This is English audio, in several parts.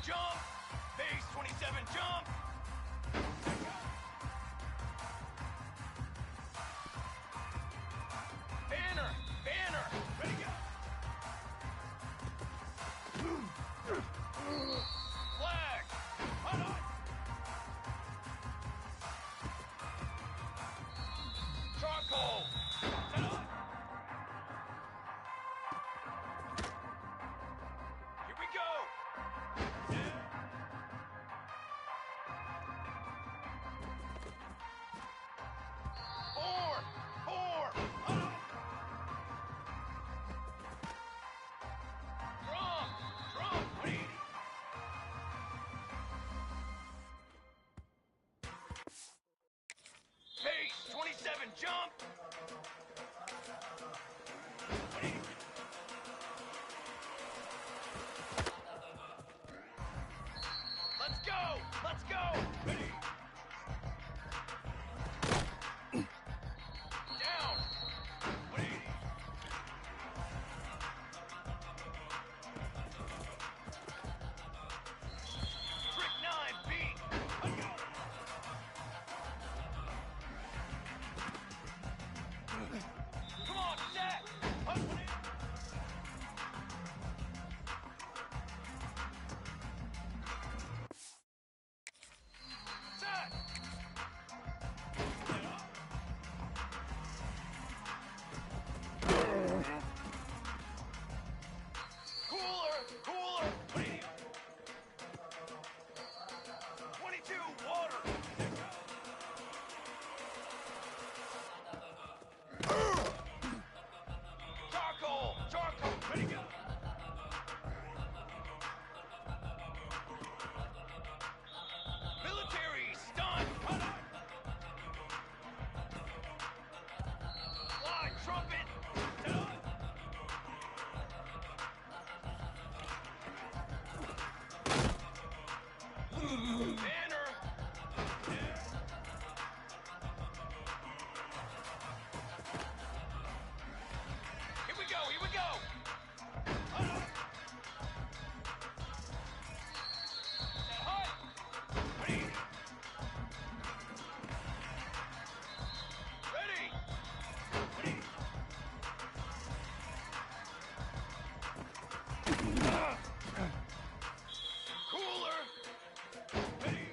jump! Base 27, jump! Banner! Banner! Ready, go! Flag! Hot on! Charcoal! Set on! Here we go! Form! Form! Hot on! Drum! Drum! 180! Base 27, jump! 180. Let's go! Let's go! Ready! Down! 180. Trick 9, beat! Let's go! Come on, set! Up, 180. Set! Cooler! Cooler! 180. 22, water! Charcoal! Charcoal! Ready, go! Military! Stun! Hot on! Fly! Trumpet! Set on! Banner! Yeah. Here we go! Here we go! Hot on! Set hot! Ready! Ready! Ready! Cooler! Ready!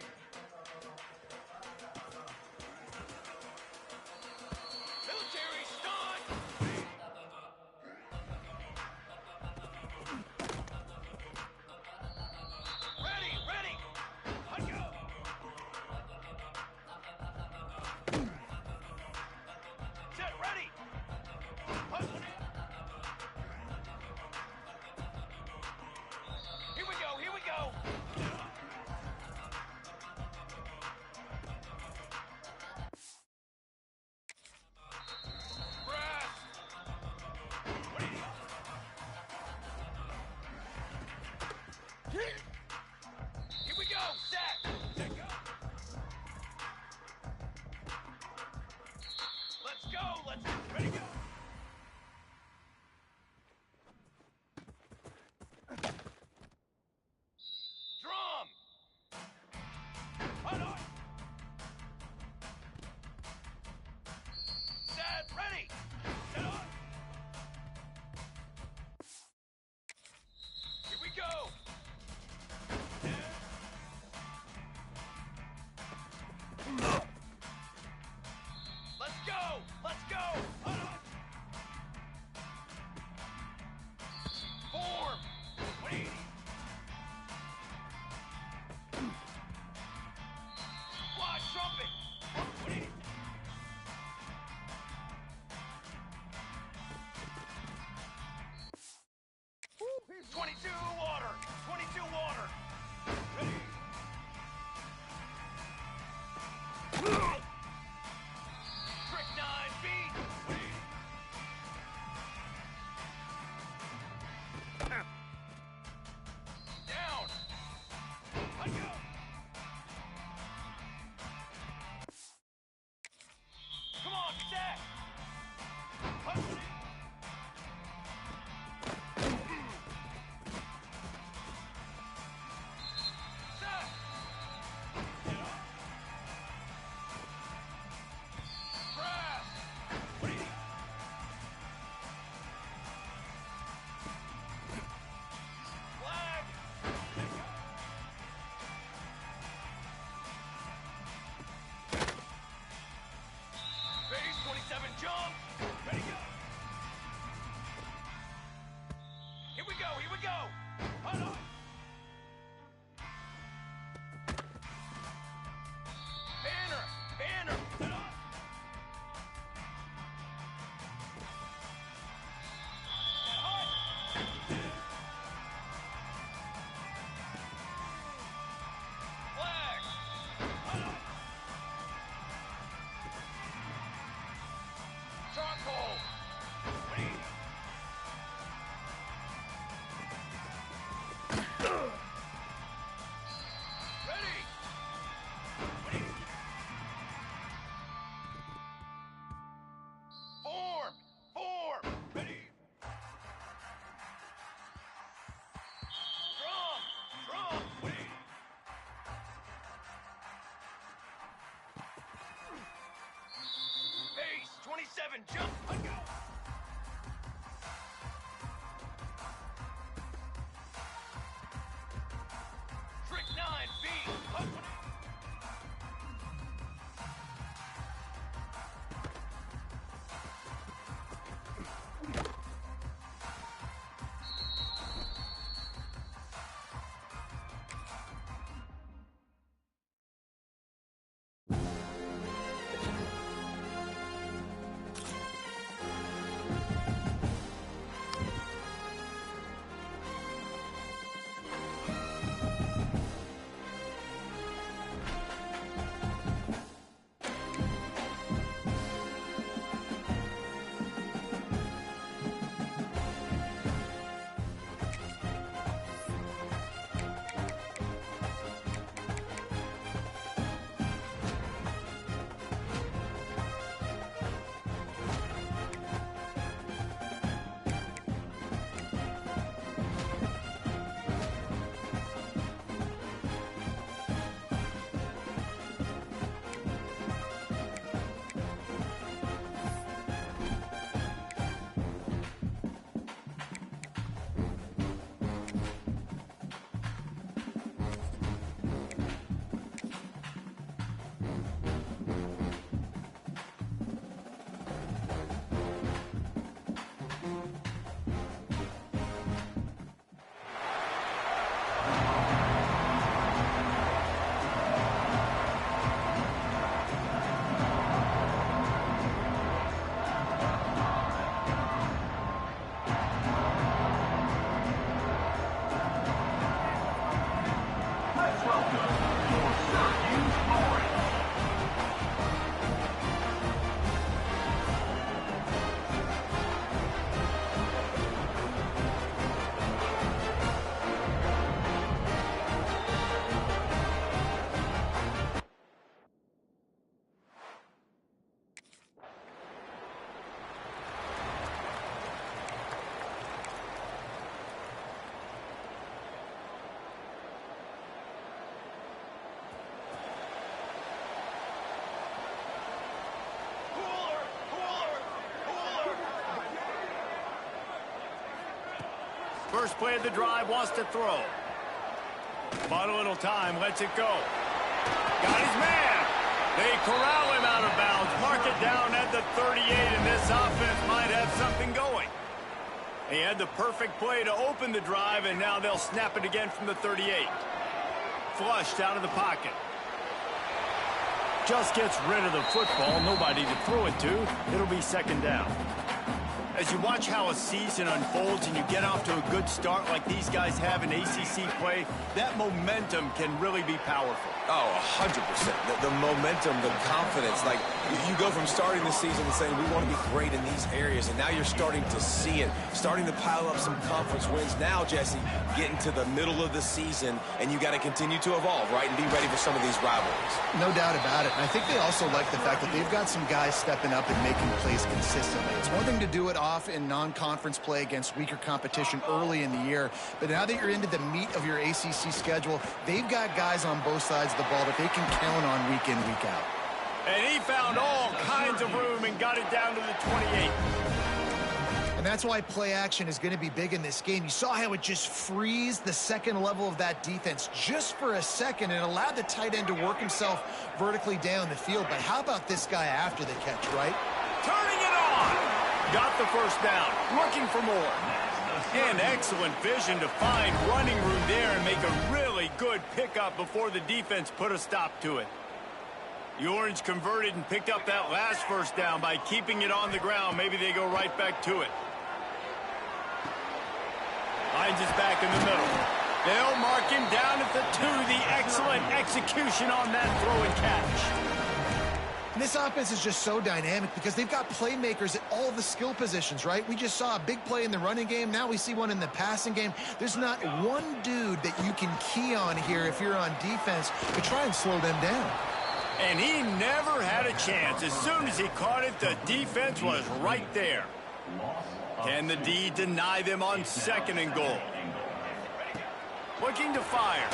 Strong. Ready, go. Here we go, here we go. Hold on. Banner, banner. Hold on. Flag. Hold on. Charcoal. Ready. Ready. Ready. Form. Form. Ready. Drum. Drum. Ready. Pace. 27. Jump. Let go. Trick 9. Feet. Up. First play of the drive, wants to throw. Final little time, lets it go. Got his man. They corral him out of bounds. Mark it down at the 38, and this offense might have something going. He had the perfect play to open the drive, and now they'll snap it again from the 38. Flushed out of the pocket. Just gets rid of the football. Nobody to throw it to. It'll be second down. As you watch how a season unfolds and you get off to a good start like these guys have in ACC play, that momentum can really be powerful. Oh, 100%. The momentum, the confidence. Like, you go from starting the season and saying, we want to be great in these areas, and now you're starting to see it, starting to pile up some conference wins. Now, Jesse, getting to the middle of the season, and you got to continue to evolve, right, and be ready for some of these rivalries. No doubt about it. And I think they also like the fact that they've got some guys stepping up and making plays consistently. It's one thing to do it off in non-conference play against weaker competition early in the year, but now that you're into the meat of your ACC schedule, they've got guys on both sides of the ball that they can count on week in, week out. And he found all kinds of room and got it down to the 28. And that's why play action is going to be big in this game. You saw how it just freezed the second level of that defense just for a second and allowed the tight end to work himself vertically down the field. But how about this guy after the catch, right? Turning it on. got the first down, looking for more. And excellent vision to find running room there and make a really good pickup before the defense put a stop to it. The Orange converted and picked up that last first down by keeping it on the ground. Maybe they go right back to it. Hines is back in the middle. They'll mark him down at the 2. The excellent execution on that throw and catch. And this offense is just so dynamic because they've got playmakers at all the skill positions, right? We just saw a big play in the running game. Now we see one in the passing game. There's not one dude that you can key on here if you're on defense to try and slow them down. And he never had a chance. As soon as he caught it, the defense was right there. Can the D deny them on 2nd and goal? Looking to fire.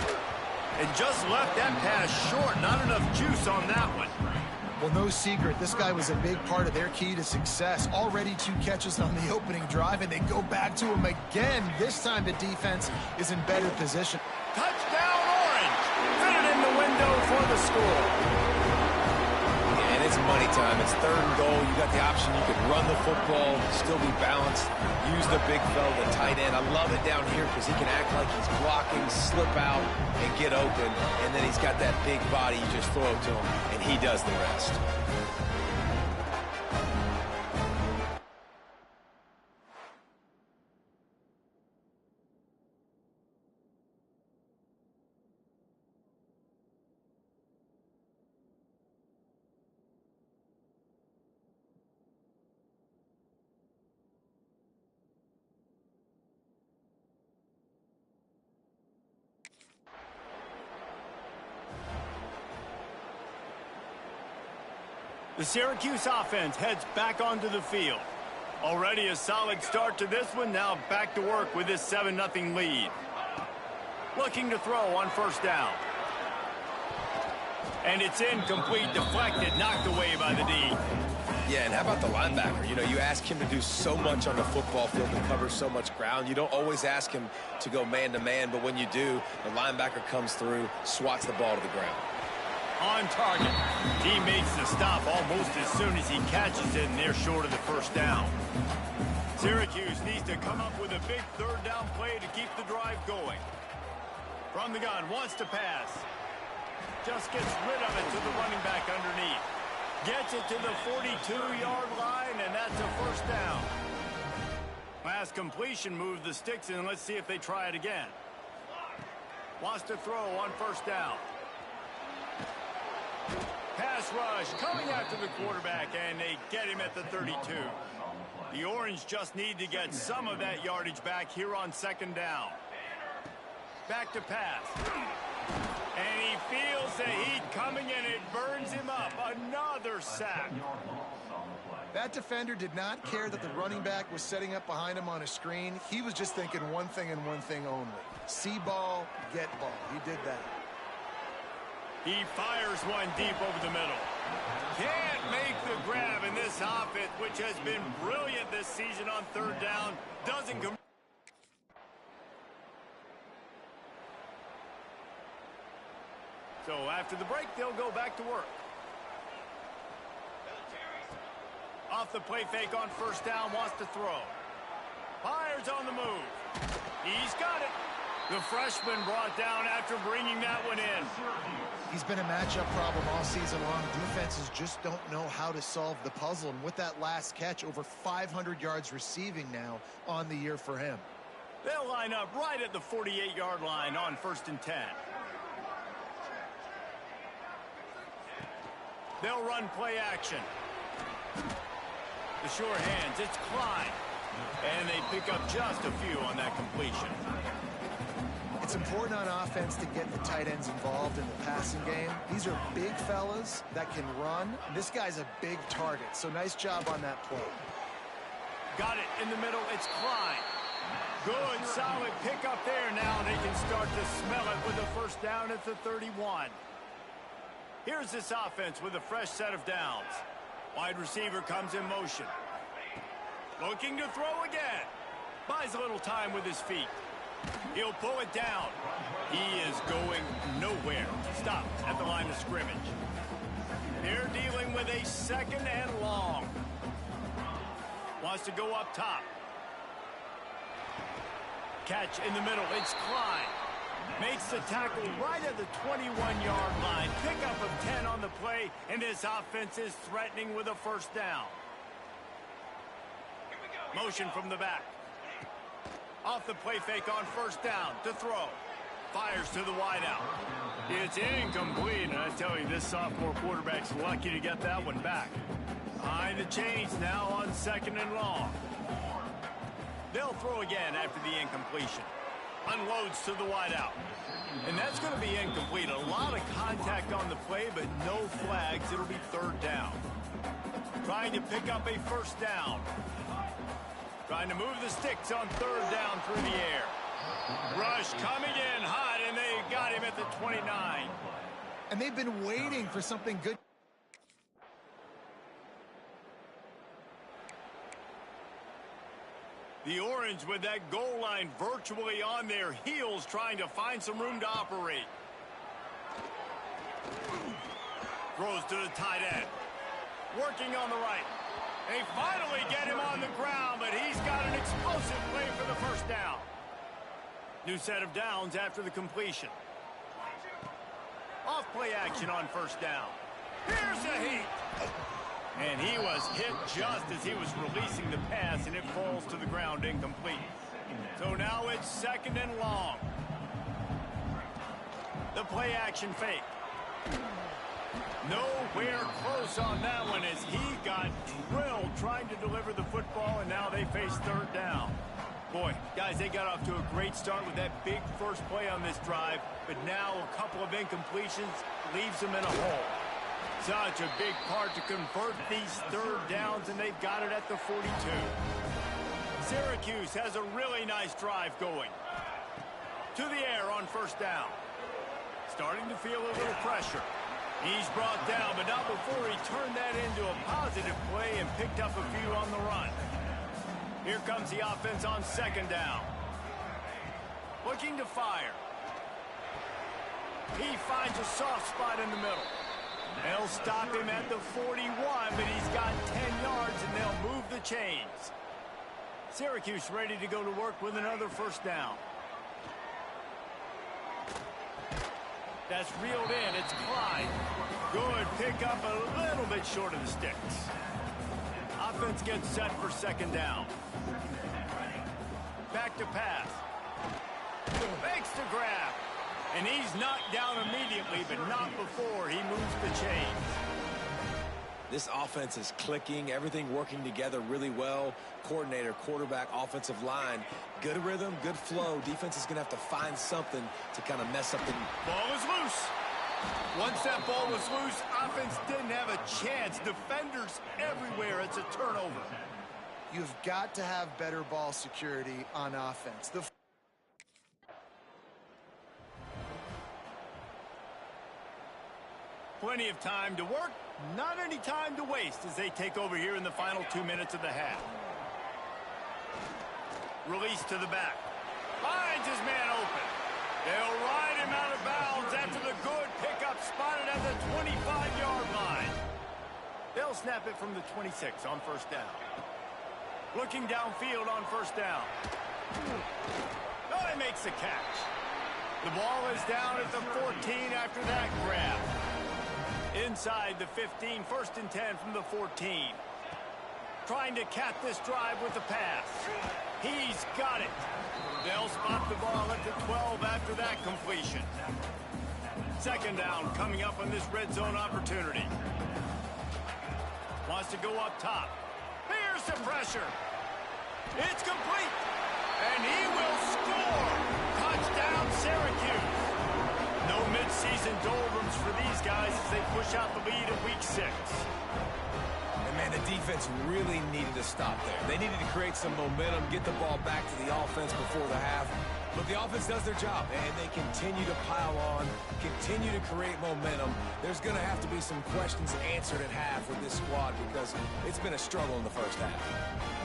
And just left that pass short. Not enough juice on that one. Well, no secret, this guy was a big part of their key to success. Already 2 catches on the opening drive, and they go back to him again. This time the defense is in better position. Touchdown, Orange! Fit it in the window for the score. And it's money time. It's 3rd and goal. You got the option. You can run the football, still be balanced, use the big fella, the tight end. I love it down here because he can act like he's blocking, slip out, and get open. And then he's got that big body. You just throw it to him, and he does the rest. The Syracuse offense heads back onto the field. Already a solid start to this one. Now back to work with this 7-0 lead. Looking to throw on 1st down. And it's incomplete, deflected, knocked away by the D. Yeah, and how about the linebacker? You know, you ask him to do so much on the football field and cover so much ground. You don't always ask him to go man-to-man, but when you do, the linebacker comes through, swats the ball to the ground. On target. He makes the stop almost as soon as he catches it, and they're short of the 1st down. Syracuse needs to come up with a big 3rd down play to keep the drive going. From the gun, wants to pass. Just gets rid of it to the running back underneath. Gets it to the 42-yard line, and that's a 1st down. Last completion moved the sticks in. Let's see if they try it again. Wants to throw on 1st down. Pass rush coming after the quarterback, and they get him at the 32. The Orange just need to get some of that yardage back here on 2nd down. Back to pass. And he feels the heat coming, and it burns him up. Another sack. That defender did not care that the running back was setting up behind him on a screen. He was just thinking one thing and one thing only. See ball, get ball. He did that. He fires one deep over the middle. Can't make the grab in this offense, which has been brilliant this season on 3rd down. Doesn't come. So after the break, they'll go back to work. Off the play fake on 1st down, wants to throw. Fires on the move. He's got it. The freshman brought down after bringing that one in. He's been a matchup problem all season long. Defenses just don't know how to solve the puzzle. And with that last catch, over 500 yards receiving now on the year for him. They'll line up right at the 48-yard line on 1st and 10. They'll run play action. The sure hands, it's Klein. And they pick up just a few on that completion. It's important on offense to get the tight ends involved in the passing game. These are big fellas that can run. This guy's a big target, so nice job on that play. Got it in the middle, it's Klein. Good, solid pick up there now. They can start to smell it with a 1st down at the 31. Here's this offense with a fresh set of downs. Wide receiver comes in motion. Looking to throw again. Buys a little time with his feet. He'll pull it down. He is going nowhere. Stopped at the line of scrimmage. They're dealing with a 2nd and long. Wants to go up top. Catch in the middle. It's Klein. Makes the tackle right at the 21-yard line. Pickup of 10 on the play, and this offense is threatening with a first down. Motion from the back. Off the play fake on first down to throw. Fires to the wideout. It's incomplete, and I tell you, this sophomore quarterback's lucky to get that one back. Behind the chains now on 2nd and long. They'll throw again after the incompletion. Unloads to the wideout. And that's going to be incomplete. A lot of contact on the play, but no flags. It'll be 3rd down. Trying to pick up a first down. Trying to move the sticks on 3rd down through the air. Rush coming in hot, and they got him at the 29. And they've been waiting for something good. The Orange with that goal line virtually on their heels, trying to find some room to operate. Throws to the tight end. Working on the right. They finally get him on the ground, but he's got an explosive play for the first down. New set of downs after the completion. Off play action on first down. Here's a heat. And he was hit just as he was releasing the pass, and it falls to the ground incomplete. So now it's 2nd and long. The play action fake. Nowhere close on that one as he got drilled trying to deliver the football, and now they face 3rd down. Boy, guys, they got off to a great start with that big first play on this drive, but now a couple of incompletions leaves them in a hole. Such a big part to convert these 3rd downs, and they've got it at the 42. Syracuse has a really nice drive going. To the air on first down. Starting to feel a little pressure. He's brought down, but not before he turned that into a positive play and picked up a few on the run. Here comes the offense on 2nd down. Looking to fire. He finds a soft spot in the middle. They'll stop him at the 41, but he's got 10 yards, and they'll move the chains. Syracuse ready to go to work with another first down. That's reeled in. It's Clyde. Good pickup, a little bit short of the sticks. Offense gets set for 2nd down. Back to pass. Makes the grab. And he's knocked down immediately, but not before he moves the chains. This offense is clicking, everything working together really well. Coordinator, quarterback, offensive line, good rhythm, good flow. Defense is going to have to find something to kind of mess up the... Ball is loose. Once that ball was loose, offense didn't have a chance. Defenders everywhere. It's a turnover. You've got to have better ball security on offense. Plenty of time to work, not any time to waste as they take over here in the final 2 minutes of the half. Release to the back. Finds his man open. They'll ride him out of bounds after the good pickup spotted at the 25-yard line. They'll snap it from the 26 on first down. Looking downfield on first down. Oh, he makes the catch. The ball is down at the 14 after that grab. Inside the 15, 1st and 10 from the 14. Trying to cap this drive with the pass. He's got it. They'll spot the ball at the 12 after that completion. 2nd down coming up on this red zone opportunity. Wants to go up top. Here's the pressure. It's complete. And he will score. Touchdown, Syracuse. No midseason doldrums for these guys as they push out the lead at week 6. And, man, the defense really needed to stop there. They needed to create some momentum, get the ball back to the offense before the half. But the offense does their job, and they continue to pile on, continue to create momentum. There's going to have to be some questions answered at half with this squad because it's been a struggle in the first half.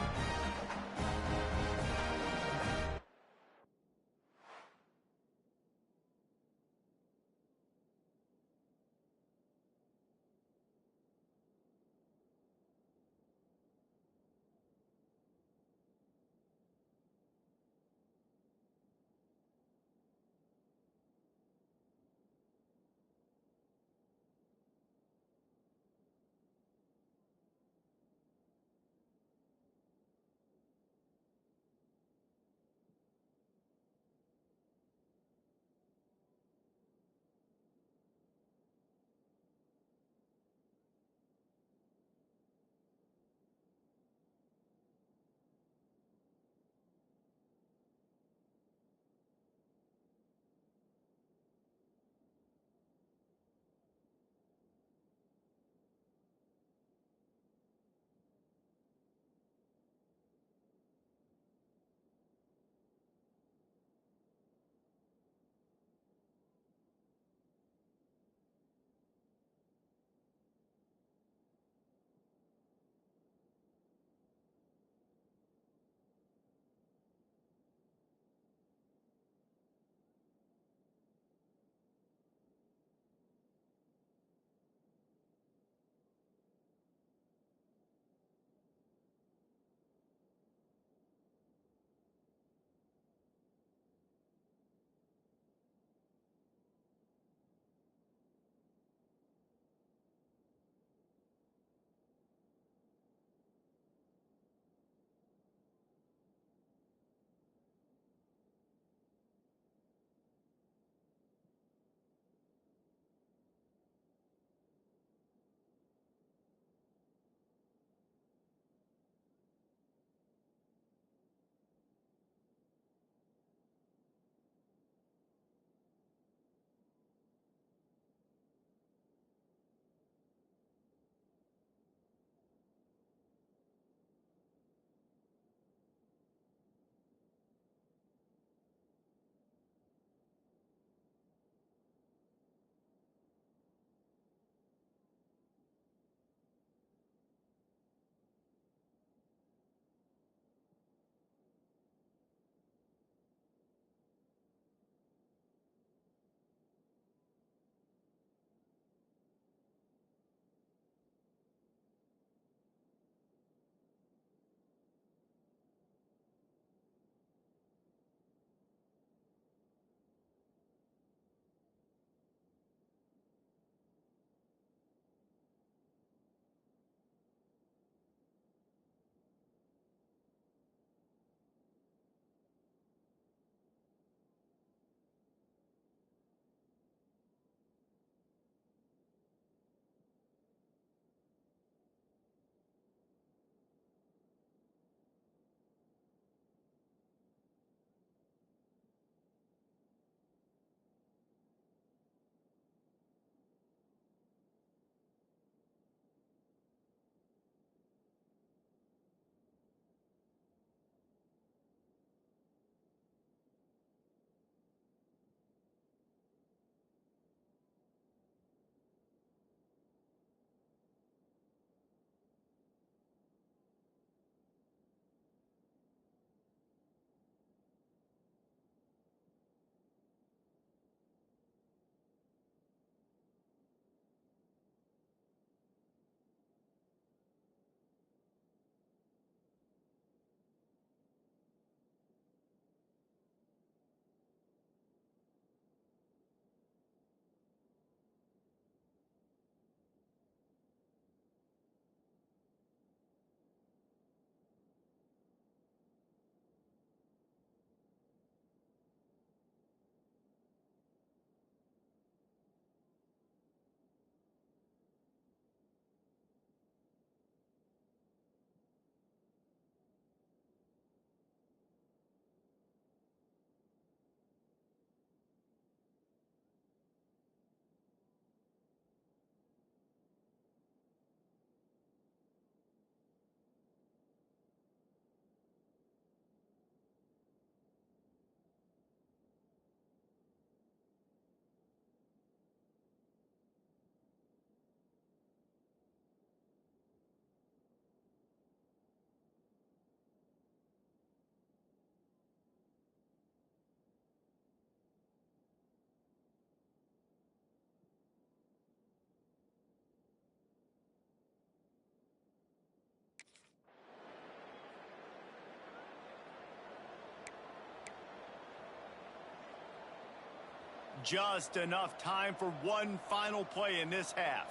Just enough time for one final play in this half.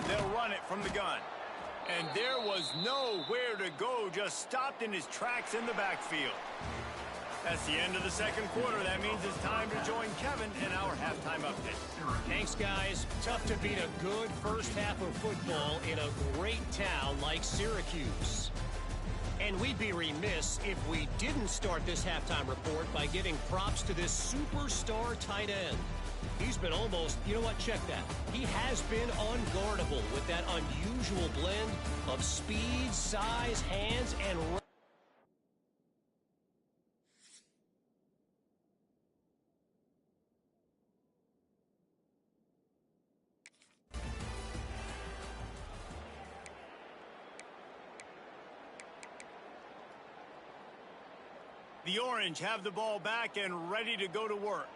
They'll run it from the gun. And there was nowhere to go, just stopped in his tracks in the backfield. That's the end of the second quarter. That means it's time to join Kevin in our halftime update. Thanks, guys. Tough to beat a good first half of football in a great town like Syracuse. And we'd be remiss if we didn't start this halftime report by giving props to this superstar tight end. He's been almost, you know what, check that. He has been unguardable with that unusual blend of speed, size, hands, and The Orange have the ball back and ready to go to work.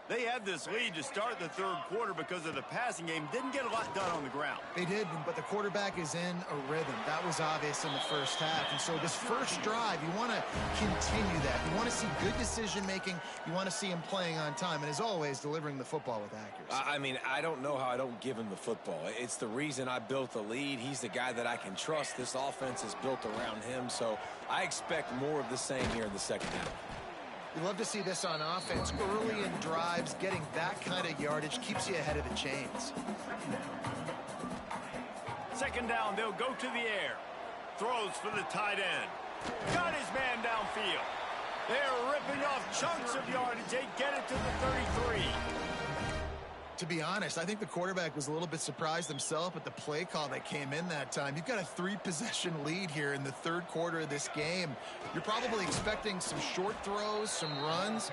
They had this lead to start the third quarter because of the passing game. Didn't get a lot done on the ground. They did, but the quarterback is in a rhythm. That was obvious in the first half. And so this first drive, you want to continue that. You want to see good decision-making. You want to see him playing on time. And as always, delivering the football with accuracy. I mean, I don't know how I don't give him the football. It's the reason I built the lead. He's the guy that I can trust. This offense is built around him. So I expect more of the same here in the second half. You love to see this on offense. Early in drives, getting that kind of yardage keeps you ahead of the chains. Second down, they'll go to the air. Throws for the tight end. Got his man downfield. They're ripping off chunks of yardage. They get it to the 33. To be honest, I think the quarterback was a little bit surprised himself at the play call that came in that time. You've got a 3-possession lead here in the third quarter of this game. You're probably expecting some short throws, some runs.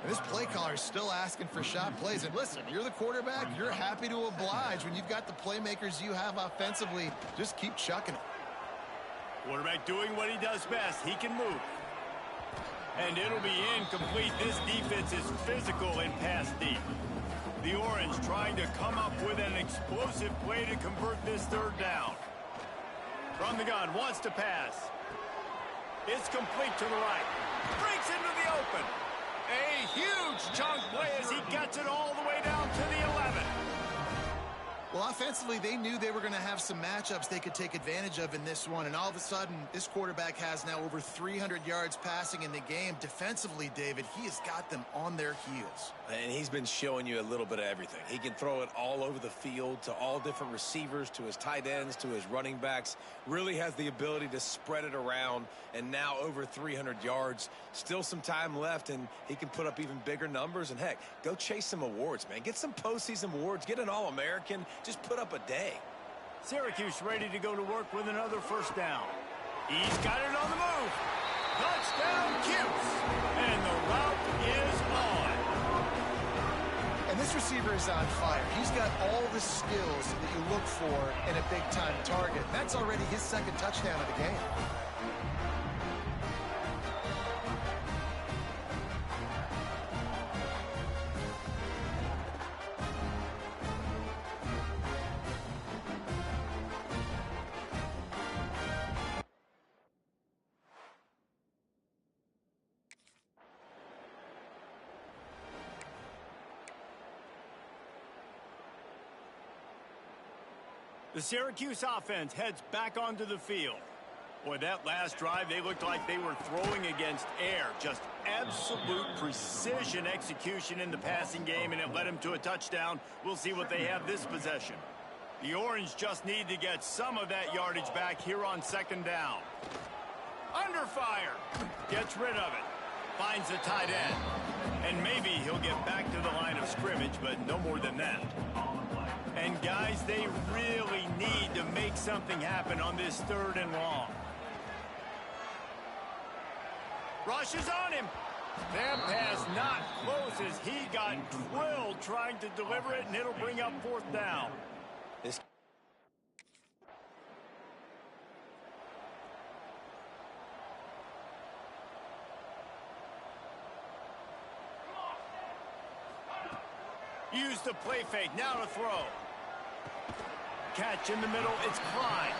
And this play caller is still asking for shot plays. And listen, you're the quarterback. You're happy to oblige. When you've got the playmakers you have offensively, just keep chucking it. Quarterback doing what he does best. He can move. And it'll be incomplete. This defense is physical and pass deep. The Orange trying to come up with an explosive play to convert this third down. From the gun, wants to pass. It's complete to the right. Breaks into the open. A huge chunk play as he gets it all the way down to the 11. Well, offensively, they knew they were going to have some matchups they could take advantage of in this one. And all of a sudden, this quarterback has now over 300 yards passing in the game. Defensively, David, he has got them on their heels. And he's been showing you a little bit of everything. He can throw it all over the field to all different receivers, to his tight ends, to his running backs. Really has the ability to spread it around. And now over 300 yards. Still some time left, and he can put up even bigger numbers. And, heck, go chase some awards, man. Get some postseason awards. Get an All-American. Just put up a day. Syracuse ready to go to work with another first down. He's got it on the move. Touchdown, Cuse. And the route is on. And this receiver is on fire. He's got all the skills that you look for in a big-time target. That's already his second touchdown of the game. The Syracuse offense heads back onto the field. Boy, that last drive, they looked like they were throwing against air. Just absolute precision execution in the passing game, and it led them to a touchdown. We'll see what they have this possession. The Orange just need to get some of that yardage back here on second down. Under fire. Gets rid of it. Finds the tight end. And maybe he'll get back to the line of scrimmage, but no more than that. And, guys, they really need to make something happen on this third and long. Rush is on him. That pass not close as he got drilled trying to deliver it, and it'll bring up fourth down. Use the play fake, now to throw. Catch in the middle, it's Klein.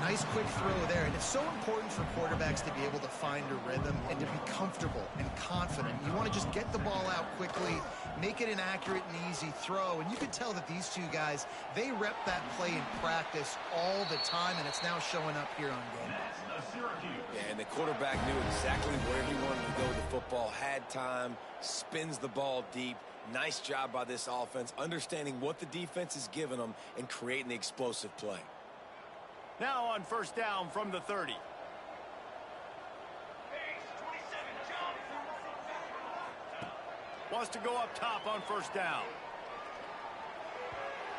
Nice quick throw there, and it's so important for quarterbacks to be able to find a rhythm and to be comfortable and confident. You want to just get the ball out quickly, make it an accurate and easy throw, and you could tell that these two guys, they rep that play in practice all the time, and it's now showing up here on game. Yeah, and the quarterback knew exactly where he wanted to go with the football, had time, spins the ball deep. Nice job by this offense, understanding what the defense is giving them and creating the explosive play. Now on first down from the 30. Wants to go up top on first down.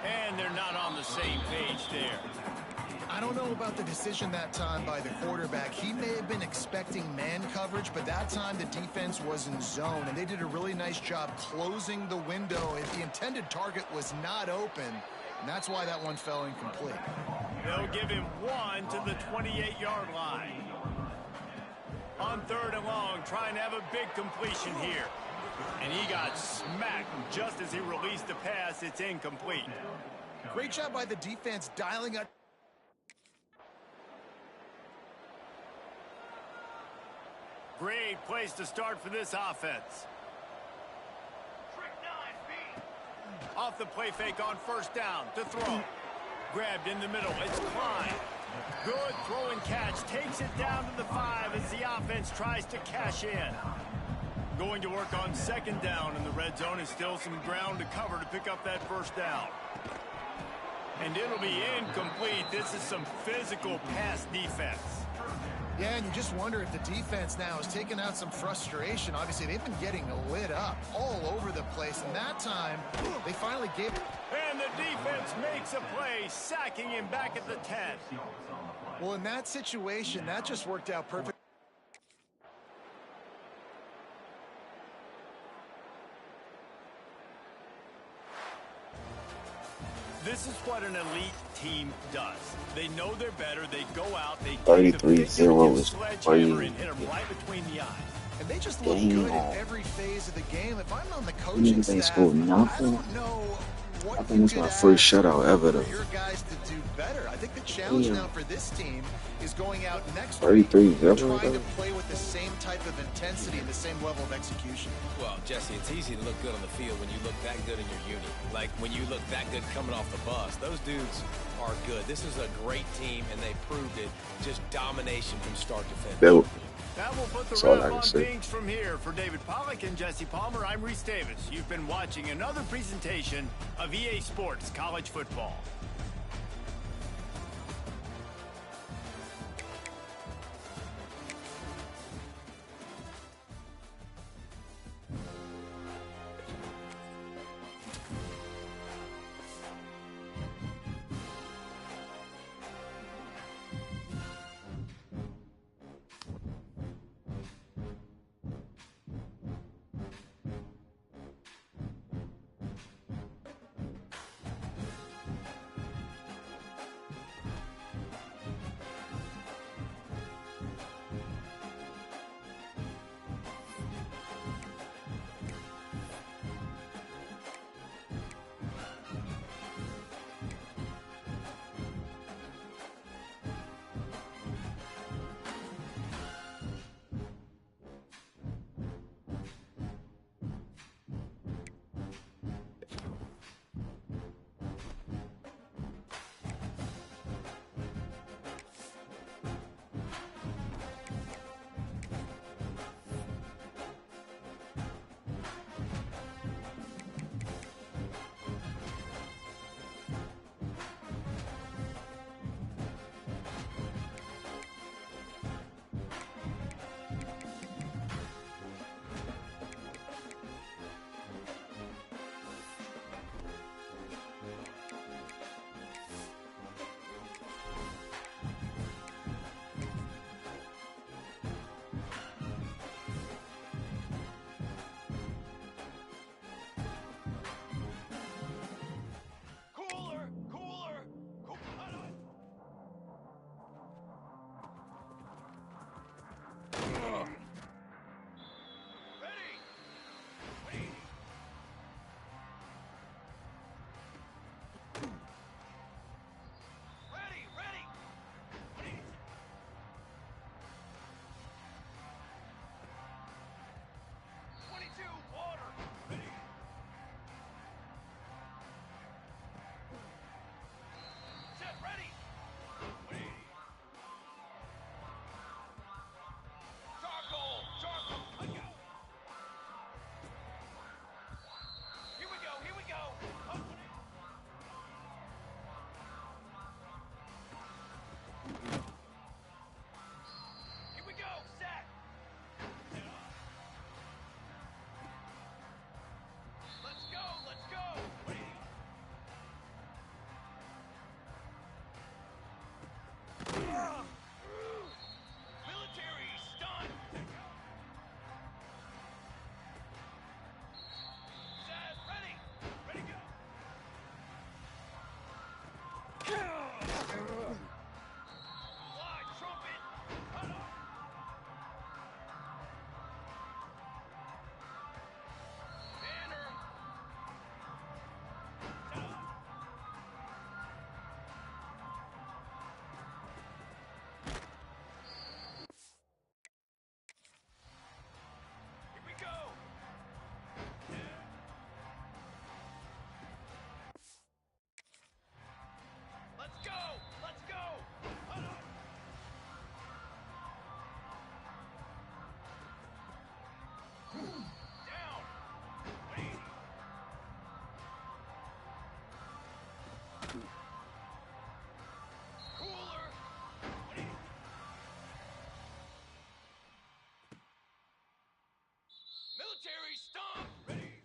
And they're not on the same page there. I don't know about the decision that time by the quarterback. He may have been expecting man coverage, but that time the defense was in zone, and they did a really nice job closing the window if the intended target was not open, and that's why that one fell incomplete. They'll give him one to the 28-yard line. On third and long, trying to have a big completion here. And he got smacked just as he released the pass. It's incomplete. Great job by the defense dialing up. Great place to start for this offense. Off the play fake on first down to throw. Grabbed in the middle. It's Klein. Good throw and catch. Takes it down to the 5 as the offense tries to cash in. Going to work on second down in the red zone, and still some ground to cover to pick up that first down. And it'll be incomplete. This is some physical pass defense. Yeah, and you just wonder if the defense now has taken out some frustration. Obviously, they've been getting lit up all over the place, and that time, they finally gave it. And the defense makes a play, sacking him back at the 10. Well, in that situation, that just worked out perfect. This is what an elite team does. They know they're better. They go out. They 33-0 is sledgehammer and hit them right between the eyes. And they just look good in every phase of the game. If I'm on the coaching staff, scored I nothing. don't know what I think it's my first shutout ever, though. your guys to do better. I think the challenge now for this team is going out next 33-0, week trying to play with the same type of intensity and the same level of execution. Well, Jesse, it's easy to look good on the field when you look that good in your unit. Like when you look that good coming off the bus. Those dudes are good. This is a great team, and they proved it. Just domination from start to finish. Built. That will put the That's all I wrap can on say. things from here. For David Pollack and Jesse Palmer, I'm Reese Davis. You've been watching another presentation of EA Sports College Football. Stop! Ready!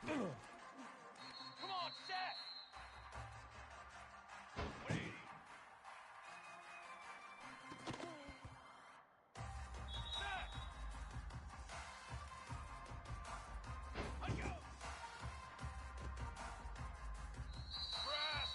Come on, set! Wait! Set! Let go! Press!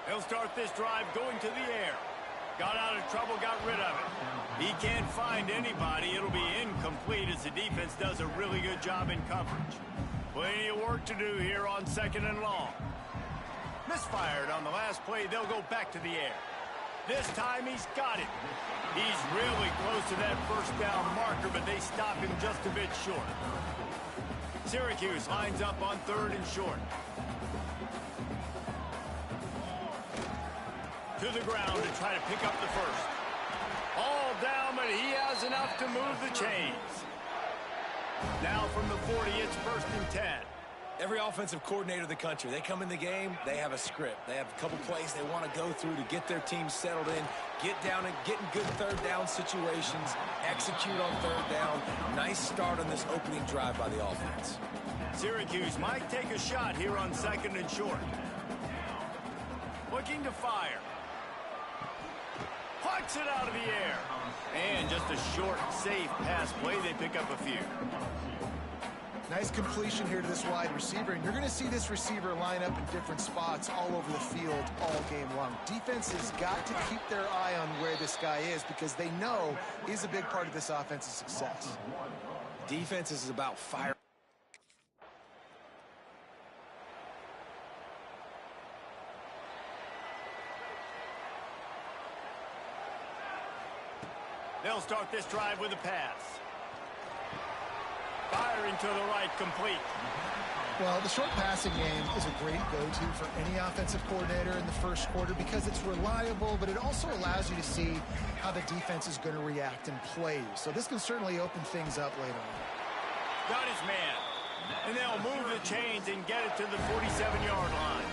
He'll start this drive going to the air. Got out of trouble, got rid of it. He can't find anybody. It'll be incomplete as the defense does a really good job in coverage. Plenty of work to do here on 2nd and long. Misfired on the last play. They'll go back to the air. This time he's got it. He's really close to that first down marker, but they stop him just a bit short. Syracuse lines up on 3rd and short. To the ground to try to pick up the first. All down, but he has enough to move the chains. Now from the 40, it's 1st and 10. Every offensive coordinator in the country, they come in the game, they have a script. They have a couple plays they want to go through to get their team settled in, get down and get in good 3rd down situations, execute on 3rd down. Nice start on this opening drive by the offense. Syracuse might take a shot here on 2nd and short. Looking to fire. Plucks it out of the air. And just a short, safe pass play. They pick up a few. Nice completion here to this wide receiver, and you're going to see this receiver line up in different spots all over the field all game long. Defense has got to keep their eye on where this guy is because they know he's a big part of this offense's success. Defense is about fire. They'll start this drive with a pass. Firing to the right, complete. Well, the short passing game is a great go-to for any offensive coordinator in the first quarter because it's reliable, but it also allows you to see how the defense is going to react and play. So this can certainly open things up later on. Got his man. And they'll move the chains and get it to the 47-yard line.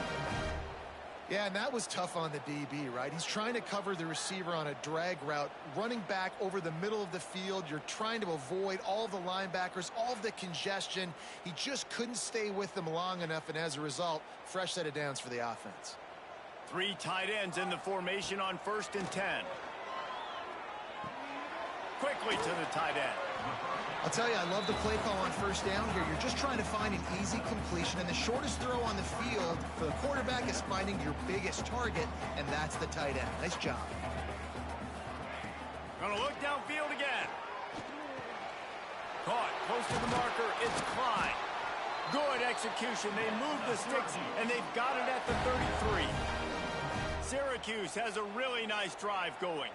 Yeah, and that was tough on the DB, right? He's trying to cover the receiver on a drag route, running back over the middle of the field. You're trying to avoid all the linebackers, all of the congestion. He just couldn't stay with them long enough, and as a result, fresh set of downs for the offense. 3 tight ends in the formation on 1st and 10. Quickly to the tight end. I'll tell you, I love the play call on 1st down here. You're just trying to find an easy completion, and the shortest throw on the field for the quarterback is finding your biggest target, and that's the tight end. Nice job. Gonna look downfield again. Caught close to the marker. It's Klein. Good execution. They move the sticks, and they've got it at the 33. Syracuse has a really nice drive going.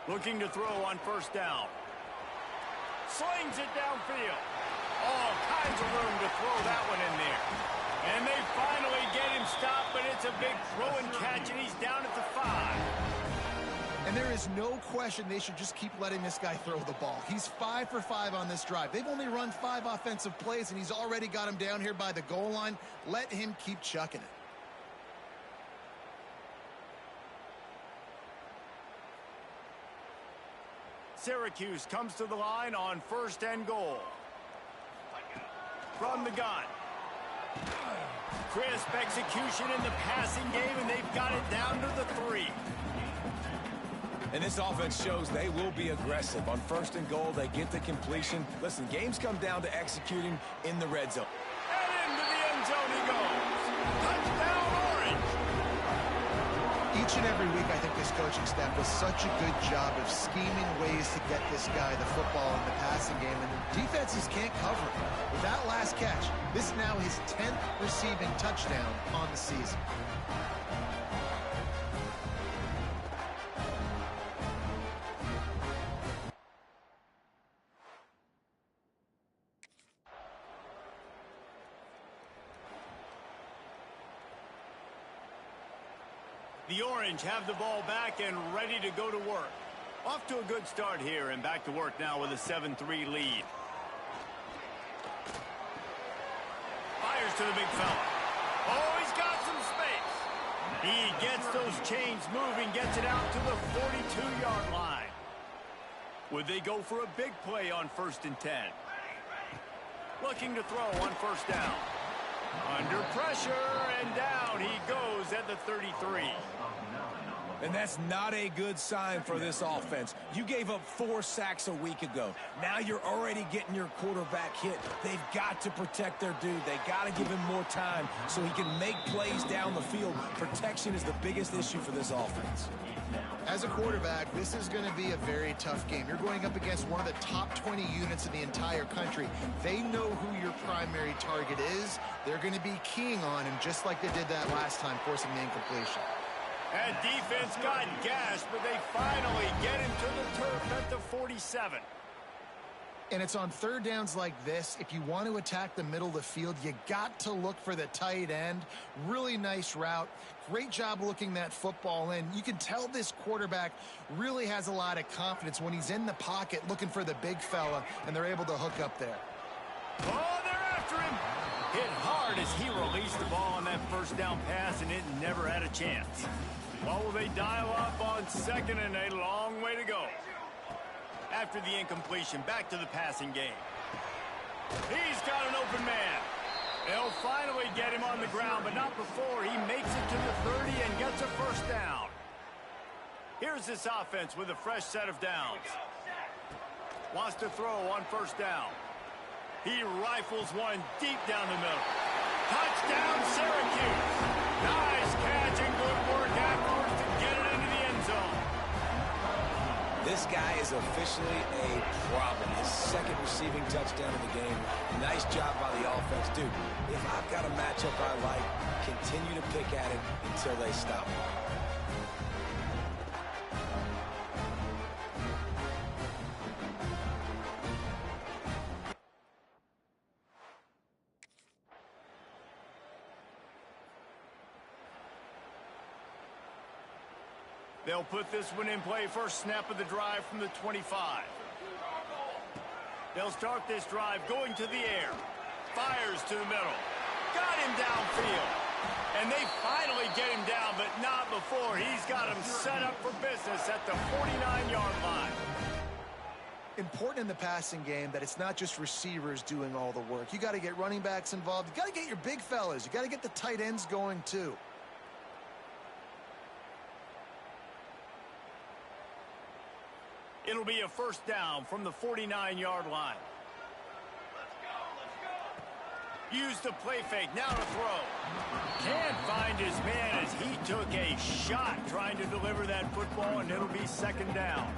Looking to throw on 1st down. Slings it downfield. All kinds of room to throw that one in there. And they finally get him stopped, but it's a big throw and catch, and he's down at the 5. And there is no question they should just keep letting this guy throw the ball. He's 5 for 5 on this drive. They've only run 5 offensive plays, and he's already got him down here by the goal line. Let him keep chucking it. Syracuse comes to the line on 1st and goal. From the gun. Crisp execution in the passing game, and they've got it down to the 3. And this offense shows they will be aggressive. On 1st and goal, they get the completion. Listen, games come down to executing in the red zone. And into the end zone he goes. Touchdown, Orange. Each and every week, I think this coaching staff does such a good job of scheming ways to get this guy the football in the passing game, and the defenses can't cover it. With that last catch, this is now his 10th receiving touchdown on the season. The Orange have the ball back and ready to go to work. Off to a good start here and back to work now with a 7-3 lead. Fires to the big fella. Oh, he's got some space. He gets those chains moving, gets it out to the 42-yard line. Would they go for a big play on 1st and 10? Looking to throw on 1st down. Under pressure, and down he goes at the 33. And that's not a good sign for this offense. You gave up 4 sacks a week ago. Now you're already getting your quarterback hit. They've got to protect their dude. They got to give him more time so he can make plays down the field. Protection is the biggest issue for this offense. As a quarterback, this is going to be a very tough game. You're going up against one of the top 20 units in the entire country. They know who your primary target is. They're going to be keying on him just like they did that last time, forcing the incompletion. That defense got gashed, but they finally get him to the turf at the 47. And it's on 3rd downs like this. If you want to attack the middle of the field, you got to look for the tight end. Really nice route. Great job looking that football in. You can tell this quarterback really has a lot of confidence when he's in the pocket looking for the big fella, and they're able to hook up there. Oh, they're after him. Hit hard as he released the ball on that 1st down pass, and it never had a chance. What will they dial up on 2nd and a long way to go? After the incompletion, back to the passing game. He's got an open man. They'll finally get him on the ground, but not before he makes it to the 30 and gets a 1st down. Here's this offense with a fresh set of downs. Wants to throw on 1st down. He rifles one deep down the middle. Touchdown, Syracuse. Nice catch and good work afterwards to get it into the end zone. This guy is officially a problem. His 2nd receiving touchdown of the game. Nice job by the offense. Dude, if I've got a matchup I like, continue to pick at it until they stop. They'll put this one in play. First snap of the drive from the 25. They'll start this drive going to the air. Fires to the middle. Got him downfield. And they finally get him down, but not before. He's got him set up for business at the 49-yard line. Important in the passing game that it's not just receivers doing all the work. You got to get running backs involved. You got to get your big fellas. You got to get the tight ends going too. It'll be a 1st down from the 49-yard line. Use the play fake, now to throw. Can't find his man as he took a shot trying to deliver that football, and it'll be 2nd down.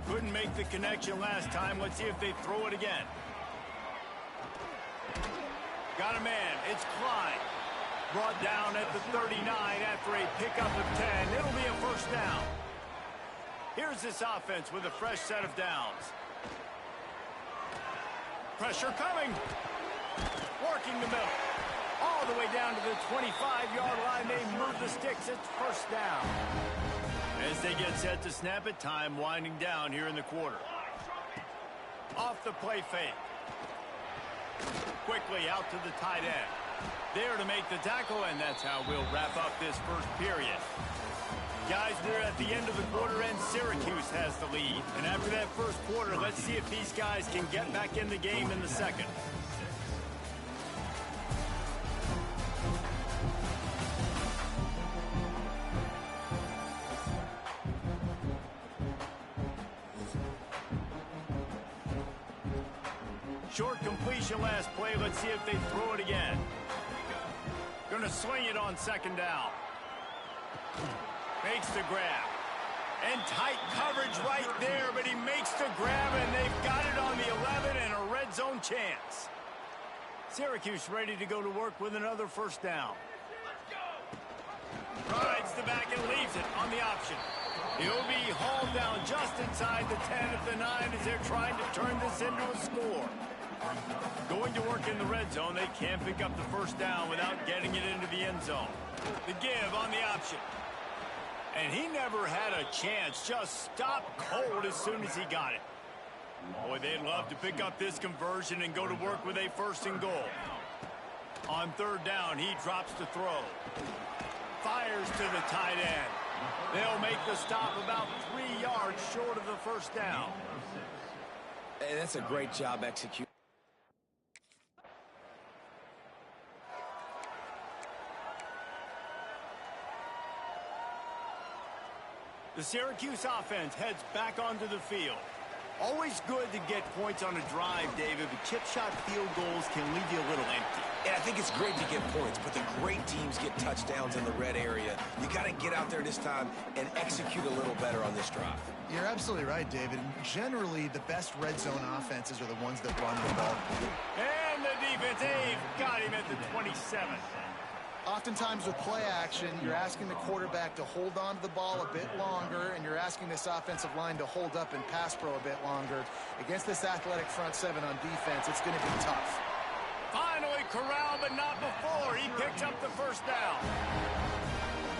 Couldn't make the connection last time. Let's see if they throw it again. Got a man, it's Klein. Brought down at the 39 after a pickup of 10. It'll be a 1st down. Here's this offense with a fresh set of downs. Pressure coming. Working the middle. All the way down to the 25-yard line. They move the sticks. It's 1st down. As they get set to snap it, time winding down here in the quarter. Off the play fake. Quickly out to the tight end. There to make the tackle, and that's how we'll wrap up this 1st period. Guys, they're at the end of the quarter, and Syracuse has the lead. And after that 1st quarter, let's see if these guys can get back in the game in the 2nd. short completion last play. Let's see if they throw it again. Gonna swing it on second down. Makes the grab. And tight coverage right there, but he makes the grab, and they've got it on the 11 and a red zone chance. Syracuse ready to go to work with another first down. Rides the back and leaves it on the option. He'll be hauled down just inside the 10 at the 9 as they're trying to turn this into a score. Going to work in the red zone, they can't pick up the first down without getting it into the end zone. The give on the option. And he never had a chance, just stopped cold as soon as he got it. Boy, they'd love to pick up this conversion and go to work with a first and goal. On third down, he drops the throw. Fires to the tight end. They'll make the stop about 3 yards short of the first down. And that's a great job executing. The Syracuse offense heads back onto the field. Always good to get points on a drive, David, but chip shot field goals can leave you a little empty. And I think it's great to get points, but the great teams get touchdowns in the red area. You got to get out there this time and execute a little better on this drive. You're absolutely right, David. Generally, the best red zone offenses are the ones that run the ball. And the defense, they've got him at the 27. Oftentimes with play action, you're asking the quarterback to hold on to the ball a bit longer, and you're asking this offensive line to hold up and pass pro a bit longer. Against this athletic front seven on defense, it's going to be tough. Finally corralled, but not before. He picks up the first down.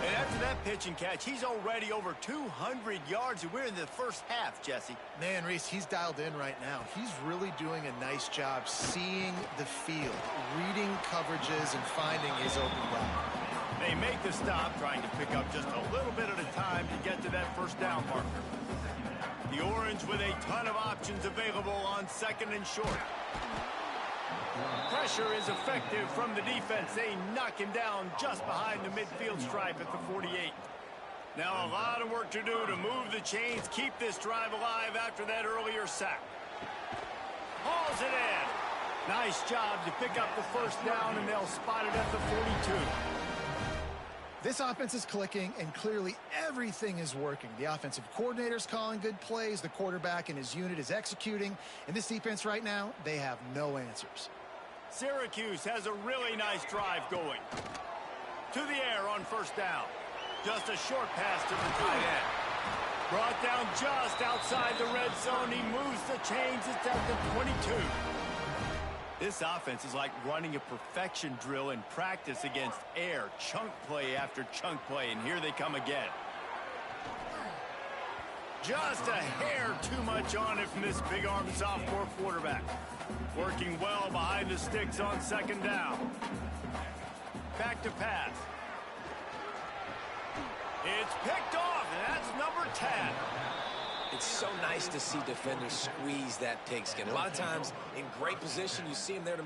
And after that pitch and catch, he's already over 200 yards, and we're in the first half, Jesse. Man, Reese, he's dialed in right now. He's really doing a nice job seeing the field, reading coverages, and finding his open route. They make the stop, trying to pick up just a little bit at a time to get to that first down marker. The Orange with a ton of options available on second and short. Pressure is effective from the defense. They knock him down just behind the midfield stripe at the 48. Now a lot of work to do to move the chains, keep this drive alive after that earlier sack. Hauls it in. Nice job to pick up the first down, and they'll spot it at the 42. This offense is clicking, and clearly everything is working. The offensive coordinator's calling good plays. The quarterback and his unit is executing. And this defense right now, they have no answers. Syracuse has a really nice drive going. To the air on first down. Just a short pass to the tight end. Brought down just outside the red zone. He moves the chains. It's at the 22. This offense is like running a perfection drill in practice against air. Chunk play after chunk play, and here they come again. Just a hair too much on it from this big-arm sophomore quarterback. Working well behind the sticks on second down. Back to pass. It's picked off, and that's number 10. It's so nice to see defenders squeeze that pigskin. A lot of times, in great position, you see him there to...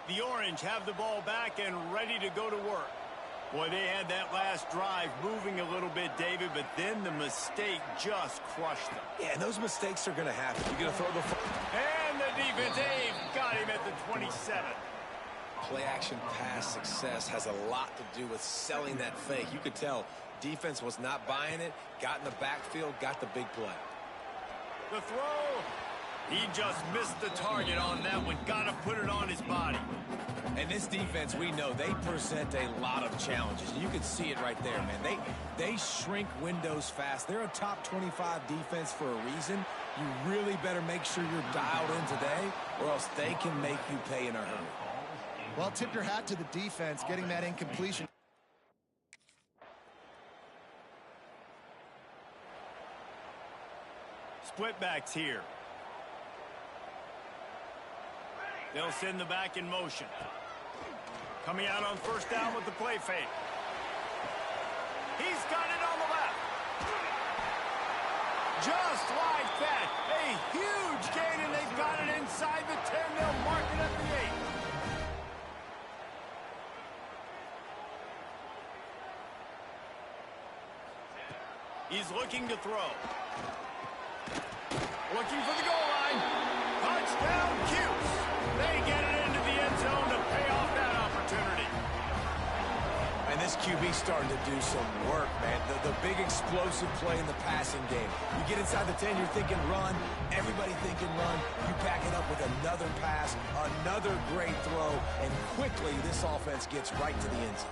The Orange have the ball back and ready to go to work. Boy, they had that last drive moving a little bit, David, but then the mistake just crushed them. Yeah, and those mistakes are going to happen. You're going to throw the... And the defense, they've got him at the 27. Play-action pass success has a lot to do with selling that fake. You could tell defense was not buying it, got in the backfield, got the big play. The throw, he just missed the target on that one. Got to put it on his body. And this defense, we know, they present a lot of challenges. You can see it right there, man. They shrink windows fast. They're a top 25 defense for a reason. You really better make sure you're dialed in today, or else they can make you pay in a hurry. Well, tip your hat to the defense, getting that incompletion. Split backs here. They'll send the back in motion. Coming out on first down with the play fake. He's got it on the left. Just like that. A huge gain, and they've got it inside the 10. They'll mark it at the 8. He's looking to throw. looking for the goal line. Touchdown, Cuse. They get it into the end zone to pay off that opportunity. And this QB's starting to do some work, man. The big explosive play in the passing game. You get inside the 10, you're thinking run. Everybody thinking run. You back it up with another pass, another great throw, and quickly this offense gets right to the end zone.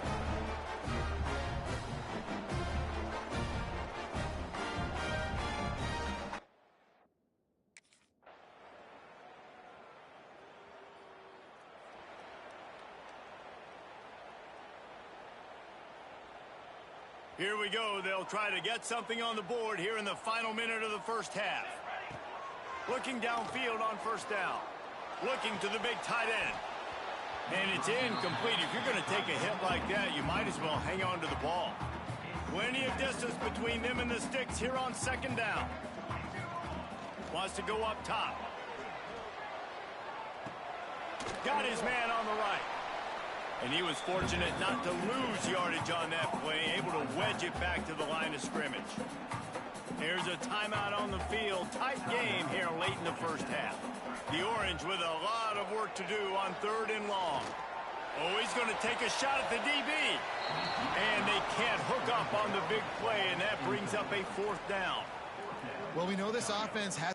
Here we go. They'll try to get something on the board here in the final minute of the first half. Looking downfield on first down. Looking to the big tight end. And it's incomplete. If you're going to take a hit like that, you might as well hang on to the ball. Plenty of distance between them and the sticks here on second down. Wants to go up top. Got his man on the right. And he was fortunate not to lose yardage on that play, able to wedge it back to the line of scrimmage. Here's a timeout on the field. Tight game here late in the first half. The Orange with a lot of work to do on 3rd and long. Oh, he's going to take a shot at the DB. And they can't hook up on the big play, and that brings up a 4th down. Well, we know this offense has...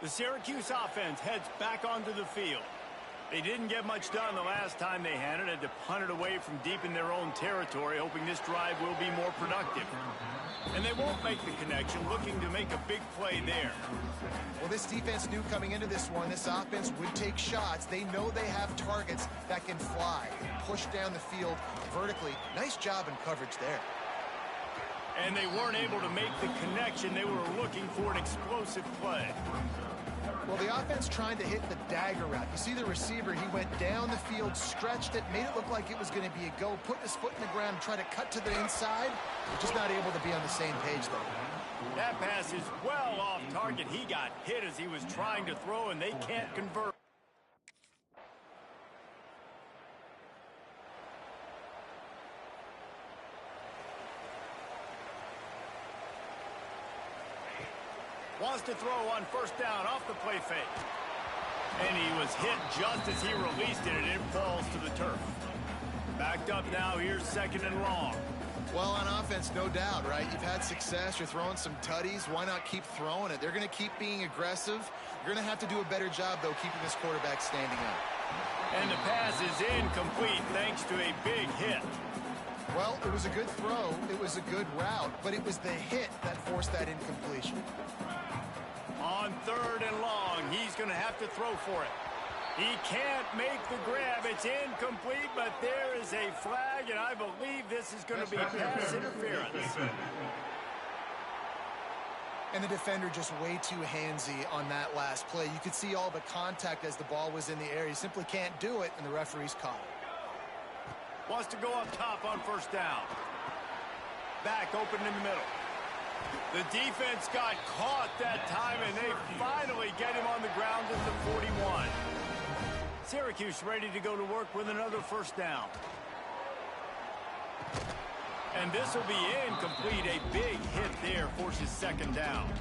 The Syracuse offense heads back onto the field. They didn't get much done the last time they had it. Had to punt it away from deep in their own territory, hoping this drive will be more productive. And they won't make the connection, looking to make a big play there. Well, this defense knew coming into this one, this offense would take shots. They know they have targets that can fly, push down the field vertically. Nice job in coverage there. And they weren't able to make the connection. They were looking for an explosive play. Well, the offense trying to hit the dagger route. You see the receiver, he went down the field, stretched it, made it look like it was going to be a go, put his foot in the ground, try to cut to the inside. Just not able to be on the same page, though. That pass is well off target. He got hit as he was trying to throw, and they can't convert. Wants to throw on first down off the play fake. And he was hit just as he released it, and it falls to the turf. Backed up now, here's 2nd and long. Well, on offense, no doubt, right? You've had success. You're throwing some tutties. Why not keep throwing it? They're going to keep being aggressive. You're going to have to do a better job, though, keeping this quarterback standing up. And the pass is incomplete thanks to a big hit. Well, it was a good throw. It was a good route, but it was the hit that forced that incompletion. On 3rd and long, he's going to have to throw for it. He can't make the grab. It's incomplete, but there is a flag, and I believe this is going to be pass interference. And the defender just way too handsy on that last play. You could see all the contact as the ball was in the air. He simply can't do it, and the referee's caught it. Wants to go up top on first down. Back open in the middle. The defense got caught that time, and they finally get him on the ground at the 41. Syracuse ready to go to work with another first down. And this will be incomplete. A big hit there forces 2nd down.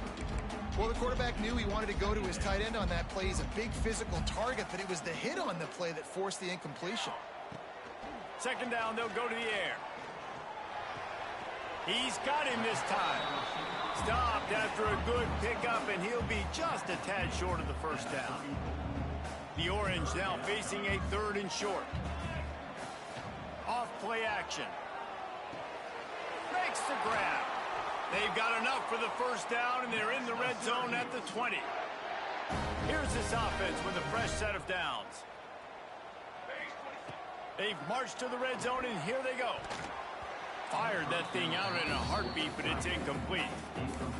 Well, the quarterback knew he wanted to go to his tight end on that play. He's a big physical target, but it was the hit on the play that forced the incompletion. 2nd down, they'll go to the air. He's got him this time. Stopped after a good pickup, and he'll be just a tad short of the first down. The Orange now facing a 3rd and short. Off play action. Makes the grab. They've got enough for the first down, and they're in the red zone at the 20. Here's this offense with a fresh set of downs. They've marched to the red zone, and here they go. Fired that thing out in a heartbeat, but it's incomplete.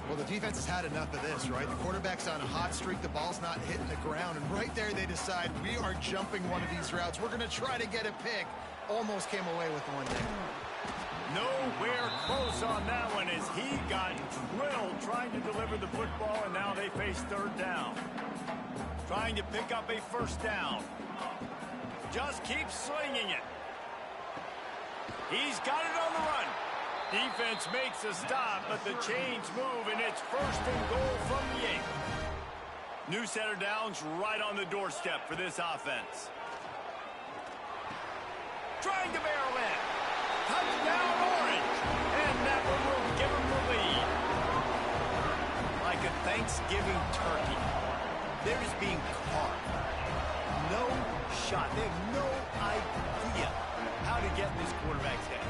Well, the defense has had enough of this, right? The quarterback's on a hot streak. The ball's not hitting the ground. And right there, they decide, we are jumping one of these routes. We're going to try to get a pick. Almost came away with one there. Nowhere close on that one as he got drilled trying to deliver the football, and now they face 3rd down. Trying to pick up a first down. Just keep slinging it. He's got it on the run. Defense makes a stop, but the chains move, and it's 1st and goal from the 8. New set of downs right on the doorstep for this offense. Trying to barrel in. Touchdown, Orange. And that one will give them the lead. Like a Thanksgiving turkey, they're just being carved. No shot. They have no idea how to get in this quarterback's head.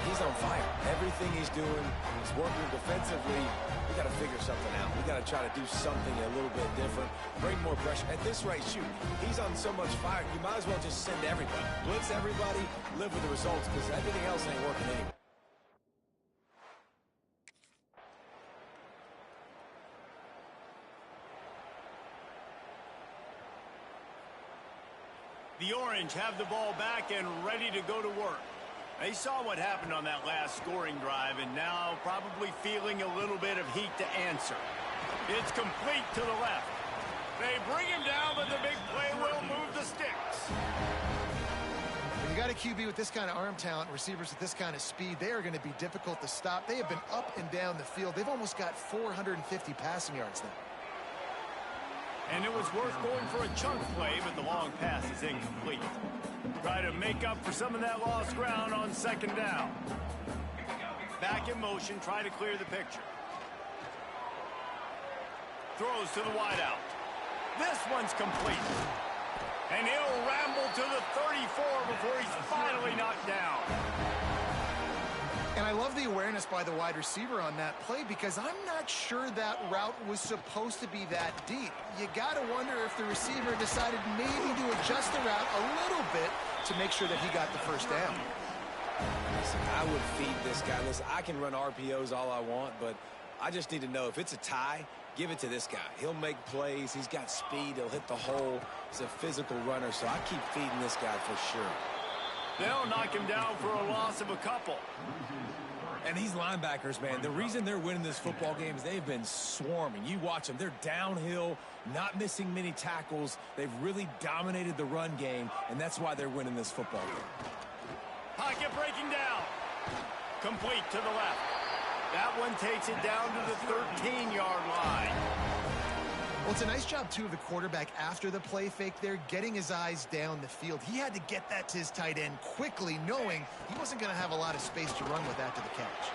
He's on fire. Everything he's doing is working defensively. We got to figure something out. We got to try to do something a little bit different. Bring more pressure. At this rate, shoot, he's on so much fire. You might as well just send everybody. Blitz everybody, live with the results, because everything else ain't working anyway. The Orange have the ball back and ready to go to work. They saw what happened on that last scoring drive and now probably feeling a little bit of heat to answer. It's complete to the left. They bring him down, but the big play will move the sticks. When you got a QB with this kind of arm talent, receivers with this kind of speed, they are going to be difficult to stop. They have been up and down the field. They've almost got 450 passing yards now. And it was worth going for a chunk play, but the long pass is incomplete. Try to make up for some of that lost ground on 2nd down. Back in motion, try to clear the picture. Throws to the wideout. This one's complete. And he'll ramble to the 34 before he's finally knocked down. And I love the awareness by the wide receiver on that play because I'm not sure that route was supposed to be that deep. You got to wonder if the receiver decided maybe to adjust the route a little bit to make sure that he got the 1st down. Listen, I would feed this guy. Listen, I can run RPOs all I want, but I just need to know if it's a tie, give it to this guy. He'll make plays. He's got speed. He'll hit the hole. He's a physical runner, so I keep feeding this guy for sure. They'll knock him down for a loss of a couple. And these linebackers, man, the reason they're winning this football game is they've been swarming. You watch them. They're downhill, not missing many tackles. They've really dominated the run game, and that's why they're winning this football game. Pocket breaking down. Complete to the left. That one takes it down to the 13-yard line. Well, it's a nice job, too, of the quarterback after the play fake there, getting his eyes down the field. He had to get that to his tight end quickly, knowing he wasn't going to have a lot of space to run with after the catch.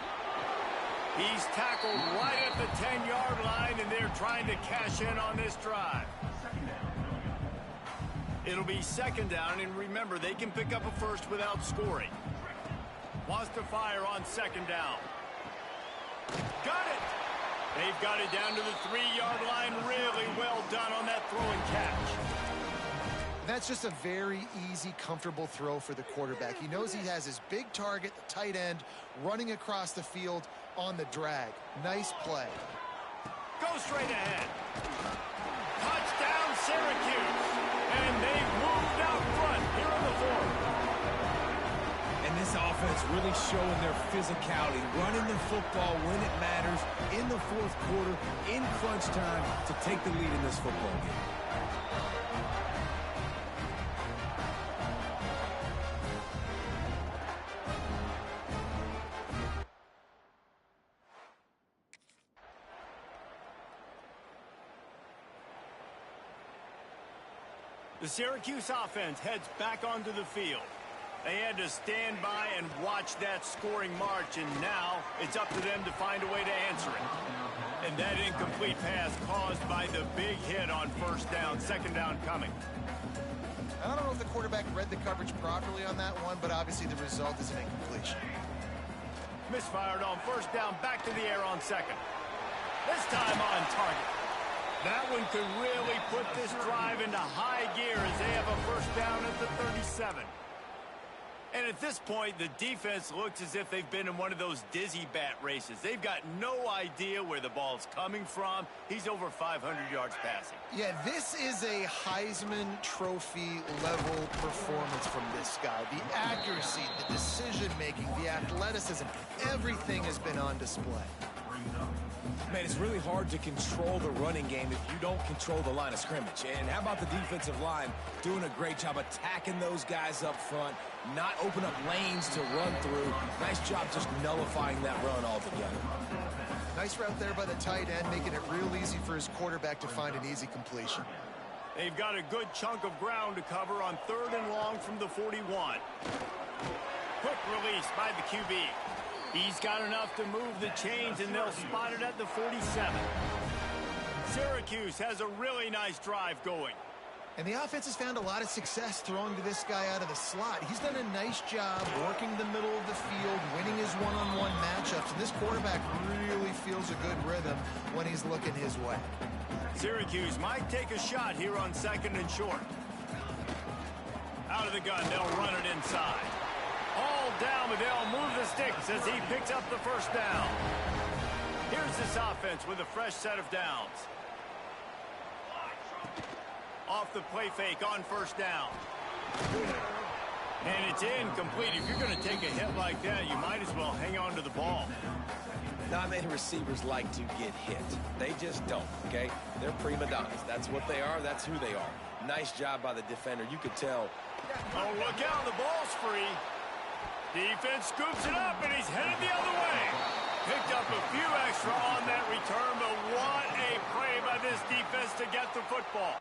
He's tackled right at the 10-yard line, and they're trying to cash in on this drive. It'll be 2nd down, and remember, they can pick up a first without scoring. Wants to fire on 2nd down. Got it! They've got it down to the 3-yard line. Really well done on that throw and catch. That's just a very easy, comfortable throw for the quarterback. He knows he has his big target, the tight end, running across the field on the drag. Nice play. Go straight ahead. Touchdown, Syracuse. And they've moved out front here in the 4th. And this offense really showing their physicality, running the football when it matters, in the 4th quarter, in crunch time, to take the lead in this football game. The Syracuse offense heads back onto the field. They had to stand by and watch that scoring march, and now it's up to them to find a way to answer it. And that incomplete pass caused by the big hit on 1st down, 2nd down coming. I don't know if the quarterback read the coverage properly on that one, but obviously the result is an incompletion. Misfired on 1st down, back to the air on 2nd. This time on target. That one could really put this drive into high gear as they have a 1st down at the 37. And at this point, the defense looks as if they've been in one of those dizzy bat races. They've got no idea where the ball's coming from. He's over 500 yards passing. Yeah, this is a Heisman Trophy level performance from this guy. The accuracy, the decision-making, the athleticism, everything has been on display. Man, it's really hard to control the running game if you don't control the line of scrimmage. And how about the defensive line doing a great job attacking those guys up front, not open up lanes to run through. Nice job just nullifying that run altogether. Nice route there by the tight end, making it real easy for his quarterback to find an easy completion. They've got a good chunk of ground to cover on 3rd and long from the 41. Quick release by the QB. He's got enough to move the chains, and they'll spot it at the 47. Syracuse has a really nice drive going. And the offense has found a lot of success throwing to this guy out of the slot. He's done a nice job working the middle of the field, winning his one-on-one matchups, and this quarterback really feels a good rhythm when he's looking his way. Syracuse might take a shot here on 2nd and short. Out of the gun, they'll run it inside. All down, but they'll move the sticks as he picks up the first down. Here's this offense with a fresh set of downs. Off the play fake on 1st down. And it's incomplete. If you're going to take a hit like that, you might as well hang on to the ball. Not many receivers like to get hit. They just don't, okay? They're prima donnas. That's what they are. That's who they are. Nice job by the defender. You could tell. Oh, look out. The ball's free. Defense scoops it up, and he's headed the other way. Picked up a few extra on that return, but what a play by this defense to get the football.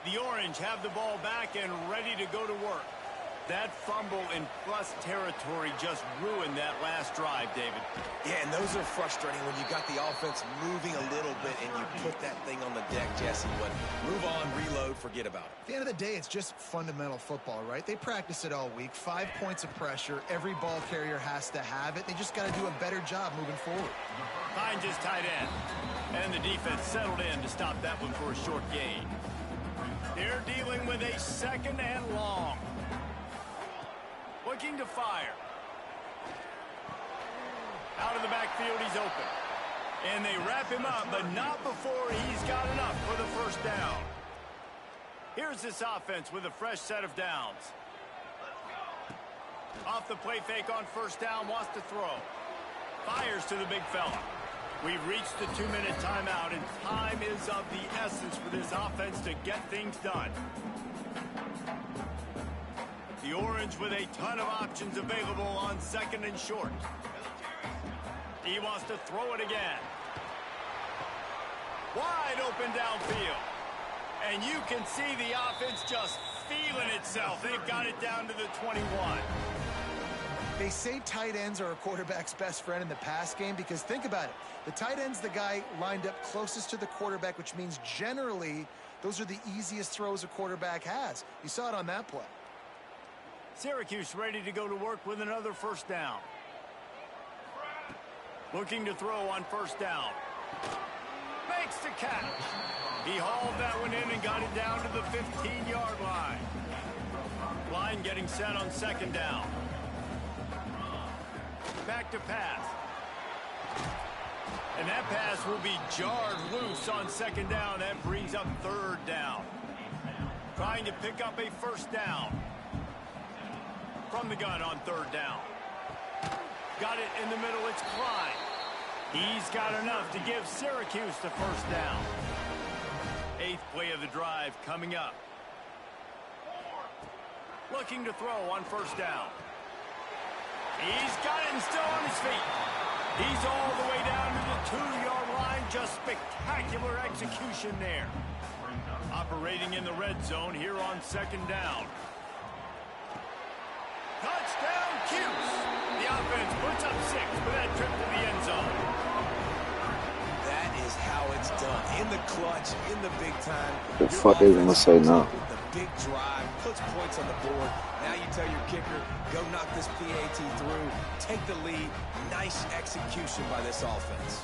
The Orange have the ball back and ready to go to work. That fumble in plus territory just ruined that last drive, David. Yeah, and those are frustrating when you got the offense moving a little bit and you put that thing on the deck, Jesse. But move on, reload, forget about it. At the end of the day, it's just fundamental football, right? They practice it all week. 5 points of pressure. Every ball carrier has to have it. They just got to do a better job moving forward. Finds his tight end. And the defense settled in to stop that one for a short gain. They're dealing with a 2nd and long. Looking to fire. Out of the backfield, he's open. And they wrap him up, but not before he's got enough for the first down. Here's this offense with a fresh set of downs. Off the play fake on 1st down, wants to throw. Fires to the big fella. We've reached the 2-minute timeout, and time is of the essence for this offense to get things done. The Orange with a ton of options available on 2nd and short. He wants to throw it again. Wide open downfield. And you can see the offense just feeling itself. They've got it down to the 21. They say tight ends are a quarterback's best friend in the pass game because think about it. The tight end's the guy lined up closest to the quarterback, which means generally those are the easiest throws a quarterback has. You saw it on that play. Syracuse ready to go to work with another 1st down. Looking to throw on 1st down. Makes the catch. He hauled that one in and got it down to the 15-yard line. Line getting set on 2nd down. Back to pass. And that pass will be jarred loose on 2nd down. That brings up 3rd down. Trying to pick up a 1st down. From the gun on 3rd down. Got it in the middle, it's Klein. He's got enough to give Syracuse the 1st down. 8th play of the drive coming up. Looking to throw on 1st down. He's got it and still on his feet. He's all the way down to the 2-yard line. Just spectacular execution there. Operating in the red zone here on 2nd down. Touchdown, Cuse. The offense puts up 6 for that trip to the end zone. That is how it's done. In the clutch, in the big time. The fuck they gonna say now? The big drive, puts points on the board. Now you tell your kicker, go knock this PAT through. Take the lead. Nice execution by this offense.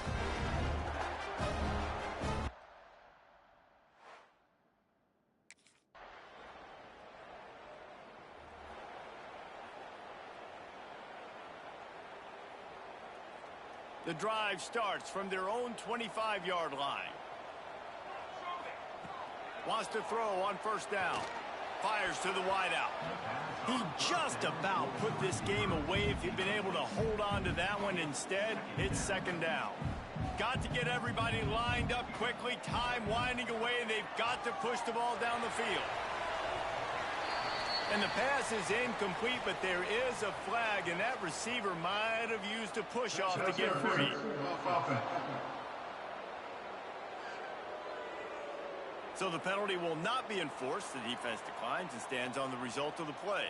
The drive starts from their own 25-yard line. Wants to throw on 1st down. Fires to the wideout. He just about put this game away if he'd been able to hold on to that one. Instead, it's second down. Got to get everybody lined up quickly. Time winding away, and they've got to push the ball down the field. And the pass is incomplete, but there is a flag, and that receiver might have used a push-off to get free. So the penalty will not be enforced. The defense declines and stands on the result of the play.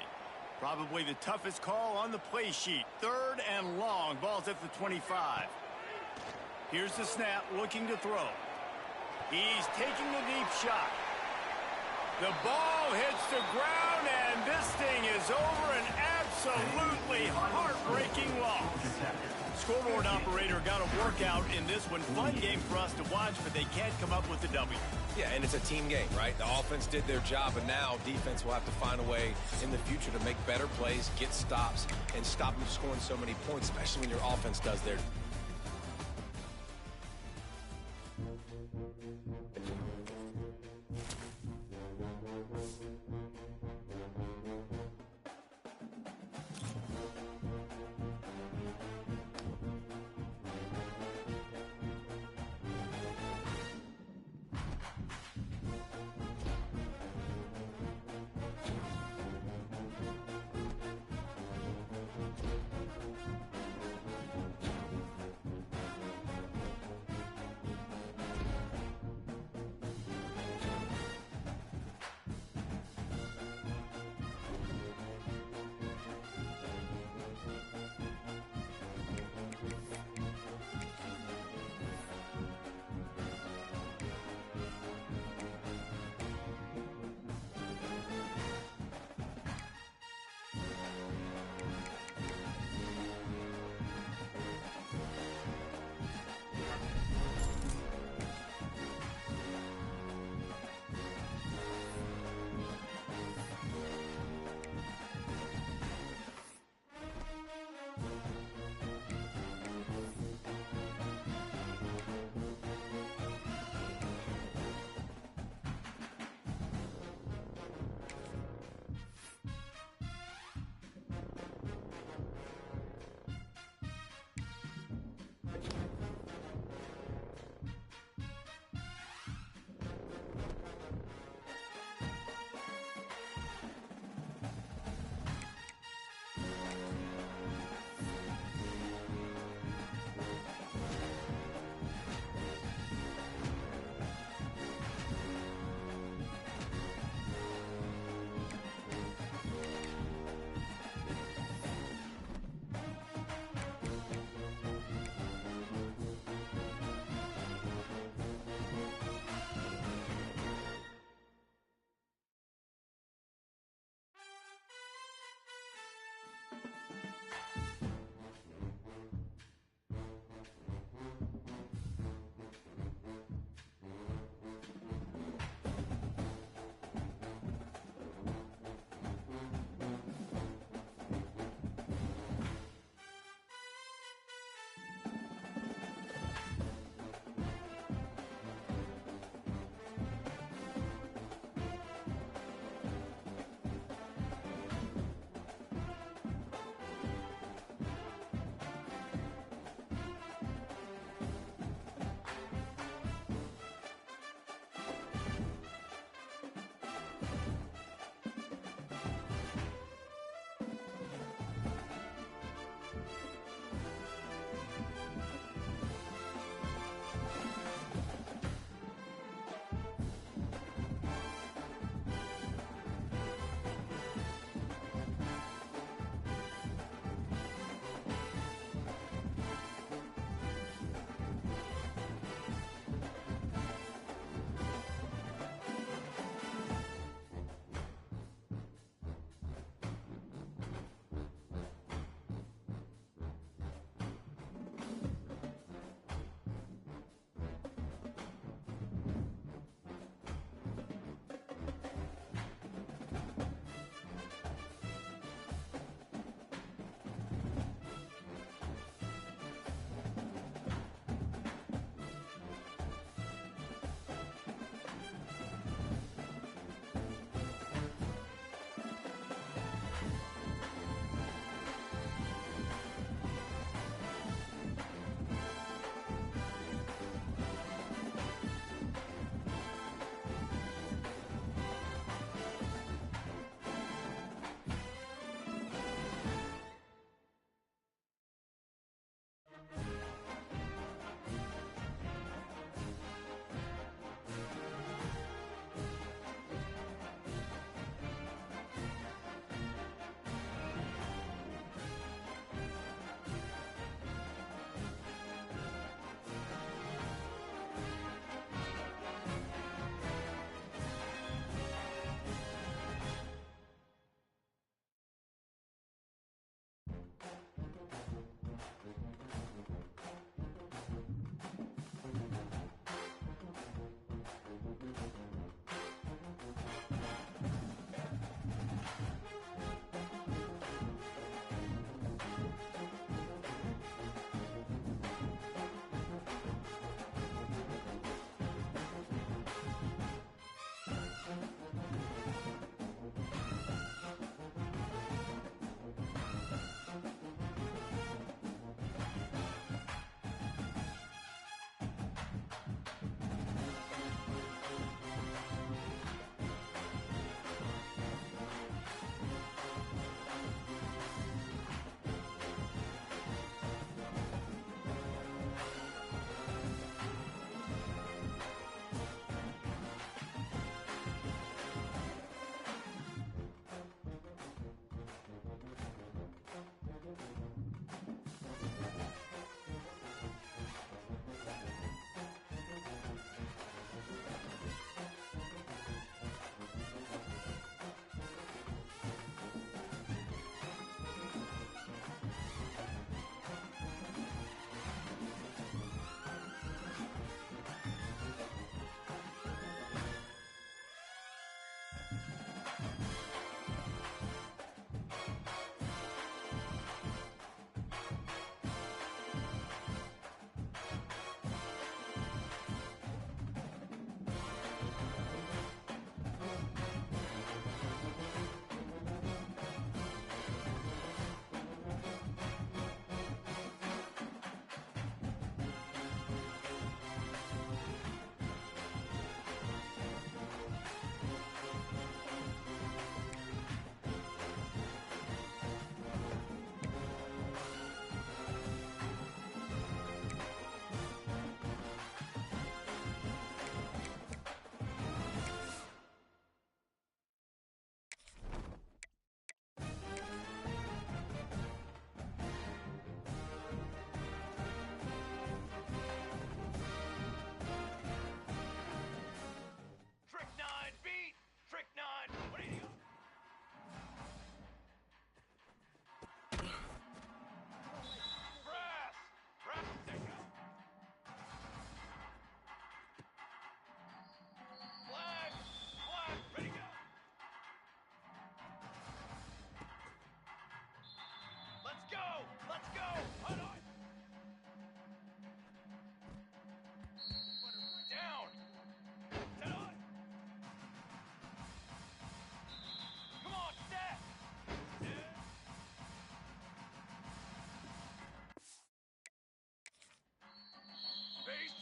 Probably the toughest call on the play sheet. 3rd and long. Ball's at the 25. Here's the snap, looking to throw. He's taking a deep shot. The ball hits the ground, and this thing is over. An absolutely heartbreaking loss. Scoreboard operator got a workout in this one. Fun game for us to watch, but they can't come up with the W. Yeah, and it's a team game, right? The offense did their job, and now defense will have to find a way in the future to make better plays, get stops, and stop them scoring so many points, especially when your offense does their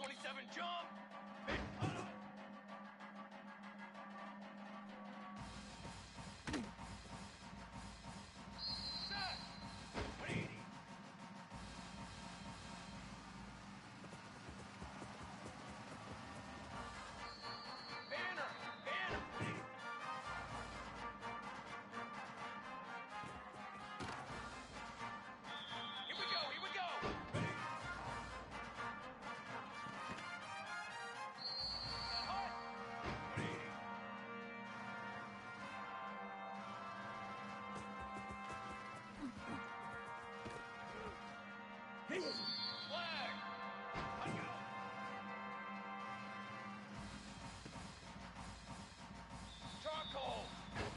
27, jump. Hey, hold on. Set. 180. Banner. Banner. Here we go. Here we go. Ready. Hut. 180. Flag. Hut go. Charcoal.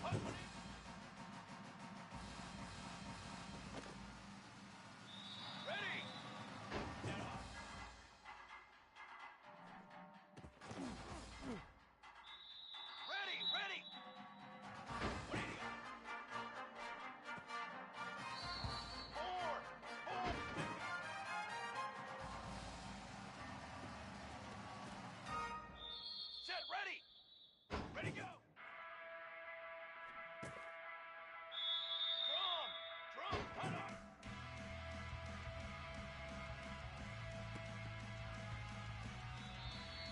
Hut. Ready. Get up. Ready. Ready. 180. Four. Four. Set. Ready. Ready, go. Drum. Drum. Hut on.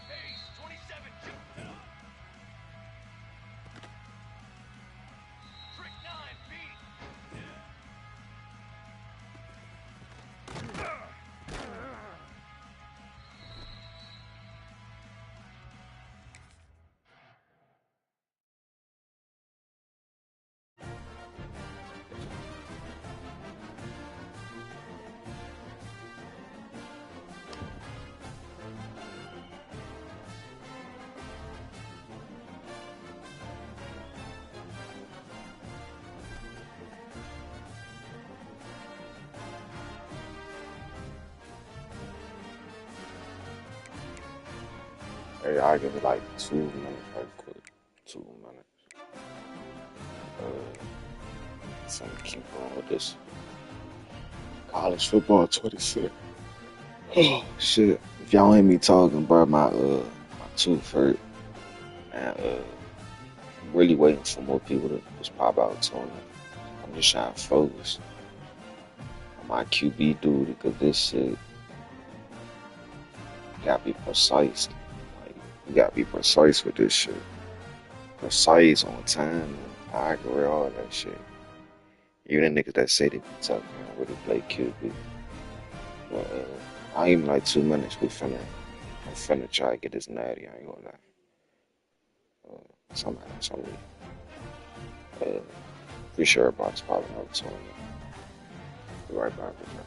Base. 27. Jump. Hut on. Trick 9. Beat. Hey, I'll give it like 2 minutes right quick. 2 minutes. So I'm keep going with this college football 26. Oh shit! If y'all hear me talking, bro, my tooth hurt, and I'm really waiting for more people to just pop out to me. I'm just trying to focus on my QB duty, because this shit gotta be precise. Like, you gotta be precise with this shit. Precise on time, and accurate, all that shit. Even the niggas that say they be tough, man, really play QB. But I ain't even like 2 minutes. I'm finna try to get this natty. I ain't gonna lie. Somebody. Pretty sure everybody's probably know what's on. Be right back with that.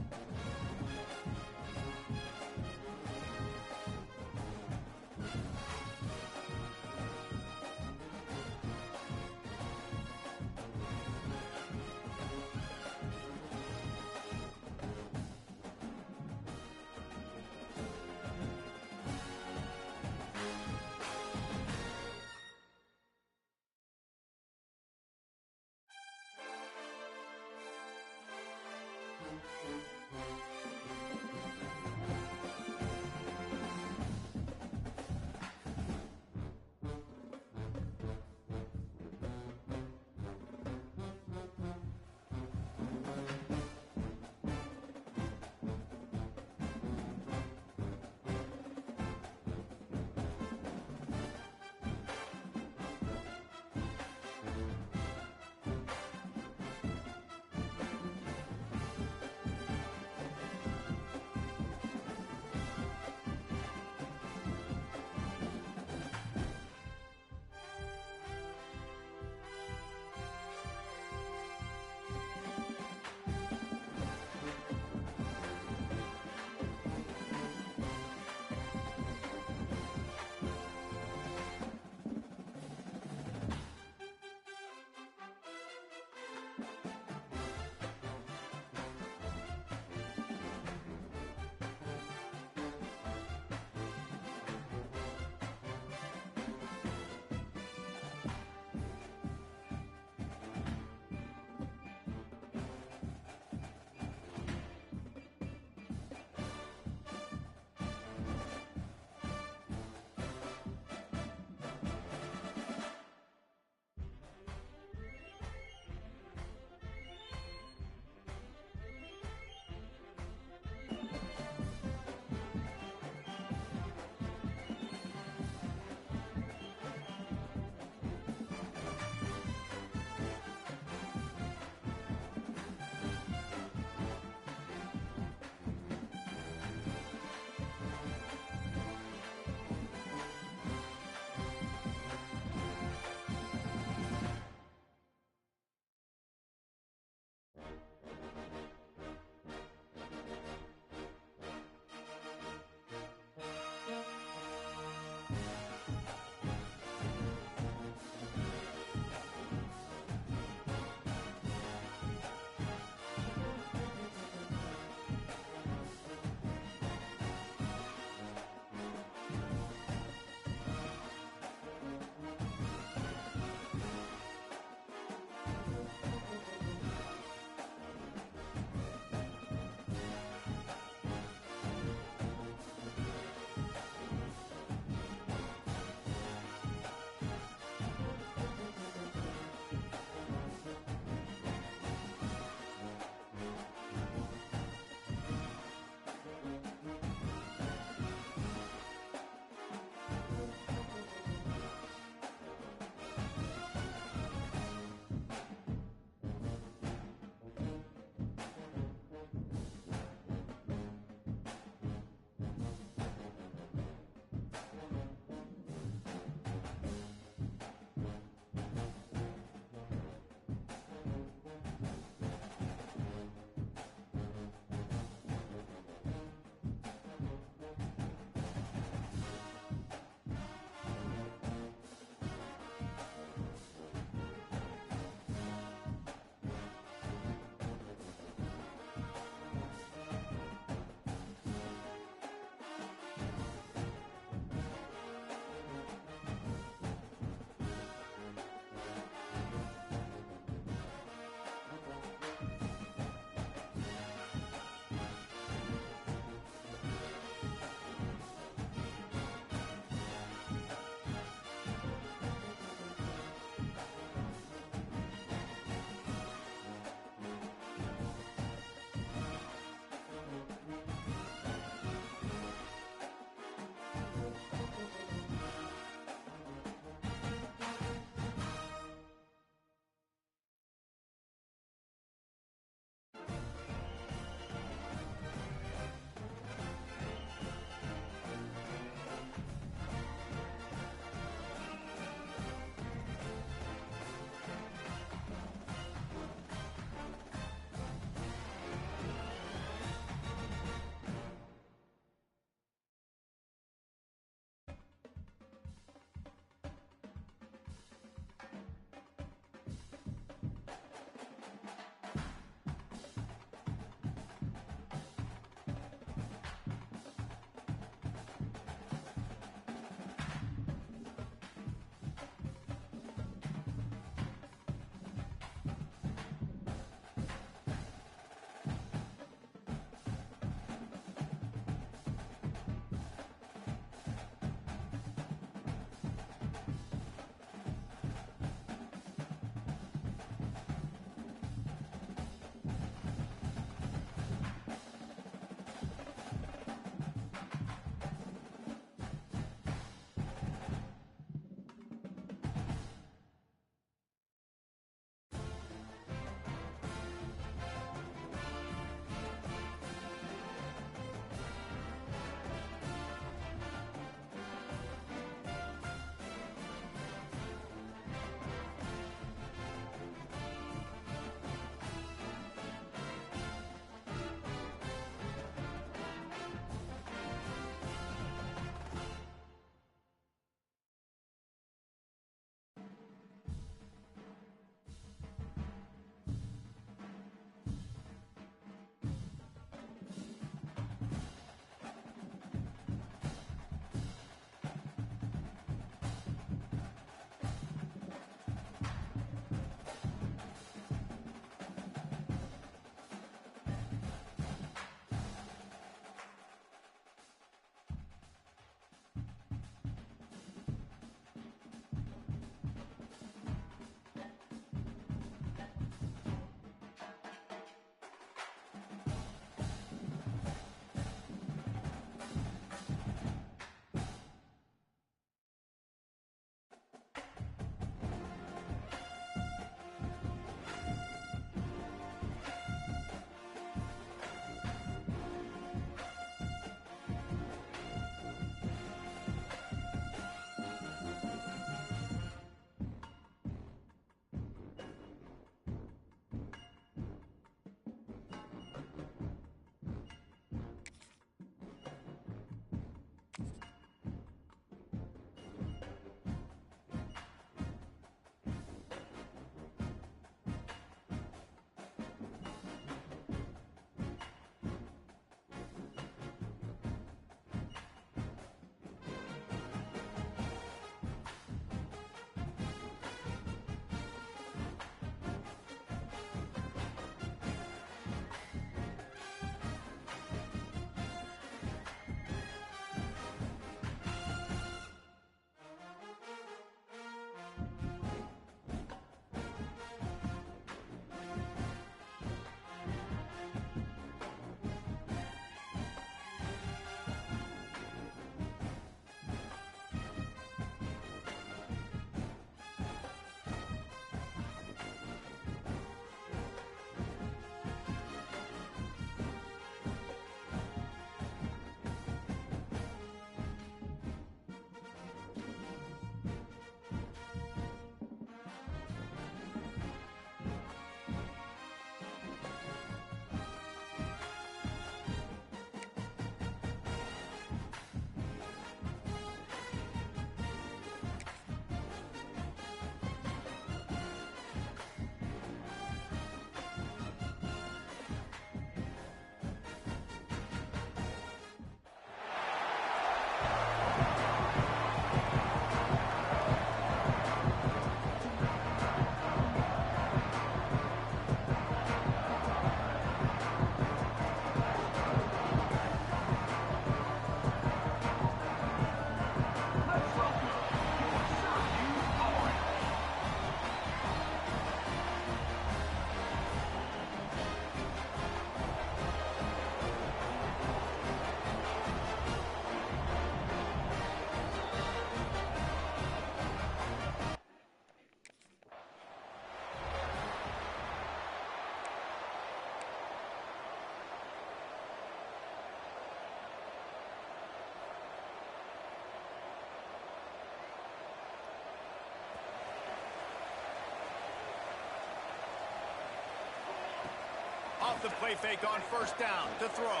Off the play fake on first down to throw.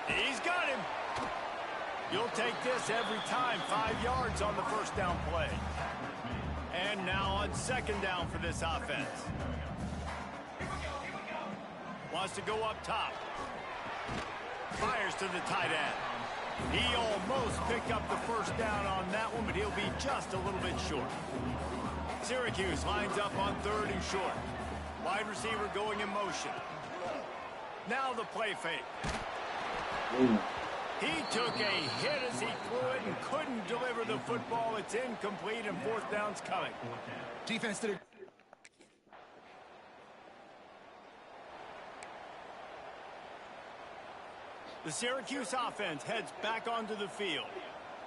He's got him. You'll take this every time. 5 yards on the first down play. And now on second down for this offense. Wants to go up top. Fires to the tight end. He almost picked up the first down on that one, but he'll be just a little bit short. Syracuse lines up on third and short. Wide receiver going in motion. Now the play fake. He took a hit as he threw it and couldn't deliver the football. It's incomplete and fourth down's coming. Defense did it. The Syracuse offense heads back onto the field.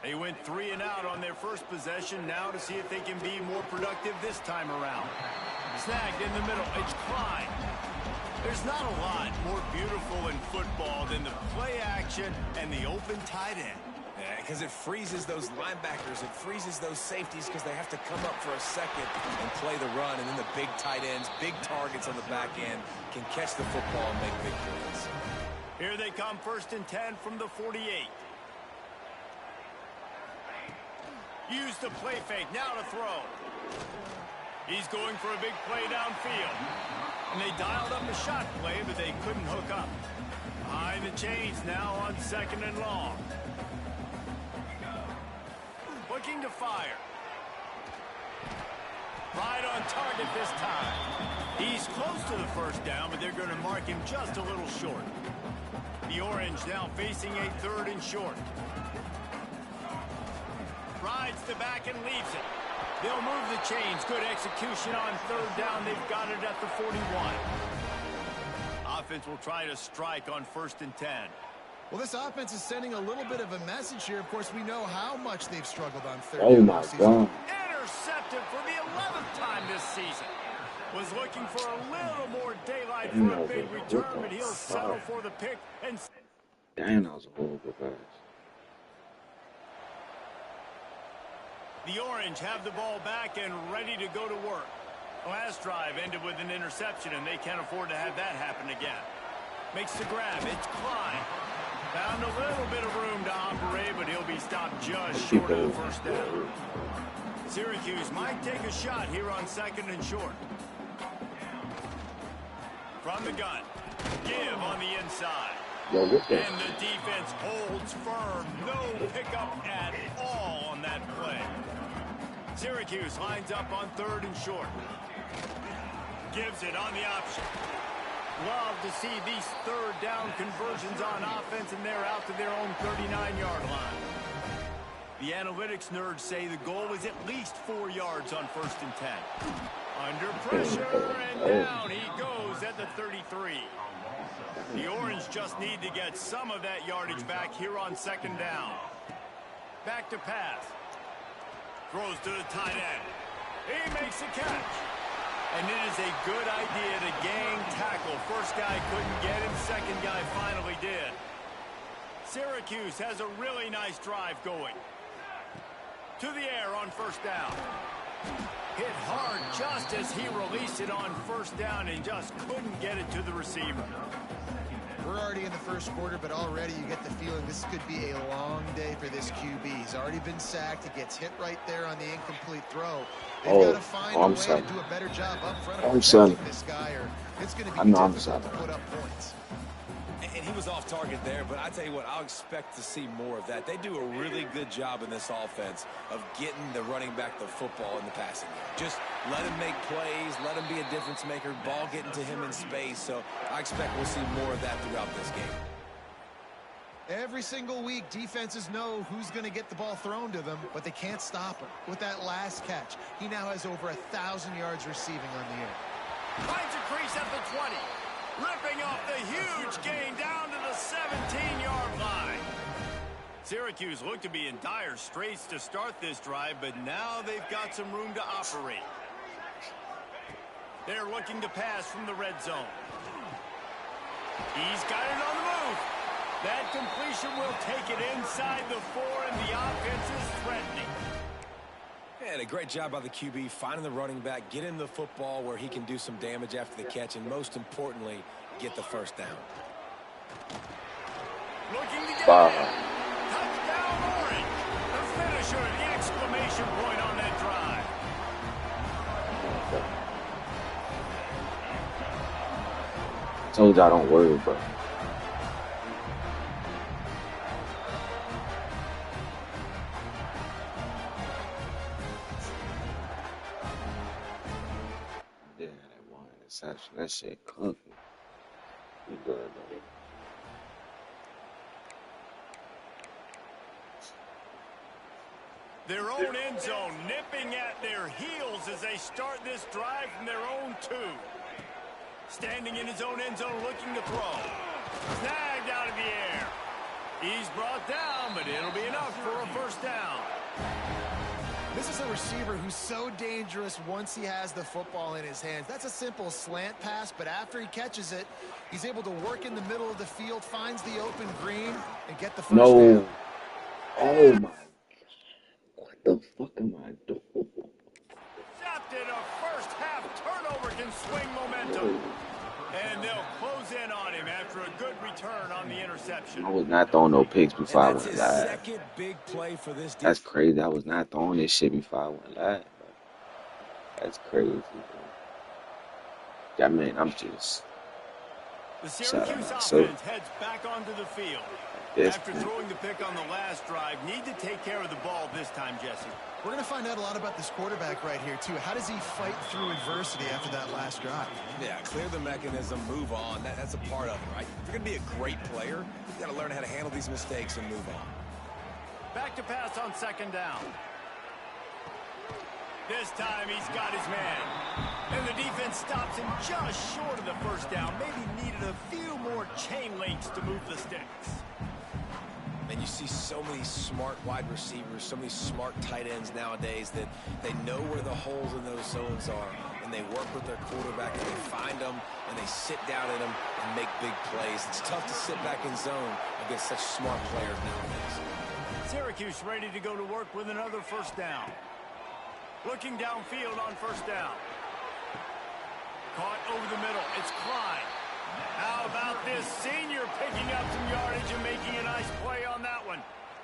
They went 3 and out on their first possession, now to see if they can be more productive this time around. Snagged in the middle, it's Klein. There's not a lot more beautiful in football than the play action and the open tight end. Yeah, because it freezes those linebackers, it freezes those safeties because they have to come up for a second and play the run, and then the big tight ends, big targets on the back end can catch the football and make big plays. Here they come, 1st and 10 from the 48. Use the play fake, now to throw. He's going for a big play downfield. And they dialed up a shot play, but they couldn't hook up. Behind the chains now on second and long. Looking to fire. Right on target this time. He's close to the first down, but they're going to mark him just a little short. The Orange now facing a 3rd and short. Rides the back and leaves it. They'll move the chains. Good execution on 3rd down. They've got it at the 41. Offense will try to strike on 1st and 10. Well, this offense is sending a little bit of a message here. Of course, we know how much they've struggled on 3rd Oh down my this season. God. Intercepted for the 11th time this season. Was looking for a little more daylight for a big return, but he'll settle for the pick. And Damn, that was a horrible pass. the Orange have the ball back and ready to go to work. Last drive ended with an interception, and they can't afford to have that happen again. Makes the grab. It's Klein. Found a little bit of room to operate, but he'll be stopped just short of the first down. Syracuse might take a shot here on 2nd and short. From the gun. Give on the inside. Yo, what the? And the defense holds firm. No pickup at all on that play. Syracuse lines up on 3rd and short. Gives it on the option. Love to see these 3rd down conversions on offense, and they're out to their own 39-yard line. The analytics nerds say the goal is at least 4 yards on 1st and 10. Under pressure, and down he goes at the 33. The Orange just need to get some of that yardage back here on 2nd down. Back to pass. Throws to the tight end. He makes the catch. And it is a good idea to gang tackle. First guy couldn't get him. Second guy finally did. Syracuse has a really nice drive going. To the air on 1st down. Hit hard just as he released it on 1st down and just couldn't get it to the receiver. We're already in the first quarter, but already you get the feeling this could be a long day for this QB. He's already been sacked. He gets hit right there on the incomplete throw. They've got to find a way to do a better job up front of protecting this guy, or it's going to be difficult to put up points. And he was off target there, but I tell you what, I'll expect to see more of that. They do a really good job in this offense of getting the running back the football in the passing game. Just let him make plays, let him be a difference maker, ball getting to him in space. So I expect we'll see more of that throughout this game. Every single week, defenses know who's going to get the ball thrown to them, but they can't stop him. With that last catch, he now has over 1,000 yards receiving on the air. Finds a crease at the 20. Ripping off the huge gain down to the 17-yard line. Syracuse looked to be in dire straits to start this drive, but now they've got some room to operate. They're looking to pass from the red zone. He's got it on the move. That completion will take it inside the 4, and the offense is threatening. Yeah, And a great job by the QB finding the running back, get him the football where he can do some damage after the catch, and most importantly, get the first down. Looking to get Wow. in. Touchdown Orange. The finisher, the exclamation point on that drive. I told y'all don't worry, bro. Yeah, that one interception. That shit cooking. You good, though. Their own end zone nipping at their heels as they start this drive from their own 2. Standing in his own end zone looking to throw. Snagged out of the air. He's brought down, but it'll be enough for a first down. This is a receiver who's so dangerous once he has the football in his hands. That's a simple slant pass, but after he catches it, he's able to work in the middle of the field, finds the open green, and get the first No. down. Oh, my God. What the fuck am I doing? Intercepted. A first half turnover can swing momentum. And they'll close in on him after a good return on the interception. I was not throwing no picks before I And that's went his live. second big play for this That's defense. crazy. I was not throwing this shit before I went live, bro. That's crazy, bro. Yeah, man, I'm just The shout out Syracuse myself. offense heads back onto the field. Yes, After man. throwing the pick on the last drive, need to take care of the ball this time, Jesse. We're going to find out a lot about this quarterback right here, too. How does he fight through adversity after that last drive? Yeah, clear the mechanism, move on. That's a part of it, right? If you're going to be a great player, you got to learn how to handle these mistakes and move on. Back to pass on second down. This time he's got his man. And the defense stops him just short of the first down. Maybe needed a few more chain links to move the sticks. And you see so many smart wide receivers, so many smart tight ends nowadays that they know where the holes in those zones are, and they work with their quarterback, and they find them, and they sit down in them and make big plays. It's tough to sit back in zone against such smart players nowadays. Syracuse ready to go to work with another first down. Looking downfield on first down. Caught over the middle. It's Klein. How about this senior picking up some yardage and making a nice play on that one?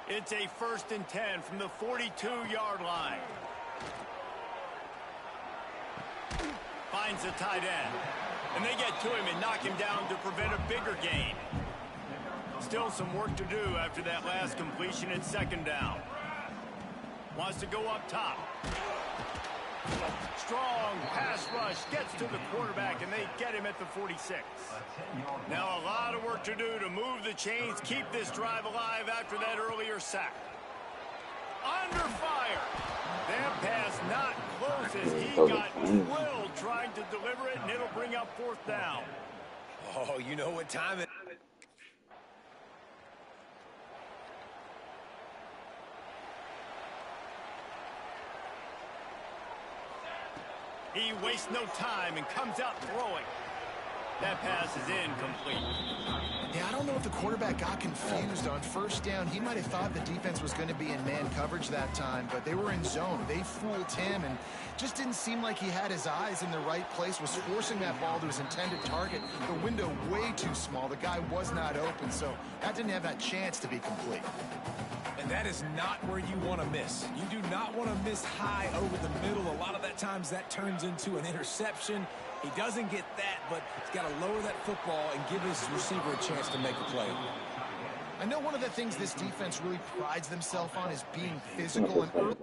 It's a 1st and 10 from the 42-yard line. Finds the tight end. And they get to him and knock him down to prevent a bigger gain. Still some work to do after that last completion at second down. Wants to go up top. Strong pass rush gets to the quarterback, and they get him at the 46. Now a lot of work to do to move the chains, keep this drive alive after that earlier sack. Under fire. That pass not close as he got drilled trying to deliver it, and it'll bring up 4th down. Oh, you know what time it is. He wastes no time and comes out throwing. That pass is incomplete. Yeah, I don't know if the quarterback got confused on first down. He might have thought the defense was going to be in man coverage that time, but they were in zone. They fooled him and just didn't seem like he had his eyes in the right place, was forcing that ball to his intended target. The window way too small. The guy was not open, so that didn't have that chance to be complete. And that is not where you want to miss. You do not want to miss high over the middle. A lot of that times that turns into an interception. He doesn't get that, but he's got to lower that football and give his receiver a chance to make a play. I know one of the things this defense really prides themselves on is being physical and early.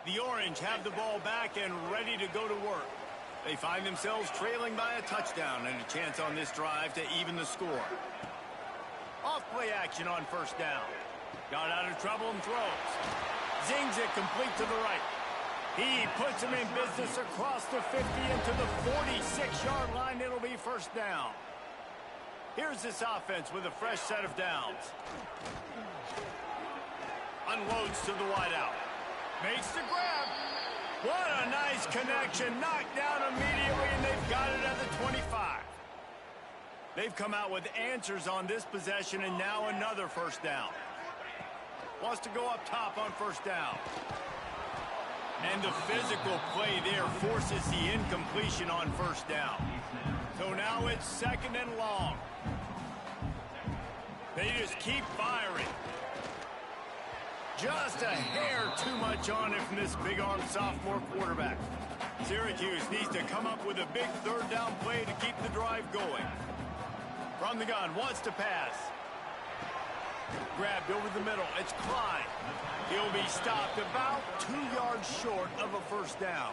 The Orange have the ball back and ready to go to work. They find themselves trailing by a touchdown and a chance on this drive to even the score. Off-play action on first down. Got out of trouble and throws. Zings it complete to the right. He puts him in business across the 50 into the 46-yard line. It'll be first down. Here's this offense with a fresh set of downs. Unloads to the wideout. Makes the grab. What a nice connection. Knocked down immediately, and they've got it at the 25. They've come out with answers on this possession, and now another first down. Wants to go up top on first down. And the physical play there forces the incompletion on first down. So now it's second and long. They just keep firing. Just a hair too much on it from this big-armed sophomore quarterback. Syracuse needs to come up with a big third down play to keep the drive going. From the gun, wants to pass. Grabbed over the middle. It's Klein. He'll be stopped about 2 yards short of a first down.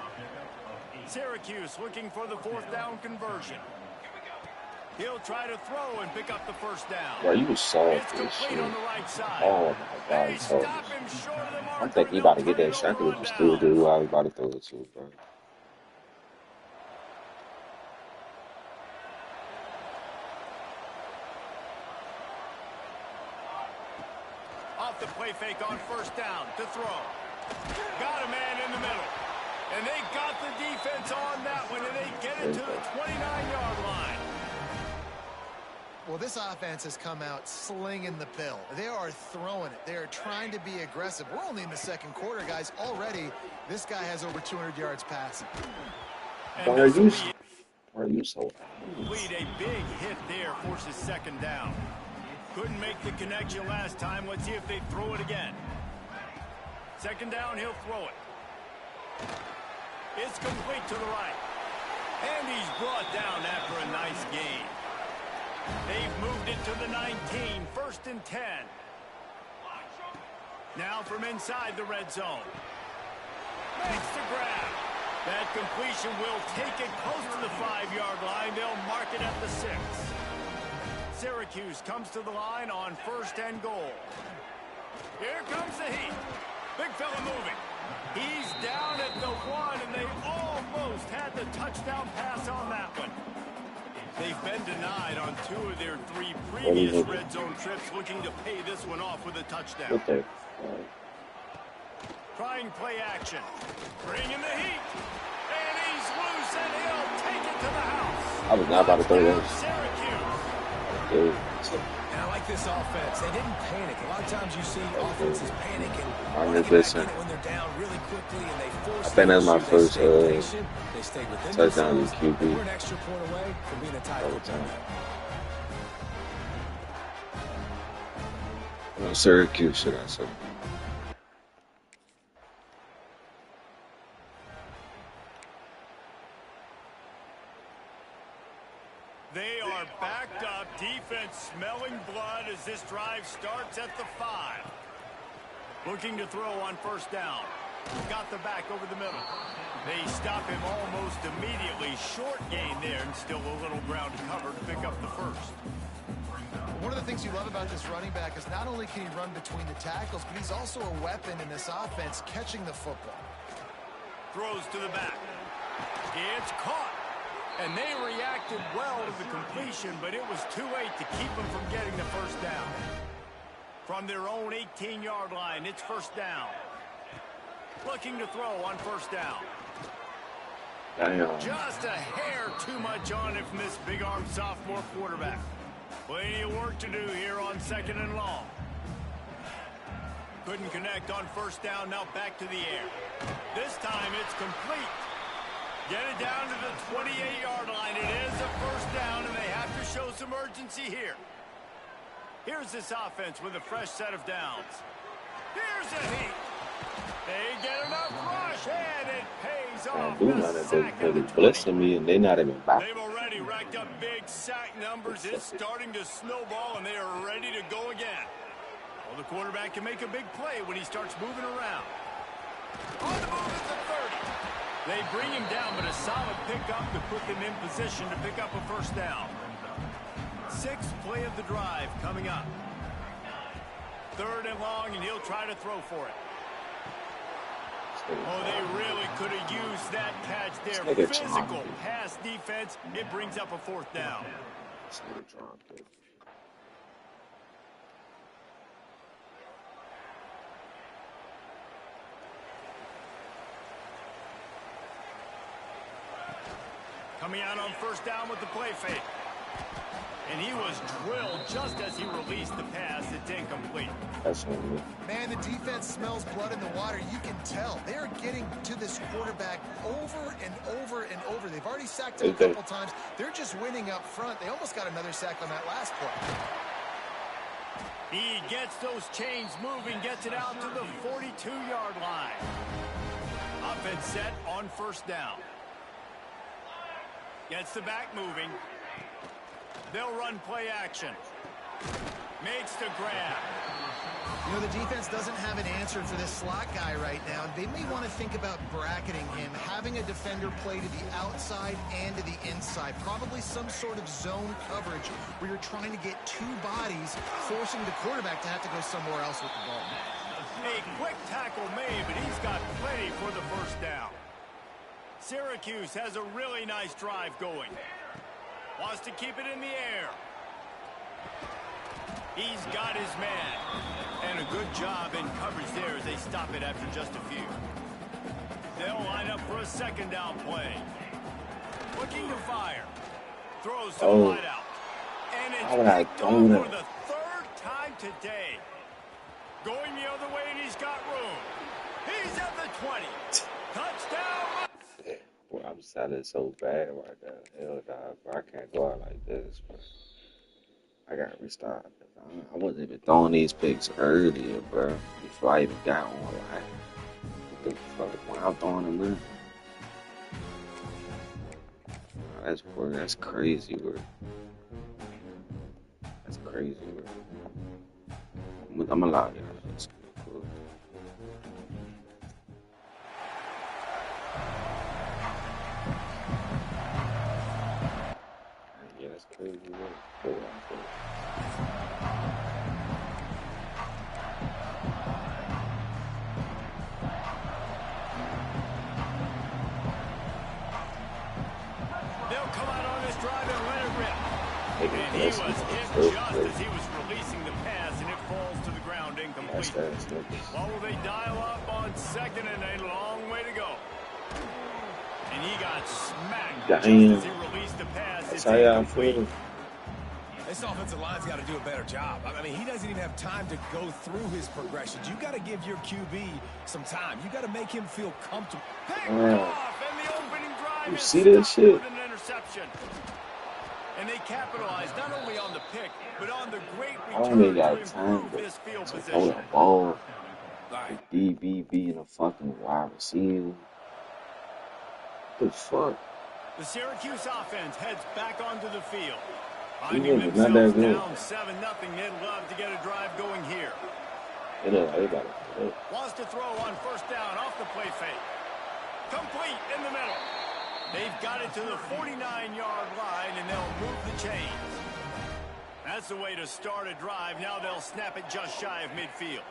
Syracuse looking for the fourth down conversion. He'll try to throw and pick up the first down. Bro, you saw It's this complete shit. on the right side. Oh my God, They he saw stop this. him short of the marker. I think he about to get that shot. I think he still do while he about to throw it to, bro. Off the play fake on first down to throw. Got a man in the middle. And they got the defense on that one, and they get it to the 29-yard line. Well, this offense has come out slinging the pill. They are throwing it. They are trying to be aggressive. We're only in the second quarter, guys. Already, this guy has over 200 yards passing. Why are you so Lead a big hit there, forces second down. Couldn't make the connection last time. Let's see if they throw it again. Second down, he'll throw it. It's complete to the right. And he's brought down after a nice gain. They've moved it to the 19, first and 10. Now from inside the red zone. Makes the grab. That completion will take it close to the 5-yard line. They'll mark it at the 6. Syracuse comes to the line on first and goal. Here comes the heat. Big fella moving. He's down at the 1, and they almost had the touchdown pass on that one. They've been denied on 2 of their 3 previous red zone trips, looking to pay this one off with a touchdown. okay? Trying play action. Bringing the heat. And he's loose, and he'll take it to the house. I was not about to throw this. Syracuse. And I like this offense. They didn't panic. A lot of times you see offenses panic and I'm want to just get back in listening. it when they're down really quickly, and they force I think that's my the first issue. They stayed patient. They stayed within touchdown themselves. in QB. We're an extra point away from being a tie football game. Syracuse, should I say? They are backed up. Defense smelling blood as this drive starts at the 5. Looking to throw on first down. Got the back over the middle. They stop him almost immediately. Short gain there, and still a little ground to cover to pick up the first. One of the things you love about this running back is not only can he run between the tackles, but he's also a weapon in this offense catching the football. Throws to the back. It's caught. And they reacted well to the completion, but it was too late to keep them from getting the first down. From their own 18-yard line, it's first down. Looking to throw on first down. Damn. Just a hair too much on it from this big-armed sophomore quarterback. Plenty of work to do here on second and long. Couldn't connect on first down, now back to the air. This time it's complete. Get it down to the 28-yard line. It is a first down, and they have to show some urgency here. Here's this offense with a fresh set of downs. Here's a heat. They get enough rush, and it pays off. Do nothing. They're blessing me, and they're not even back. They've already racked up big sack numbers. It's starting to snowball, and they are ready to go again. Well, the quarterback can make a big play when he starts moving around. On the move at the 30. They bring him down, but a solid pickup to put them in position to pick up a first down. 6th play of the drive coming up. 3rd and long, and he'll try to throw for it. Oh, they really could have used that catch there. Physical pass defense. It brings up a 4th down. Coming out on first down with the play fake. And he was drilled just as he released the pass. It's incomplete. That's on me. Man, the defense smells blood in the water. You can tell. They are getting to this quarterback over and over and over. They've already sacked him a couple times. They're just winning up front. They almost got another sack on that last play. He gets those chains moving, gets it out to the 42-yard line. Offense set on first down. Gets the back moving. They'll run play action. Makes the grab. You know, the defense doesn't have an answer for this slot guy right now. They may want to think about bracketing him, having a defender play to the outside and to the inside. Probably some sort of zone coverage where you're trying to get two bodies, forcing the quarterback to have to go somewhere else with the ball. A quick tackle made, but he's got plenty for the first down. Syracuse has a really nice drive going. Wants to keep it in the air. He's got his man. And a good job in coverage there as they stop it after just a few. They'll line up for a second down play. Looking to fire. Throws to the wideout. And it's picked off for the third time today. Going the other way, and he's got room. He's at the 20. Touchdown. Boy, I'm sounding so bad right now. Hell nah, bro. I can't go out like this, bro. I gotta restart. I wasn't even throwing these picks earlier, bro. Before I even got on, like, what the fuck? Why I'm throwing them in? That's crazy, bro. That's crazy, bro. I'm allowed y'all. That's cool. Yeah, that's crazy, bro. They'll come out on this drive and let it rip. And he was hit just as he was releasing the pass, and it falls to the ground incomplete. What will they dial up on second and a long way to go? And he got smacked just as he released the pass. It's incomplete. This offensive line's got to do a better job. I mean, he doesn't even have time to go through his progressions. You got to give your QB some time. You got to make him feel comfortable. Picked off, and the opening drive you is see this shit? with an interception. And they capitalized not only on the pick, but on the great return to improve this field position. Hold a ball, the DBB and a fucking wide receiver. What the fuck? The Syracuse offense heads back onto the field. Even Finding not that themselves good. down 7-0, they'd love to get a drive going here. Wants to throw on first down off the play fake. Complete in the middle. They've got it to the 49-yard line, and they'll move the chains. That's the way to start a drive. Now they'll snap it just shy of midfield.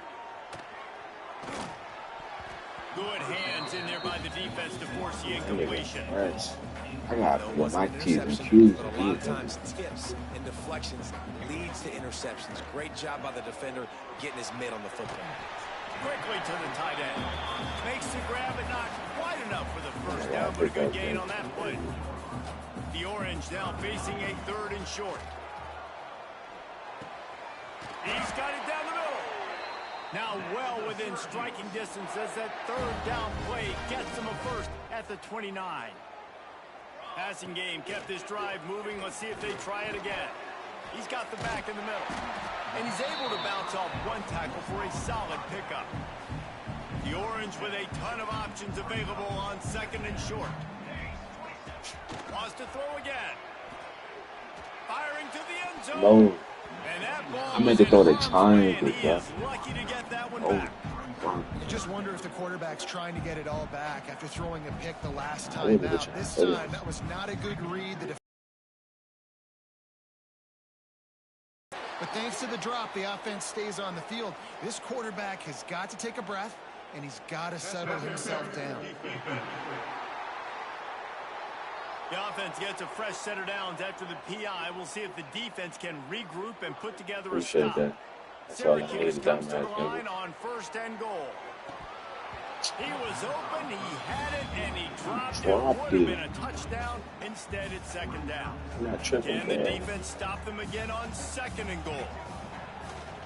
Good hands in there by the defense to force the incompletion. I got my T's and But Q's. a lot of times tips and deflections leads to interceptions. Great job by the defender getting his mid on the football. Quickly to the tight end. Makes the grab, but not quite enough for the first down, but a good gain on that play. The Orange now facing a third and short. He's got it down the middle. Now well within striking distance as that third down play gets him a first at the 29. Passing game kept this drive moving. Let's see if they try it again. He's got the back in the middle. And he's able to bounce off one tackle for a solid pickup. The Orange with a ton of options available on second and short. Wants to throw again. Firing to the end zone. No. And that ball I meant to throw the triangle, he is lucky to get that one back. You just wonder if the quarterback's trying to get it all back after throwing a pick the last time out. This time, that was not a good read. But thanks to the drop, the offense stays on the field. This quarterback has got to take a breath, and he's got to settle himself down. The offense gets a fresh set of downs after the PI. We'll see if the defense can regroup and put together a stop. Syracuse comes to the line on first and goal. He was open, he had it, and he dropped it. Dropped Would have it. been a touchdown. Instead, it's second down. I'm not tripping, Can the man. defense stop them again on second and goal?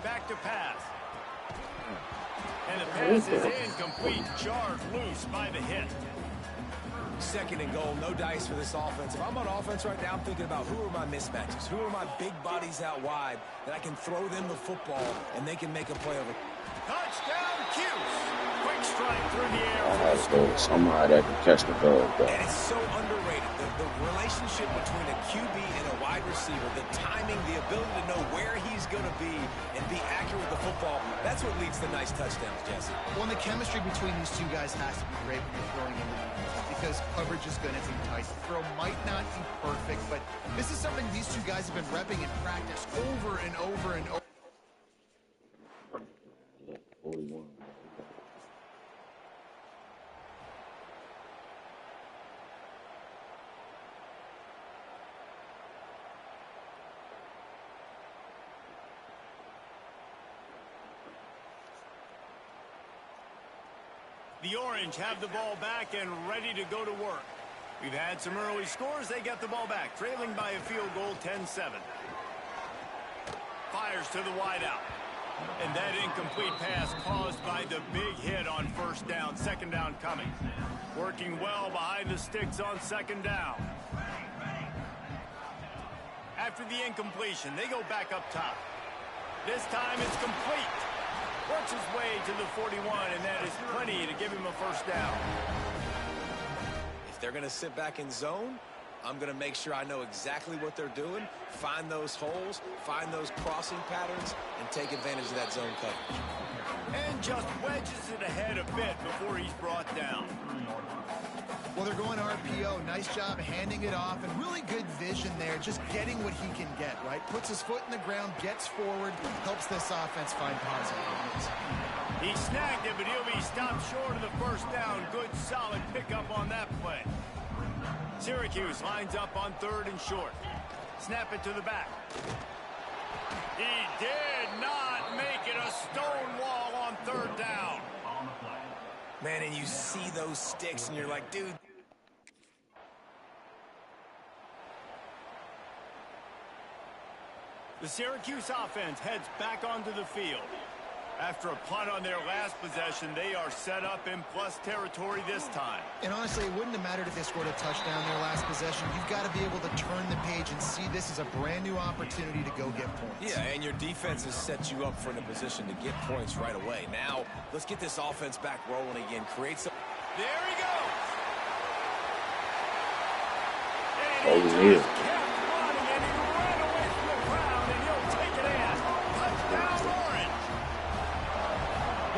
Back to pass. And the pass is incomplete. Charged loose by the hit. Second and goal, no dice for this offense. If I'm on offense right now, I'm thinking about who are my mismatches? Who are my big bodies out wide that I can throw them the football and they can make a play over. Touchdown, Cuse. Quick strike through the air. I had to go somebody that can catch the ball, but And it's so underrated. The relationship between a QB and a wide receiver, the timing, the ability to know where he's going to be and be accurate with the football, that's what leads to nice touchdowns, Jesse. Well, and the chemistry between these two guys has to be great when you're throwing in the because coverage is going to be tight. The throw might not be perfect, but this is something these two guys have been repping in practice over and over and over. 41. The Orange have the ball back and ready to go to work. We've had some early scores. They get the ball back, trailing by a field goal, 10-7. Fires to the wideout. And that incomplete pass caused by the big hit on first down. Second down coming. Working well behind the sticks on second down. After the incompletion, they go back up top. This time it's complete. Works his way to the 41, and that is plenty to give him a first down. If they're going to sit back in zone, I'm going to make sure I know exactly what they're doing, find those holes, find those crossing patterns, and take advantage of that zone coverage. And just wedges it ahead a bit before he's brought down. Well, they're going RPO. Nice job handing it off, and really good vision there, just getting what he can get, right? Puts his foot in the ground, gets forward, helps this offense find positive moments. He snagged it, but he'll be stopped short of the first down. Good, solid pickup on that play. Syracuse lines up on third and short. Snap it to the back. He did not make it a stone wall on third down. Man, and you see those sticks, and you're like, dude. The Syracuse offense heads back onto the field. After a punt on their last possession, they are set up in plus territory this time. And honestly, it wouldn't have mattered if they scored a touchdown their last possession. You've got to be able to turn the page and see this as a brand new opportunity to go get points. Yeah, and your defense has set you up for in a position to get points right away. Now, let's get this offense back rolling again. Create some... There he goes. Oh, And he yeah. just kept running, and he ran away from the crowd, and he'll take it in. Touchdown, Orange.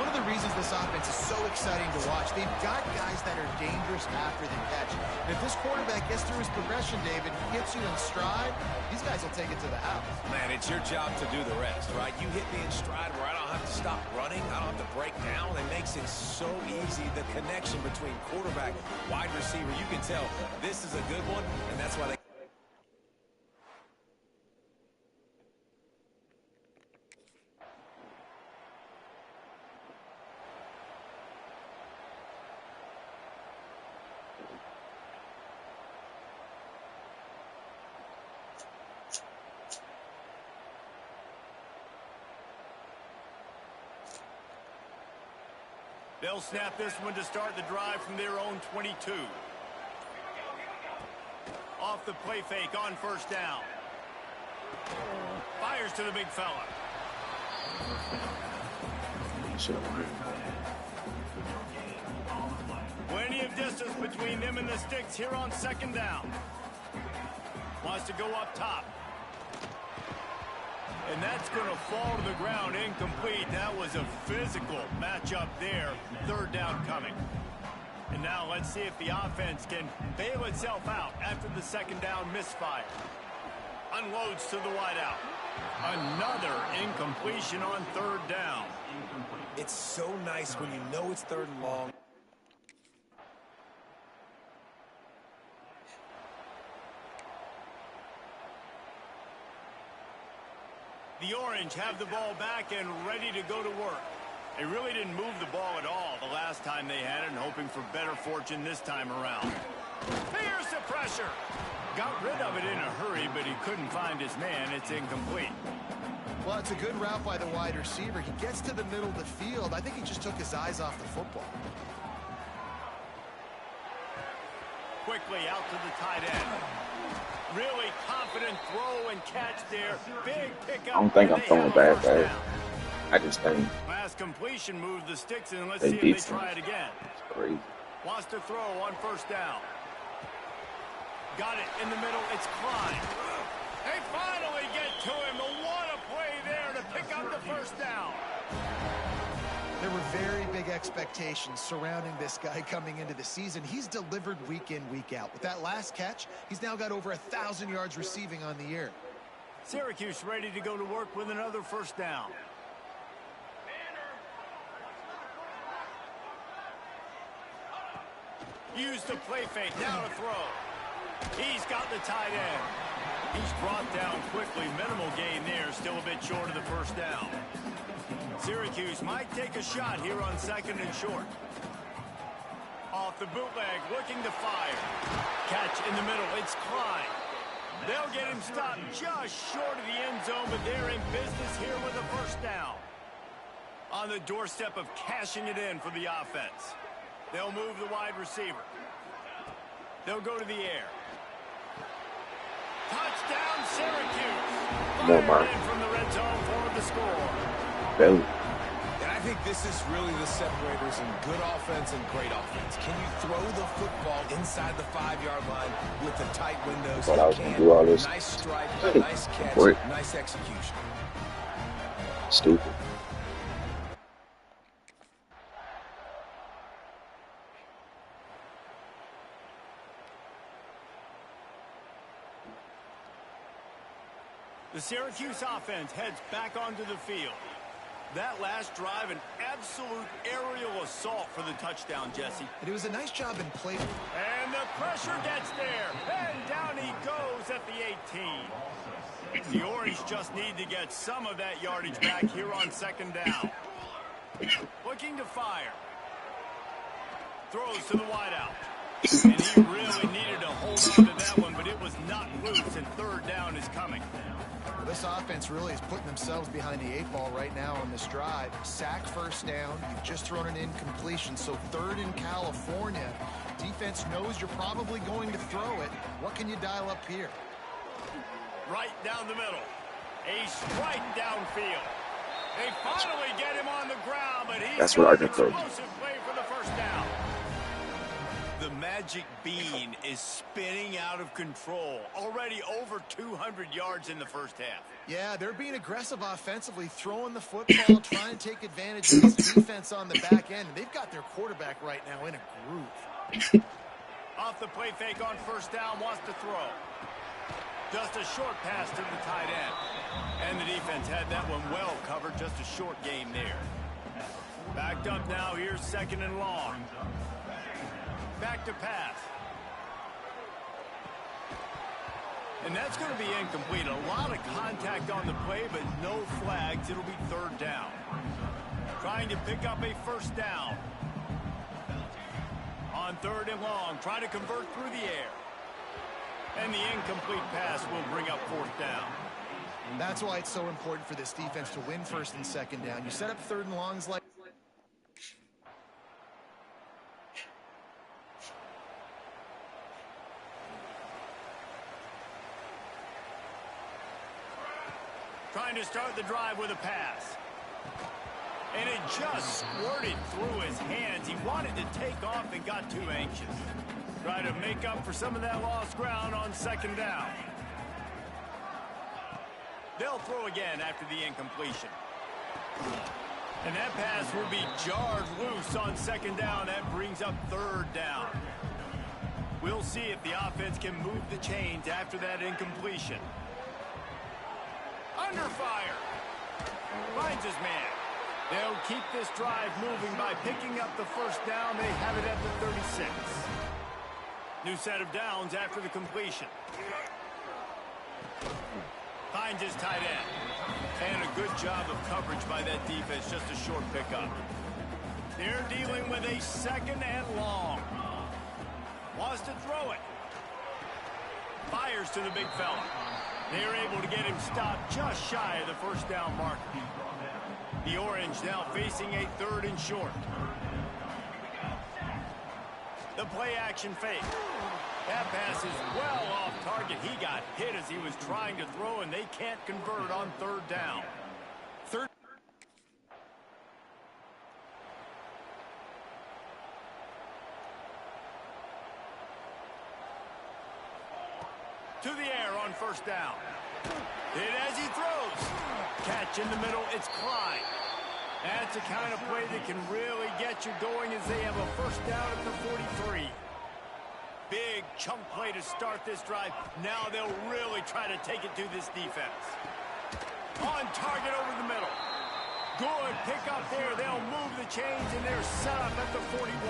One of the reasons this offense is so exciting to watch, they've got guys that are dangerous after the catch. And if this quarterback gets through his progression, David, gets you in stride, these guys will take it to the house. Man, it's your job to do the rest, right? You hit me in stride where I don't have to stop running. I don't have to break down. It makes it so easy. The connection between quarterback, wide receiver, you can tell this is a good one, and that's why they... They'll snap this one to start the drive from their own 22. Off the play fake on first down. Fires to the big fella. Plenty of distance between them and the sticks here on second down. Wants to go up top. And that's going to fall to the ground incomplete. That was a physical matchup there. Third down coming. And now let's see if the offense can bail itself out after the second down misfire. Unloads to the wideout. Another incompletion on third down. It's so nice when you know it's third and long. The Orange have the ball back and ready to go to work. They really didn't move the ball at all the last last time they had it and hoping for better fortune this time around. Here's the pressure. Got rid of it in a hurry, but he couldn't find his man. It's incomplete. Well, it's a good route by the wide receiver. He gets to the middle of the field. I think he just took his eyes off the football. Quickly out to the tight end. Really confident throw and catch there. Big pickup. I don't think I'm throwing bad pass. I just think last completion moved the sticks in. Let's they see if beat they try it again. It's crazy. Wants to throw on first down. Got it in the middle. It's Klein. They finally get to him. What a play there to pick up the first down. There were very big expectations surrounding this guy coming into the season. He's delivered week in, week out. With that last catch, he's now got over 1,000 yards receiving on the year. Syracuse ready to go to work with another first down. Use the play fake. Now to throw. He's got the tight end. He's brought down quickly. Minimal gain there. Still a bit short of the first down. Syracuse might take a shot here on second and short. Off the bootleg, looking to fire. Catch in the middle. It's Klein. They'll get him stopped just short of the end zone, but they're in business here with a first down. On the doorstep of cashing it in for the offense. They'll move the wide receiver. They'll go to the air. Touchdown, Syracuse. More mark. In from the red zone for the score. Belly. And I think this is really the separators in good offense and great offense. Can you throw the football inside the 5-yard line with the tight windows? Thought I was gonna do all this. Nice strike, nice catch, What? nice execution. Stupid. The Syracuse offense heads back onto the field. That last drive, an absolute aerial assault for the touchdown, Jesse. And it was a nice job in play. And the pressure gets there. And down he goes at the 18. The Orange just need to get some of that yardage back here on second down. Looking to fire. Throws to the wideout. And he really needed to hold on to that one, but it was not loose, and third down is coming. This offense really is putting themselves behind the 8 ball right now on this drive. Sack first down. You've just thrown an incompletion, so third in California. Defense knows you're probably going to throw it. What can you dial up here? Right down the middle. A strike downfield. They finally get him on the ground, but he's got an explosive play for the first down. The magic bean is spinning out of control. Already over 200 yards in the first half. Yeah, they're being aggressive offensively, throwing the football, trying to take advantage of this defense on the back end. And they've got their quarterback right now in a groove. Off the play fake on first down, wants to throw. Just a short pass to the tight end. And the defense had that one well covered, just a short gain there. Backed up now, here's second and long. Back to pass. And that's going to be incomplete. A lot of contact on the play, but no flags. It'll be third down. Trying to pick up a first down. On third and long, trying to convert through the air. And the incomplete pass will bring up fourth down. That's why it's so important for this defense to win first and second down. You set up third and longs like trying to start the drive with a pass. And it just squirted through his hands. He wanted to take off and got too anxious. Try to make up for some of that lost ground on second down. They'll throw again after the incompletion. And that pass will be jarred loose on second down. That brings up third down. We'll see if the offense can move the chains after that incompletion. Under fire. Finds his man. They'll keep this drive moving by picking up the first down. They have it at the 36. New set of downs after the completion. Finds his tight end. And a good job of coverage by that defense. Just a short pickup. They're dealing with a 2nd and long. Wants to throw it. Fires to the big fella. They're able to get him stopped just shy of the first down marker. The Orange now facing a 3rd and short. The play action fake. That pass is well off target. He got hit as he was trying to throw, and they can't convert on 3rd down. To the air on 1st down. Hit as he throws. Catch in the middle. It's Klein. That's the kind of play that can really get you going as they have a 1st down at the 43. Big chunk play to start this drive. Now they'll really try to take it to this defense. On target over the middle. Good pick up there. They'll move the chains, and they're set up at the 41.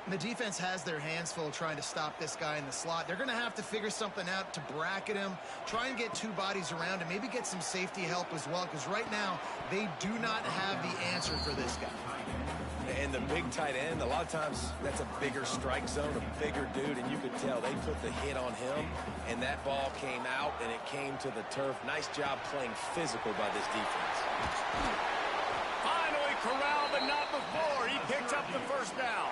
The defense has their hands full trying to stop this guy in the slot. They're going to have to figure something out to bracket him, try and get 2 bodies around him, maybe get some safety help as well, because right now they do not have the answer for this guy. And the big tight end, a lot of times that's a bigger strike zone, a bigger dude, and you could tell they put the hit on him, and that ball came out, and it came to the turf. Nice job playing physical by this defense. Finally corralled, but not before. He picks up the 1st down.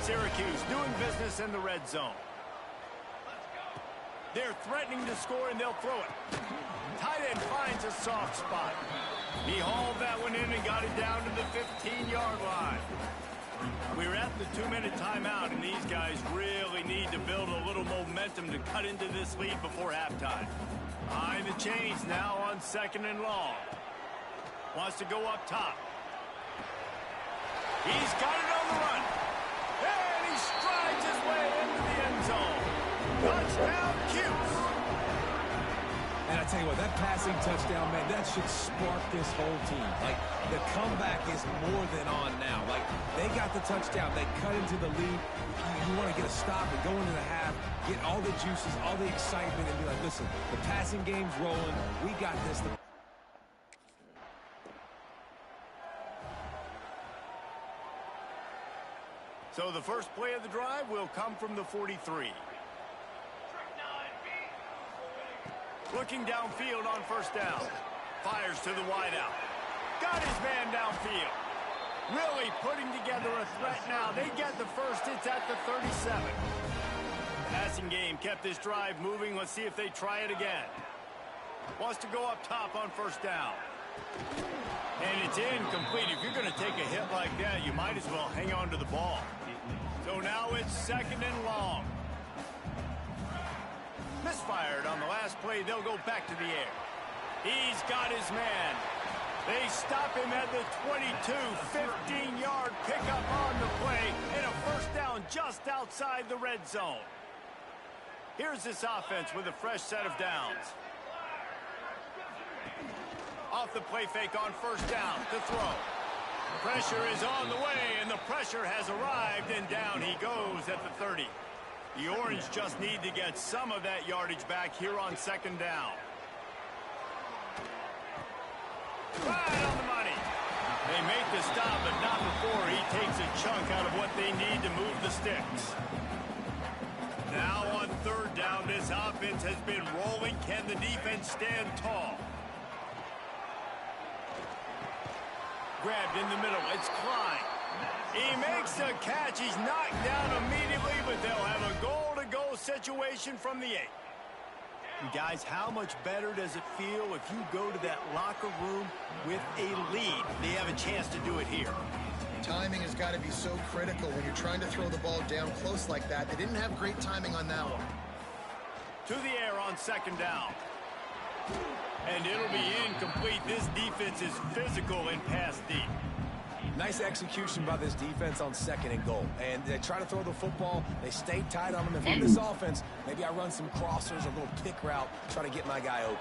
Syracuse doing business in the red zone. They're threatening to score, and they'll throw it. Tight end finds a soft spot. He hauled that one in and got it down to the 15-yard line. We're at the 2-minute timeout, and these guys really need to build a little momentum to cut into this lead before halftime. Behind the chains now on 2nd and long. Wants to go up top. He's got it on the run. And he strides his way into the end zone. Touchdown, Cuse. And I tell you what, that passing touchdown, man, that should spark this whole team. Like, the comeback is more than on now. Like, they got the touchdown. They cut into the lead. You want to get a stop and go into the half, get all the juices, all the excitement, and be like, listen, the passing game's rolling. We got this. So the first play of the drive will come from the 43. Looking downfield on 1st down. Fires to the wideout. Got his man downfield. Really putting together a threat now. They get the first. It's at the 37. Passing game kept this drive moving. Let's see if they try it again. Wants to go up top on 1st down. And it's incomplete. If you're going to take a hit like that, you might as well hang on to the ball. So now it's 2nd and long. Misfired on the last play. They'll go back to the air. He's got his man. They stop him at the 22. 15-yard pickup on the play. And a 1st down just outside the red zone. Here's this offense with a fresh set of downs. Off the play fake on 1st down to throw. Pressure is on the way, and the pressure has arrived, and down he goes at the 30. The Orange just need to get some of that yardage back here on 2nd down. Right on the money. They make the stop, but not before he takes a chunk out of what they need to move the sticks. Now on 3rd down, this offense has been rolling. Can the defense stand tall? Grabbed in the middle. It's Klein. He makes the catch. He's knocked down immediately, but they'll have a goal-to-go situation from the 8. Guys, how much better does it feel if you go to that locker room with a lead? They have a chance to do it here. Timing has got to be so critical when you're trying to throw the ball down close like that. They didn't have great timing on that one. To the air on 2nd down. And it'll be incomplete. This defense is physical and pass deep. Nice execution by this defense on 2nd and goal. And they try to throw the football. They stay tight on them. If I'm this offense, maybe I run some crossers, a little pick route, try to get my guy open.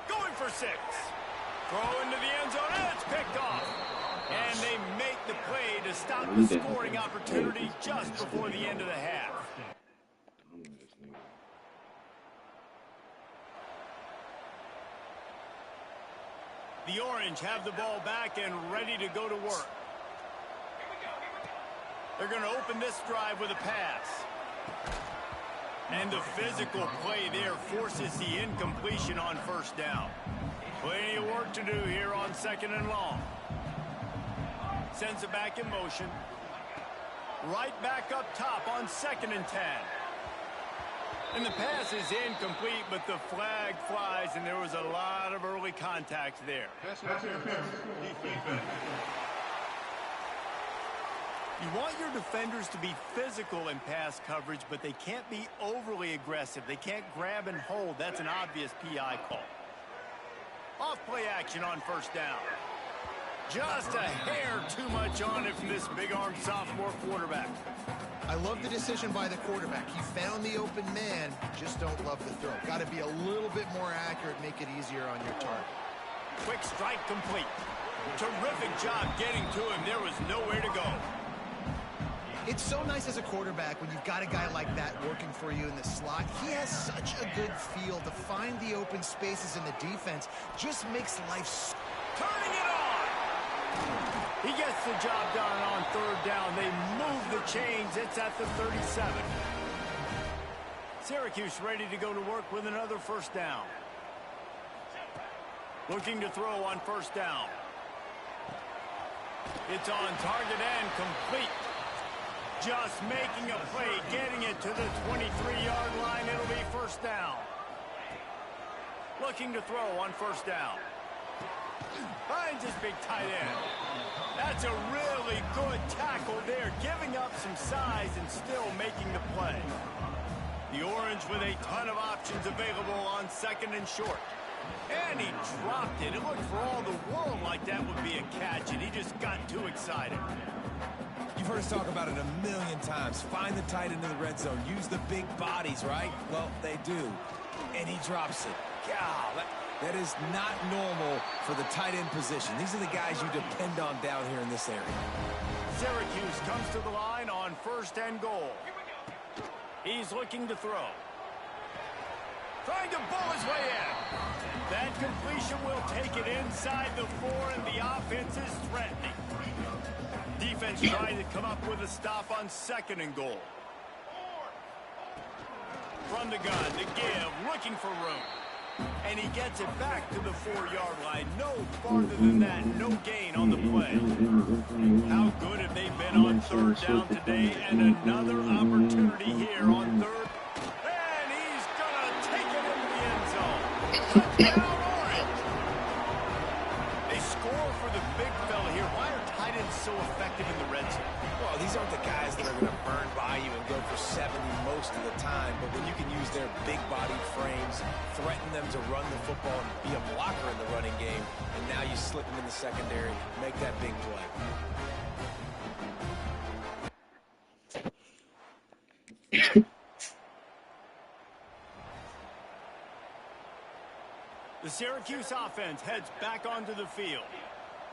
Going for 6. Throw into the end zone, and it's picked off. And they make the play to stop the scoring opportunity just before the end of the half. The Orange have the ball back and ready to go to work. They're going to open this drive with a pass. And the physical play there forces the incompletion on first down. Plenty of work to do here on 2nd and long. Sends it back in motion. Right back up top on 2nd and 10. And the pass is incomplete, but the flag flies, and there was a lot of early contact there. You want your defenders to be physical in pass coverage, but they can't be overly aggressive. They can't grab and hold. That's an obvious PI call. Off-play action on first down. Just a hair too much on it from this big-armed sophomore quarterback. I love the decision by the quarterback. He found the open man, just don't love the throw. Got to be a little bit more accurate, make it easier on your target. Quick strike complete. Terrific job getting to him. There was nowhere to go. It's so nice as a quarterback when you've got a guy like that working for you in the slot. He has such a good feel to find the open spaces in the defense. Just makes life... Turning it on! He gets the job done on third down. They move the chains. It's at the 37. Syracuse ready to go to work with another first down. Looking to throw on first down. It's on target and complete. Just making a play, getting it to the 23-yard line. It'll be first down. Looking to throw on first down. Finds his big tight end. That's a really good tackle there, giving up some size and still making the play. The Orange with a ton of options available on 2nd and short. And he dropped it. It looked for all the world like that would be a catch, and he just got too excited. You've heard us talk about it a million times. Find the tight end in the red zone. Use the big bodies, right? Well, they do. And he drops it. God, that is not normal for the tight end position. These are the guys you depend on down here in this area. Syracuse comes to the line on 1st and goal. He's looking to throw. Trying to bull his way in. That completion will take it inside the 4, and the offense is threatening. Defense trying to come up with a stop on 2nd and goal. From the gun, the give, looking for room. And he gets it back to the 4-yard line. No farther than that, no gain on the play. How good have they been on third down today? And another opportunity here on third. And he's going to take it into the end zone. Touchdown, Orange! They score for the big fella here. Why are tight ends so effective in the red zone? Well, these aren't the guys that are going to burn by you and go for 70 most of the time, but when you can use their big body frames, threaten them to run the football and be a blocker in the running game, and now you slip them in the secondary, make that big play. The Syracuse offense heads back onto the field.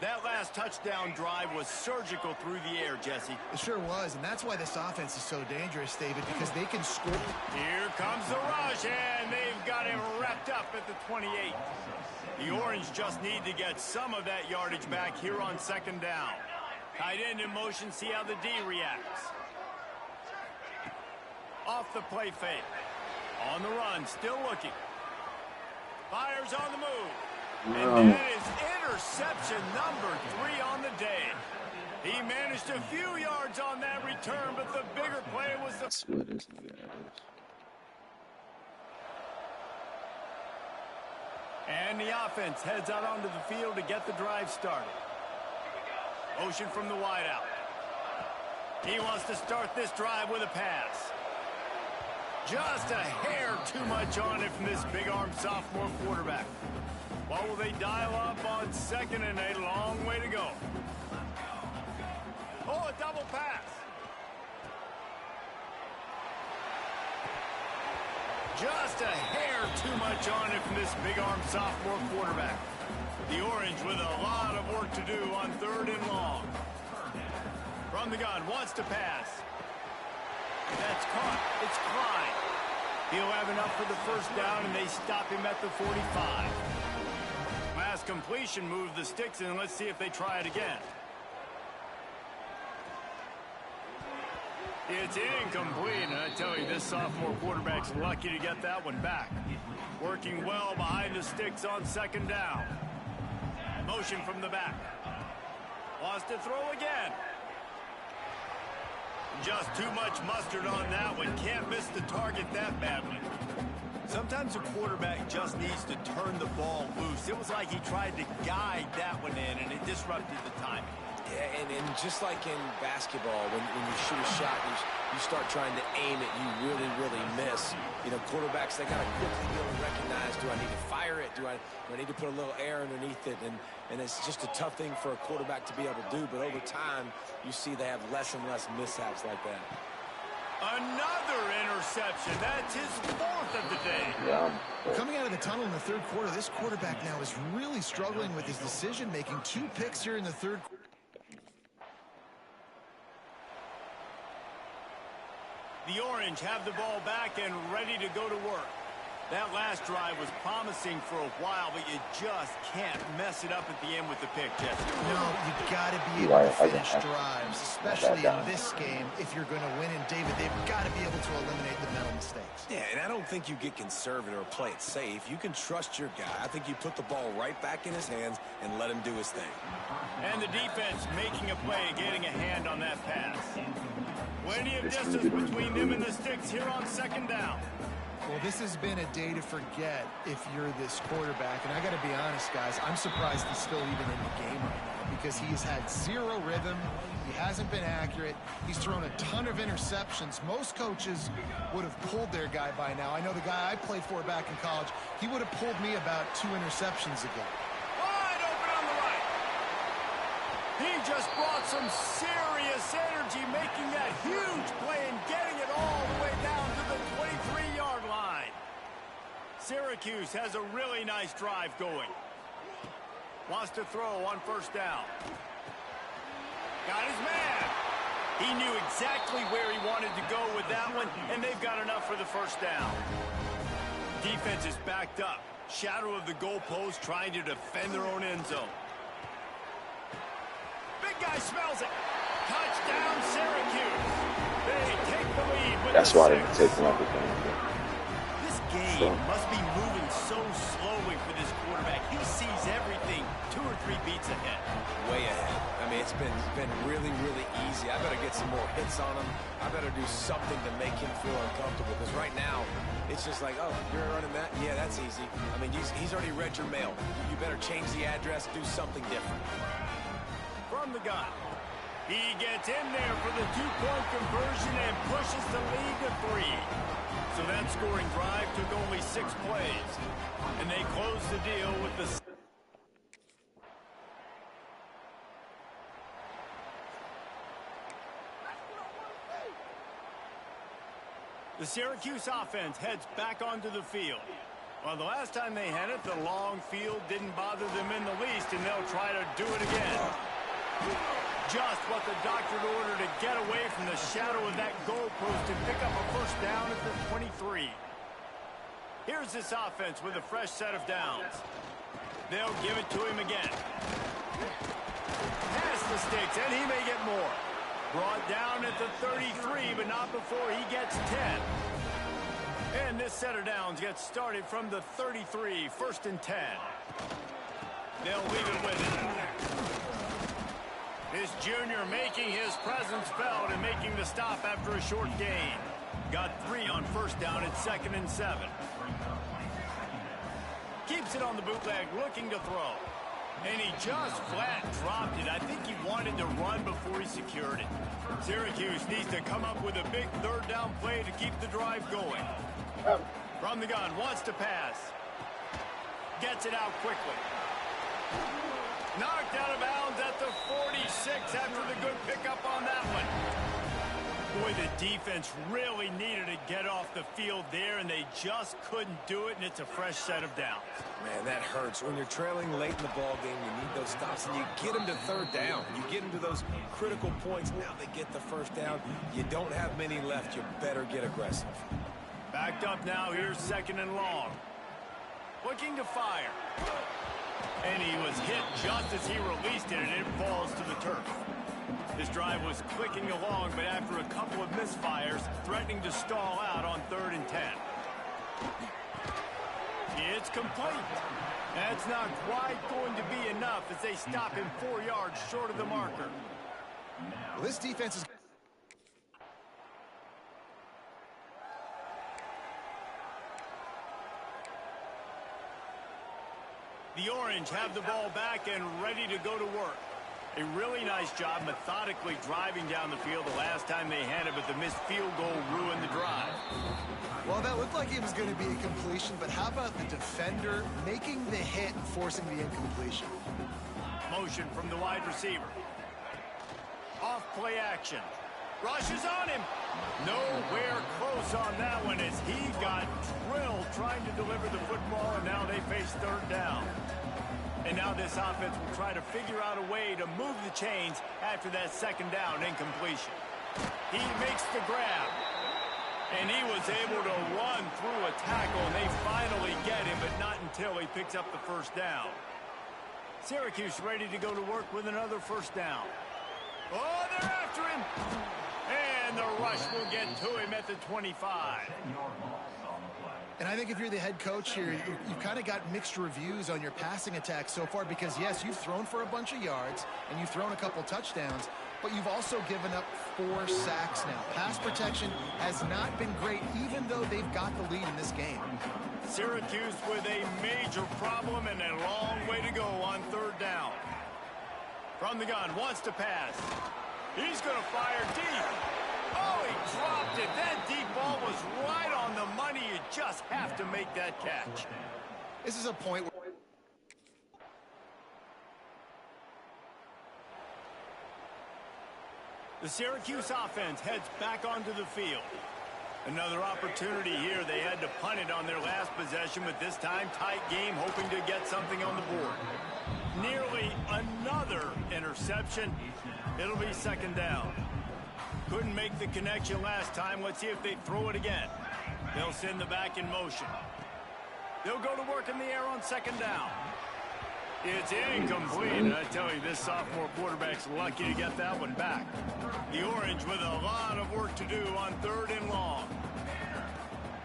That last touchdown drive was surgical through the air, Jesse. It sure was, and that's why this offense is so dangerous, David, because they can score. Here comes the rush, and they've got him wrapped up at the 28. The Orange just need to get some of that yardage back here on 2nd down. Tight end in motion, see how the D reacts. Off the play fake. On the run, still looking. Fires on the move. And that is interception number 3 on the day. He managed a few yards on that return, but the bigger play was the... That's what this nigga is. And the offense heads out onto the field to get the drive started. Motion from the wideout. He wants to start this drive with a pass. Just a hair too much on it from this big-armed sophomore quarterback. What will they dial up on 2nd and a long way to go? Oh, a double pass. Just a hair too much on it from this big-armed sophomore quarterback. The Orange with a lot of work to do on 3rd and long. From the gun, wants to pass. That's caught. It's Klein. He'll have enough for the first down, and they stop him at the 45. Last completion moved the sticks, and let's see if they try it again. It's incomplete, and I tell you, this sophomore quarterback's lucky to get that one back. Working well behind the sticks on second down. Motion from the back. Wants to throw again. Just too much mustard on that one. Can't miss the target that badly. Sometimes a quarterback just needs to turn the ball loose. It was like he tried to guide that one in, and it disrupted the timing. Yeah, and just like in basketball, when you shoot a shot, you start trying to aim it, you really miss. You know, quarterbacks, they got to quickly be able to recognize, do I need to fire it? Do I need to put a little air underneath it? And it's just a tough thing for a quarterback to be able to do. But over time, you see they have less and less mishaps like that. Another interception. That's his fourth of the day. Yeah. Coming out of the tunnel in the third quarter, this quarterback now is really struggling with his decision-making. 2 picks here in the third quarter. The Orange have the ball back and ready to go to work. That last drive was promising for a while, but you just can't mess it up at the end with the pick, Jesse. No, you've got to be able to finish drives, especially in this game. If you're going to win, and David, they've got to be able to eliminate the mental mistakes. Yeah, and I don't think you get conservative or play it safe. You can trust your guy. I think you put the ball right back in his hands and let him do his thing. And the defense making a play, getting a hand on that pass. Plenty of distance between them and the sticks here on second down. Well, this has been a day to forget if you're this quarterback. And I got to be honest, guys, I'm surprised he's still even in the game right now because he has had 0 rhythm. He hasn't been accurate. He's thrown a ton of interceptions. Most coaches would have pulled their guy by now. I know the guy I played for back in college, he would have pulled me about 2 interceptions ago. Wide open on the right. He just brought some serious energy, making that huge play and getting it all the way down to the 23-yard line. Syracuse has a really nice drive going. Wants to throw on first down. Got his man. He knew exactly where he wanted to go with that one, and they've got enough for the first down. Defense is backed up. Shadow of the goalpost, trying to defend their own end zone. Big guy smells it. Touchdown, Syracuse. They take the lead with That's the why they 6. take him everything. This game must be moving so slowly for this quarterback. He sees everything 2 or 3 beats ahead. Way ahead. I mean, it's been really easy. I better get some more hits on him. I better do something to make him feel uncomfortable. Because right now, it's just like, oh, you're running that? Yeah, that's easy. I mean, he's already read your mail. You better change the address, do something different. From the gun. He gets in there for the 2-point conversion and pushes the lead to 3. So that scoring drive took only 6 plays. And they close the deal with the... The Syracuse offense heads back onto the field. Well, the last time they had it, the long field didn't bother them in the least, and they'll try to do it again. Just what the doctor ordered to get away from the shadow of that goalpost and pick up a first down at the 23. Here's this offense with a fresh set of downs. They'll give it to him again. Past the sticks, and he may get more. Brought down at the 33, but not before he gets 10. And this set of downs gets started from the 33, 1st and 10. They'll leave it with it. This junior making his presence felt and making the stop after a short gain. Got 3 on first down at 2nd and 7. Keeps it on the bootleg, looking to throw. And he just flat dropped it. I think he wanted to run before he secured it. Syracuse needs to come up with a big 3rd down play to keep the drive going. From the gun, wants to pass. Gets it out quickly. Knocked out of bounds at the 46 after the good pickup on that one. Boy, the defense really needed to get off the field there, and they just couldn't do it, and it's a fresh set of downs. Man, that hurts. When you're trailing late in the ball game, you need those stops, and you get them to 3rd down. You get them to those critical points. Now they get the first down. You don't have many left. You better get aggressive. Backed up now. Here's 2nd and long. Looking to fire. And he was hit just as he released it, and it falls to the turf. This drive was clicking along, but after a couple of misfires, threatening to stall out on 3rd and 10. It's complete. That's not quite going to be enough as they stop him 4 yards short of the marker. Well, this defense is... The Orange have the ball back and ready to go to work. A really nice job methodically driving down the field the last time they had it, but the missed field goal ruined the drive. Well, that looked like it was going to be a completion, but how about the defender making the hit and forcing the incompletion? Motion from the wide receiver. Off play action. Rushes on him. Nowhere close on that one as he got drilled trying to deliver the football, and now they face 3rd down. And now this offense will try to figure out a way to move the chains after that 2nd down incompletion. He makes the grab. And he was able to run through a tackle, and they finally get him, but not until he picks up the 1st down. Syracuse ready to go to work with another 1st down. Oh, they're after him. And the rush will get to him at the 25. And I think if you're the head coach here, you've kind of got mixed reviews on your passing attack so far because, yes, you've thrown for a bunch of yards and you've thrown a couple touchdowns, but you've also given up 4 sacks now. Pass protection has not been great, even though they've got the lead in this game. Syracuse with a major problem and a long way to go on 3rd down. From the gun, wants to pass. He's going to fire deep. Oh, he dropped it. That deep ball was right on the money. You just have to make that catch. This is a point where... The Syracuse offense heads back onto the field. Another opportunity here. They had to punt it on their last possession, but this time tight game, hoping to get something on the board. Nearly another interception. It'll be 2nd down. Couldn't make the connection last time. Let's see if they throw it again. They'll send the back in motion. They'll go to work in the air on 2nd down. It's incomplete, and I tell you, this sophomore quarterback's lucky to get that one back. The Orange with a lot of work to do on 3rd and long.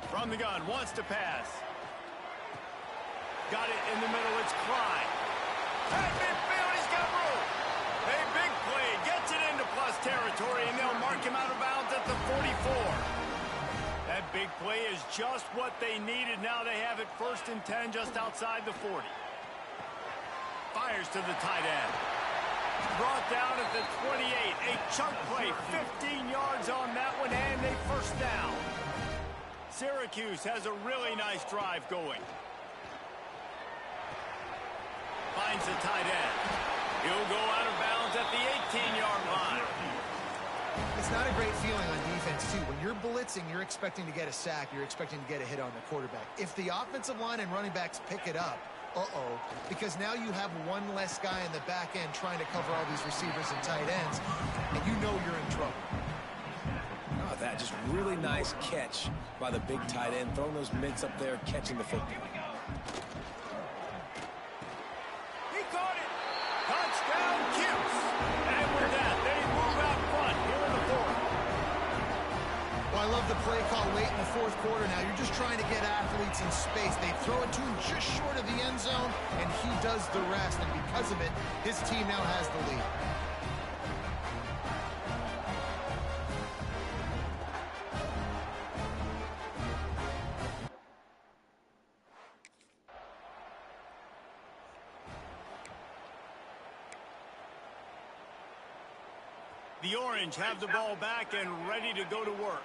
From the gun, wants to pass. Got it in the middle, it's Clyde. At midfield, he's got room. A big play, gets it into plus territory, and they'll mark him out of bounds at the 44. That big play is just what they needed. Now they have it 1st and 10 just outside the 40. Fires to the tight end. Brought down at the 28. A chunk play, 15 yards on that one, and a 1st down. Syracuse has a really nice drive going. Finds the tight end. He'll go out of bounds at the 18-yard line. It's not a great feeling on defense, too. When you're blitzing, you're expecting to get a sack. You're expecting to get a hit on the quarterback. If the offensive line and running backs pick it up, because now you have one less guy in the back end trying to cover all these receivers and tight ends, and you know you're in trouble. Oh, that just really nice catch by the big tight end, throwing those mitts up there, catching the football. He caught it. Touchdown, Cuse. And with that, they move out front here in the 4th. Well, I love the play call late in the 4th quarter now. You're just trying to get athletes in space. They throw it to him just short of the end zone, and he does the rest. And because of it, his team now has the lead. The Orange have the ball back and ready to go to work.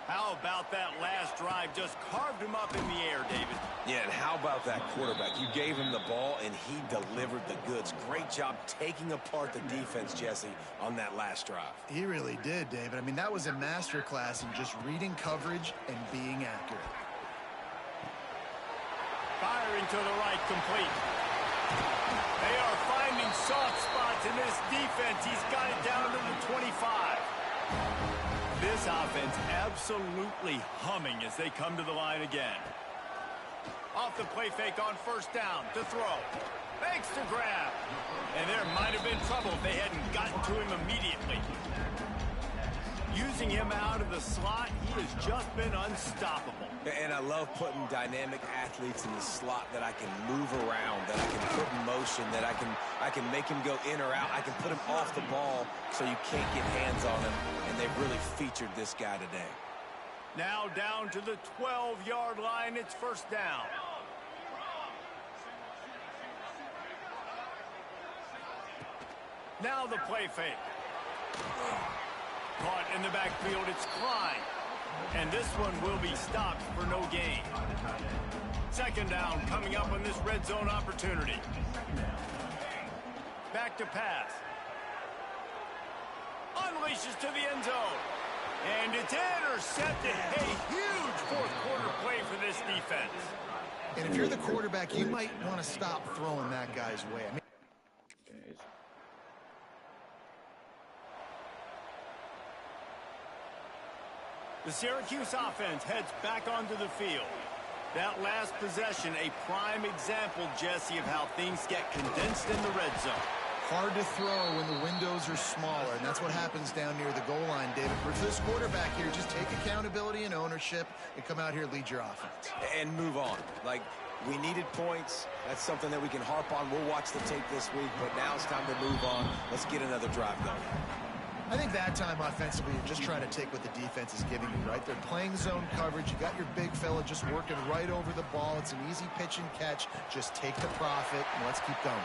How about that last drive? Just carved him up in the air, David. Yeah, and how about that quarterback? You gave him the ball, and he delivered the goods. Great job taking apart the defense, Jesse, on that last drive. He really did, David. I mean, that was a masterclass in just reading coverage and being accurate. Firing to the right, complete. They are finding soft spots in this defense. He's got it down to the 25. This offense absolutely humming as they come to the line again. Off the play fake on 1st down to throw. Makes the grab. And there might have been trouble if they hadn't gotten to him immediately. Using him out of the slot, he has just been unstoppable. And I love putting dynamic athletes in the slot that I can move around, that I can put in motion, that I can make him go in or out. I can put him off the ball so you can't get hands on him, and they've really featured this guy today. Now down to the 12-yard line, it's first down. Now the play fake. Caught in the backfield, it's Klein. And this one will be stopped for no gain. Second down coming up on this red zone opportunity. Back to pass. Unleashes to the end zone. And it's intercepted. A huge fourth quarter play for this defense. And if you're the quarterback, you might want to stop throwing that guy's way. I mean, the Syracuse offense heads back onto the field. That last possession, a prime example, Jesse, of how things get condensed in the red zone. hard to throw when the windows are smaller, and that's what happens down near the goal line, David. For this quarterback here, just take accountability and ownership and come out here and lead your offense. And move on. Like, we needed points. That's something that we can harp on. We'll watch the tape this week, but now it's time to move on. Let's get another drive going. I think that time offensively, you're just trying to take what the defense is giving you, right? They're playing zone coverage. You got your big fella just working right over the ball. It's an easy pitch and catch. Just take the profit, and let's keep going.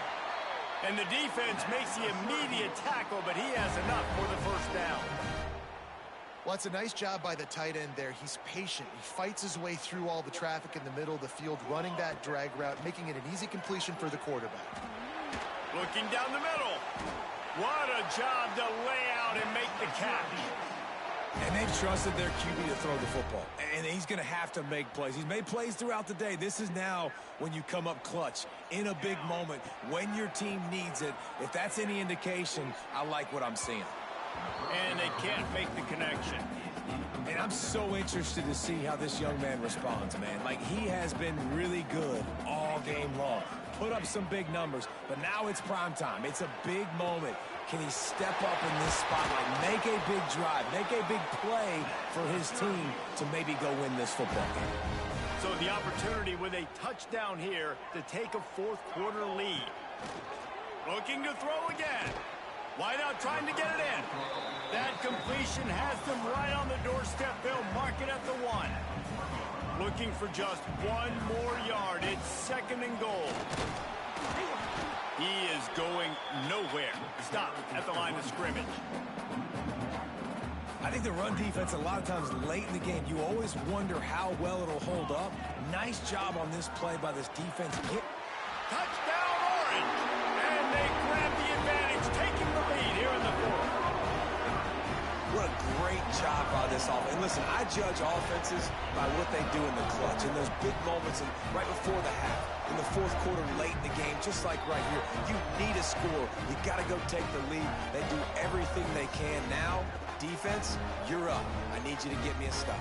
And the defense makes the immediate tackle, but he has enough for the first down. Well, it's a nice job by the tight end there. He's patient. He fights his way through all the traffic in the middle of the field, running that drag route, making it an easy completion for the quarterback. Looking down the middle. What a job to lay out and make the catch. And they've trusted their QB to throw the football. And he's going to have to make plays. He's made plays throughout the day. This is now when you come up clutch in a big moment when your team needs it. If that's any indication, I like what I'm seeing. And they can't make the connection. And I'm so interested to see how this young man responds, man. Like, he has been really good all game long. Put up some big numbers, but now it's prime time. It's a big moment. Can he step up in this spotlight, make a big drive, make a big play for his team to maybe go win this football game? So the opportunity with a touchdown here to take a fourth quarter lead. Looking to throw again. Wideout trying to get it in. That completion has them right on the doorstep. They'll mark it at the 1. Looking for just one more yard. It's second and goal. He is going nowhere. Stop at the line of scrimmage. I think the run defense, a lot of times late in the game, you always wonder how well it'll hold up. Nice job on this play by this defense. Touchdown, Orange! And they grab the advantage, taking the lead here in the fourth. What a great job by this offense. And listen, I judge offenses by what they do in the clutch, in those big moments and right before the half, in the fourth quarter, late in the game, just like right here. You need a score. You got to go take the lead. They do everything they can. Now, defense, you're up. I need you to get me a stop.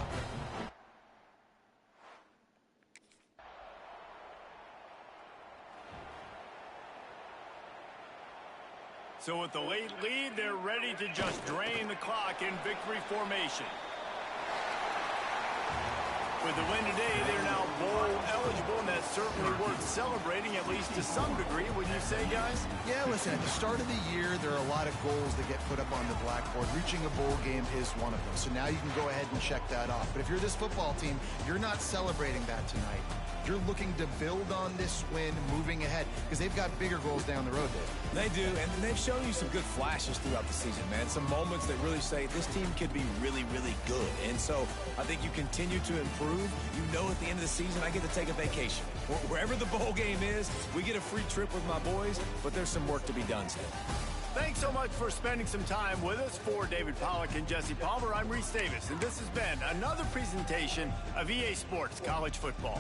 So with the late lead, they're ready to just drain the clock in victory formation. With the win today, they're now bowl eligible, and that's certainly worth celebrating, at least to some degree, would you say, guys? Yeah, listen, at the start of the year, there are a lot of goals that get put up on the blackboard. Reaching a bowl game is one of them. So now you can go ahead and check that off. But if you're this football team, you're not celebrating that tonight. You're looking to build on this win moving ahead because they've got bigger goals down the road, Dave. They do, and they've shown you some good flashes throughout the season, man. Some moments that really say this team could be really, really good. And so I think you continue to improve. You know at the end of the season, I get to take a vacation. Wherever the bowl game is, we get a free trip with my boys, but there's some work to be done still. Thanks so much for spending some time with us. For David Pollack and Jesse Palmer, I'm Reese Davis, and this has been another presentation of EA Sports College Football.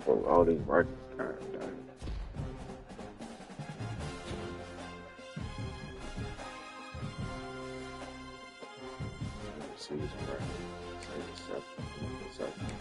broke all these records. God damn. Season record. Second.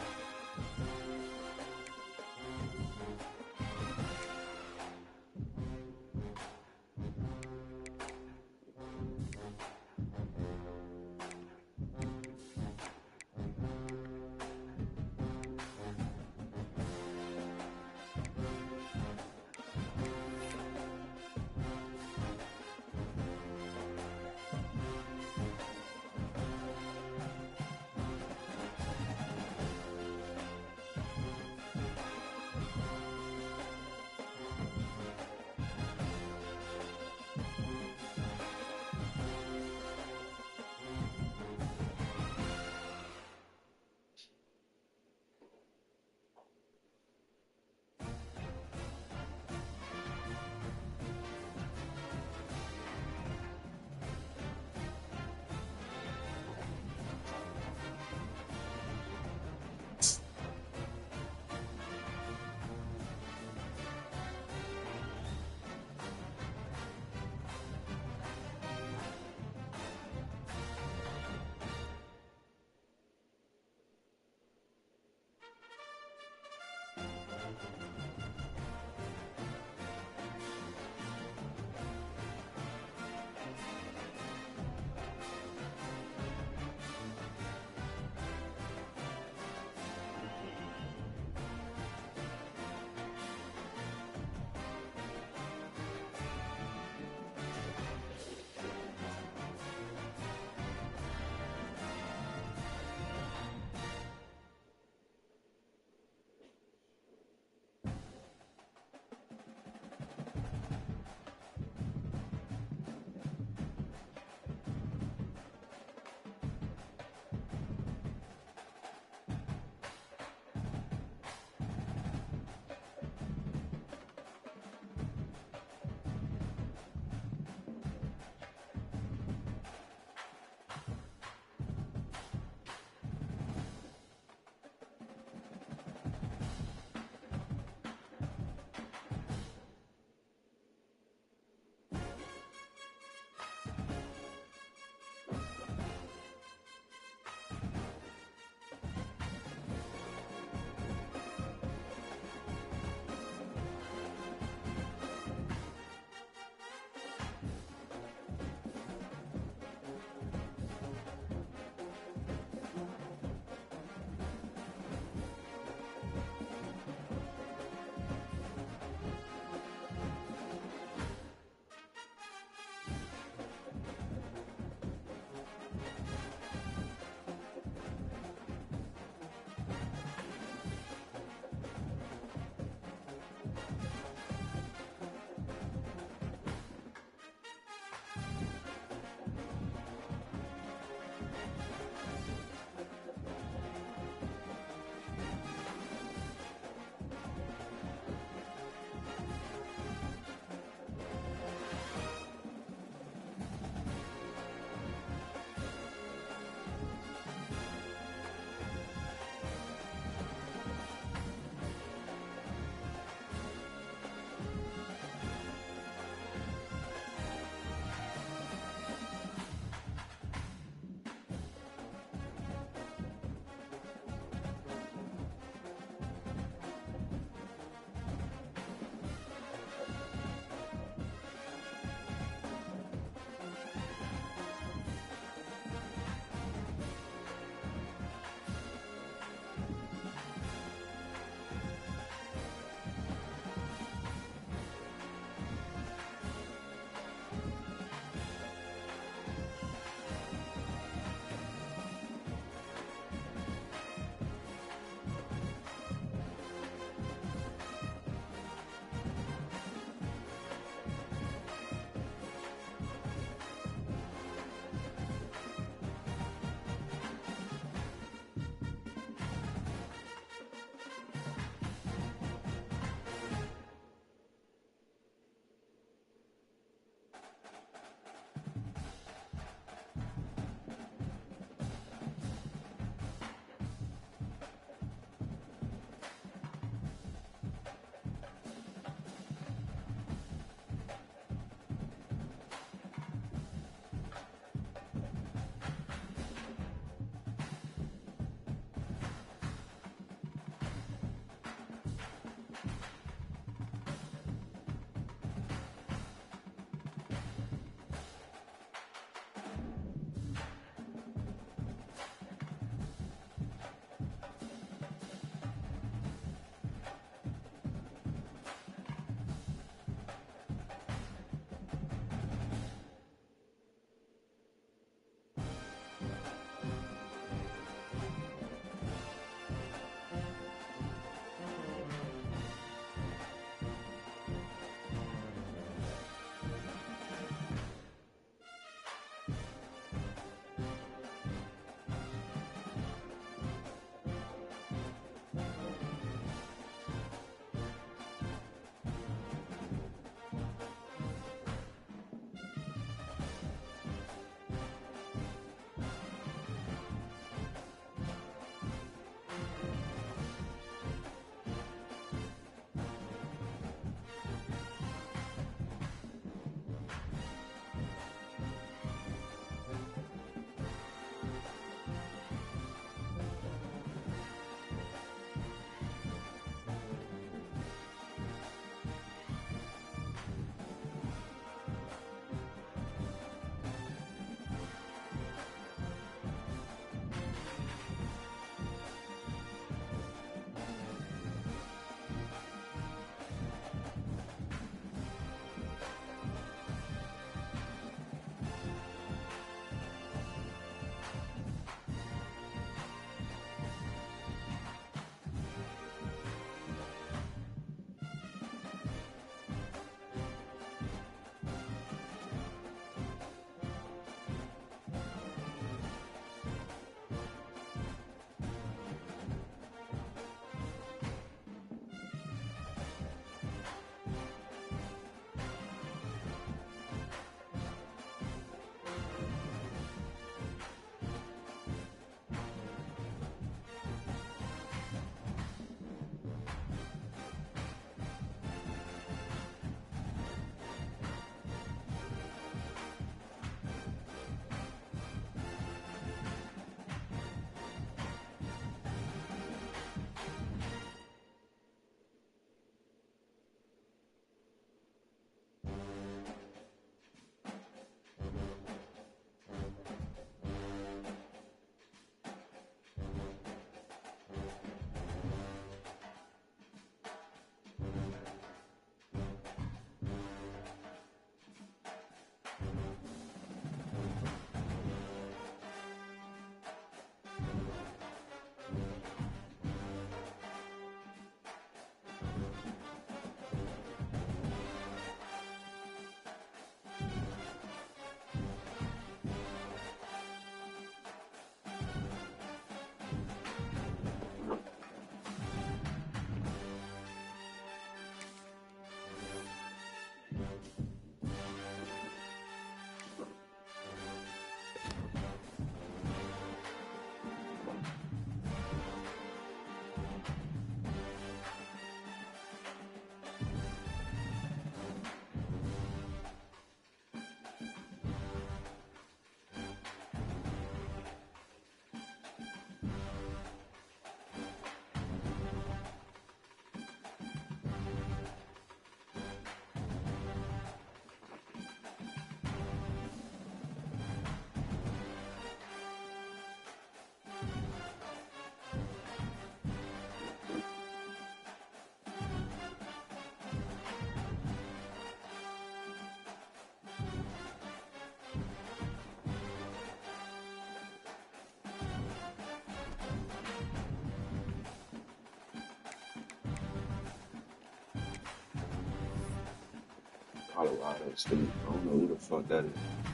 Colorado State. I don't know who the fuck that is.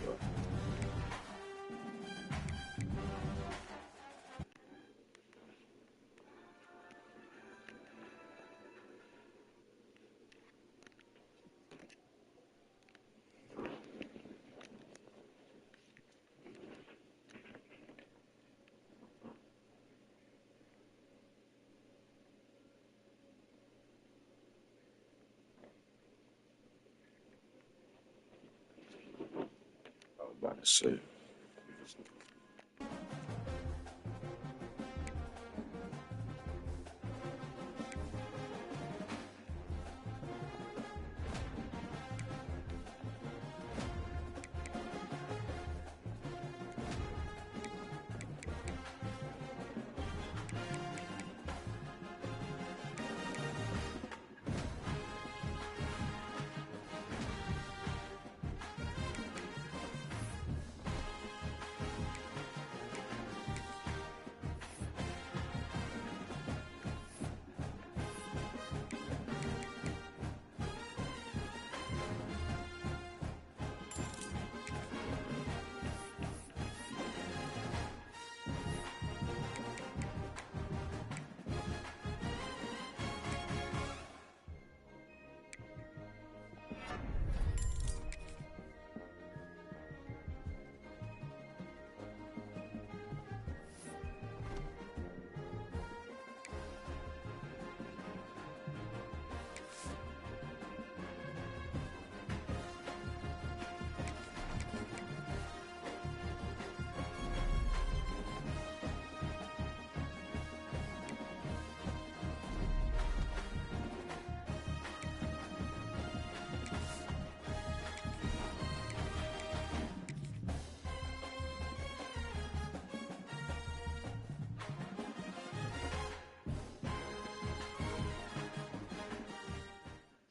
But I was about to say.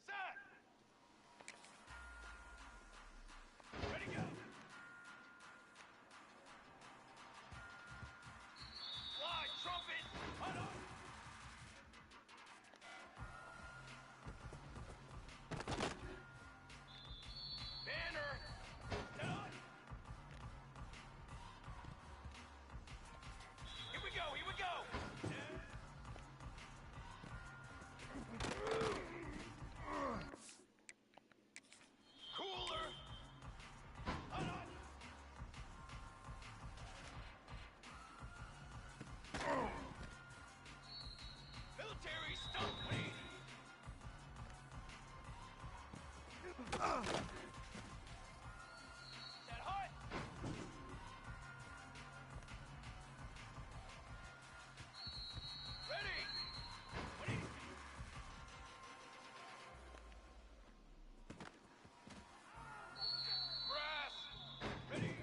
Set. Ready, go. Fly, trumpet. Hunt up. Banner. Done. Here we go. Here we go. Cooler. Hunt up. Military stunt lead. Set hut. Ready. Ready. Brass. Ready.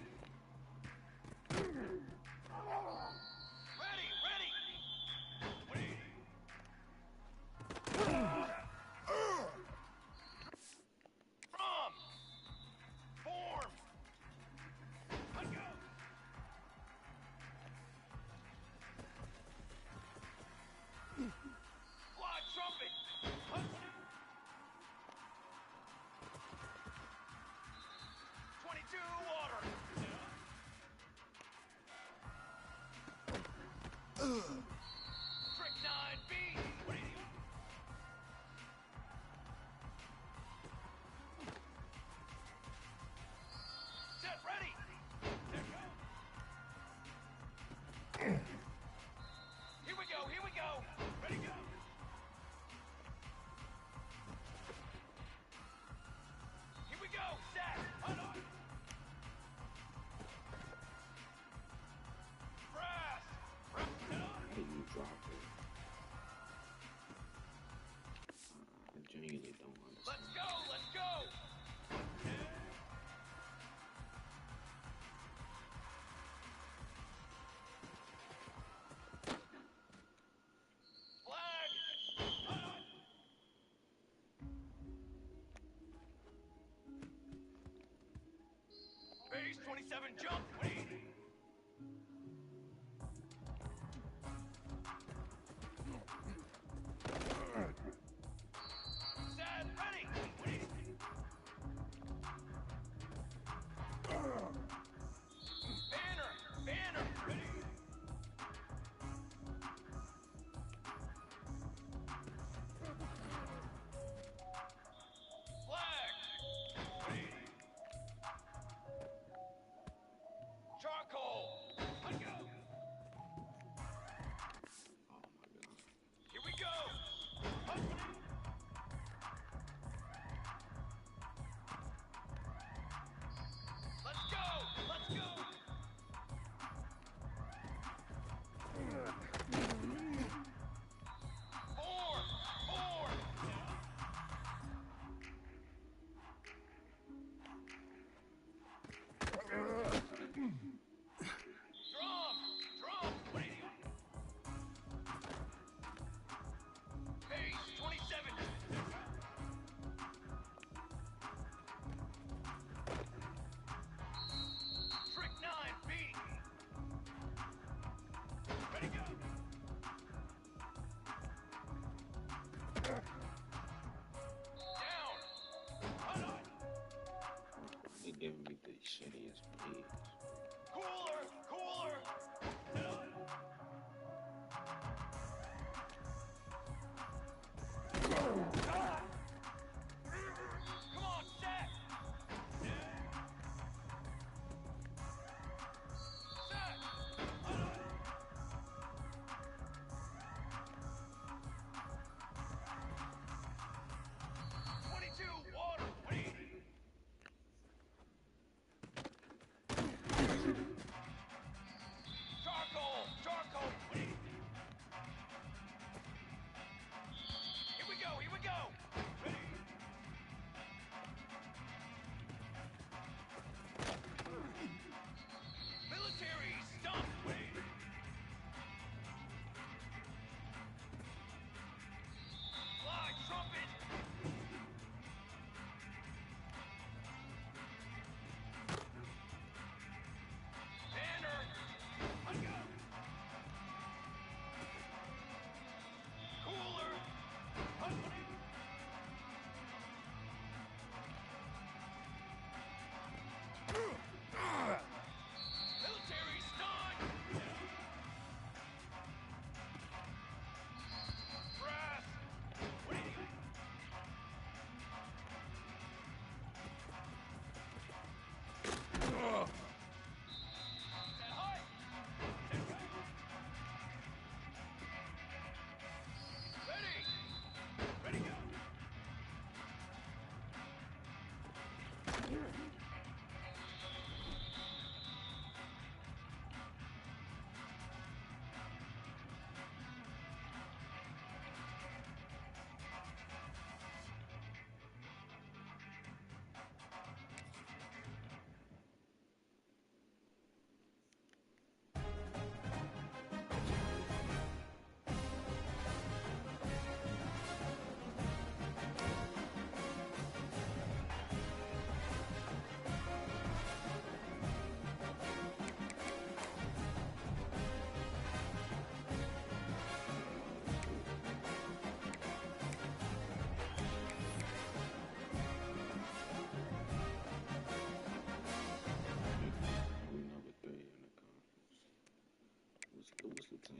Ready. Ready. Ready. From. Form. Let go. Fly trumpet. Hunt. 22 water. Trick 9B. Ready. Set ready. There go. Here we go. Here we go. Ready go. Here we go. Set. Hunt on. Brass. Brass. Set on. How do you drop it? I genuinely don't understand. Let's go. Let's go. Flag. Hunt on. Base 27 jump. Wait. Set ready. Wait.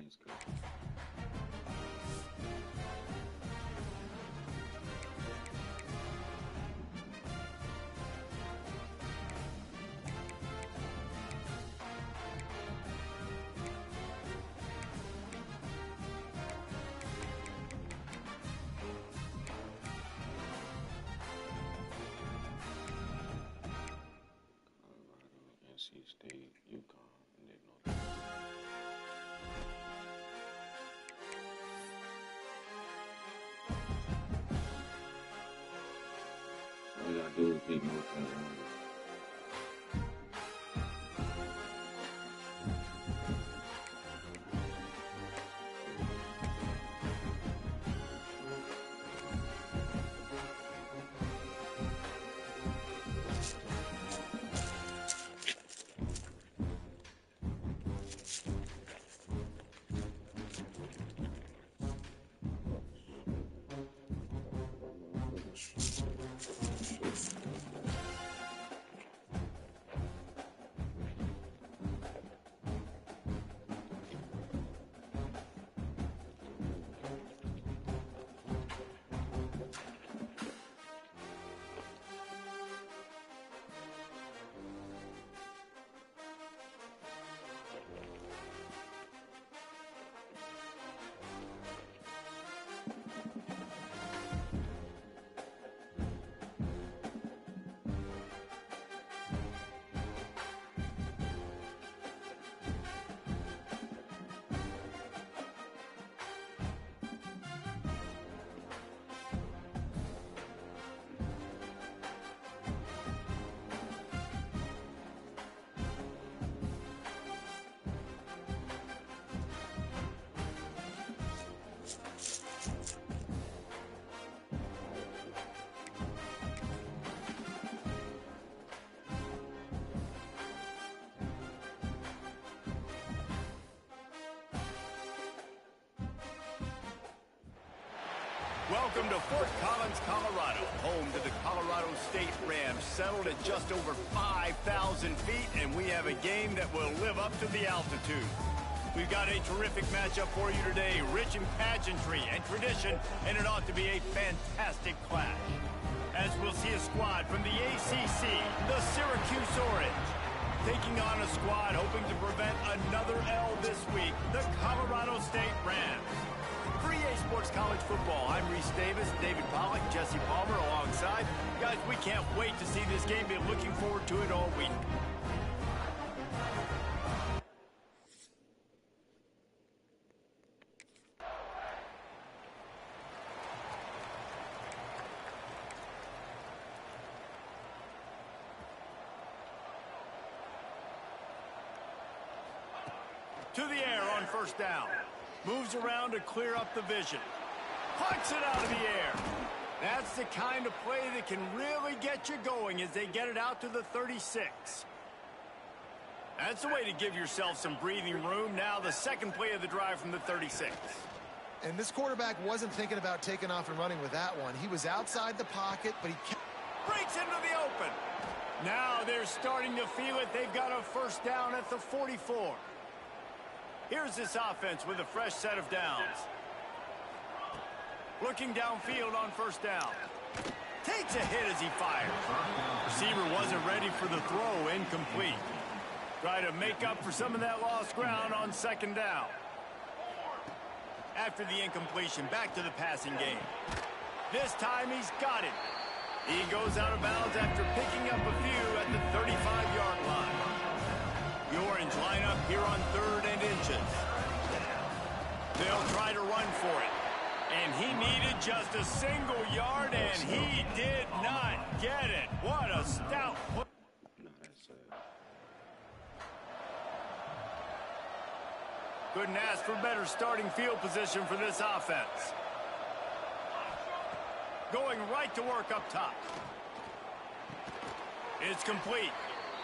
That's good. Colorado, NC State, UConn, and then North. All you gotta do is beat North Carolina. Welcome to Fort Collins, Colorado, home to the Colorado State Rams, settled at just over 5,000 feet, and we have a game that will live up to the altitude. We've got a terrific matchup for you today, rich in pageantry and tradition, and it ought to be a fantastic clash. As we'll see a squad from the ACC, the Syracuse Orange, taking on a squad hoping to prevent another L this week, the Colorado State Rams. For EA Sports College Football, I'm Reese Davis, David Pollack, Jesse Palmer alongside. Guys, we can't wait to see this game. Be looking forward to it all week. To the air on first down. Moves around to clear up the vision. Punts it out of the air. That's the kind of play that can really get you going as they get it out to the 36. That's the way to give yourself some breathing room. Now the second play of the drive from the 36. And this quarterback wasn't thinking about taking off and running with that one. He was outside the pocket, but he kept... Breaks into the open. Now they're starting to feel it. They've got a first down at the 44. Here's this offense with a fresh set of downs. Looking downfield on first down. Takes a hit as he fires. Receiver wasn't ready for the throw, incomplete. Try to make up for some of that lost ground on second down. After the incompletion, back to the passing game. This time he's got it. He goes out of bounds after picking up a few at the 35-yard line. The Orange line up here on 3rd and inches. They'll try to run for it. And he needed just a single yard, and he did not get it. What a stout play. No, that's Couldn't ask for better starting field position for this offense. Going right to work up top. It's complete.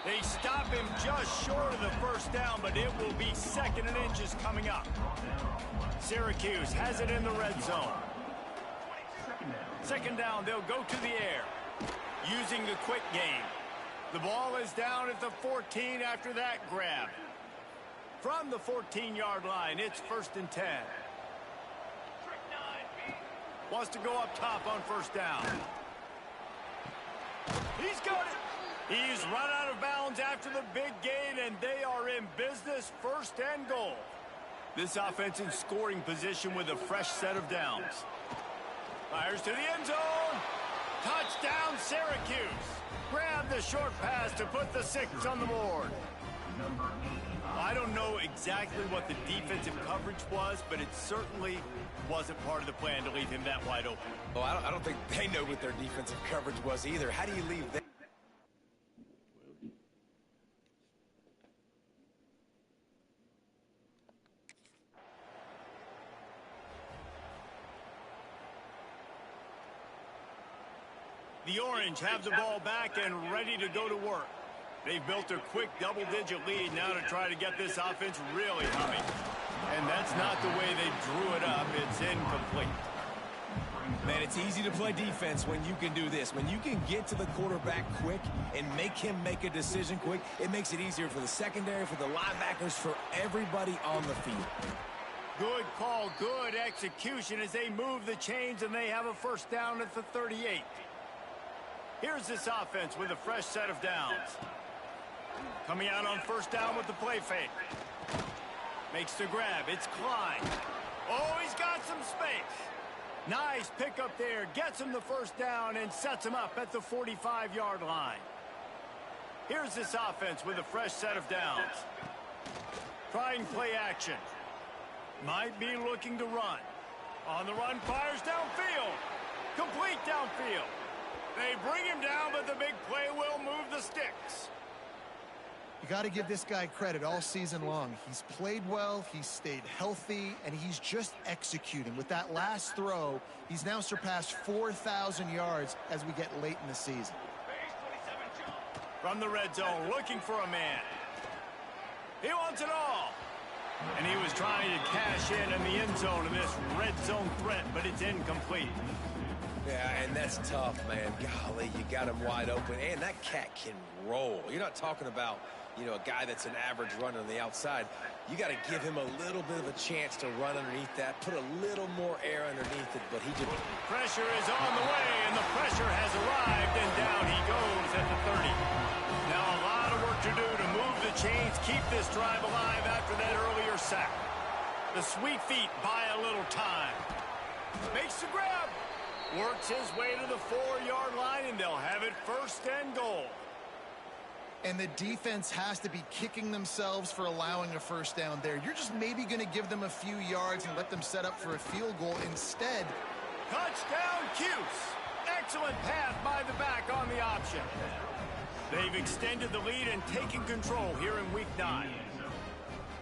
They stop him just short of the first down, but it will be 2nd and inches coming up. Syracuse has it in the red zone. Second down, they'll go to the air, using the quick game. The ball is down at the 14 after that grab. From the 14-yard line, it's 1st and 10. Wants to go up top on 1st down. He's got it. He's run out of bounds after the big gain, and they are in business, 1st and goal. This offense in scoring position with a fresh set of downs. Fires to the end zone. Touchdown, Syracuse. Grab the short pass to put the 6 on the board. I don't know exactly what the defensive coverage was, but it certainly wasn't part of the plan to leave him that wide open. Well, I don't think they know what their defensive coverage was either. How do you leave that? The Orange have the ball back and ready to go to work. They've built a quick double-digit lead now to try to get this offense really humming. And that's not the way they drew it up. It's incomplete. Man, it's easy to play defense when you can do this. When you can get to the quarterback quick and make him make a decision quick, it makes it easier for the secondary, for the linebackers, for everybody on the field. Good call, good execution as they move the chains, and they have a 1st down at the 38. Here's this offense with a fresh set of downs. Coming out on 1st down with the play fake. Makes the grab. It's Klein. Oh, he's got some space. Nice pickup there. Gets him the 1st down and sets him up at the 45-yard line. Here's this offense with a fresh set of downs. Trying play action. Might be looking to run. On the run, fires downfield. Complete downfield. They bring him down, but the big play will move the sticks. You got to give this guy credit all season long. He's played well, he's stayed healthy, and he's just executing. With that last throw, he's now surpassed 4,000 yards as we get late in the season. From the red zone, looking for a man. He wants it all. And he was trying to cash in the end zone of this red zone threat, but it's incomplete. Yeah, and that's tough, man. Golly, you got him wide open. And that cat can roll. You're not talking about, you know, a guy that's an average runner on the outside. You got to give him a little bit of a chance to run underneath that, put a little more air underneath it, but he just... Pressure is on the way, and the pressure has arrived, and down he goes at the 30. Now a lot of work to do to move the chains, keep this drive alive after that earlier sack. The sweet feet buy a little time. Makes the grab. Works his way to the 4-yard line, and they'll have it 1st and goal. And the defense has to be kicking themselves for allowing a 1st down there. You're just maybe going to give them a few yards and let them set up for a field goal instead. Touchdown, Cuse. Excellent pass by the back on the option. They've extended the lead and taken control here in Week 9.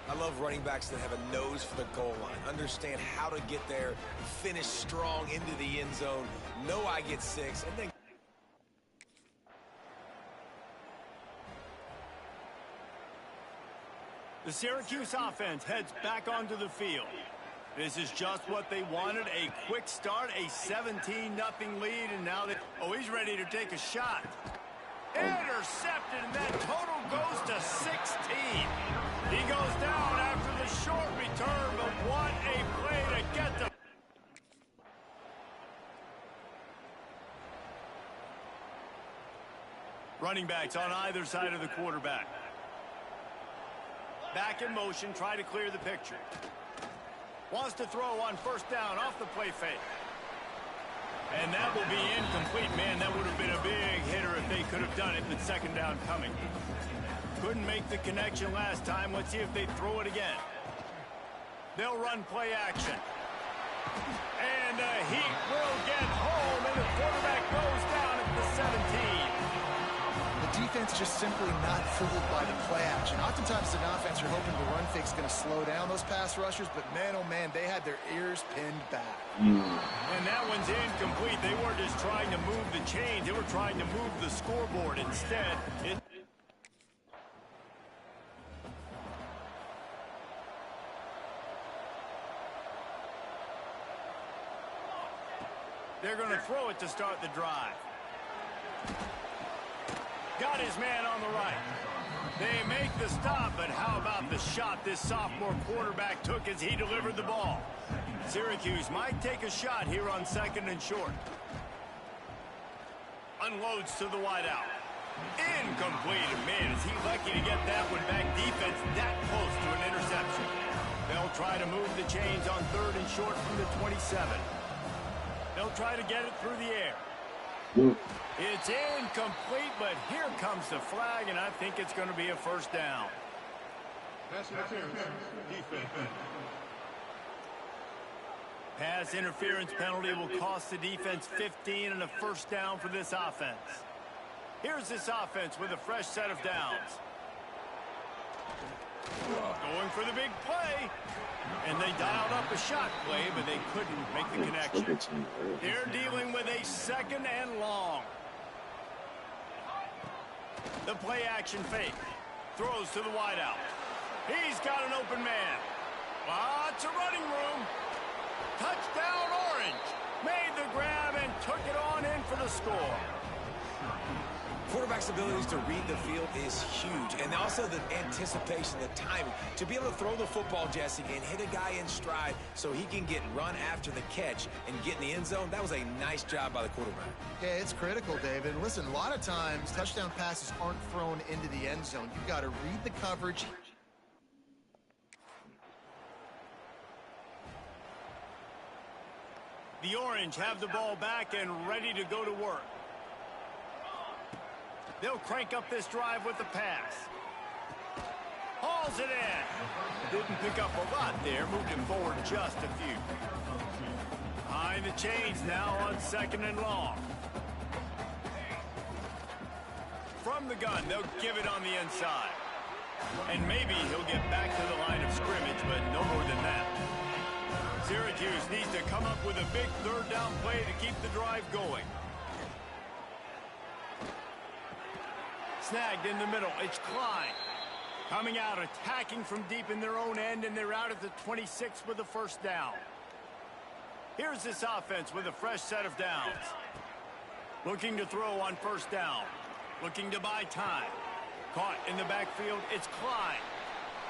I love running backs that have a nose for the goal line, understand how to get there, finish strong into the end zone, know I get 6, and then... The Syracuse offense heads back onto the field. This is just what they wanted, a quick start, a 17-0 lead, and now they... Oh, he's ready to take a shot. Intercepted, and that total goes to 16. He goes down after the short return, but what a play to get the... Running backs on either side of the quarterback. Back in motion, try to clear the picture. Wants to throw on 1st down off the play fake. And that will be incomplete. Man, that would have been a big hitter if they could have done it, but 2nd down coming. Couldn't make the connection last time. Let's see if they throw it again. They'll run play action. And he will get home, and the quarterback goes down at the 17. The defense just simply not fooled by the play action. Oftentimes as an offense, you're hoping the run fake's going to slow down those pass rushers, but man, oh man, they had their ears pinned back. And that one's incomplete. They weren't just trying to move the chains. They were trying to move the scoreboard instead. They're going to throw it to start the drive. Got his man on the right. They make the stop, but how about the shot this sophomore quarterback took as he delivered the ball. Syracuse might take a shot here on 2nd and short. Unloads to the wideout. Incomplete. Man, is he lucky to get that one back. Defense that close to an interception. They'll try to move the chains on 3rd and short from the 27. They'll try to get it through the air. It's incomplete, but here comes the flag, and I think it's going to be a first down. Pass interference penalty will cost the defense 15 and a first down for this offense. Here's this offense with a fresh set of downs. Going for the big play. And they dialed up a shot play, but they couldn't make the connection. They're dealing with a 2nd and long. The play action fake. Throws to the wideout. He's got an open man. Lots of running room. Touchdown Orange. Made the grab and took it on in for the score. Quarterback's abilities to read the field is huge, and also the anticipation, the timing. To be able to throw the football, Jesse, and hit a guy in stride so he can get run after the catch and get in the end zone, that was a nice job by the quarterback. Yeah, it's critical, David. Listen, a lot of times touchdown passes aren't thrown into the end zone. You've got to read the coverage. The Orange have the ball back and ready to go to work. They'll crank up this drive with the pass. Hauls it in. Didn't pick up a lot there. Moved him forward just a few. Behind the chains now on 2nd and long. From the gun, they'll give it on the inside. And maybe he'll get back to the line of scrimmage, but no more than that. Syracuse needs to come up with a big 3rd down play to keep the drive going. Snagged in the middle. It's Klein. Coming out, attacking from deep in their own end, and they're out at the 26 with the first down. Here's this offense with a fresh set of downs. Looking to throw on 1st down. Looking to buy time. Caught in the backfield, it's Klein.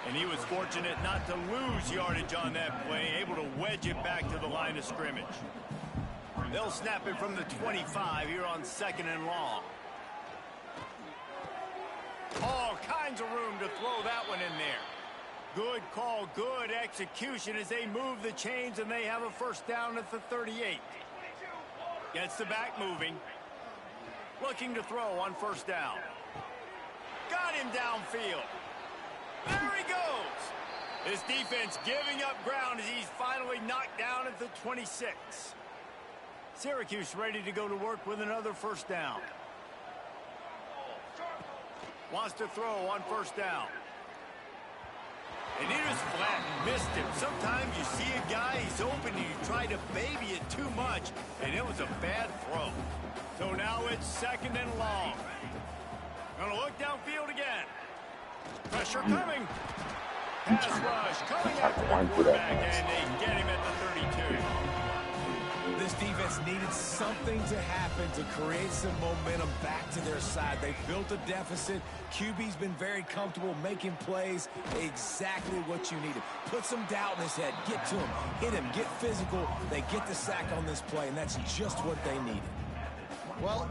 And he was fortunate not to lose yardage on that play, able to wedge it back to the line of scrimmage. They'll snap it from the 25 here on 2nd and long. All kinds of room to throw that one in there. Good call, good execution as they move the chains, and they have a first down at the 38. Gets the back moving. Looking to throw on 1st down. Got him downfield. There he goes. This defense giving up ground as he's finally knocked down at the 26. Syracuse ready to go to work with another first down. Wants to throw on 1st down. And he just flat missed him. Sometimes you see a guy, he's open, and you try to baby it too much, and it was a bad throw. So now it's 2nd and long. Gonna look downfield again. Pressure coming. Pass rush coming after the quarterback, and they get him at the 32. This defense needed something to happen to create some momentum back to their side. They built a deficit. QB's been very comfortable making plays. Exactly what you needed. Put some doubt in his head. Get to him. Hit him. Get physical. They get the sack on this play, and that's just what they needed. Well,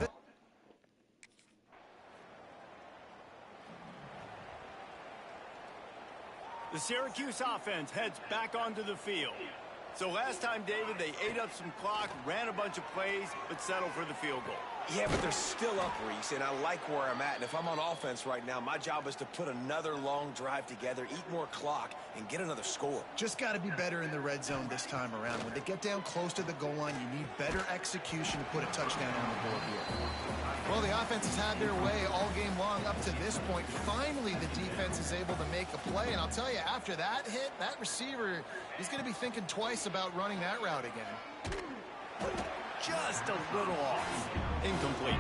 the Syracuse offense heads back onto the field. So last time, David, they ate up some clock, ran a bunch of plays, but settled for the field goal. Yeah, but they're still up, Reese, and I like where I'm at. And if I'm on offense right now, my job is to put another long drive together, eat more clock, and get another score. just got to be better in the red zone this time around. When they get down close to the goal line, you need better execution to put a touchdown on the board here. Well, the offense has had their way all game long up to this point. Finally, the defense is able to make a play. And I'll tell you, after that hit, that receiver, he's going to be thinking twice about running that route again. Just a little off. Incomplete.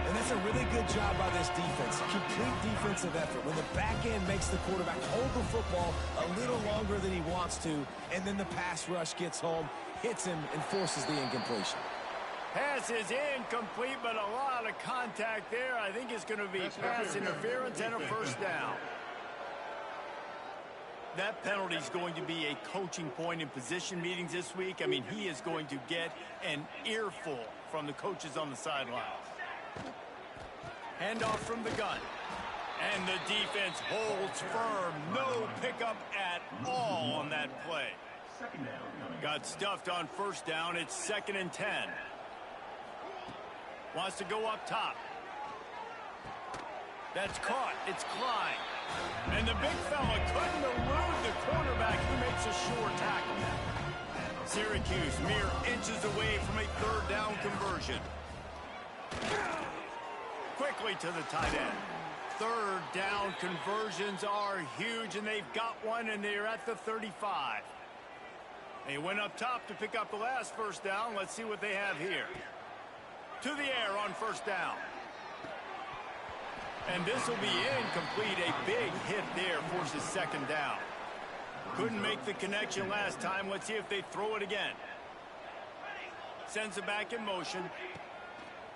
And that's a really good job by this defense. Complete defensive effort. When the back end makes the quarterback hold the football a little longer than he wants to, and then the pass rush gets home, hits him, and forces the incompletion. Pass is incomplete, but a lot of contact there. I think it's going to be pass interference and a first down. That penalty is going to be a coaching point in position meetings this week. I mean, he is going to get an earful from the coaches on the sideline. Handoff from the gun. And the defense holds firm. No pickup at all on that play. Got stuffed on first down. It's 2nd and 10. Wants to go up top. That's caught. It's Klein. And the big fella couldn't elude the quarterback who makes a sure tackle. Syracuse mere inches away from a 3rd down conversion. Quickly to the tight end. 3rd down conversions are huge, and they've got one, and they're at the 35. They went up top to pick up the last first down. Let's see what they have here. To the air on first down. And this will be incomplete. A big hit there forces 2nd down. Couldn't make the connection last time. Let's see if they throw it again. Sends it back in motion.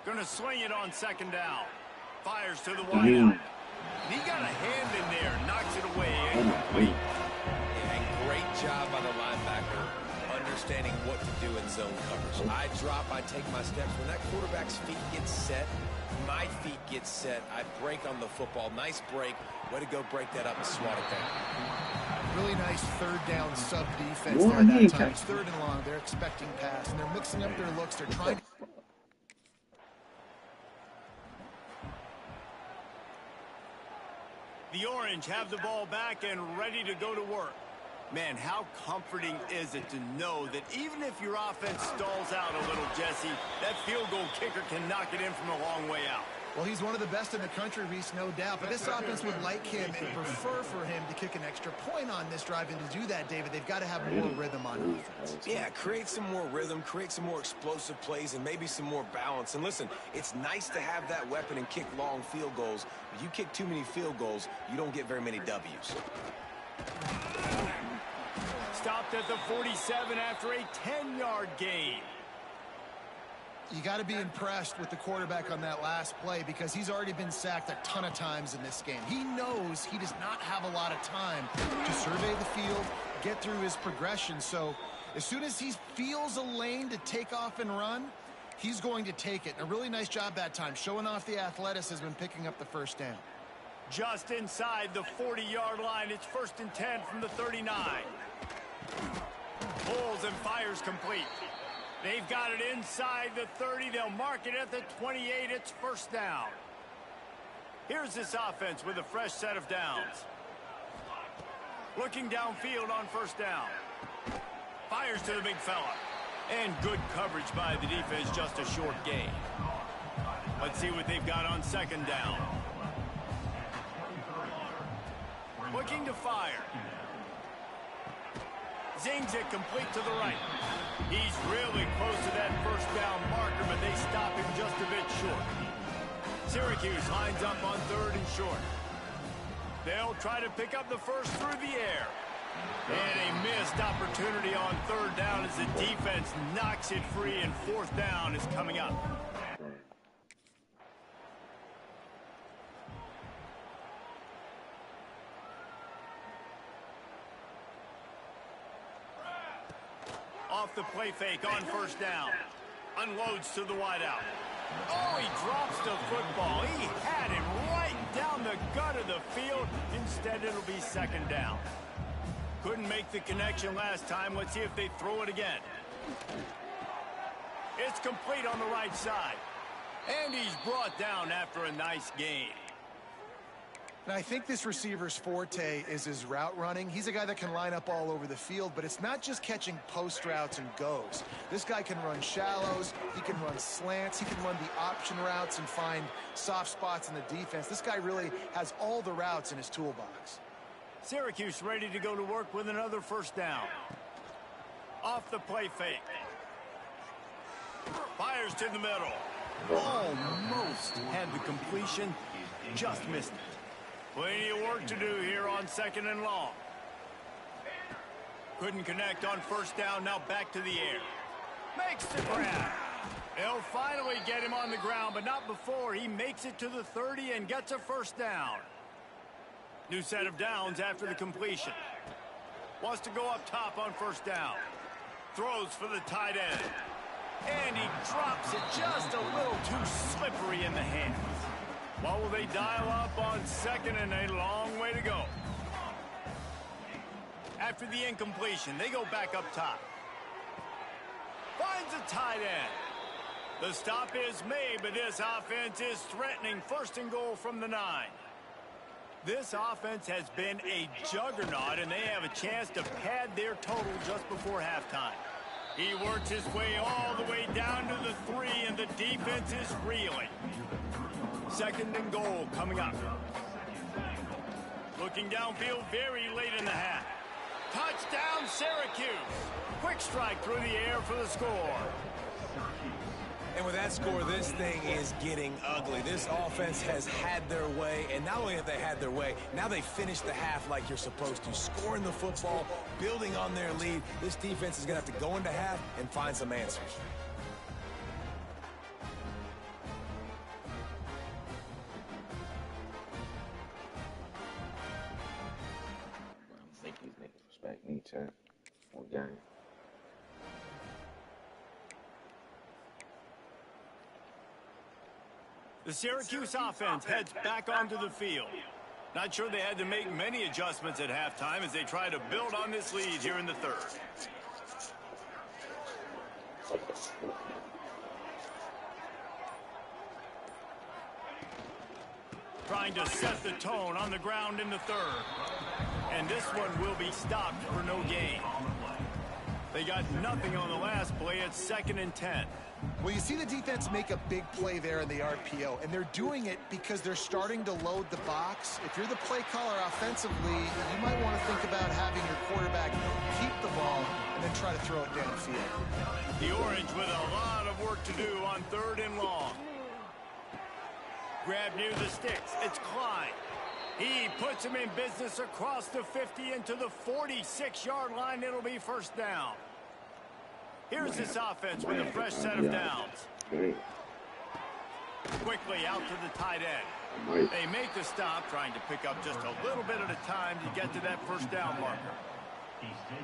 Going to sling it on 2nd down. Fires to the wideout. He got a hand in there. Knocks it away. Incomplete. Yeah, great job by the linebacker understanding what to do in zone coverage. I drop, I take my steps. When that quarterback's feet get set, my feet get set, I break on the football. Nice break. Way to go break that up and swat it down. Really nice 3rd down sub defense there that time. It's 3rd and long. They're expecting pass, and they're mixing up their looks. They're trying. The Orange have the ball back and ready to go to work. Man, how comforting is it to know that even if your offense stalls out a little, Jesse, that field goal kicker can knock it in from a long way out. Well, he's one of the best in the country, Reese, no doubt. But this offense would like him and prefer for him to kick an extra point on this drive. And to do that, David, they've got to have more rhythm on offense. Yeah, create some more rhythm, create some more explosive plays, and maybe some more balance. And listen, it's nice to have that weapon and kick long field goals. If you kick too many field goals, you don't get very many W's. Stopped at the 47 after a 10-yard gain. You got to be impressed with the quarterback on that last play because he's already been sacked a ton of times in this game. He knows he does not have a lot of time to survey the field, get through his progression. So as soon as he feels a lane to take off and run, he's going to take it. And a really nice job that time, showing off the athleticism and picking up the first down. Just inside the 40-yard line. It's 1st and 10 from the 39. Pulls and fires complete. They've got it inside the 30. They'll mark it at the 28. It's 1st down. Here's this offense with a fresh set of downs. Looking downfield on 1st down. Fires to the big fella. And good coverage by the defense, just a short gain. Let's see what they've got on 2nd down. Looking to fire. Zings it complete to the right. He's really close to that 1st down marker, but they stop him just a bit short. Syracuse lines up on 3rd and short. They'll try to pick up the first through the air. And a missed opportunity on 3rd down as the defense knocks it free, and 4th down is coming up. Off the play fake on 1st down. Unloads to the wideout. Oh, he drops the football. He had it right down the gut of the field. Instead, it'll be 2nd down. Couldn't make the connection last time. Let's see if they throw it again. It's complete on the right side. And he's brought down after a nice gain. And I think this receiver's forte is his route running. He's a guy that can line up all over the field, but it's not just catching post routes and goes. This guy can run shallows, he can run slants, he can run the option routes and find soft spots in the defense. This guy really has all the routes in his toolbox. Syracuse ready to go to work with another 1st down. Off the play fake. Fires to the middle. Almost had the completion, just missed it. Plenty of work to do here on 2nd and long. Couldn't connect on 1st down, now back to the air. Makes the grab. They'll finally get him on the ground, but not before he makes it to the 30 and gets a 1st down. New set of downs after the completion. Wants to go up top on first down. Throws for the tight end. And he drops it just a little too slippery in the hands. What will they dial up on second and a long way to go? After the incompletion, they go back up top. Finds a tight end. The stop is made, but this offense is threatening first and goal from the 9. This offense has been a juggernaut, and they have a chance to pad their total just before halftime. He works his way all the way down to the 3, and the defense is reeling. Second and goal coming up. Looking downfield very late in the half. Touchdown, Syracuse. Quick strike through the air for the score. And with that score, this thing is getting ugly. This offense has had their way, and not only have they had their way, now they finish the half like you're supposed to, scoring the football, building on their lead. This defense is going to have to go into half and find some answers. I think these niggas respect me, too. One game. The Syracuse offense heads back onto the field. Not sure they had to make many adjustments at halftime as they try to build on this lead here in the third. Trying to set the tone on the ground in the third. And this one will be stopped for no gain. They got nothing on the last play. It's 2nd and 10. Well, you see the defense make a big play there in the RPO, and they're doing it because they're starting to load the box. If you're the play caller offensively, you might want to think about having your quarterback keep the ball and then try to throw it downfield. The Orange with a lot of work to do on 3rd and long. Grab near the sticks. It's Klein. He puts him in business across the 50 into the 46-yard line. It'll be first down. Here's this offense with a fresh set of downs. Quickly out to the tight end. They make the stop, trying to pick up just a little bit at a time to get to that first down marker.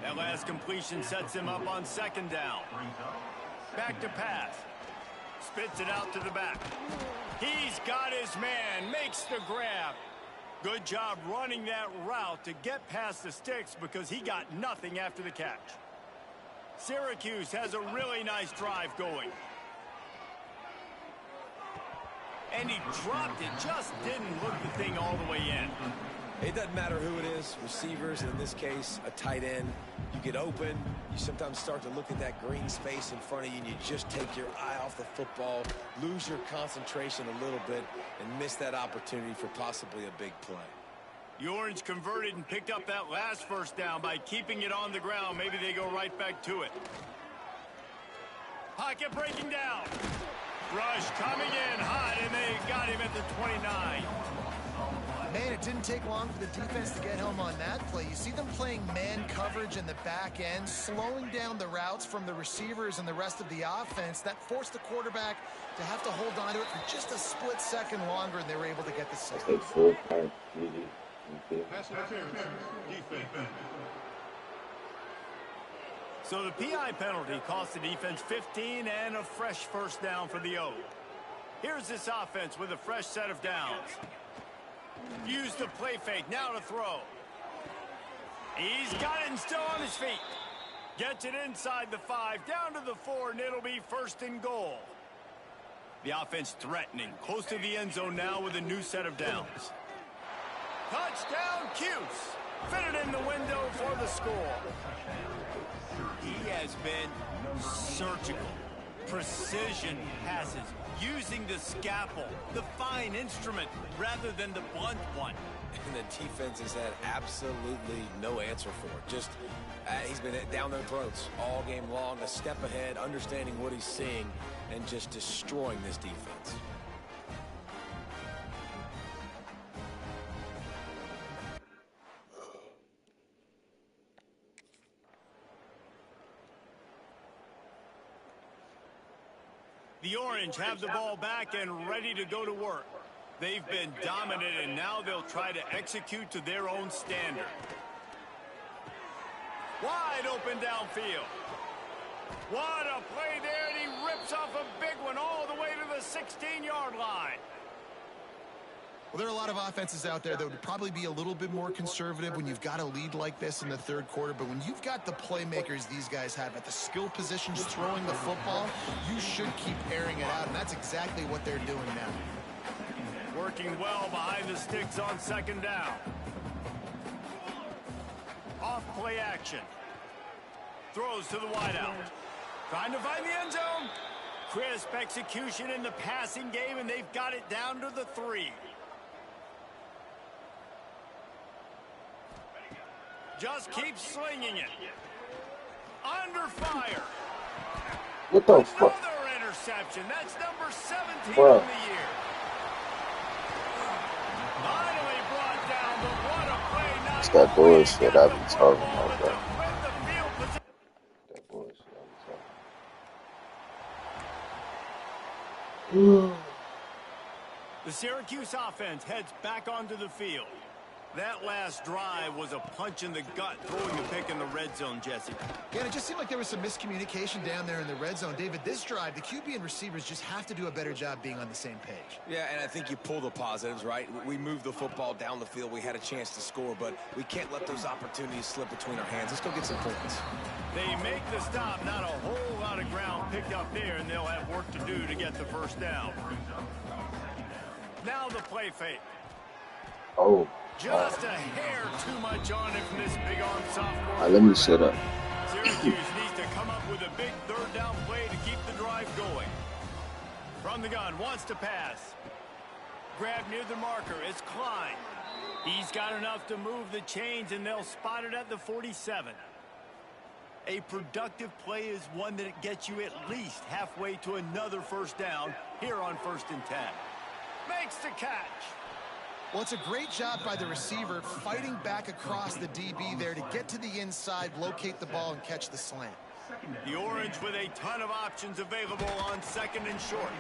That last completion sets him up on 2nd down. Back to pass. Spits it out to the back. He's got his man, makes the grab. Good job running that route to get past the sticks because he got nothing after the catch. Syracuse has a really nice drive going. And he dropped it, just didn't look the thing all the way in. It doesn't matter who it is, receivers, in this case, a tight end. You get open, you sometimes start to look at that green space in front of you, and you just take your eye off the football, lose your concentration a little bit, and miss that opportunity for possibly a big play. The Orange converted and picked up that last first down by keeping it on the ground. Maybe they go right back to it. Pocket breaking down. Rush coming in hot, and they got him at the 29. Man, it didn't take long for the defense to get home on that play. You see them playing man coverage in the back end, slowing down the routes from the receivers and the rest of the offense. That forced the quarterback to have to hold on to it for just a split second longer, and they were able to get the sack. So the PI penalty cost the defense 15 and a fresh first down for the O. Here's this offense with a fresh set of downs. Use the play fake, now to throw. He's got it and still on his feet. Gets it inside the 5, down to the 4, and it'll be 1st and goal. The offense threatening, close to the end zone now with a new set of downs. Touchdown, Cuse. Fitted in the window for the score. He has been surgical. Precision passes, using the scalpel, the fine instrument, rather than the blunt one. And the defense has had absolutely no answer for it. Just, he's been down their throats all game long, a step ahead, understanding what he's seeing, and just destroying this defense. The Orange have the ball back and ready to go to work. They've been dominant, and now they'll try to execute to their own standard. Wide open downfield. What a play there, and he rips off a big one all the way to the 16-yard line. Well, there are a lot of offenses out there that would probably be a little bit more conservative when you've got a lead like this in the third quarter. But when you've got the playmakers these guys have at the skill positions throwing the football, you should keep airing it out, and that's exactly what they're doing now. Working well behind the sticks on second down. Off play action. Throws to the wideout. Trying to find the end zone. Crisp execution in the passing game, and they've got it down to the 3. Just keep slinging it. Under fire. What the fuck? Another interception. That's number 17 Bro. on the year. Finally brought down, but what a play. Not It's that bullshit I be talking about, but bro. to win the field position. That bullshit I be talking. The Syracuse offense heads back onto the field. That last drive was a punch in the gut, throwing a pick in the red zone, Jesse. Yeah, and it just seemed like there was some miscommunication down there in the red zone. David, this drive, the QB and receivers just have to do a better job being on the same page. Yeah, and I think you pull the positives, right? We moved the football down the field. We had a chance to score, but we can't let those opportunities slip between our hands. Let's go get some points. They make the stop. Not a whole lot of ground picked up there, and they'll have work to do to get the first down. Now the play fake. Oh. Just a hair too much on it from this big-arm sophomore. All right, let me set up. Syracuse needs to come up with a big third down play to keep the drive going. From the gun, wants to pass. Grab near the marker, it's Klein. He's got enough to move the chains, and they'll spot it at the 47. A productive play is one that gets you at least halfway to another first down here on 1st and 10. Makes the catch. Well, it's a great job by the receiver fighting back across the DB there to get to the inside, locate the ball, and catch the slant. The Orange with a ton of options available on second and short.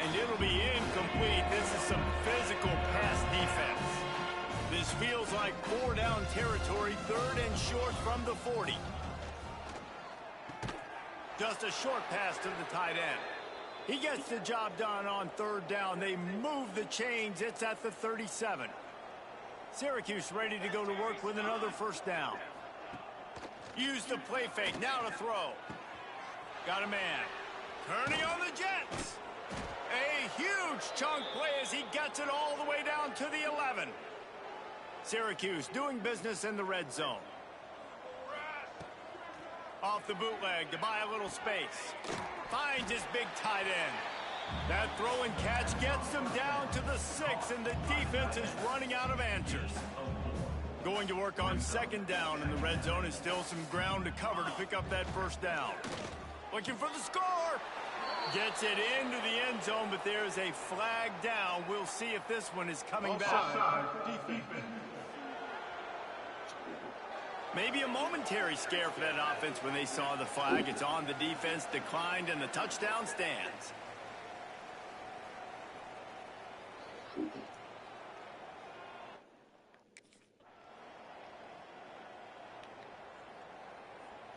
And it'll be incomplete. This is some physical pass defense. This feels like 4-down territory, 3rd and short from the 40. Just a short pass to the tight end. He gets the job done on 3rd down. They move the chains. It's at the 37. Syracuse ready to go to work with another first down. Use the play fake. Now to throw. Got a man. Turning on the Jets. A huge chunk play as he gets it all the way down to the 11. Syracuse doing business in the red zone. Off the bootleg to buy a little space. Finds his big tight end. That throw and catch gets them down to the 6, and the defense is running out of answers. Going to work on 2nd down in the red zone is still some ground to cover to pick up that first down. Looking for the score. Gets it into the end zone, but there's a flag down. We'll see if this one is coming back. Maybe a momentary scare for that offense when they saw the flag. It's on the defense, declined, and the touchdown stands.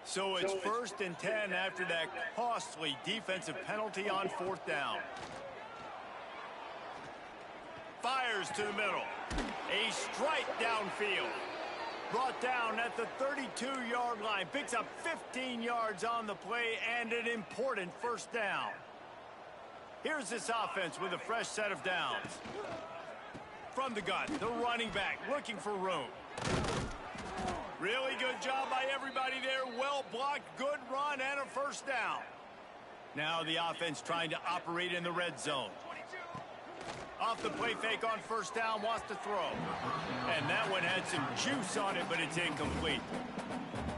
So it's 1st and 10 after that costly defensive penalty on 4th down. Fires to the middle. A strike downfield. Brought down at the 32-yard line. Picks up 15 yards on the play and an important first down. Here's this offense with a fresh set of downs. From the gun, the running back looking for room. Really good job by everybody there. Well blocked, good run, and a first down. Now the offense trying to operate in the red zone. Off the play fake on 1st down, wants to throw. And that one had some juice on it, but it's incomplete.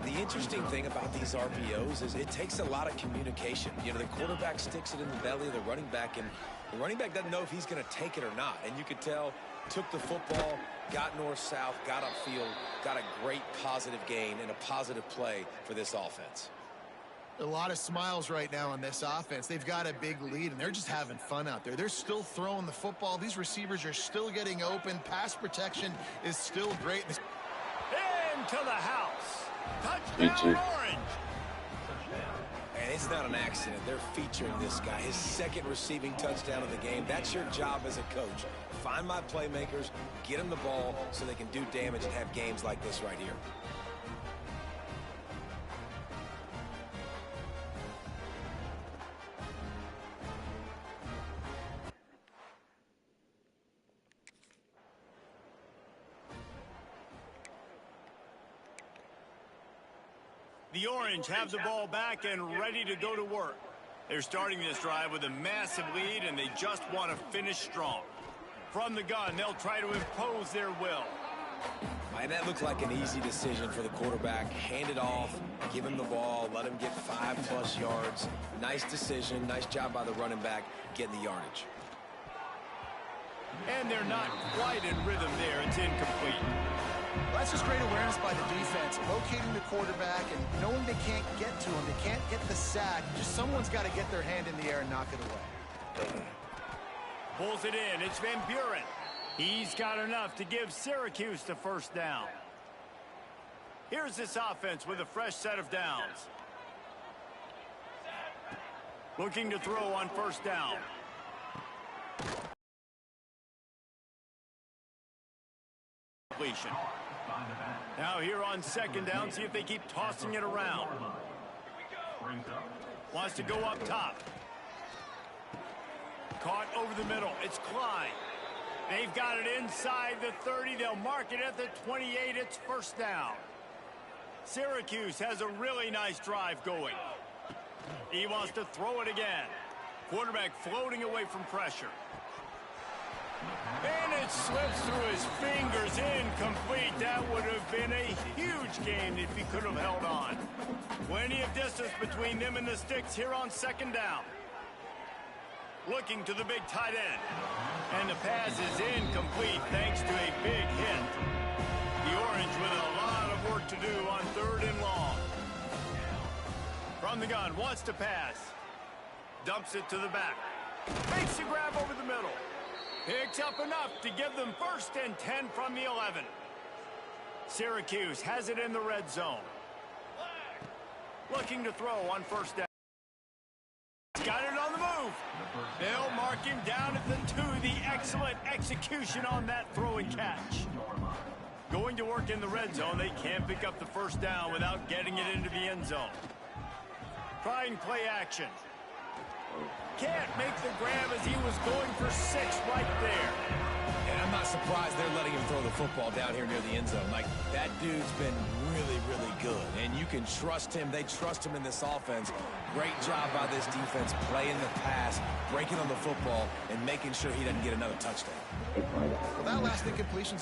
The interesting thing about these RPOs is it takes a lot of communication. You know, the quarterback sticks it in the belly of the running back, and the running back doesn't know if he's going to take it or not. And you could tell, took the football, got north-south, got upfield, got a great positive gain and a positive play for this offense. A lot of smiles right now on this offense. They've got a big lead, and they're just having fun out there. They're still throwing the football. These receivers are still getting open. Pass protection is still great. Into the house. Touchdown, GG. Orange. And it's not an accident. They're featuring this guy. His second receiving touchdown of the game. That's your job as a coach. Find my playmakers, get them the ball so they can do damage and have games like this right here. The Orange have the ball back and ready to go to work. They're starting this drive with a massive lead, and they just want to finish strong. From the gun, they'll try to impose their will. And that looked like an easy decision for the quarterback. Hand it off, give him the ball, let him get 5+ yards. Nice decision, nice job by the running back getting the yardage. And they're not quite in rhythm there. It's incomplete. Well, that's just great awareness by the defense, locating the quarterback and knowing they can't get to him. They can't get the sack. Just someone's got to get their hand in the air and knock it away. Pulls it in. It's Van Buren. He's got enough to give Syracuse the first down. Here's this offense with a fresh set of downs. Looking to throw on first down. Completion. Now here on second down, see if they keep tossing it around. Wants to go up top. Caught over the middle. It's Klein. They've got it inside the 30. They'll mark it at the 28. It's first down. Syracuse has a really nice drive going. He wants to throw it again. Quarterback floating away from pressure. And it slips through his fingers. Incomplete. That would have been a huge gain if he could have held on. Plenty of distance between them and the sticks here on second down. Looking to the big tight end. And the pass is incomplete thanks to a big hit. The Orange with a lot of work to do on third and long. From the gun, wants to pass. Dumps it to the back. Makes the grab over the middle. Picks up enough to give them first and 10 from the 11. Syracuse has it in the red zone. Looking to throw on first down. Got it on the move. They'll mark him down at the 2. The excellent execution on that throw and catch. Going to work in the red zone. They can't pick up the first down without getting it into the end zone. Trying play action. Can't make the grab as he was going for 6 right there. And I'm not surprised they're letting him throw the football down here near the end zone. Like, that dude's been really, really good. And you can trust him. They trust him in this offense. Great job by this defense playing the pass, breaking on the football, and making sure he doesn't get another touchdown. Well, that last incompletion.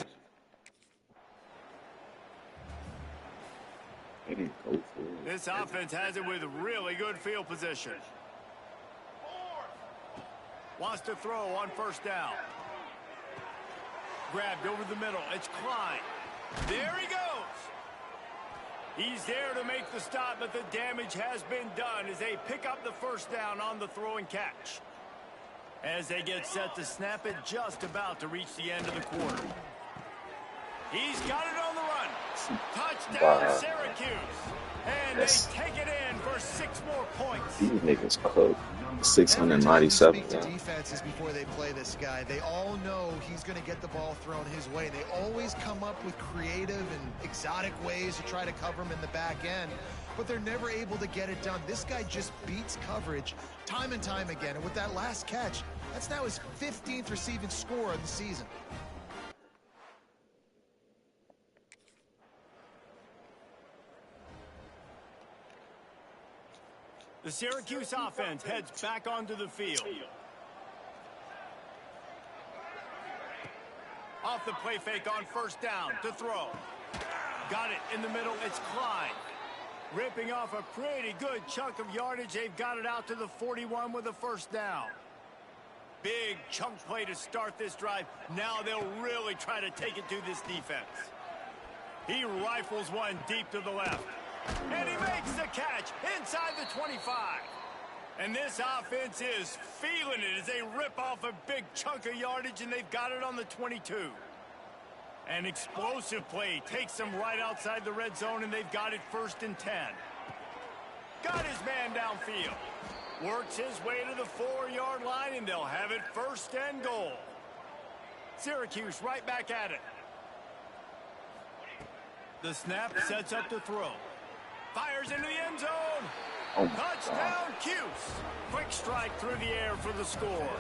This offense has it with really good field position. Wants to throw on first down. Grabbed over the middle. It's Klein. There he goes. He's there to make the stop, but the damage has been done as they pick up the first down on the throw and catch. As they get set to snap it, just about to reach the end of the quarter. He's got it on the run. Touchdown, Syracuse. And they take it in for 6 more points. These niggas cooked. 697. Speak to defenses before they play this guy. They all know he's going to get the ball thrown his way. They always come up with creative and exotic ways to try to cover him in the back end, but they're never able to get it done. This guy just beats coverage time and time again. And with that last catch, that's now his 15th receiving score of the season. The Syracuse offense heads back onto the field. Off the play fake on first down to throw. Got it in the middle. It's Klein. Ripping off a pretty good chunk of yardage. They've got it out to the 41 with a first down. Big chunk play to start this drive. Now they'll really try to take it to this defense. He rifles one deep to the left. And he makes the catch inside the 25. And this offense is feeling it as they rip off a big chunk of yardage, and they've got it on the 22. An explosive play takes them right outside the red zone, and they've got it 1st and 10. Got his man downfield. Works his way to the 4-yard line, and they'll have it 1st and goal. Syracuse right back at it. The snap sets up the throw. Fires into the end zone. Oh, Touchdown, Cuse. Quick strike through the air for the score.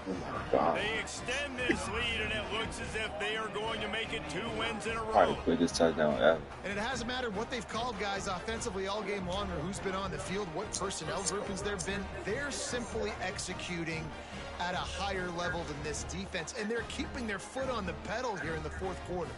oh my God. They extend this lead, and it looks as if they are going to make it 2 wins in a row. Probably the quickest touchdown ever. And it hasn't mattered what they've called guys offensively all game long or who's been on the field, what personnel groupings there have been. They're simply executing at a higher level than this defense, and they're keeping their foot on the pedal here in the 4th quarter.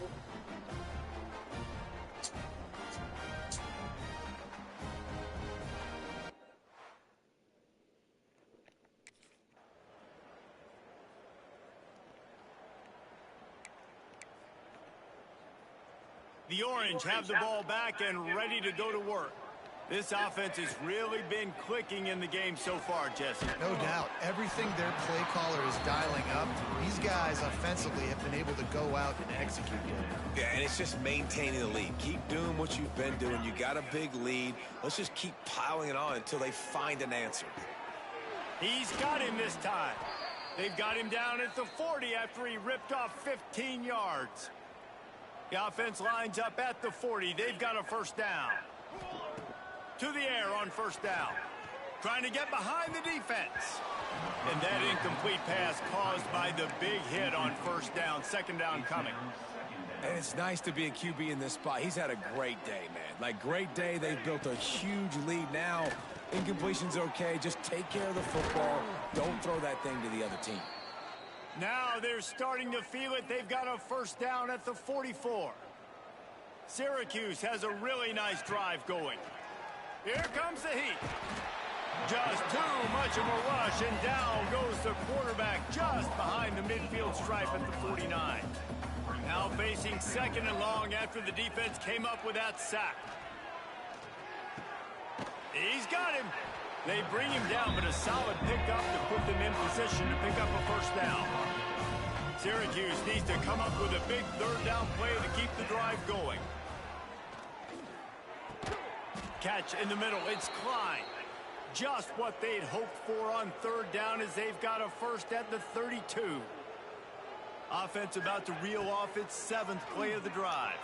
The Orange have the ball back and ready to go to work. This offense has really been clicking in the game so far, Jesse. No doubt. Everything their play caller is dialing up, these guys offensively have been able to go out and execute it. Yeah, and it's just maintaining the lead. Keep doing what you've been doing. You got a big lead. Let's just keep piling it on until they find an answer. He's got him this time. They've got him down at the 40 after he ripped off 15 yards. The offense lines up at the 40. They've got a 1st down. To the air on 1st down. Trying to get behind the defense. And that incomplete pass caused by the big hit on 1st down. 2nd down coming. And it's nice to be a QB in this spot. He's had a great day, man. Like, great day. They've built a huge lead now. Incompletion's okay. Just take care of the football. Don't throw that thing to the other team. Now they're starting to feel it. They've got a 1st down at the 44. Syracuse has a really nice drive going. Here comes the heat. Just too much of a rush, and down goes the quarterback just behind the midfield stripe at the 49. Now facing 2nd and long after the defense came up with that sack. He's got him. They bring him down, but a solid pickup to put them in position to pick up a 1st down. Syracuse needs to come up with a big 3rd down play to keep the drive going. Catch in the middle. It's Klein. Just what they'd hoped for on 3rd down as they've got a 1st at the 32. Offense about to reel off its 7th play of the drive.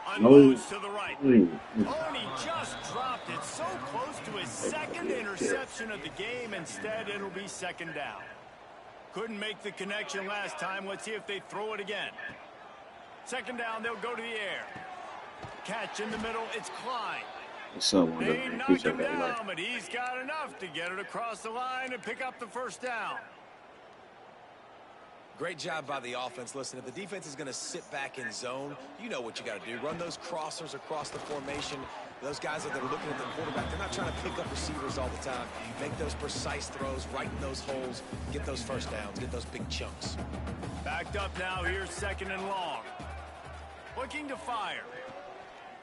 Unloads to the right. Only just dropped it so close to his 2nd interception of the game. Instead, it'll be 2nd down. Couldn't make the connection last time. Let's see if they throw it again. 2nd down, they'll go to the air. Catch in the middle. It's Klein. They knocked him down, but he's got enough to get it across the line and pick up the 1st down. Great job by the offense. Listen, if the defense is going to sit back in zone, you know what you got to do. Run those crossers across the formation. Those guys that are looking at the quarterback, they're not trying to pick up receivers all the time. Make those precise throws, right in those holes, get those 1st downs, get those big chunks. Backed up now. Here's 2nd and long. Looking to fire.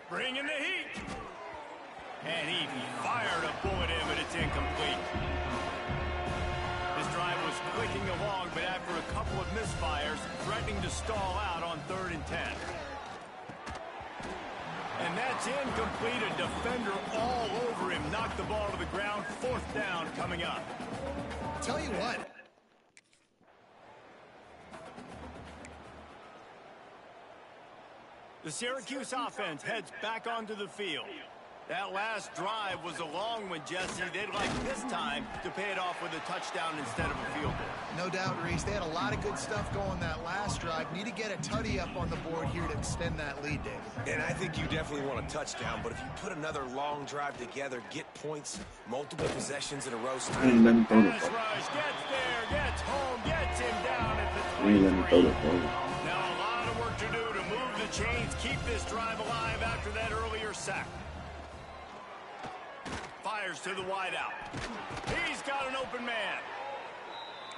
Bringing the heat. And he fired a bullet in, but it's incomplete. This drive was clicking along, but after a couple of misfires, threatening to stall out on 3rd and 10. And that's incomplete. A defender all over him. Knocked the ball to the ground. 4th down coming up. Tell you what. The Syracuse offense heads back onto the field. That last drive was a long one, Jesse. They'd like this time to pay it off with a touchdown instead of a field goal. No doubt, Reese. They had a lot of good stuff going that last drive. Need to get a tutty up on the board here to extend that lead, Dave. And I think you definitely want a touchdown, but if you put another long drive together, get points, multiple possessions in a row. Pass rush, gets there, gets home, gets him down at the 23. Now a lot of work to do to move the chains, keep this drive alive after that earlier sack. Fires to the wideout. He's got an open man.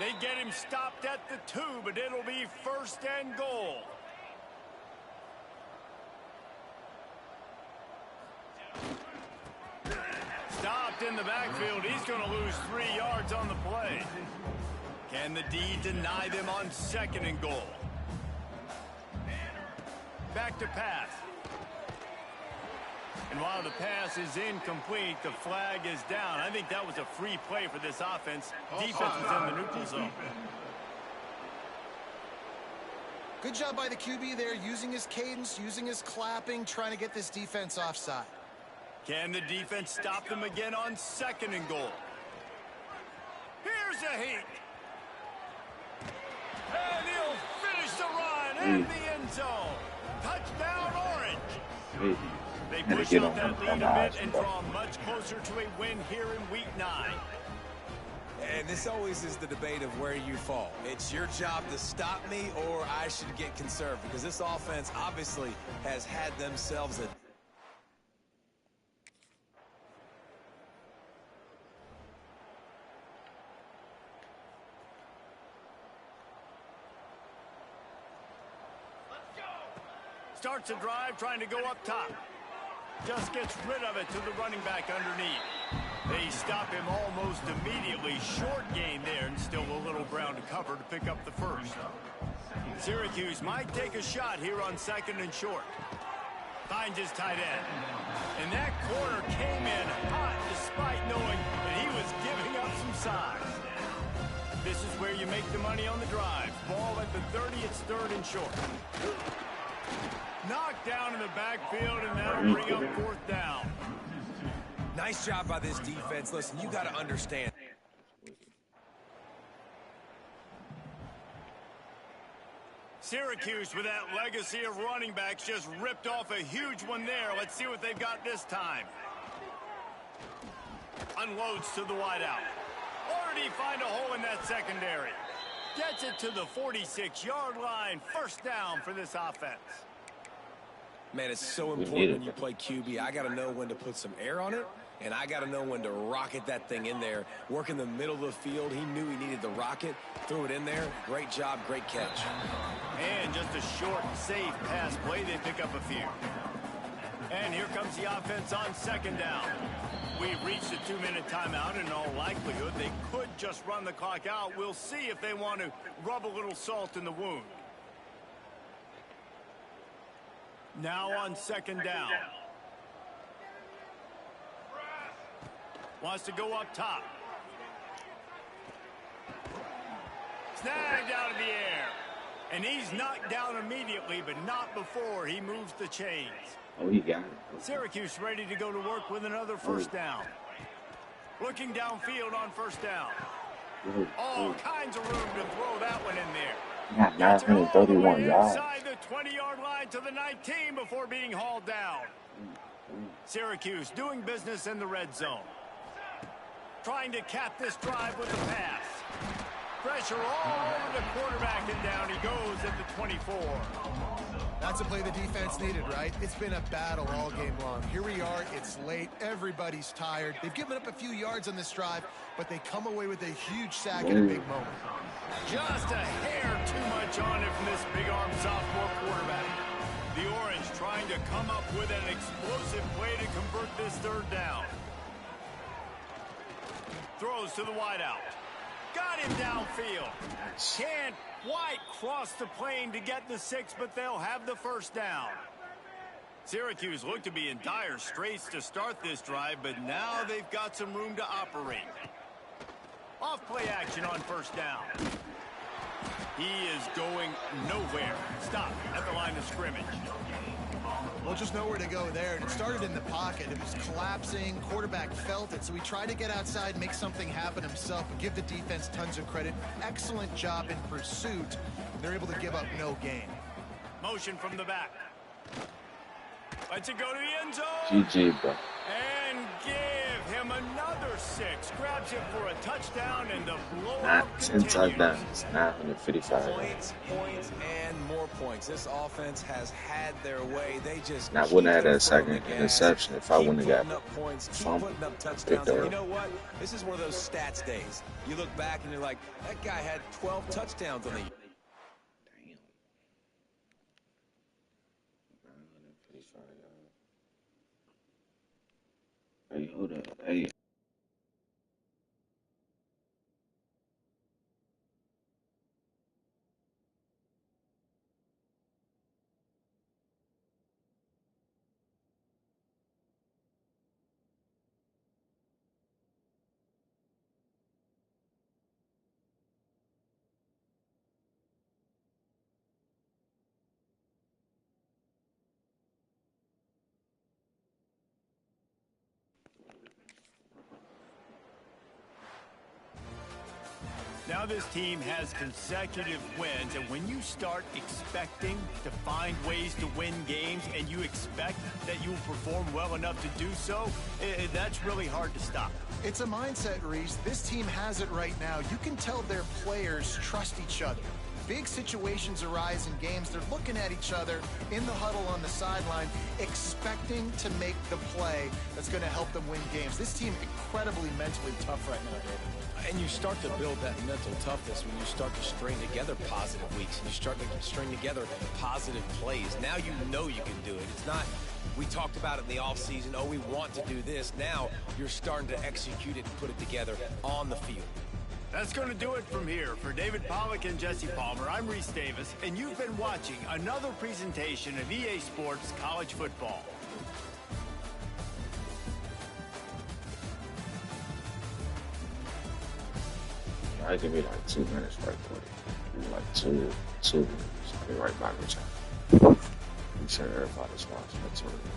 They get him stopped at the 2, but it'll be 1st and goal. Stopped in the backfield. He's going to lose 3 yards on the play. Can the D deny them on 2nd and goal? back to pass. And while the pass is incomplete, the flag is down. I think that was a free play for this offense. Defense was in the neutral zone. Good job by the QB there, using his cadence, using his clapping, trying to get this defense offside. Can the defense stop them again on 2nd and goal? Here's a heat. And he'll finish the run at the end zone. Touchdown, Orange. They push out that lead a bit and draw much closer to a win here in Week 9. And this always is the debate of where you fall. It's your job to stop me, or I should get conserved, because this offense obviously has had themselves a... Starts a drive trying to go up top. Just gets rid of it to the running back underneath. They stop him almost immediately. Short gain there, and still a little ground to cover to pick up the first. Syracuse might take a shot here on 2nd and short. Finds his tight end. And that corner came in hot despite knowing that he was giving up some size. This is where you make the money on the drive. Ball at the 30, it's 3rd and short. Knocked down in the backfield, and that'll bring up 4th down. Nice job by this defense. Listen, you got to understand. Syracuse, with that legacy of running backs, just ripped off a huge one there. Let's see what they've got this time. Unloads to the wideout. Already find a hole in that secondary. Gets it to the 46-yard line. 1st down for this offense. Man, it's so important when you play QB. I got to know when to put some air on it, and I got to know when to rocket that thing in there. Work in the middle of the field. He knew he needed the rocket. Threw it in there. Great job, great catch. And just a short, safe pass play. They pick up a few. And here comes the offense on 2nd down. We've reached a 2-minute timeout. In all likelihood, they could just run the clock out. We'll see if they want to rub a little salt in the wound. Now on 2nd down. Wants to go up top. Snagged out of the air. And he's knocked down immediately, but not before he moves the chains. Oh, he got it. Syracuse ready to go to work with another 1st down. Looking downfield on 1st down. All kinds of room to throw that one in there. Got 931 yards. Inside the 20-yard line to the 19 before being hauled down. Syracuse doing business in the red zone. Trying to cap this drive with a pass. Pressure all over the quarterback, and down he goes at the 24. That's a play the defense needed, right? It's been a battle all game long. Here we are, it's late, everybody's tired. They've given up a few yards on this drive, but they come away with a huge sack in a big moment. Just a hair too much on it from this big-arm sophomore quarterback. The Orange trying to come up with an explosive play to convert this 3rd down. Throws to the wideout. Got him downfield. Can't quite cross the plane to get the 6, but they'll have the 1st down. Syracuse looked to be in dire straits to start this drive, but now they've got some room to operate. Off play action on 1st down. He is going nowhere. Stop at the line of scrimmage. Well, just nowhere to go there. And it started in the pocket. It was collapsing. Quarterback felt it, so he tried to get outside, make something happen himself, and give the defense tons of credit. Excellent job in pursuit. They're able to give up no gain. Motion from the back. Lets it go to the end zone. GG, bro. And give him another 6. Grabs it for a touchdown, and the blowout 10 continues. touchdowns, 955. Points, and more points. This offense has had their way. They just And I wouldn't have had that keep their foot on second the gas, interception if I keep wouldn't have putting got up points, keep fumbled. putting up touchdowns. Picked And up. you know what? This is one of those stats days. You look back and you're like, that guy had 12 touchdowns on the year. Damn. 955 yards. Hey, hold up. Hey. Now this team has consecutive wins, and when you start expecting to find ways to win games and you expect that you'll perform well enough to do so, that's really hard to stop. It's a mindset, Reese. This team has it right now. You can tell their players trust each other. Big situations arise in games. They're looking at each other in the huddle on the sideline, expecting to make the play that's going to help them win games. This team incredibly mentally tough right now, David. And you start to build that mental toughness when you start to string together positive weeks and you start to string together positive plays. Now you know you can do it. It's not, we talked about it in the offseason, oh, we want to do this. Now you're starting to execute it and put it together on the field. That's going to do it from here. For David Pollack and Jesse Palmer, I'm Reese Davis, and you've been watching another presentation of EA Sports College Football. I give me like 2 minutes right quick. Give me like two minutes. I'll be right back with y'all. I'm sure everybody's watching that 2 minutes.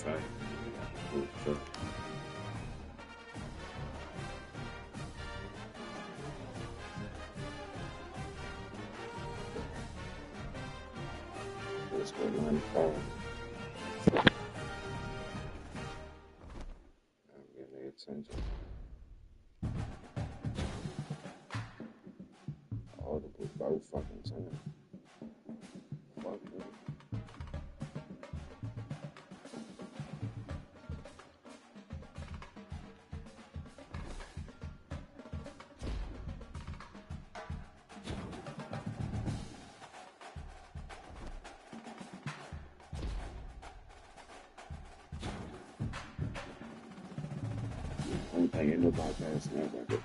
Right. Sure. Let's go 95. I'm getting their attention. Audible both fucking time. Fuck me. Only thing ain't nobody passing out like it.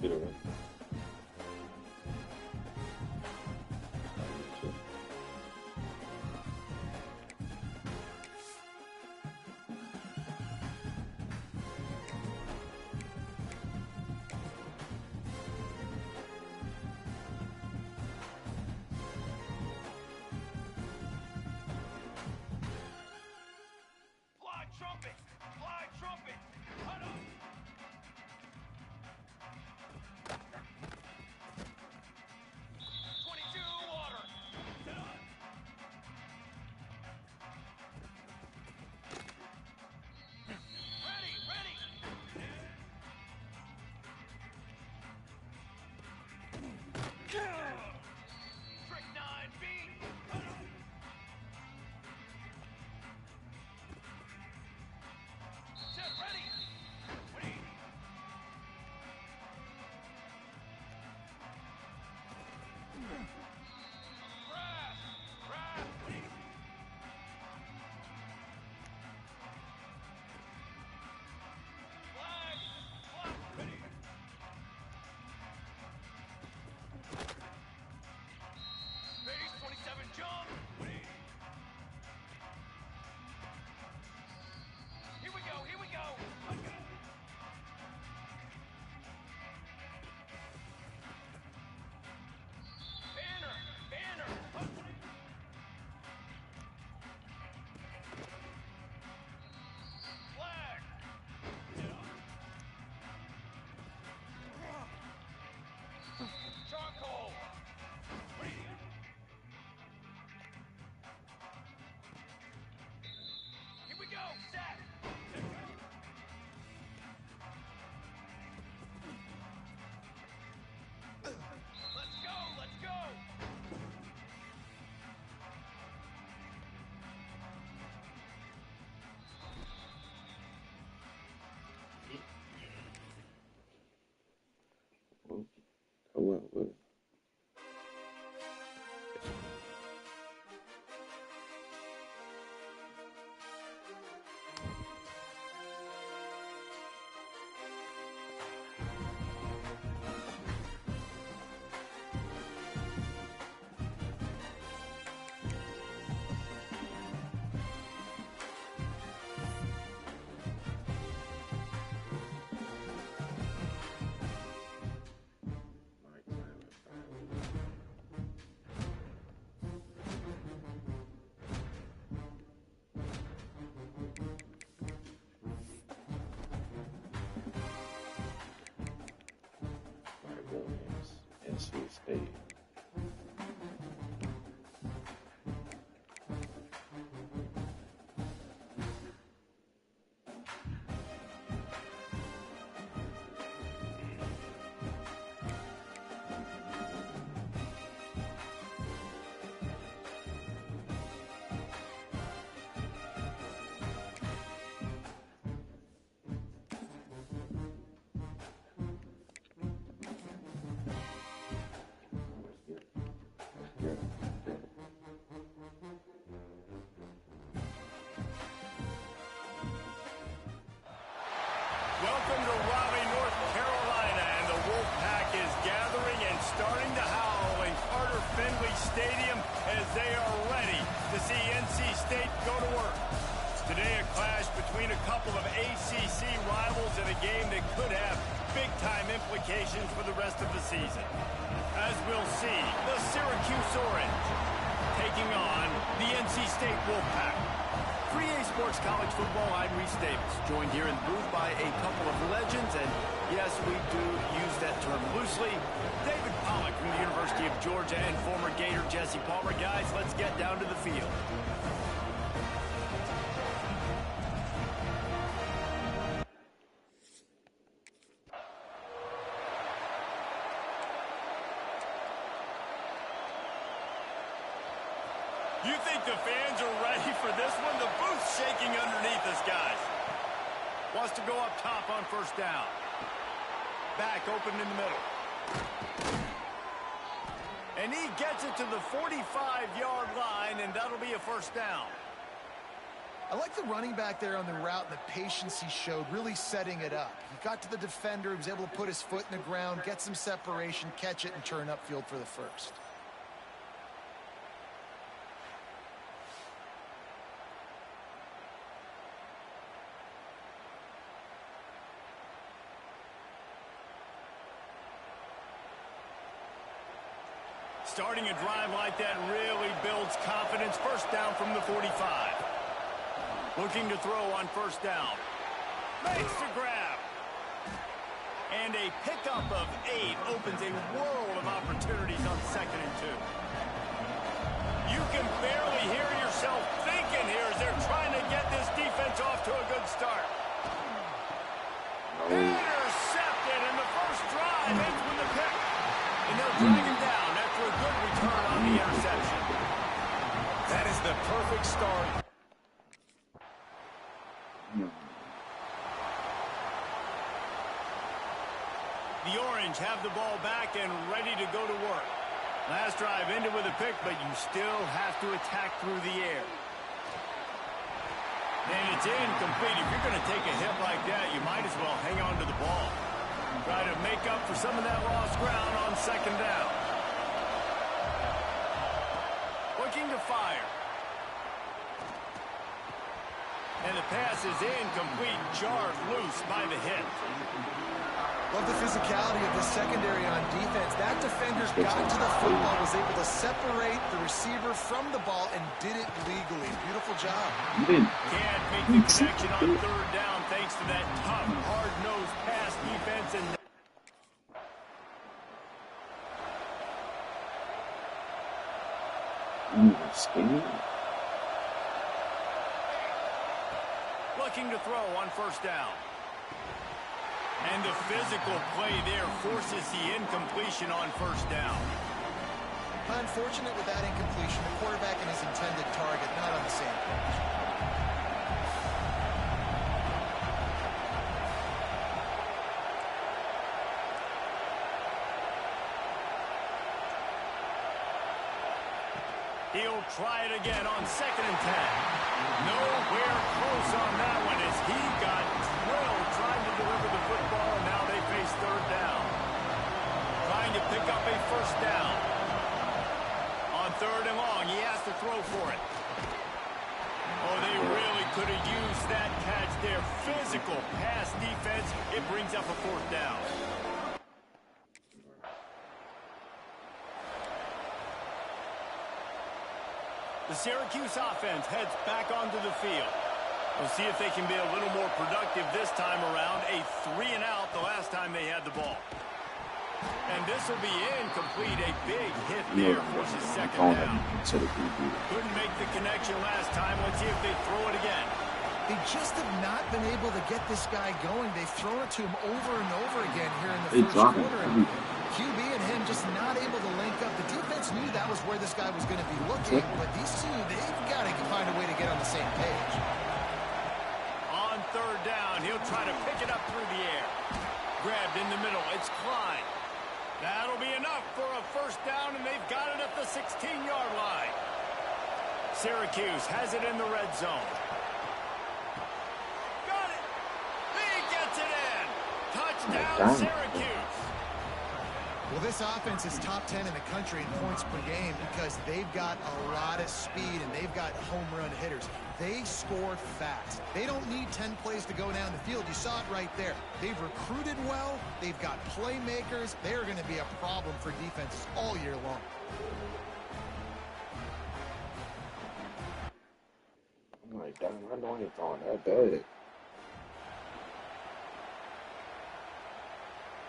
See the rest. Fly trumpet! Fly trumpet! Hunt up! 22 water! Ready! Ready! Trick 9B! Set ready! Wait! Brass! Brass! Wait! Flag! Flag! Ready! Base 27 jump! Ready! Here we go! Here we go! Banner! Banner! Flag! Charcoal! Here we go! Set! Let's go! Let's go! Well, go out with it. Hey. Welcome to Raleigh, North Carolina, and the Wolfpack is gathering and starting to howl in Carter Finley Stadium as they are ready to see NC State go to work. Today, a clash between a couple of ACC rivals in a game that could have big-time implications for the rest of the season. As we'll see, the Syracuse Orange taking on the NC State Wolfpack. 3A Sports College Football, I'm Reese Davis, joined here in the booth by a couple of legends, and yes, we do use that term loosely. David Pollack from the University of Georgia and former Gator Jesse Palmer. Guys, let's get down to the field. You think the fans are ready for this one? The booth's shaking underneath us, guys. Wants to go up top on first down. Back open in the middle. And he gets it to the 45-yard line, and that'll be a first down. I like the running back there on the route and the patience he showed, really setting it up. He got to the defender, he was able to put his foot in the ground, get some separation, catch it, and turn upfield for the first. Starting a drive like that really builds confidence. First down from the 45. Looking to throw on first down. Makes the grab. And a pickup of 8 opens a world of opportunities on 2nd and 2. You can barely hear yourself thinking here as they're trying to get this defense off to a good start. Intercepted, and the first drive ends with a pick. And they'll drag him down after a good return on the interception. That is the perfect start. The Orange have the ball back and ready to go to work. Last drive ended with a pick, but you still have to attack through the air. And it's incomplete. If you're going to take a hit like that, you might as well hang on to the ball. Try to make up for some of that lost ground on 2nd down. Looking to fire. And the pass is incomplete, jarred loose by the hit. Love the physicality of the secondary on defense. That defender got to the football, was able to separate the receiver from the ball, and did it legally. Beautiful job. Can't make the connection on 3rd down thanks to that tough, hard-nosed pass defense. And looking to throw on first down. And the physical play there forces the incompletion on first down. Unfortunate with that incompletion. The quarterback and his intended target not on the same page. He'll try it again on 2nd and 10. Nowhere close on that one as he got drilled trying to deliver the football, and now they face 3rd down. Trying to pick up a first down. On 3rd and long, he has to throw for it. Oh, they really could have used that catch there. Physical pass defense. It brings up a 4th down. The Syracuse offense heads back onto the field. We'll see if they can be a little more productive this time around. A 3-and-out the last time they had the ball. And this will be incomplete. A big hit You know, there forces second throwing down. that to the QB. Couldn't make the connection last time. Let's see if they throw it again. They just have not been able to get this guy going. They've thrown it to him over and over again here in the They first dropping quarter. And QB and him just not able to link up. The defense knew that was where this guy was going to be looking, but these two, they've got to find a way to get on the same page. On third down, he'll try to pick it up through the air. Grabbed in the middle. It's Klein. That'll be enough for a first down, and they've got it at the 16-yard line. Syracuse has it in the red zone. Got it. He gets it in. Touchdown, Syracuse. Well, this offense is top 10 in the country in points per game because they've got a lot of speed and they've got home run hitters. They score fast. They don't need 10 plays to go down the field. You saw it right there. They've recruited well. They've got playmakers. They're going to be a problem for defenses all year long. I'm like, damn, I know I ain't throwing that bad.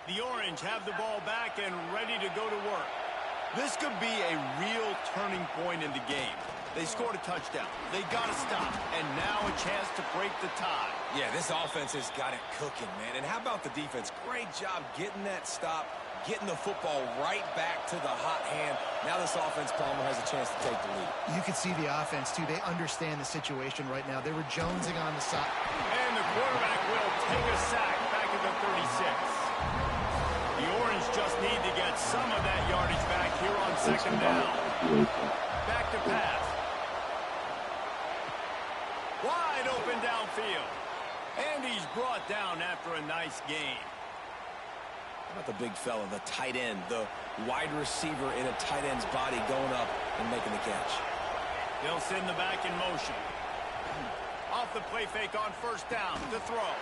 The Orange have the ball back and ready to go to work. This could be a real turning point in the game. They scored a touchdown. They got to stop. And now a chance to break the tie. Yeah, this offense has got it cooking, man. And how about the defense? Great job getting that stop, getting the football right back to the hot hand. Now this offense, Palmer, has a chance to take the lead. You can see the offense, too. They understand the situation right now. They were jonesing on the side. And the quarterback will take a sack back at the 36. The Orange just need to get some of that yardage back here on second down. Back to pass. Wide open downfield. And he's brought down after a nice gain. How about the big fella, the tight end, the wide receiver in a tight end's body going up and making the catch. He'll send the back in motion. Off the play fake on first down to throw.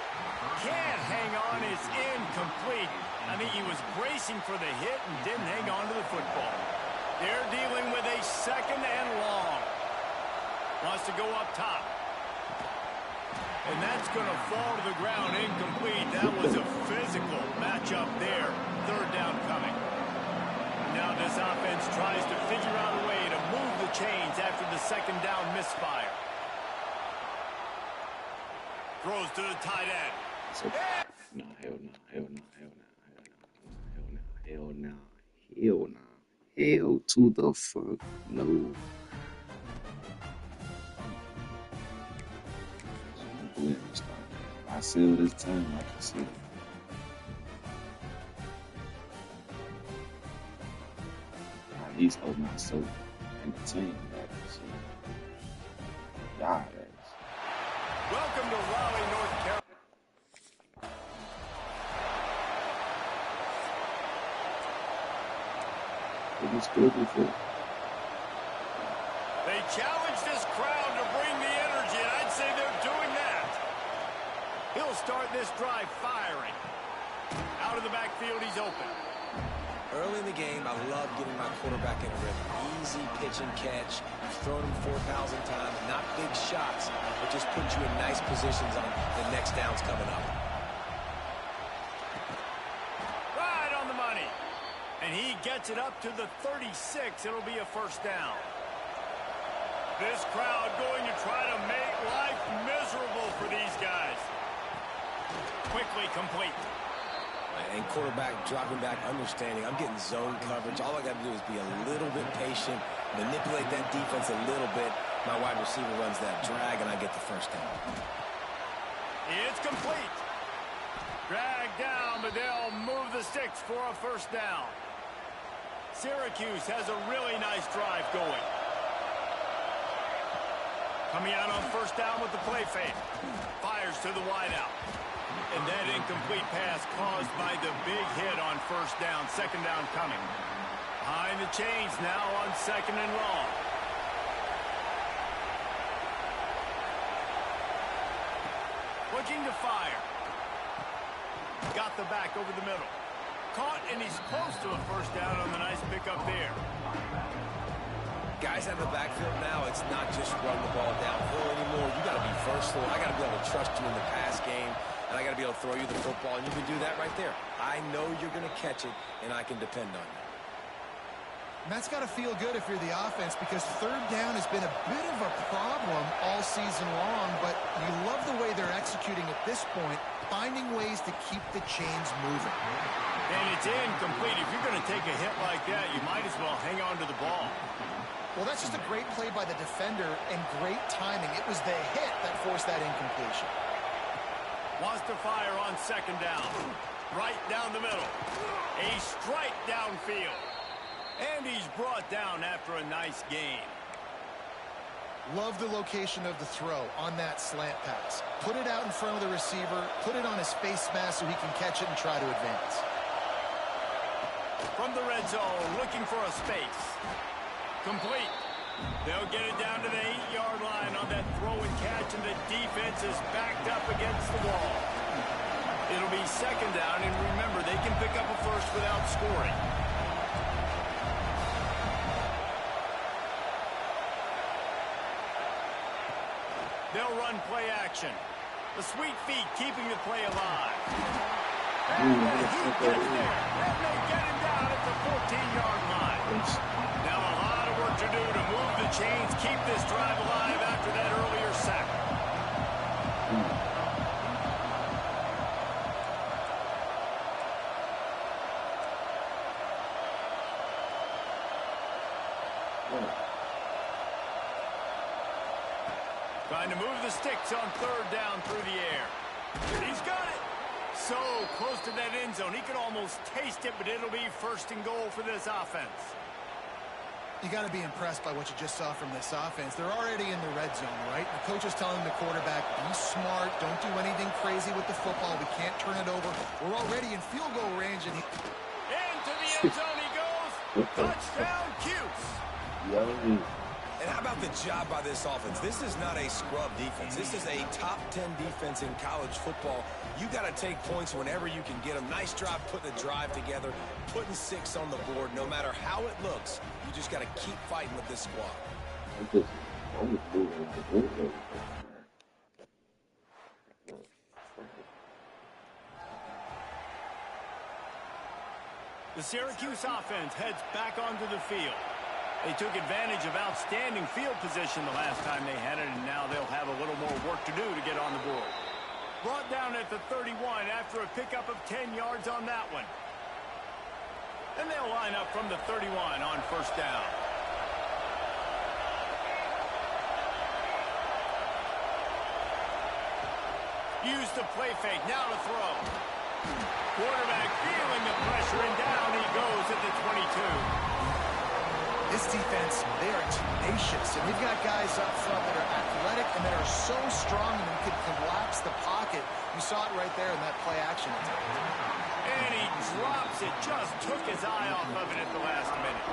Can't hang on, it's incomplete. I think he was bracing for the hit and didn't hang on to the football. They're dealing with a second and long. Wants to go up top. And that's going to fall to the ground incomplete. That was a physical matchup there. Third down coming. Now this offense tries to figure out a way to move the chains after the second down misfire. Throws to the tight end. So, no, hell no, hell no, hell no, hell no, hell no, hell to the fuck no. I seal this time, I can see it. He's holding out so entertaining that shit. Y'all ass. Welcome to Raleigh, North Carolina. It was good before. They challenge this crowd to bring the energy, and I'd say they're doing that. He'll start this drive firing. Out of the backfield, he's open. Early in the game, I love getting my quarterback in a rhythm. Easy pitch and catch. I've thrown him 4,000 times. Not big shots, but just put you in nice positions on the next downs coming up. Right on the money. And he gets it up to the 36. It'll be a first down. This crowd going to try to make life miserable for these guys. Quickly complete. And quarterback dropping back, understanding. I'm getting zone coverage. All I got to do is be a little bit patient, manipulate that defense a little bit. My wide receiver runs that drag, and I get the first down. It's complete. Drag down, but they'll move the sticks for a first down. Syracuse has a really nice drive going. Coming out on first down with the play fake. Fires to the wideout. And that incomplete pass caused by the big hit on first down. Second down coming. Behind the chains now on second and long. Looking to fire. Got the back over the middle. Caught, and he's close to a first down on the nice pickup there. Guys out of the backfield now, it's not just run the ball downhill anymore. You got to be versatile. I got to be able to trust you in the pass game. and I got to be able to throw you the football, and you can do that right there. I know you're going to catch it, and I can depend on you. And that's got to feel good if you're the offense, because third down has been a bit of a problem all season long, but you love the way they're executing at this point, finding ways to keep the chains moving. And it's incomplete. If you're going to take a hit like that, you might as well hang on to the ball. Well, that's just a great play by the defender and great timing. It was the hit that forced that incompletion. Wants to fire on second down. Right down the middle. A strike downfield. And he's brought down after a nice gain. Love the location of the throw on that slant pass. Put it out in front of the receiver, put it on his face mask so he can catch it and try to advance. From the red zone, looking for a space. Complete. They'll get it down to the 8-yard line on that throw and catch, and the defense is backed up against the wall. It'll be second down, and remember, they can pick up a first without scoring. They'll run play action. The sweet feet keeping the play alive. And he gets there. And they get him down at the 14-yard line. Now a lot of work to do to move the chains, keep this drive alive after that earlier sack. Trying to move the sticks on third down through the air. He's got it. So close to that end zone. He could almost taste it, but it'll be first and goal for this offense. You got to be impressed by what you just saw from this offense. They're already in the red zone, right? The coach is telling the quarterback, be smart, don't do anything crazy with the football. We can't turn it over. We're already in field goal range. And into the end zone he goes. Touchdown, Cuse. And how about the job by this offense? This is not a scrub defense. This is a top 10 defense in college football. You got to take points whenever you can get them. Nice job putting the drive together, putting 6 on the board. No matter how it looks, you just got to keep fighting with this squad. The Syracuse offense heads back onto the field. They took advantage of outstanding field position the last time they had it, and now they'll have a little more work to do to get on the board. Brought down at the 31 after a pickup of 10 yards on that one. And they'll line up from the 31 on first down. Use the play fake, now to throw. Quarterback feeling the pressure, and down he goes at the 22. this defense, they are tenacious, and we've got guys up front that are athletic and that are so strong and can collapse the pocket. You saw it right there in that play action attack. And he drops it, just took his eye off of it at the last minute.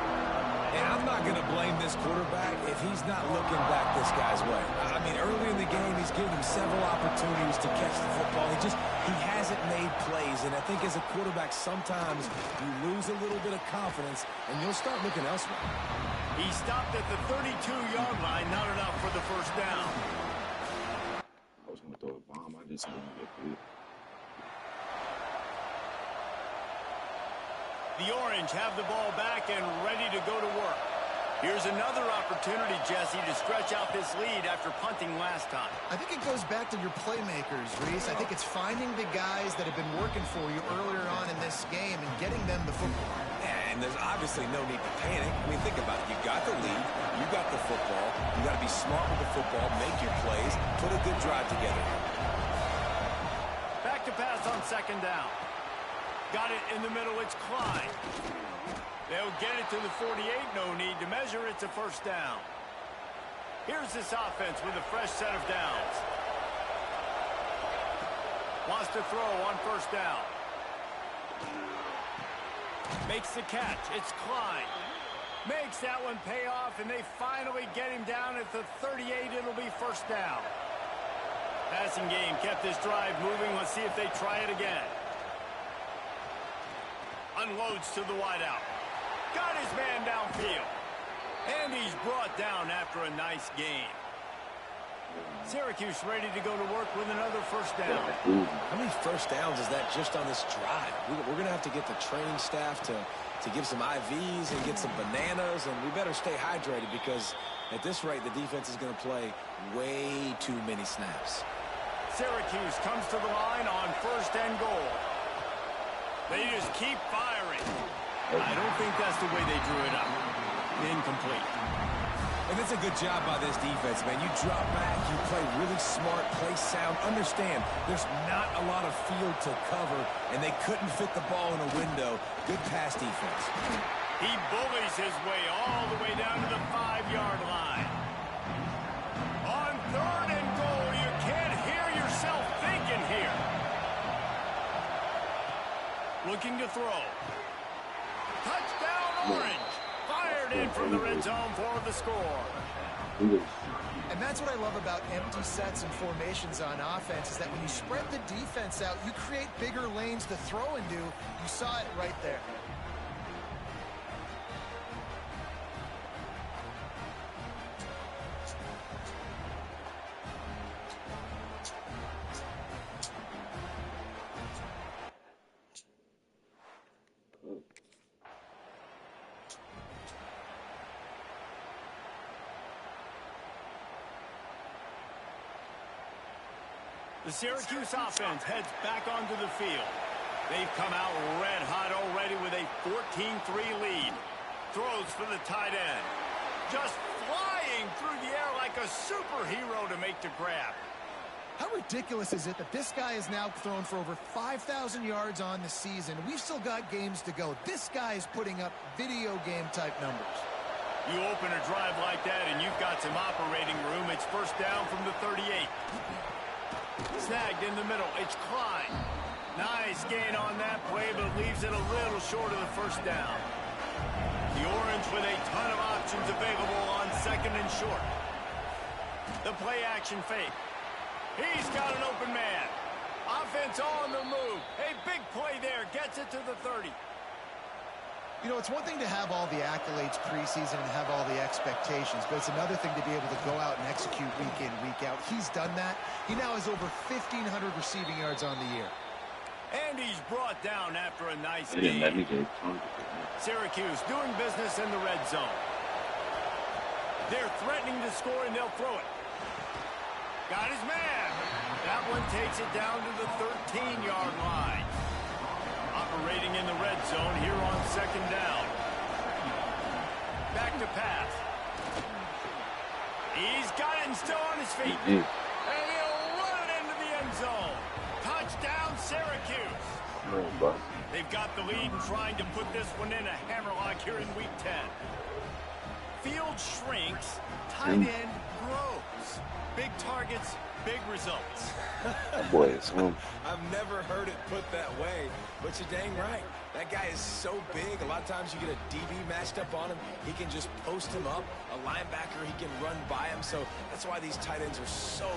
And I'm not going to blame this quarterback if he's not looking back this guy's way. I mean, early in the game, he's given him several opportunities to catch the football. He hasn't made plays, and I think as a quarterback, sometimes you lose a little bit of confidence, and you'll start looking elsewhere. He stopped at the 32-yard line, not enough for the first down. I was going to throw a bomb. I just didn't get through. The Orange have the ball back and ready to go to work. Here's another opportunity, Jesse, to stretch out this lead after punting last time. I think it goes back to your playmakers, Reese. I think it's finding the guys that have been working for you earlier on in this game and getting them the football. And there's obviously no need to panic. I mean, think about it. You got the lead. You got the football. You got to be smart with the football, make your plays, put a good drive together. Back to pass on second down. Got it in the middle. It's Klein. They'll get it to the 48. No need to measure. It's a first down. Here's this offense with a fresh set of downs. Wants to throw on first down. Makes the catch. It's Klein. Makes that one pay off, and they finally get him down at the 38. It'll be first down. Passing game kept this drive moving. Let's see if they try it again. Unloads to the wideout. Got his man downfield. And he's brought down after a nice gain. Syracuse ready to go to work with another first down. How many first downs is that just on this drive? We're going to have to get the training staff to give some IVs and get some bananas, and we better stay hydrated because at this rate, the defense is going to play way too many snaps. Syracuse comes to the line on 1st and goal. They just keep firing. I don't think that's the way they drew it up. Incomplete. And it's a good job by this defense, man. You drop back, you play really smart, play sound. Understand, there's not a lot of field to cover, and they couldn't fit the ball in a window. Good pass defense. He bullies his way all the way down to the 5-yard line. On 3rd and goal, you can't hear yourself thinking here. Looking to throw. Touchdown, Orange. Fired in from the red zone for the score. And that's what I love about empty sets and formations on offense is that when you spread the defense out, you create bigger lanes to throw into. You saw it right there. The Syracuse offense heads back onto the field. They've come out red hot already with a 14-3 lead. Throws for the tight end. Just flying through the air like a superhero to make the grab. How ridiculous is it that this guy has now thrown for over 5,000 yards on the season? We've still got games to go. This guy is putting up video game type numbers. You open a drive like that and you've got some operating room. It's first down from the 38. Snagged in the middle. It's Klein. Nice gain on that play, but leaves it a little short of the first down. The Orange with a ton of options available on 2nd and short. The play action fake. He's got an open man. Offense on the move. A big play there. Gets it to the 30. You know, it's one thing to have all the accolades preseason and have all the expectations, but it's another thing to be able to go out and execute week in, week out. He's done that. He now has over 1,500 receiving yards on the year. And he's brought down after a nice game. Syracuse doing business in the red zone. They're threatening to score, and they'll throw it. Got his man. That one takes it down to the 13-yard line. Operating in the red zone here on 2nd down. Back to pass. He's got it and still on his feet. And he'll run it into the end zone. Touchdown, Syracuse. They've got the lead and trying to put this one in a hammerlock here in week 10. Field shrinks, tight end grows. Big targets, big results. Boy, it's home. I've never heard it put that way, but you're dang right. That guy is so big. A lot of times you get a DB matched up on him. He can just post him up. A linebacker, he can run by him. So that's why these tight ends are so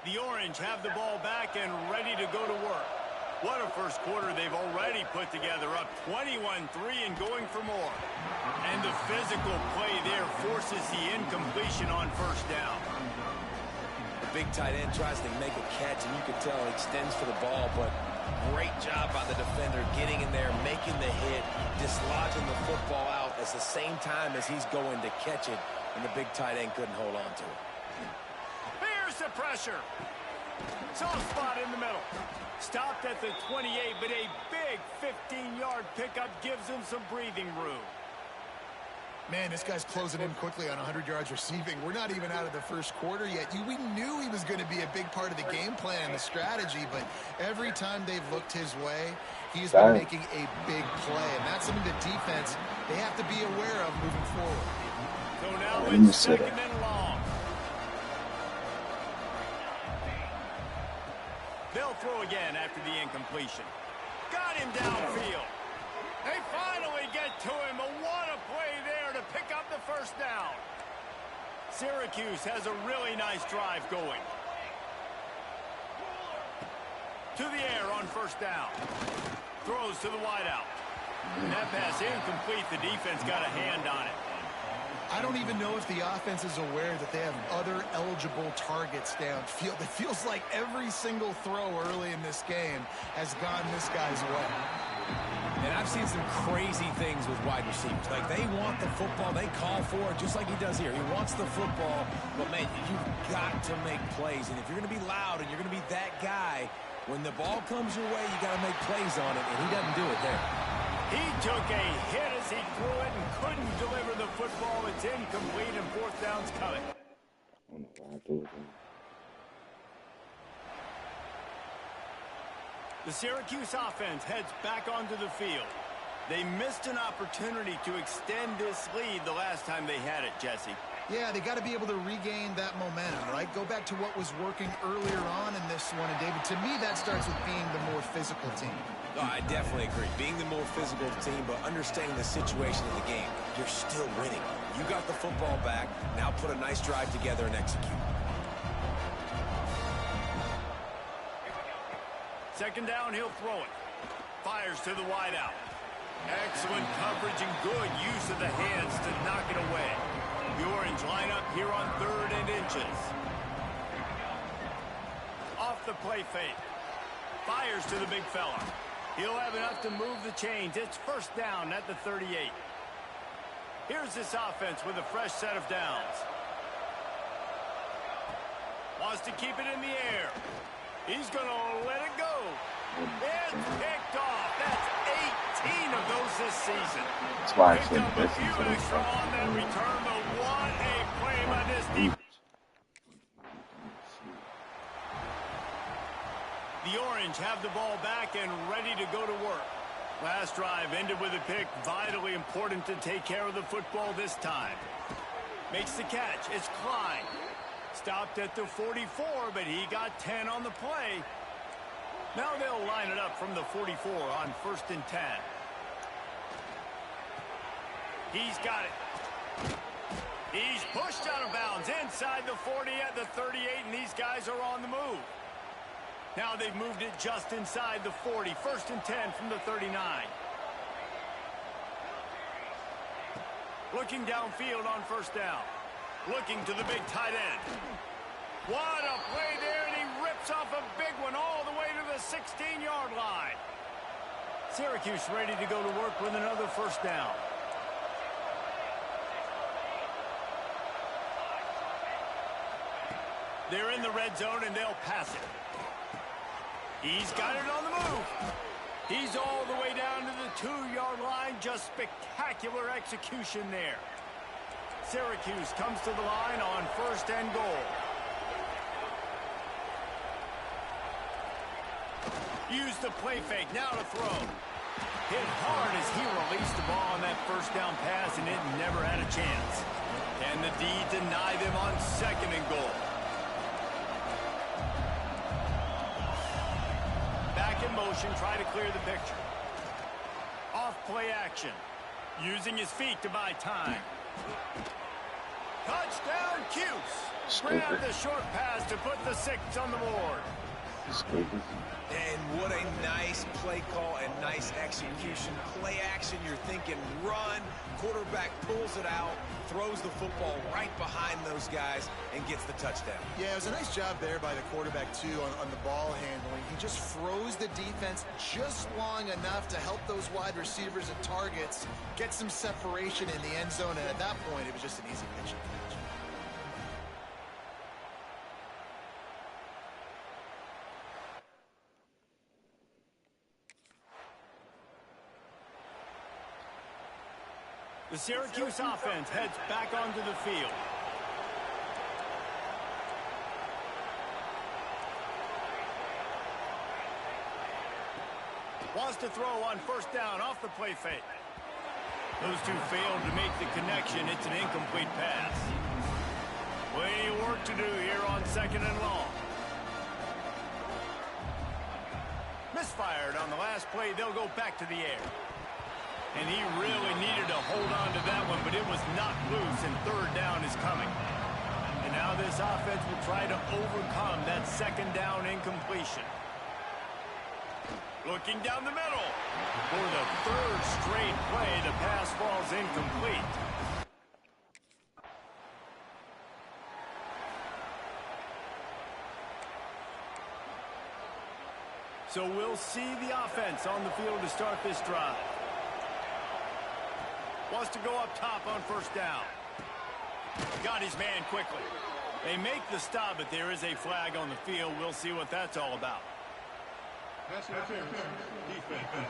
The Orange have the ball back and ready to go to work. What a first quarter they've already put together, up 21-3 and going for more. And the physical play there forces the incompletion on first down. The big tight end tries to make a catch, and you can tell he extends for the ball, but great job by the defender getting in there, making the hit, dislodging the football out at the same time as he's going to catch it, and the big tight end couldn't hold on to it. Here's the pressure. Soft spot in the middle. Stopped at the 28, but a big 15-yard pickup gives him some breathing room. Man, this guy's closing in quickly on 100 yards receiving. We're not even out of the first quarter yet. We knew he was going to be a big part of the game plan and the strategy, but every time they've looked his way, he's been making a big play, and that's something the defense, they have to be aware of moving forward. So now it's 2nd and long. They'll throw again after the incompletion. Got him downfield. They finally get to him. What a play there to pick up the first down. Syracuse has a really nice drive going. To the air on first down. Throws to the wideout. And that pass incomplete. The defense got a hand on it. I don't even know if the offense is aware that they have other eligible targets downfield. It feels like every single throw early in this game has gone this guy's way. And I've seen some crazy things with wide receivers. Like, they want the football. They call for it, just like he does here. He wants the football. But, man, you've got to make plays. And if you're going to be loud and you're going to be that guy, when the ball comes your way, you got to make plays on it. And he doesn't do it there. He took a hit as he threw it and couldn't deliver the football. It's incomplete and fourth down's coming. I don't know why I do it. The Syracuse offense heads back onto the field. They missed an opportunity to extend this lead the last time they had it, Jesse. Yeah, they got to be able to regain that momentum, right? Go back to what was working earlier on in this one. And, David, to me, that starts with being the more physical team. No, I definitely agree. Being the more physical team, but understanding the situation in the game. You're still winning. You got the football back. Now put a nice drive together and execute. Second down, he'll throw it. Fires to the wideout. Excellent coverage and good use of the hands to knock it away. The Orange line up here on 3rd and inches. Off the play fake. Fires to the big fella. He'll have enough to move the chains. It's first down at the 38. Here's this offense with a fresh set of downs. Wants to keep it in the air. He's going to let it go. It's picked off. That's 18 of those this season. That's why I Picked said up a listen few to this extra stuff. on that return, but what a play by this defense. The Orange have the ball back and ready to go to work. Last drive ended with a pick. Vitally important to take care of the football this time. Makes the catch. It's Klein. Stopped at the 44, but he got 10 on the play. Now they'll line it up from the 44 on 1st and 10. He's got it. He's pushed out of bounds inside the 40 at the 38, and these guys are on the move. Now they've moved it just inside the 40. 1st and 10 from the 39. Looking downfield on 1st down. Looking to the big tight end. What a play there, and he rips off a big one all the way to the 16-yard line. Syracuse ready to go to work with another 1st down. They're in the red zone, and they'll pass it. He's got it on the move. He's all the way down to the 2-yard line. Just spectacular execution there. Syracuse comes to the line on 1st and goal. Use the play fake, now to throw. Hit hard as he released the ball on that 1st down pass, and it never had a chance. Can the D deny them on 2nd and goal? Back in motion, try to clear the picture. Off play action. Using his feet to buy time. Touchdown, Cuse. Grab the short pass to put the 6 on the board. Stupid. And what a nice play call and nice execution. Play action, you're thinking run. Quarterback pulls it out, throws the football right behind those guys, and gets the touchdown. Yeah, it was a nice job there by the quarterback, too, on the ball handling. He just froze the defense just long enough to help those wide receivers and targets get some separation in the end zone, and at that point, it was just an easy pitch. The Syracuse offense heads back onto the field. Wants to throw on 1st down off the play fake. Those two failed to make the connection. It's an incomplete pass. Plenty of work to do here on 2nd and long. Misfired on the last play. They'll go back to the air. And he really needed to hold on to that one, but it was knocked loose, and 3rd down is coming. And now this offense will try to overcome that 2nd down incompletion. Looking down the middle. For the third straight play, the pass falls incomplete. So we'll see the offense on the field to start this drive. Wants to go up top on first down. Got his man quickly. They make the stop, but there is a flag on the field. We'll see what that's all about. Pass interference. Defense.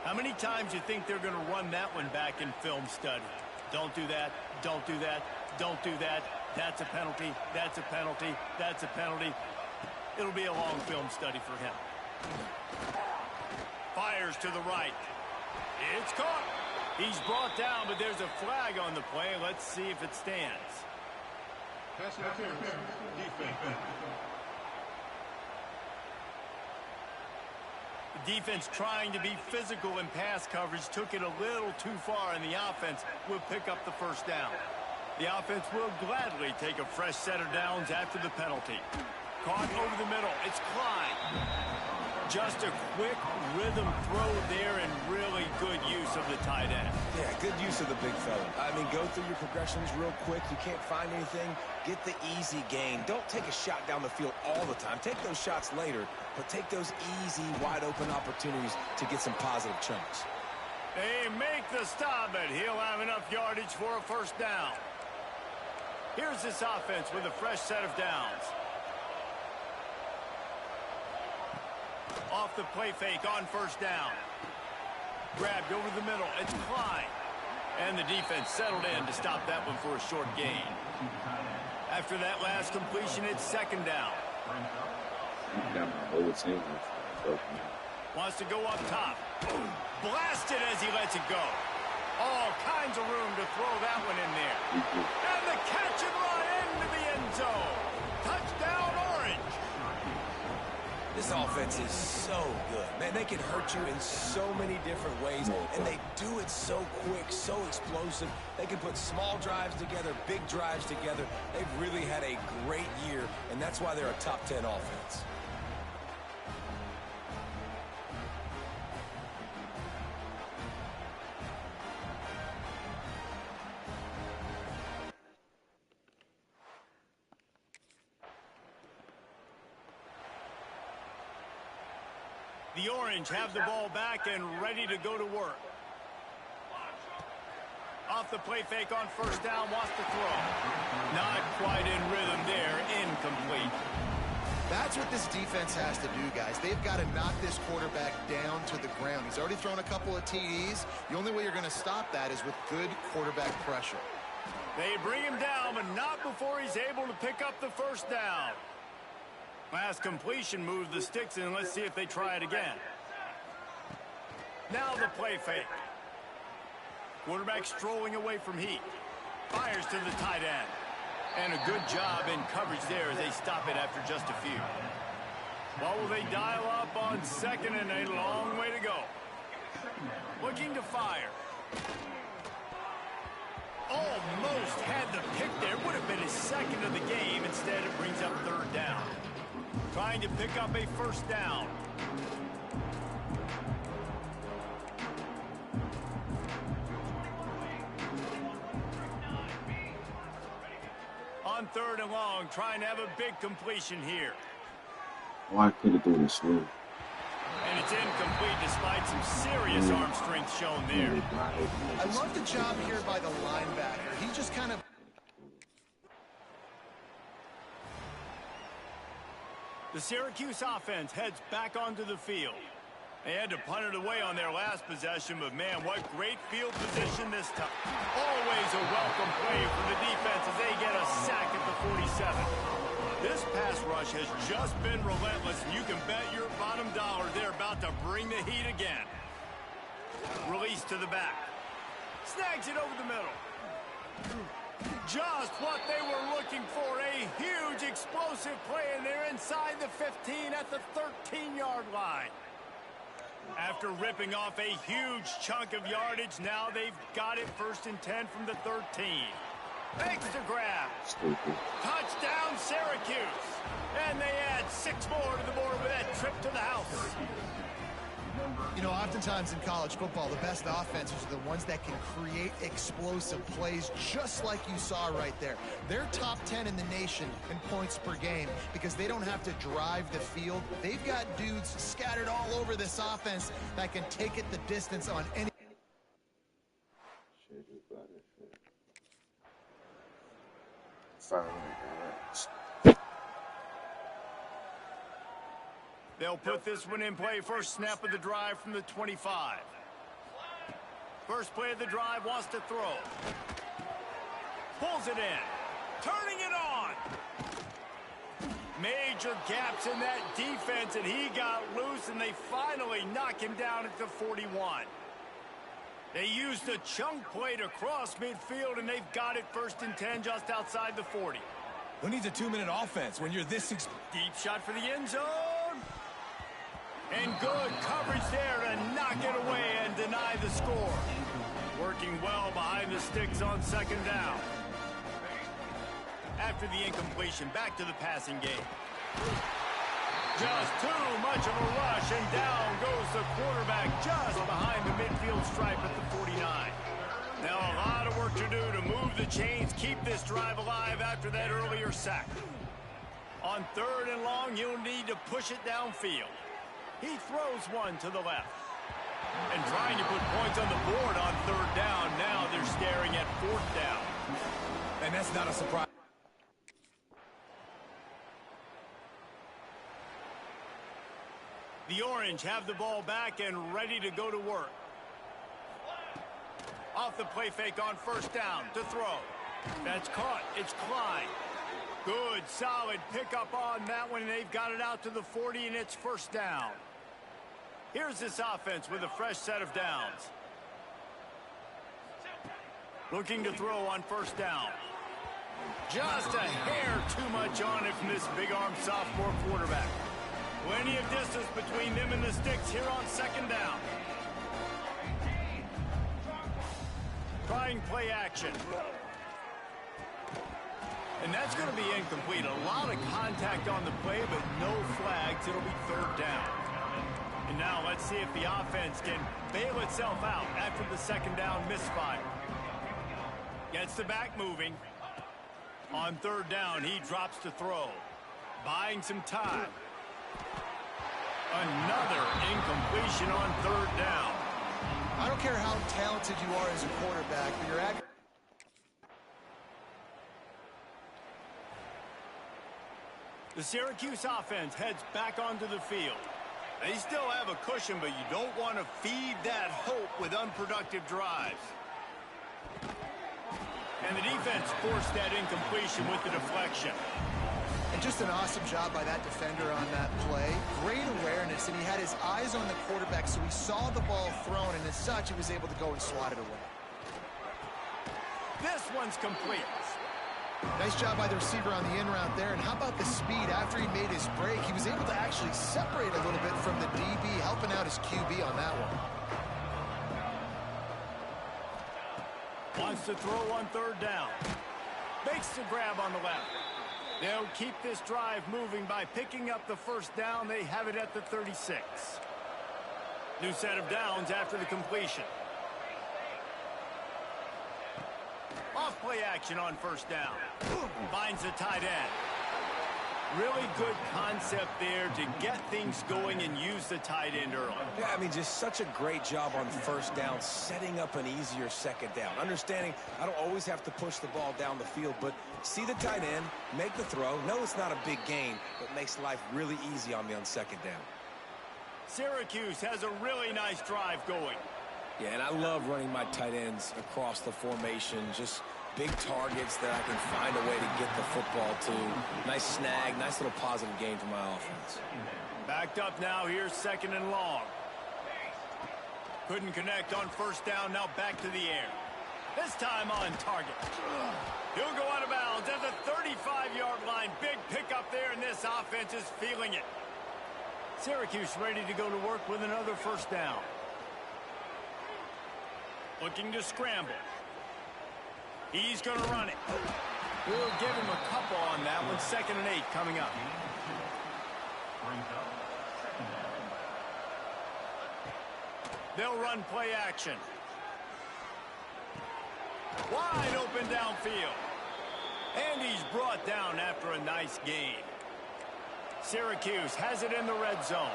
How many times do you think they're going to run that one back in film study? Don't do that. Don't do that. Don't do that. That's a penalty. That's a penalty. That's a penalty. It'll be a long film study for him. Fires to the right. It's caught. He's brought down, but there's a flag on the play. Let's see if it stands. Pass interference. Defense. The defense trying to be physical in pass coverage took it a little too far, and the offense will pick up the first down. The offense will gladly take a fresh set of downs after the penalty. Caught over the middle. It's Klein. Just a quick rhythm throw there and really good use of the tight end. Yeah, good use of the big fella. I mean, go through your progressions real quick. You can't find anything. Get the easy gain. Don't take a shot down the field all the time. Take those shots later, but take those easy, wide-open opportunities to get some positive chunks. They make the stop, but he'll have enough yardage for a first down. Here's this offense with a fresh set of downs. Off the play fake on first down. Grabbed over the middle. It's Klein. And the defense settled in to stop that one for a short gain. After that last completion, it's second down. Wants to go up top. Blasted as he lets it go. All kinds of room to throw that one in there. And the catch and run into the end zone. Touchdown, Orange. This offense is so good. Man, they can hurt you in so many different ways, and they do it so quick, so explosive. They can put small drives together, big drives together. They've really had a great year, and that's why they're a top 10 offense. The Orange have the ball back and ready to go to work. Off the play fake on first down, wants to throw. Not quite in rhythm there, incomplete. That's what this defense has to do, guys. They've got to knock this quarterback down to the ground. He's already thrown a couple of TDs. The only way you're going to stop that is with good quarterback pressure. They bring him down, but not before he's able to pick up the first down. Last completion moved the sticks in. Let's see if they try it again. Now the play fake. Quarterback strolling away from heat. Fires to the tight end. And a good job in coverage there as they stop it after just a few. What will they dial up on second and a long way to go? Looking to fire. Almost had the pick there. Would have been his second of the game. Instead, it brings up third down. Trying to pick up a first down. On third and long, trying to have a big completion here. Why could it do this slow? And it's incomplete despite some serious arm strength shown there. I love the job here by the linebacker. He just kind of... The Syracuse offense heads back onto the field. They had to punt it away on their last possession, but man, what great field position this time. Always a welcome play for the defense as they get a sack at the 47. This pass rush has just been relentless, and you can bet your bottom dollar they're about to bring the heat again. Release to the back. Snags it over the middle. Just what they were looking for, a huge explosive play, and they're inside the 15 at the 13-yard line. After ripping off a huge chunk of yardage, now they've got it first and 10 from the 13. Makes the grab. Stupid. Touchdown, Syracuse. And they add 6 more to the board with that trip to the house. You know, oftentimes in college football, the best offenses are the ones that can create explosive plays, just like you saw right there. They're top 10 in the nation in points per game because they don't have to drive the field. They've got dudes scattered all over this offense that can take it the distance on any. Shit, you got it. Shit. Finally, guys. They'll put this one in play. First snap of the drive from the 25. First play of the drive, wants to throw. Pulls it in. Turning it on. Major gaps in that defense, and he got loose, and they finally knock him down at the 41. They used a chunk play to cross midfield, and they've got it 1st and 10 just outside the 40. Who needs a 2-minute offense when you're this Deep shot for the end zone. And good coverage there to knock it away and deny the score. Working well behind the sticks on 2nd down. After the incompletion, back to the passing game. Just too much of a rush, and down goes the quarterback just behind the midfield stripe at the 49. Now a lot of work to do to move the chains, keep this drive alive after that earlier sack. On 3rd and long, he'll need to push it downfield. He throws one to the left. And trying to put points on the board on 3rd down. Now they're staring at 4th down. And that's not a surprise. The Orange have the ball back and ready to go to work. Off the play fake on 1st down to throw. That's caught. It's Klein. Good, solid pickup on that one, and they've got it out to the 40, and it's 1st down. Here's this offense with a fresh set of downs. Looking to throw on 1st down. Just a hair too much on it from this big-arm sophomore quarterback. Plenty of distance between them and the sticks here on 2nd down. Trying play action. And that's going to be incomplete. A lot of contact on the play, but no flags. It'll be 3rd down. And now let's see if the offense can bail itself out after the 2nd down misfire. Gets the back moving. On 3rd down, he drops to throw. Buying some time. Another incompletion on 3rd down. I don't care how talented you are as a quarterback, but you're The Syracuse offense heads back onto the field. They still have a cushion, but you don't want to feed that hope with unproductive drives. And the defense forced that incompletion with the deflection. And just an awesome job by that defender on that play. Great awareness, and he had his eyes on the quarterback, so he saw the ball thrown, and as such, he was able to go and slot it away. This one's complete. Nice job by the receiver on the in route there. And how about the speed after he made his break? He was able to actually separate a little bit from the DB, helping out his QB on that one. Wants to throw on 3rd down. Makes the grab on the left. They'll keep this drive moving by picking up the 1st down. They have it at the 36. New set of downs after the completion. Off play action on 1st down. Finds the tight end. Really good concept there to get things going and use the tight end early. Yeah, I mean, just such a great job on 1st down, setting up an easier 2nd down. Understanding I don't always have to push the ball down the field, but see the tight end, make the throw. No, it's not a big gain, but makes life really easy on me on 2nd down. Syracuse has a really nice drive going. Yeah, and I love running my tight ends across the formation. Just big targets that I can find a way to get the football to. Nice snag, nice little positive gain for my offense. Backed up now, here's 2nd and long. Couldn't connect on 1st down, now back to the air. This time on target. He'll go out of bounds at the 35-yard line. Big pickup there, and this offense is feeling it. Syracuse ready to go to work with another 1st down. Looking to scramble. He's going to run it. We'll give him a couple on that one. 2nd and 8 coming up. They'll run play action. Wide open downfield. And he's brought down after a nice gain. Syracuse has it in the red zone.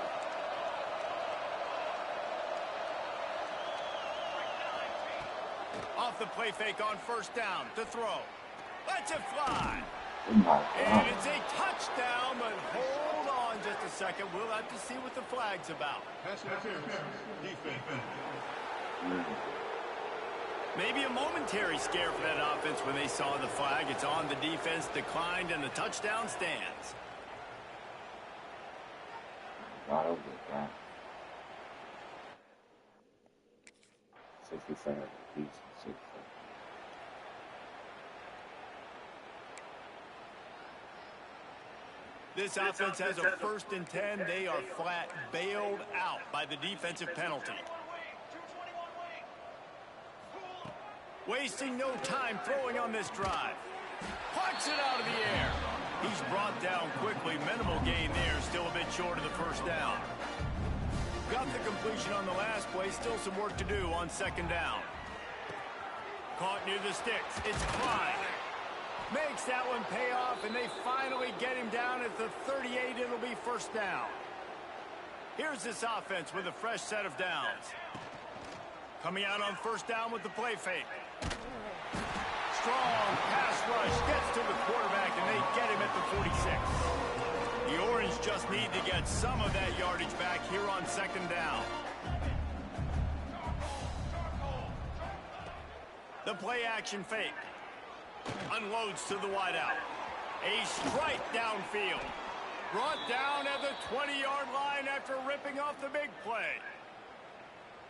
Off the play fake on 1st down to throw. Lets it fly. Oh my God. And it's a touchdown, but hold on just a second. We'll have to see what the flag's about. Maybe a momentary scare for that offense when they saw the flag. It's on, the defense declined, and the touchdown stands. God, over that. 65 apiece. 65. This offense has a 1st and 10. They are flat bailed out by the defensive penalty. Wasting no time throwing on this drive. Plucks it out of the air. He's brought down quickly. Minimal gain there. Still a bit short of the 1st down. Got the completion on the last play. Still some work to do on 2nd down. Caught near the sticks. It's Klein. Makes that one pay off, and they finally get him down at the 38. It'll be 1st down. Here's this offense with a fresh set of downs. Coming out on 1st down with the play fake. Strong pass rush gets to the quarterback, and they get him at the 46. The Orange just need to get some of that yardage back here on 2nd down. The play action fake. Unloads to the wideout. A strike downfield. Brought down at the 20-yard line after ripping off the big play.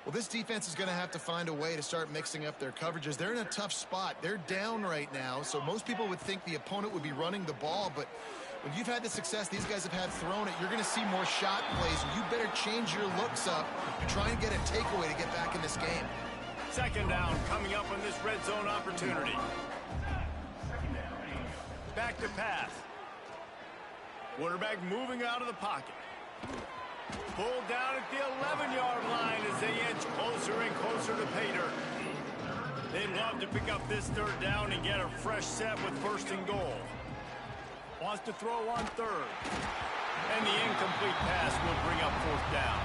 Well, this defense is going to have to find a way to start mixing up their coverages. They're in a tough spot. They're down right now, so most people would think the opponent would be running the ball, but when you've had the success these guys have had throwing it, you're going to see more shot plays, and you better change your looks up and try and get a takeaway to get back in this game. 2nd down coming up on this red zone opportunity. Back to pass. Quarterback moving out of the pocket. Pulled down at the 11-yard line as they inch closer and closer to pay dirt. They'd love to pick up this 3rd down and get a fresh set with 1st and goal. Wants to throw on 3rd. And the incomplete pass will bring up 4th down.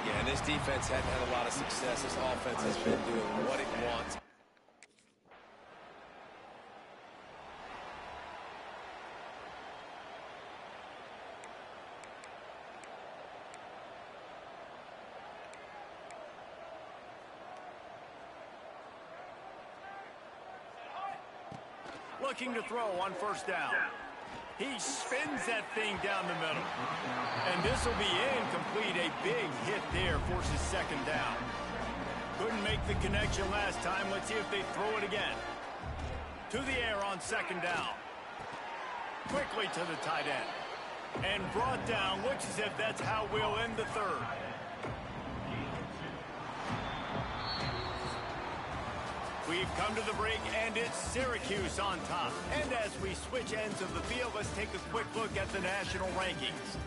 Yeah, and this defense hadn't had a lot of success. This offense has been doing what it wants. Looking to throw on 1st down. He spins that thing down the middle. And this will be incomplete. A big hit there forces 2nd down. Couldn't make the connection last time. Let's see if they throw it again. To the air on 2nd down. Quickly to the tight end. And brought down. Looks as if that's how we'll end the 3rd. We've come to the break, and it's Syracuse on top. And as we switch ends of the field, let's take a quick look at the national rankings.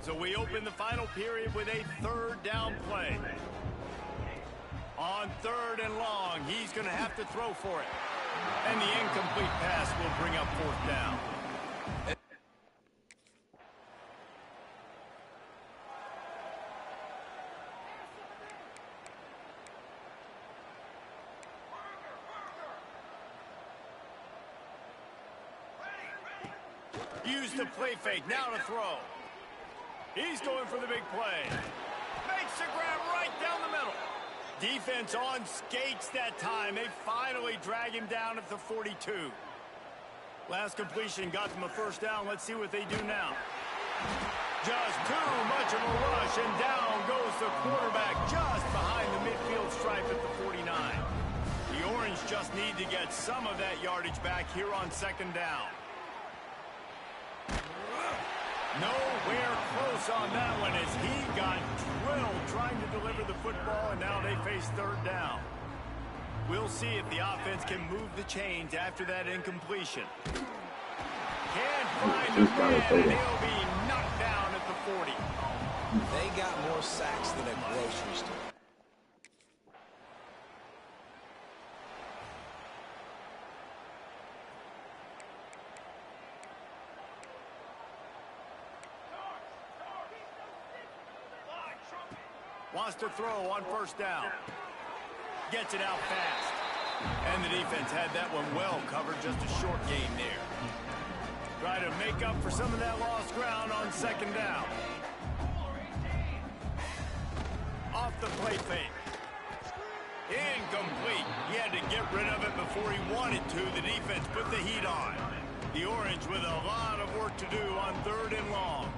So we open the final period with a 3rd down play. On 3rd and long, he's going to have to throw for it. And the incomplete pass will bring up 4th down. Use the play fake, now to throw. He's going for the big play. Makes the grab right down the middle. Defense on skates that time. They finally drag him down at the 42. Last completion got them a 1st down. Let's see what they do now. Just too much of a rush, and down goes the quarterback just behind the midfield stripe at the 49. The Orange just need to get some of that yardage back here on 2nd down. Nowhere close on that one as he got drilled trying to deliver the football, and now they face third down. We'll see if the offense can move the chains after that incompletion. Can't find the man, and he'll be knocked down at the 40. They got more sacks than a grocery store. Wants to throw on first down. Gets it out fast. And the defense had that one well covered, just a short gain there. Try to make up for some of that lost ground on second down. Off the play fake. Incomplete. He had to get rid of it before he wanted to. The defense put the heat on. The Orange with a lot of work to do on third and long.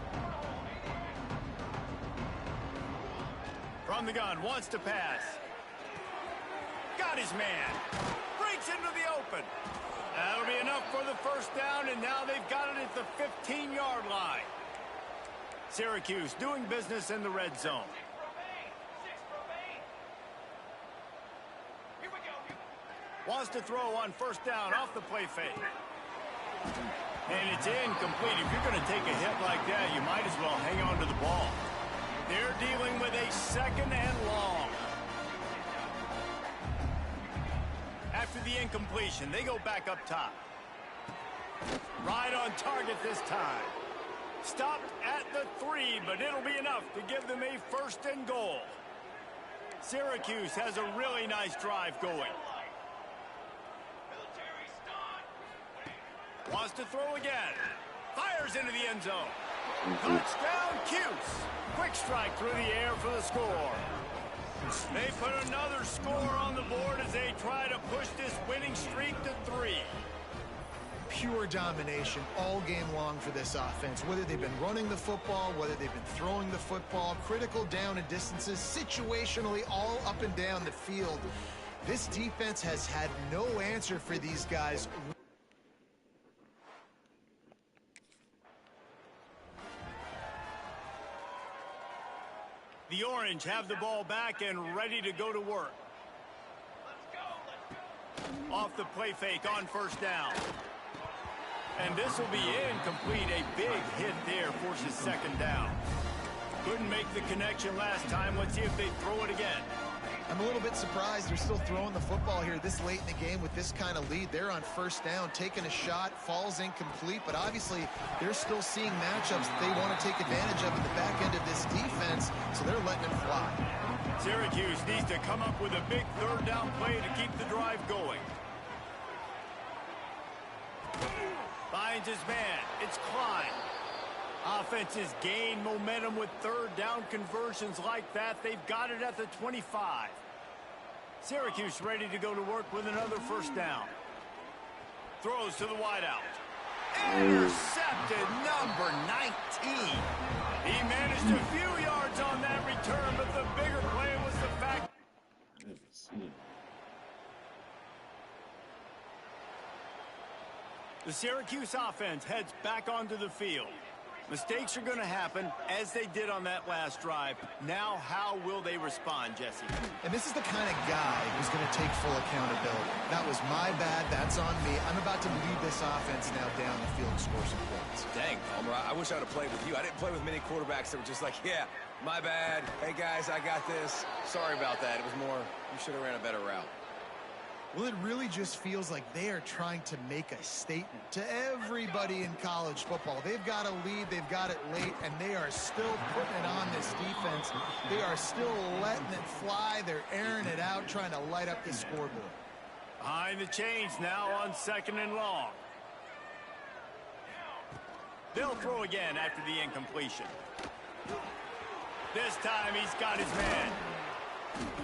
From the gun, wants to pass. Got his man. Breaks into the open. That'll be enough for the first down, and now they've got it at the 15-yard line. Syracuse doing business in the red zone. Wants to throw on first down off the play fake. And it's incomplete. If you're going to take a hit like that, you might as well hang on to the ball. They're dealing with a second and long. After the incompletion, they go back up top. Right on target this time. Stopped at the 3, but it'll be enough to give them a first and goal. Syracuse has a really nice drive going. Wants to throw again. Fires into the end zone. Touchdown, Cuse. Quick strike through the air for the score. They put another score on the board as they try to push this winning streak to 3. Pure domination all game long for this offense. Whether they've been running the football, whether they've been throwing the football, critical down and distances, situationally all up and down the field. This defense has had no answer for these guys. The Orange have the ball back and ready to go to work. Off the play fake on first down. And this will be incomplete. A big hit there forces second down. Couldn't make the connection last time. Let's see if they throw it again. I'm a little bit surprised they're still throwing the football here this late in the game with this kind of lead. They're on first down, taking a shot, falls incomplete, but obviously they're still seeing matchups that they want to take advantage of at the back end of this defense, so they're letting it fly. Syracuse needs to come up with a big third down play to keep the drive going. Finds his man. It's Klein. Offenses gain momentum with third down conversions like that. They've got it at the 25. Syracuse ready to go to work with another first down. Throws to the wideout. Intercepted, number 19. He managed a few yards on that return, but the bigger play was the fact. The Syracuse offense heads back onto the field. Mistakes are going to happen, as they did on that last drive. Now, how will they respond, Jesse? And this is the kind of guy who's going to take full accountability. That was my bad. That's on me. I'm about to lead this offense now down the field and score some points. Dang, Palmer, I wish I'd have played with you. I didn't play with many quarterbacks that were just like, yeah, my bad. Hey, guys, I got this. Sorry about that. It was more, you should have ran a better route. Well, it really just feels like they are trying to make a statement to everybody in college football. They've got a lead, they've got it late, and they are still putting it on this defense. They are still letting it fly. They're airing it out, trying to light up the scoreboard. Behind the chains now on second and long. They'll throw again after the incompletion. This time he's got his man.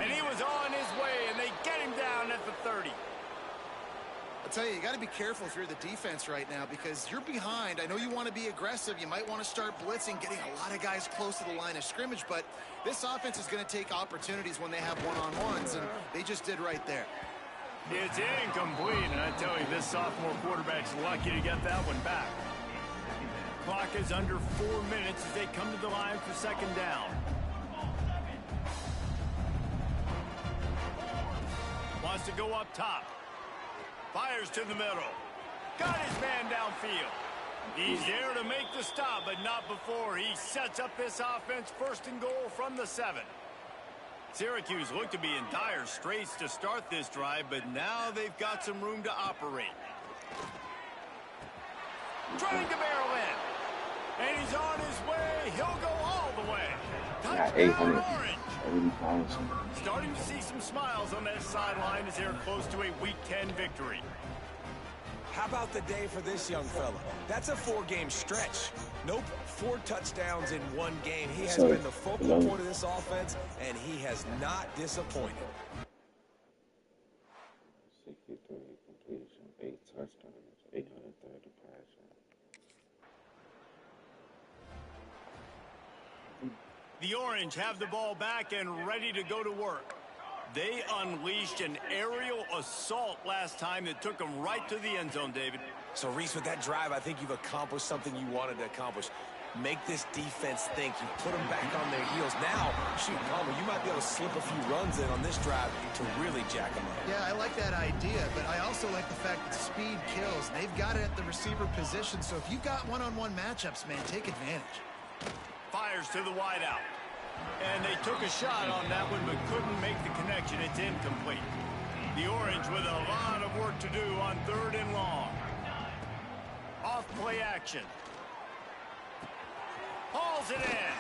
And he was on his way, and they get him down at the 30. I'll tell you, you got to be careful if you're the defense right now because you're behind. I know you want to be aggressive. You might want to start blitzing, getting a lot of guys close to the line of scrimmage, but this offense is going to take opportunities when they have one-on-ones, and they just did right there. It's incomplete, and I tell you, this sophomore quarterback's lucky to get that one back. Clock clock is under 4 minutes as they come to the line for second down. Wants to go up top. Fires to the middle. Got his man downfield. He's there to make the stop, but not before he sets up this offense. First and goal from the 7. Syracuse looked to be in dire straits to start this drive, but now they've got some room to operate. Trying to barrel in. And he's on his way. He'll go all the way. Yeah, Touchdown 870 Orange. pounds. Starting to see some smiles on that sideline as they're close to a Week 10 victory. How about the day for this young fella? That's a 4-game stretch. Nope, 4 touchdowns in 1 game. He has been the focal point of this offense, and he has not disappointed. 63 completion, 8 touchdowns, 830 passing. The Orange have the ball back and ready to go to work. They unleashed an aerial assault last time that took them right to the end zone, David. So, Reese, with that drive, I think you've accomplished something you wanted to accomplish. Make this defense think. You put them back on their heels. Now, shoot, Palmer, you might be able to slip a few runs in on this drive to really jack them up. Yeah, I like that idea, but I also like the fact that speed kills. They've got it at the receiver position, so if you've got one-on-one matchups, man, take advantage. Fires to the wideout. And they took a shot on that one, but couldn't make the connection. It's incomplete. The Orange with a lot of work to do on 3rd and long. Off play action. Hauls it in.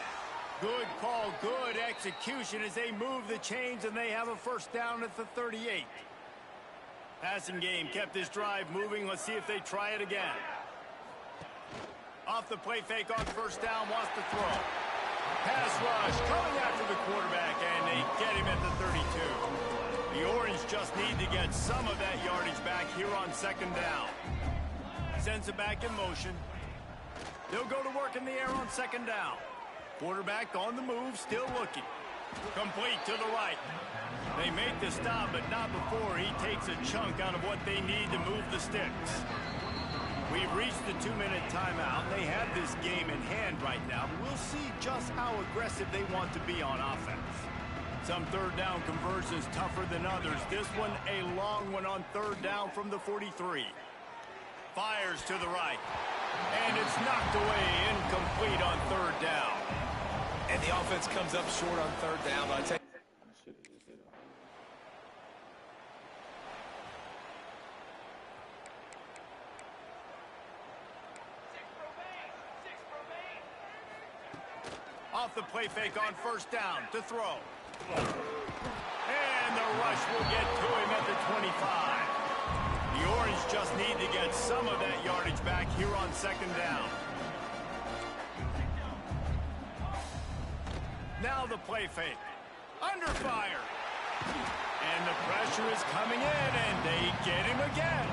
Good call, good execution as they move the chains, and they have a first down at the 38. Passing game kept this drive moving. Let's see if they try it again. Off the play fake on first down, wants to throw. Pass rush coming after the quarterback, and they get him at the 32. The Orange just need to get some of that yardage back here on second down. Sends it back in motion. They'll go to work in the air on second down. Quarterback on the move, still looking. Complete to the right. They make the stop, but not before he takes a chunk out of what they need to move the sticks. We've reached the 2-minute timeout. They have this game in hand right now, but we'll see just how aggressive they want to be on offense. Some third down conversions tougher than others. This one a long one on 3rd down from the 43. Fires to the right. And it's knocked away, incomplete on 3rd down. And the offense comes up short on 3rd down, but I tell you, Off the play fake on first down to throw. And the rush will get to him at the 25. The Orange just need to get some of that yardage back here on second down. Now the play fake. Under fire. And the pressure is coming in, and they get him again.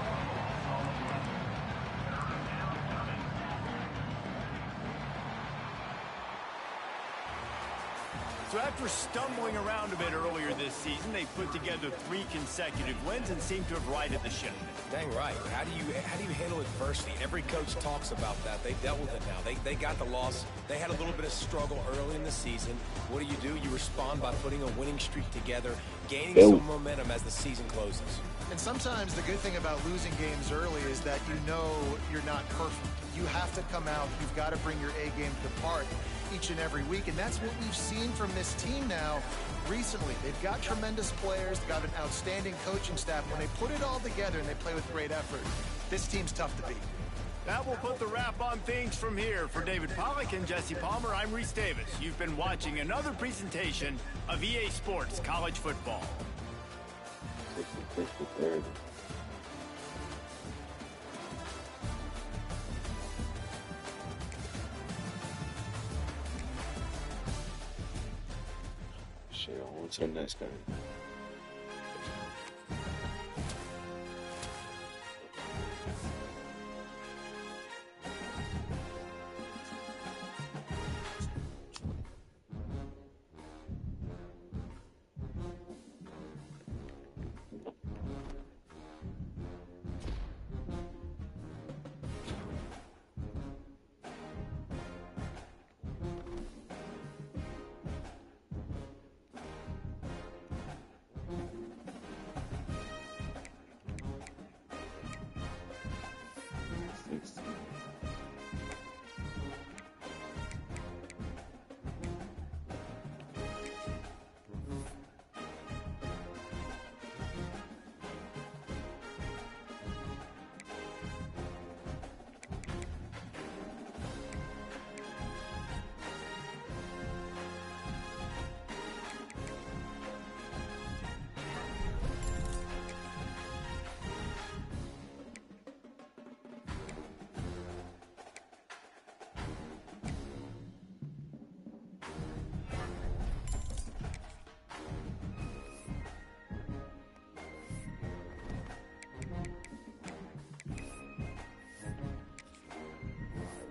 So after stumbling around a bit earlier this season, they put together 3 consecutive wins and seem to have righted the ship. dang right. How do you handle adversity? Every coach talks about that. They dealt with it now. They got the loss. They had a little bit of struggle early in the season. What do? You respond by putting a winning streak together, gaining some momentum as the season closes. And sometimes the good thing about losing games early is that you know you're not perfect. You have to come out. You've got to bring your A game to the park each and every week. And that's what we've seen from this team now recently. They've got tremendous players. They've got an outstanding coaching staff. When they put it all together and they play with great effort, this team's tough to beat. That will put the wrap on things from here. For David Pollack and Jesse Palmer, I'm Reese Davis. You've been watching another presentation of EA Sports College Football. 60-30. Shit, on to the next game.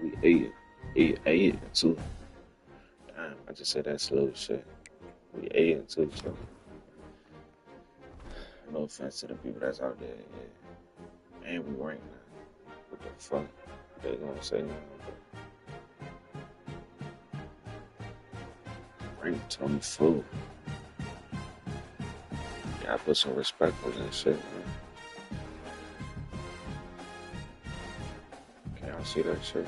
We ate into. Damn, I just said that slow shit. We ate into each other. No offense to the people that's out there, yeah. And we ranked now. What the fuck? They gonna say now? Ranked 24. Yeah, I put some respect on that shit, man. Can y'all see that shit?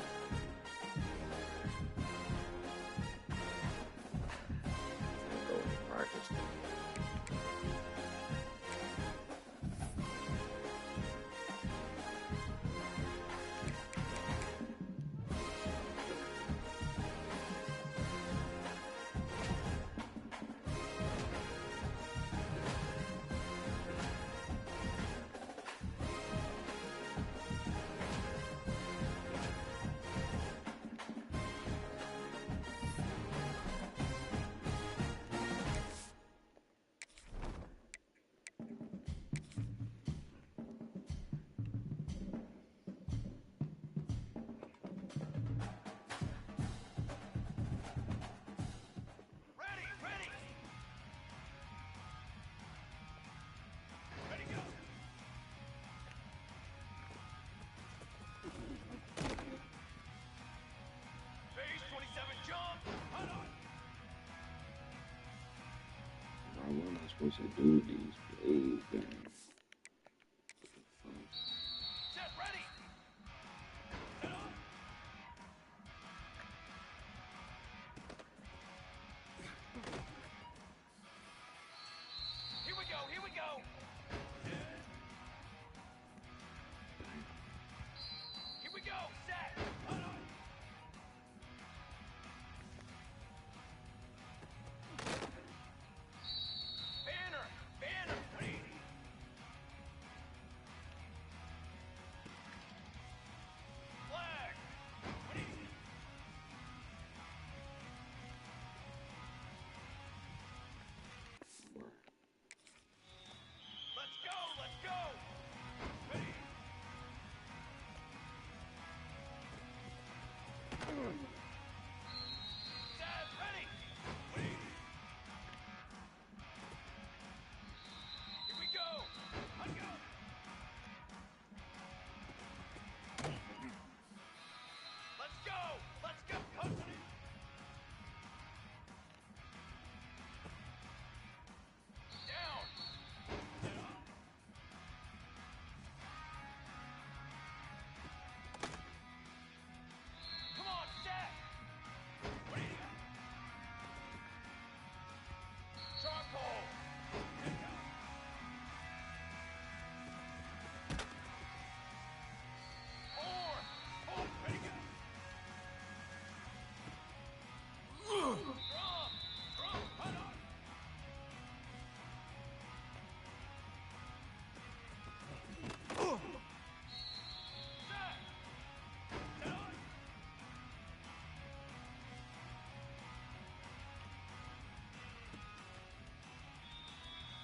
Go with the Rockets. Ready, ready. Ready, go. Base 27, jump. Hold on. Bro, what am I supposed to do with these plays, man? Set, ready. Set on. Here we go, here we go. Here we go, set. Hold on. Banner, banner, ready. Flag, ready. Let's go, let's go. Ready. Set, ready. Ready. Here we go. Let's go. Let's go. Let's go. Company. Down. Set up. Come on, set. Ready. Charcoal. Four. Four. Ready, go. Drum. Drum. Hold on. Set. Set on.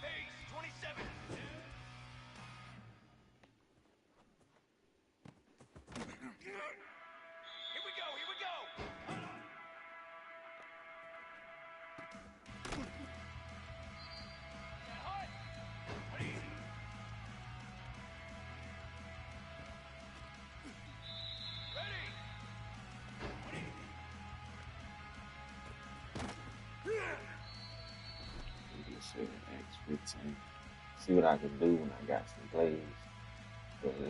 Base 27. Here we go, here we go. Hold on. Set hut. Ready. Ready. Just say X15. See what I can do when I got some plays. But yeah.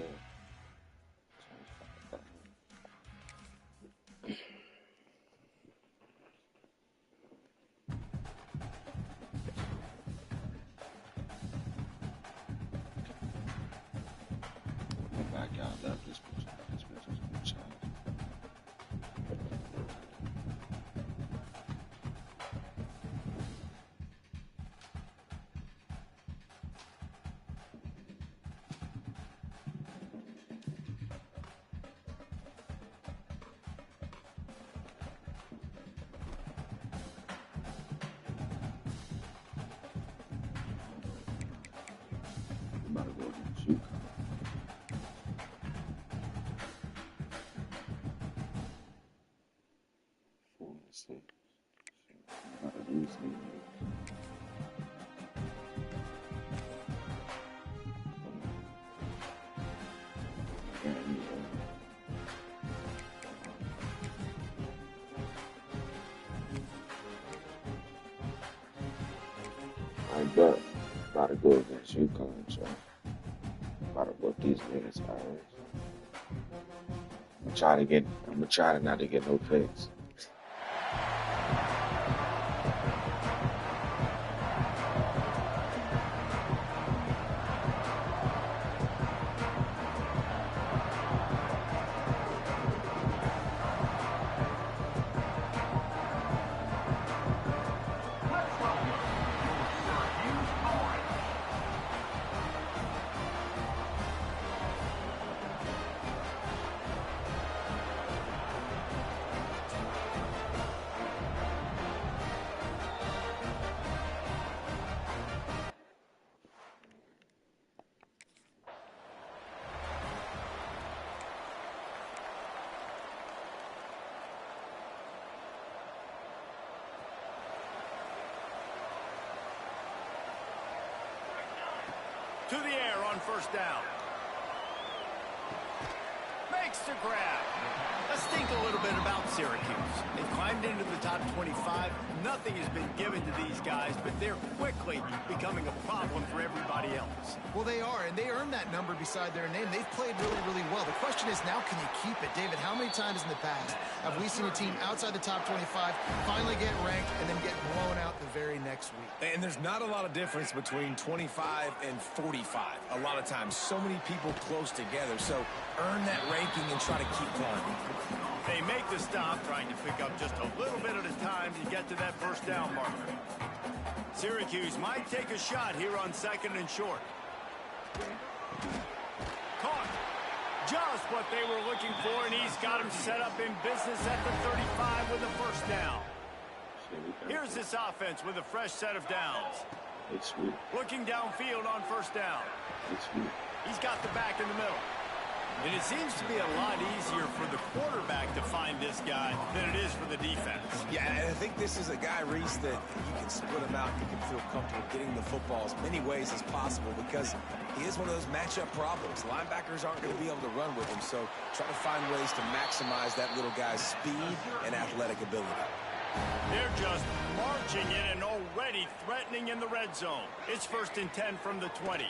Back out left this bitch. This bitch is gonna charge. Let's see. Let me see. I bet. About to go against UConn, so about to book these niggas out. I'm gonna try to not to get no picks. To the air on first down. Makes the grab. Let's think a little bit about Syracuse. They've climbed into the top 25. Nothing has been given to these guys, but they're quickly becoming a problem for everybody else. Well, they are, and they earned that number beside their name. They've played really, really well. The question is, now can you keep it? David, how many times in the past have we seen a team outside the top 25 finally get ranked and then get blown out the very next week? And there's not a lot of difference between 25 and 45. A lot of times, so many people close together. So earn that ranking and try to keep climbing. They make the stop, trying to pick up just a little bit at a time to get to that first down marker. Syracuse might take a shot here on second and short. Caught. Just what they were looking for, and he's got him set up in business at the 35 with a first down. Here's this offense with a fresh set of downs. Looking downfield on first down. He's got the back in the middle. And it seems to be a lot easier for the quarterback to find this guy than it is for the defense. Yeah, and I think this is a guy, Reese, that you can split him out. You can feel comfortable getting the football as many ways as possible because he is one of those matchup problems. Linebackers aren't going to be able to run with him, so try to find ways to maximize that little guy's speed and athletic ability. They're just marching in and already threatening in the red zone. It's 1st and 10 from the 20.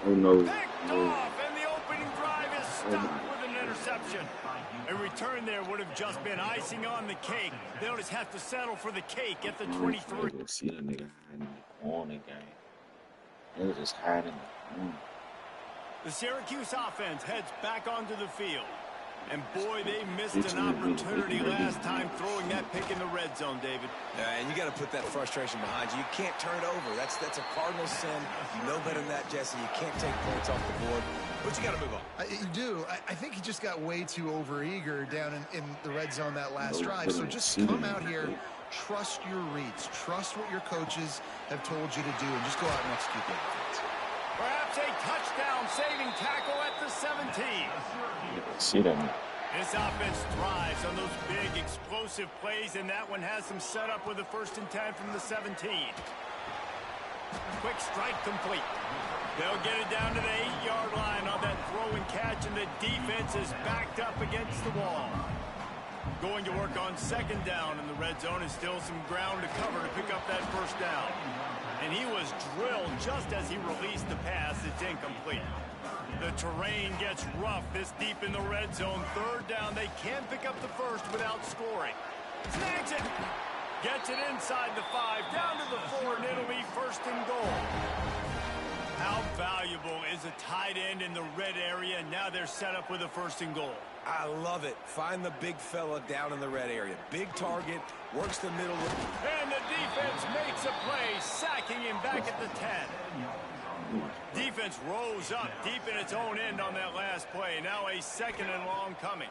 Oh no. Picked off, and the opening drive is stopped with an interception. A return there would have just been icing on the cake. They'll just have to settle for the cake at the 23. See that nigga hiding in the corner game. They were just hiding. The Syracuse offense heads back onto the field. And boy, they missed an opportunity last time throwing that pick in the red zone, David. And you got to put that frustration behind you. You can't turn it over. That's a cardinal sin. You know better than that, Jesse. You can't take points off the board, but you got to move on. You do. I think he just got way too overeager down in the red zone that last drive. So just come out here, trust your reads, trust what your coaches have told you to do, and just go out and execute the offense. Perhaps a touchdown-saving tackle at the 17. See that? This offense thrives on those big, explosive plays, and that one has them set up with a 1st and 10 from the 17. Quick strike complete. They'll get it down to the 8-yard line on that throw and catch, and the defense is backed up against the wall. Going to work on 2nd down in the red zone, and still some ground to cover to pick up that 1st down. And he was drilled just as he released the pass. It's incomplete. The terrain gets rough this deep in the red zone. 3rd down. They can't pick up the 1st without scoring. Snags it. Gets it inside the 5. Down to the 4, and it'll be 1st and goal. How valuable is a tight end in the red area? Now they're set up with a 1st and goal. I love it. Find the big fella down in the red area. Big target, works the middle. And the defense makes a play, sacking him back at the 10. Defense rose up deep in its own end on that last play. Now a 2nd and long coming.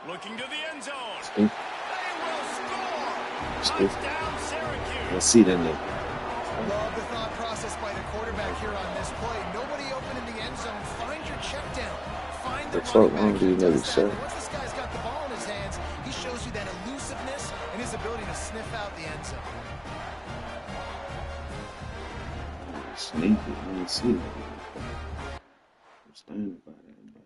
Looking to the end zone. They will score. Touchdown, Syracuse. Let's see that nigga. Love the thought process by the quarterback here on this play. Nobody open in the end zone. Find your check down. Find their The running fuck back, wrong with he these does niggas, that. sir? And once this guy's got the ball in his hands, he shows you that elusiveness and his ability to sniff out the end zone. Sneaky. I didn't see that. I'm standing by that, bro.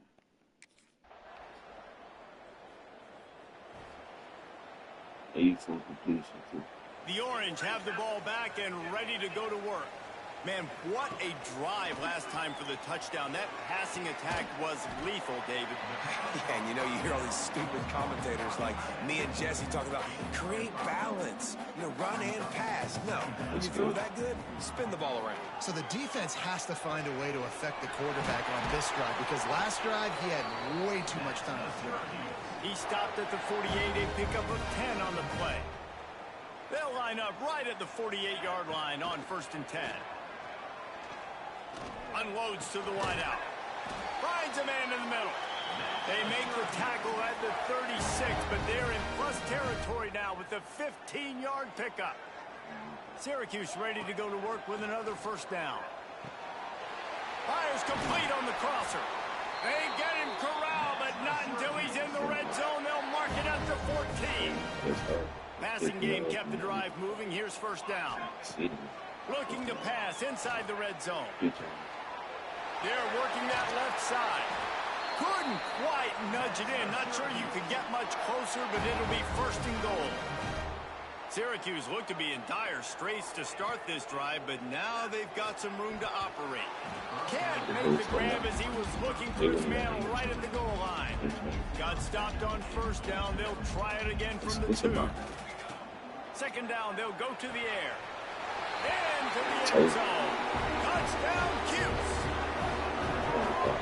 84 completion, too. The Orange have the ball back and ready to go to work. Man, what a drive last time for the touchdown. That passing attack was lethal, David. Yeah, and you know, you hear all these stupid commentators like me and Jesse talking about create balance, run and pass. No, when you throw that good, spin the ball around. So the defense has to find a way to affect the quarterback on this drive because last drive he had way too much time to throw. He stopped at the 48, a pickup of 10 on the play. They'll line up right at the 48-yard line on 1st and 10. Unloads to the wideout. Finds a man in the middle. They make the tackle at the 36, but they're in plus territory now with the 15-yard pickup. Syracuse ready to go to work with another 1st down. Fires complete on the crosser. They get him corralled, but not until he's in the red zone. They'll mark it at the 14. Passing game kept the drive moving. Here's 1st down. Looking to pass inside the red zone. They're working that left side. Couldn't quite nudge it in. Not sure you could get much closer, but it'll be 1st and goal. Syracuse looked to be in dire straits to start this drive, but now they've got some room to operate. Can't make the grab as he was looking for his man right at the goal line. Got stopped on 1st down. They'll try it again from the 2. 2nd down, they'll go to the air. Into the end zone. Touchdown, Cuse.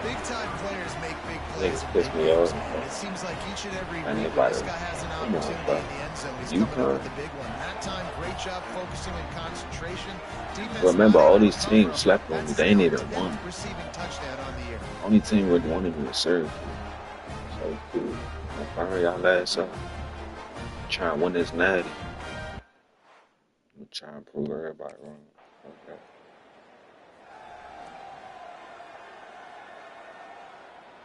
Big-time players make big plays. Piss me off. It seems like each and every And week if I this guy has an opportunity in the end zone. He's You coming up can't. with a big one. That time, great job focusing and concentration. Defense Remember, not all able these to teams cover. slept on me. That's They ain't the even won. 10th receiving touchdown on the year. Only team really wanted me to serve. So, cool. I'm fire y'all ass up. Try and win this natty. I'm trying to prove everybody wrong. Okay.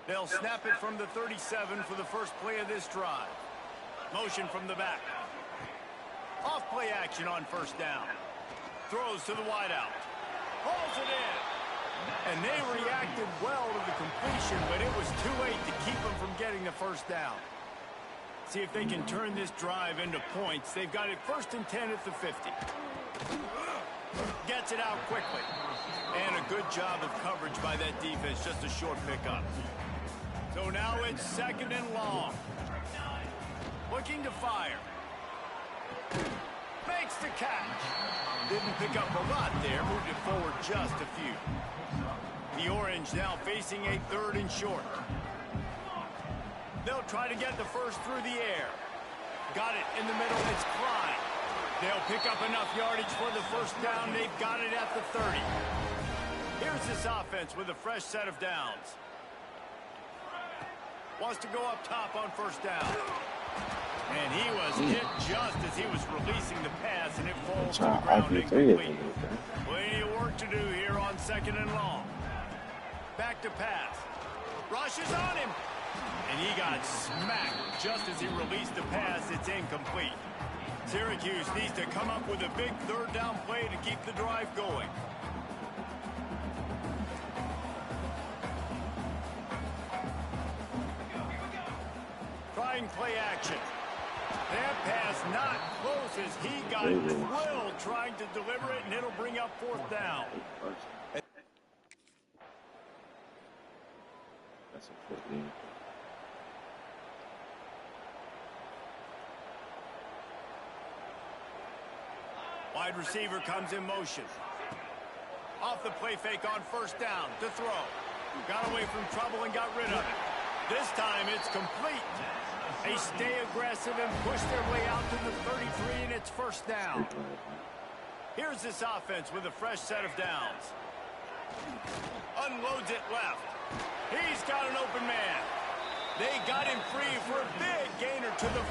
They'll snap it from the 37 for the first play of this drive. Motion from the back. Off play action on 1st down. Throws to the wideout. Hauls it in. And they reacted well to the completion, but it was too late to keep them from getting the 1st down. See if they can turn this drive into points. They've got it 1st and 10 at the 50. Gets it out quickly. And a good job of coverage by that defense. Just a short pickup. So now it's 2nd and long. Looking to fire. Makes the catch. Didn't pick up a lot there. Moved it forward just a few. The Orange now facing a 3rd and short. They'll try to get the 1st through the air. Got it in the middle. It's Klein. They'll pick up enough yardage for the 1st down. They've got it at the 30. Here's this offense with a fresh set of downs. Wants to go up top on 1st down. And he was hit just as he was releasing the pass, and it falls to the ground incomplete. Plenty of work to do here on 2nd and long. Back to pass. Rushes on him. And he got smacked just as he released the pass. It's incomplete. Syracuse needs to come up with a big 3rd down play to keep the drive going. Trying play action. That pass not close as he got drilled trying to deliver it, and it'll bring up 4th down. That's a 15. Wide receiver comes in motion. Off the play fake on 1st down to throw. Got away from trouble and got rid of it. This time it's complete. They stay aggressive and push their way out to the 33, and it's 1st down. Here's this offense with a fresh set of downs. Unloads it left. He's got an open man. They got him free for a big gainer to the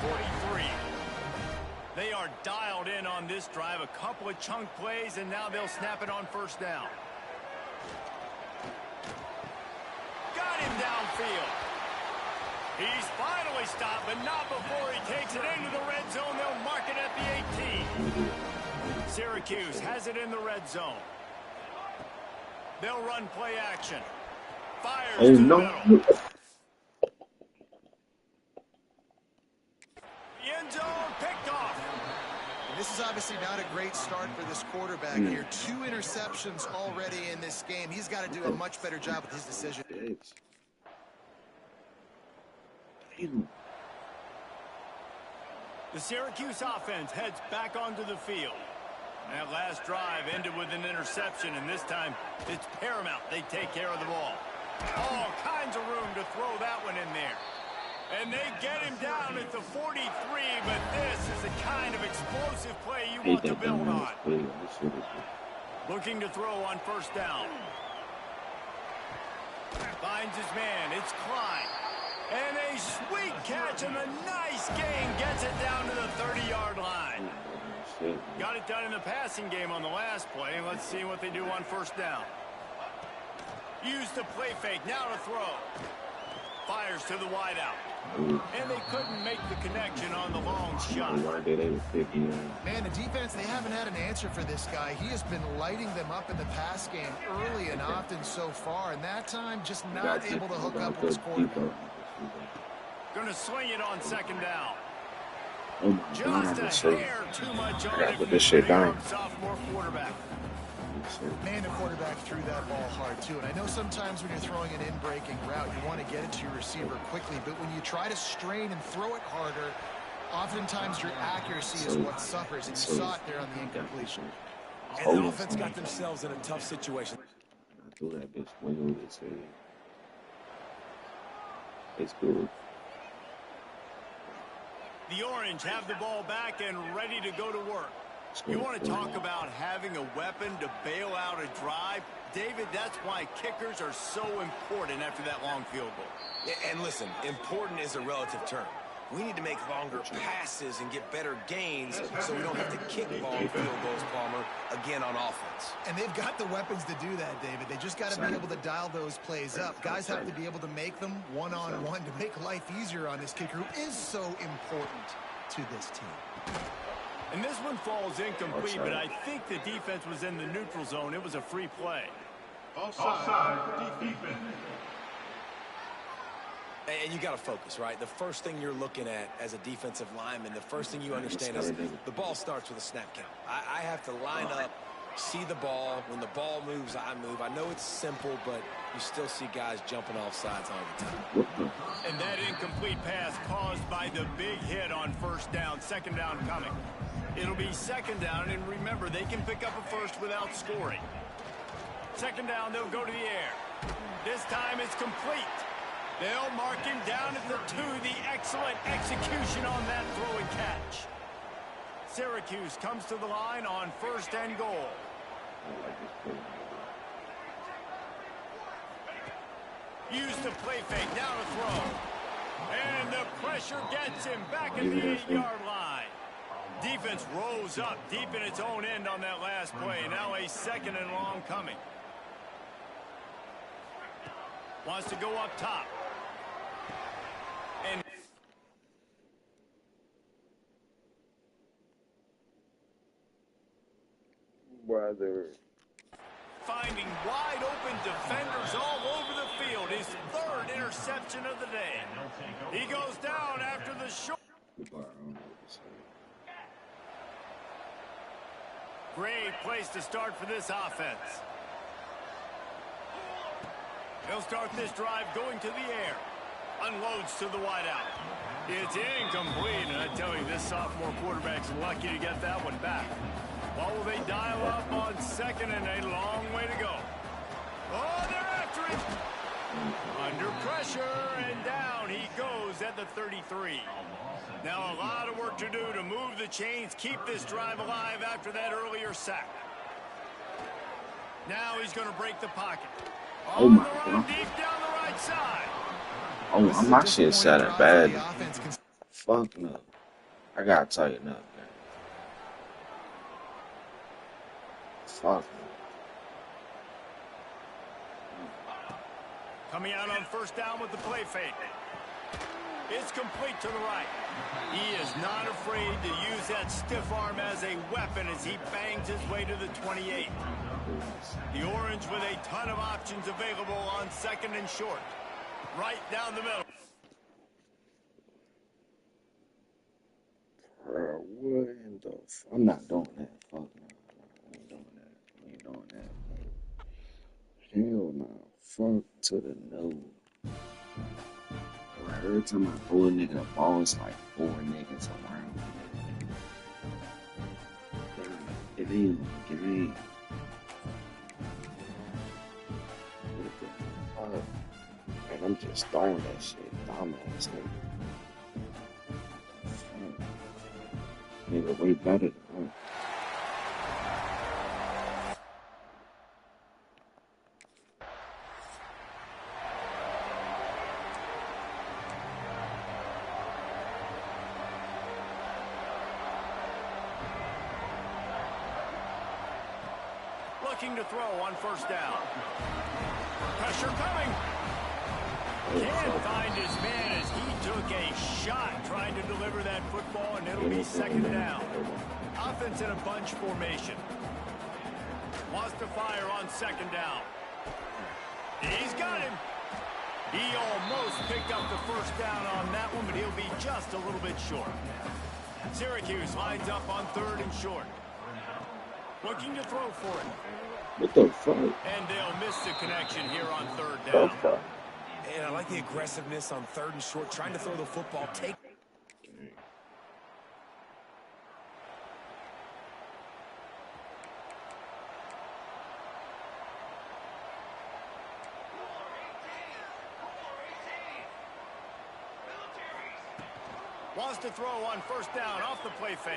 43. They are dialed in on this drive. A couple of chunk plays, and now they'll snap it on 1st down. Got him downfield. He's finally stopped, but not before he takes it into the red zone. They'll mark it at the 18. Syracuse has it in the red zone. They'll run play action. Fires to the middle. The end zone picked off. And this is obviously not a great start for this quarterback here. 2 interceptions already in this game. He's got to do a much better job with his decision. The Syracuse offense heads back onto the field. That last drive ended with an interception, and this time it's paramount they take care of the ball. All kinds of room to throw that one in there. And they get him down at the 43, but this is the kind of explosive play you want to build on. Looking to throw on first down. Finds his man. It's Klein. And a sweet catch and a nice gain gets it down to the 30-yard line. Got it done in the passing game on the last play. Let's see what they do on first down. Use the play fake. Now to throw. Fires to the wideout. And they couldn't make the connection on the long shot. Man, the defense, they haven't had an answer for this guy. He has been lighting them up in the pass game early and often so far. And that time, just not able to hook up with his quarterback. Going to sling it on second down. Oh my God, Just a hair too much on it. put this shit down. Sophomore quarterback. Man, the quarterback threw that ball hard, too. And I know sometimes when you're throwing an in-breaking route, you want to get it to your receiver quickly. But when you try to strain and throw it harder, oftentimes your accuracy is what suffers. And you saw it there on the incompletion. And the offense got themselves in a tough situation. I threw that bitch way over his head. It's good. The Orange have the ball back and ready to go to work. You want to talk about having a weapon to bail out a drive? David, that's why kickers are so important after that long field goal. And listen, important is a relative term. We need to make longer passes and get better gains so we don't have to kick long field goals, Palmer, again on offense. And they've got the weapons to do that, David. They just got to be able to dial those plays up. Guys have to be able to make them one-on-one to make life easier on this kicker, who is so important to this team. And this one falls incomplete, but I think the defense was in the neutral zone. It was a free play. Offside, defense. And you got to focus, right? The first thing you're looking at as a defensive lineman, the first thing you understand is the ball starts with a snap count. I have to line up, see the ball. When the ball moves, I move. I know it's simple, but you still see guys jumping off sides all the time. And that incomplete pass caused by the big hit on first down. Second down coming. It'll be second down, and remember, they can pick up a first without scoring. Second down, they'll go to the air. This time it's complete. They'll mark him down at the 2. The excellent execution on that throw and catch. Syracuse comes to the line on first and goal. Use the play fake, now to throw. And the pressure gets him back at the 8-yard line. Defense rose up deep in its own end on that last play. Now a second and long coming. Wants to go up top. And Brother. finding wide open defenders all over the field. His 3rd interception of the day. He goes down after the short. Great place to start for this offense. They'll start this drive going to the air. Unloads to the wideout. It's incomplete, and I tell you, this sophomore quarterback's lucky to get that one back. What will they dial up on second, and a long way to go? Oh, they're after him. Under pressure, and down he goes at the 33. Now a lot of work to do to move the chains, keep this drive alive after that earlier sack. Now he's going to break the pocket. Oh my God. Deep down the right side. Oh, my shit sounded bad. Fuck no. I gotta tighten up, man. Fuck no. Coming out on first down with the play fake. It's complete to the right. He is not afraid to use that stiff arm as a weapon as he bangs his way to the 28. The Orange with a ton of options available on second and short. Right down the middle. Bro, what in the I'm not doing that. Fuck no. We ain't doing that. We ain't doing that, bro. Hell no. Fuck to the no. Bro, every time I throw a nigga the ball, it's like 4 niggas around me. It ain't a game. What the fuck? Man, I'm just throwing that shit. Dumbass nigga. Nigga, way better than her. Looking to throw on first down. Pressure coming. Can't find his man as he took a shot trying to deliver that football, and it'll be second down. Offense in a bunch formation. Wants to fire on second down. He's got him. He almost picked up the first down on that one, but he'll be just a little bit short. Syracuse lines up on third and short. Looking to throw for it. What the fuck? And they'll miss the connection here on third The down. fuck? And I like the aggressiveness on third and short, trying to throw the football. Wants to throw on first down off the play fake.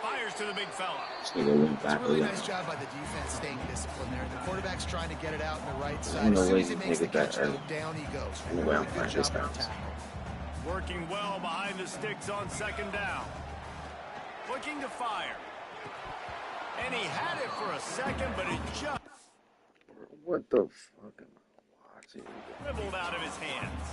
Fires to the big fella. This nigga went It's a back really a nice job by the defense staying disciplined there. The quarterback's trying to get it out on the right side. Ain't no As soon way as he he makes the take it back catch, early. though, down he goes. Anyway, Really I'm good fine. job This on the bounce. tackle. Working well behind the sticks on second down. Looking to fire. And he had it for a second, but it just What the fuck am I watching? dribbled out of his hands.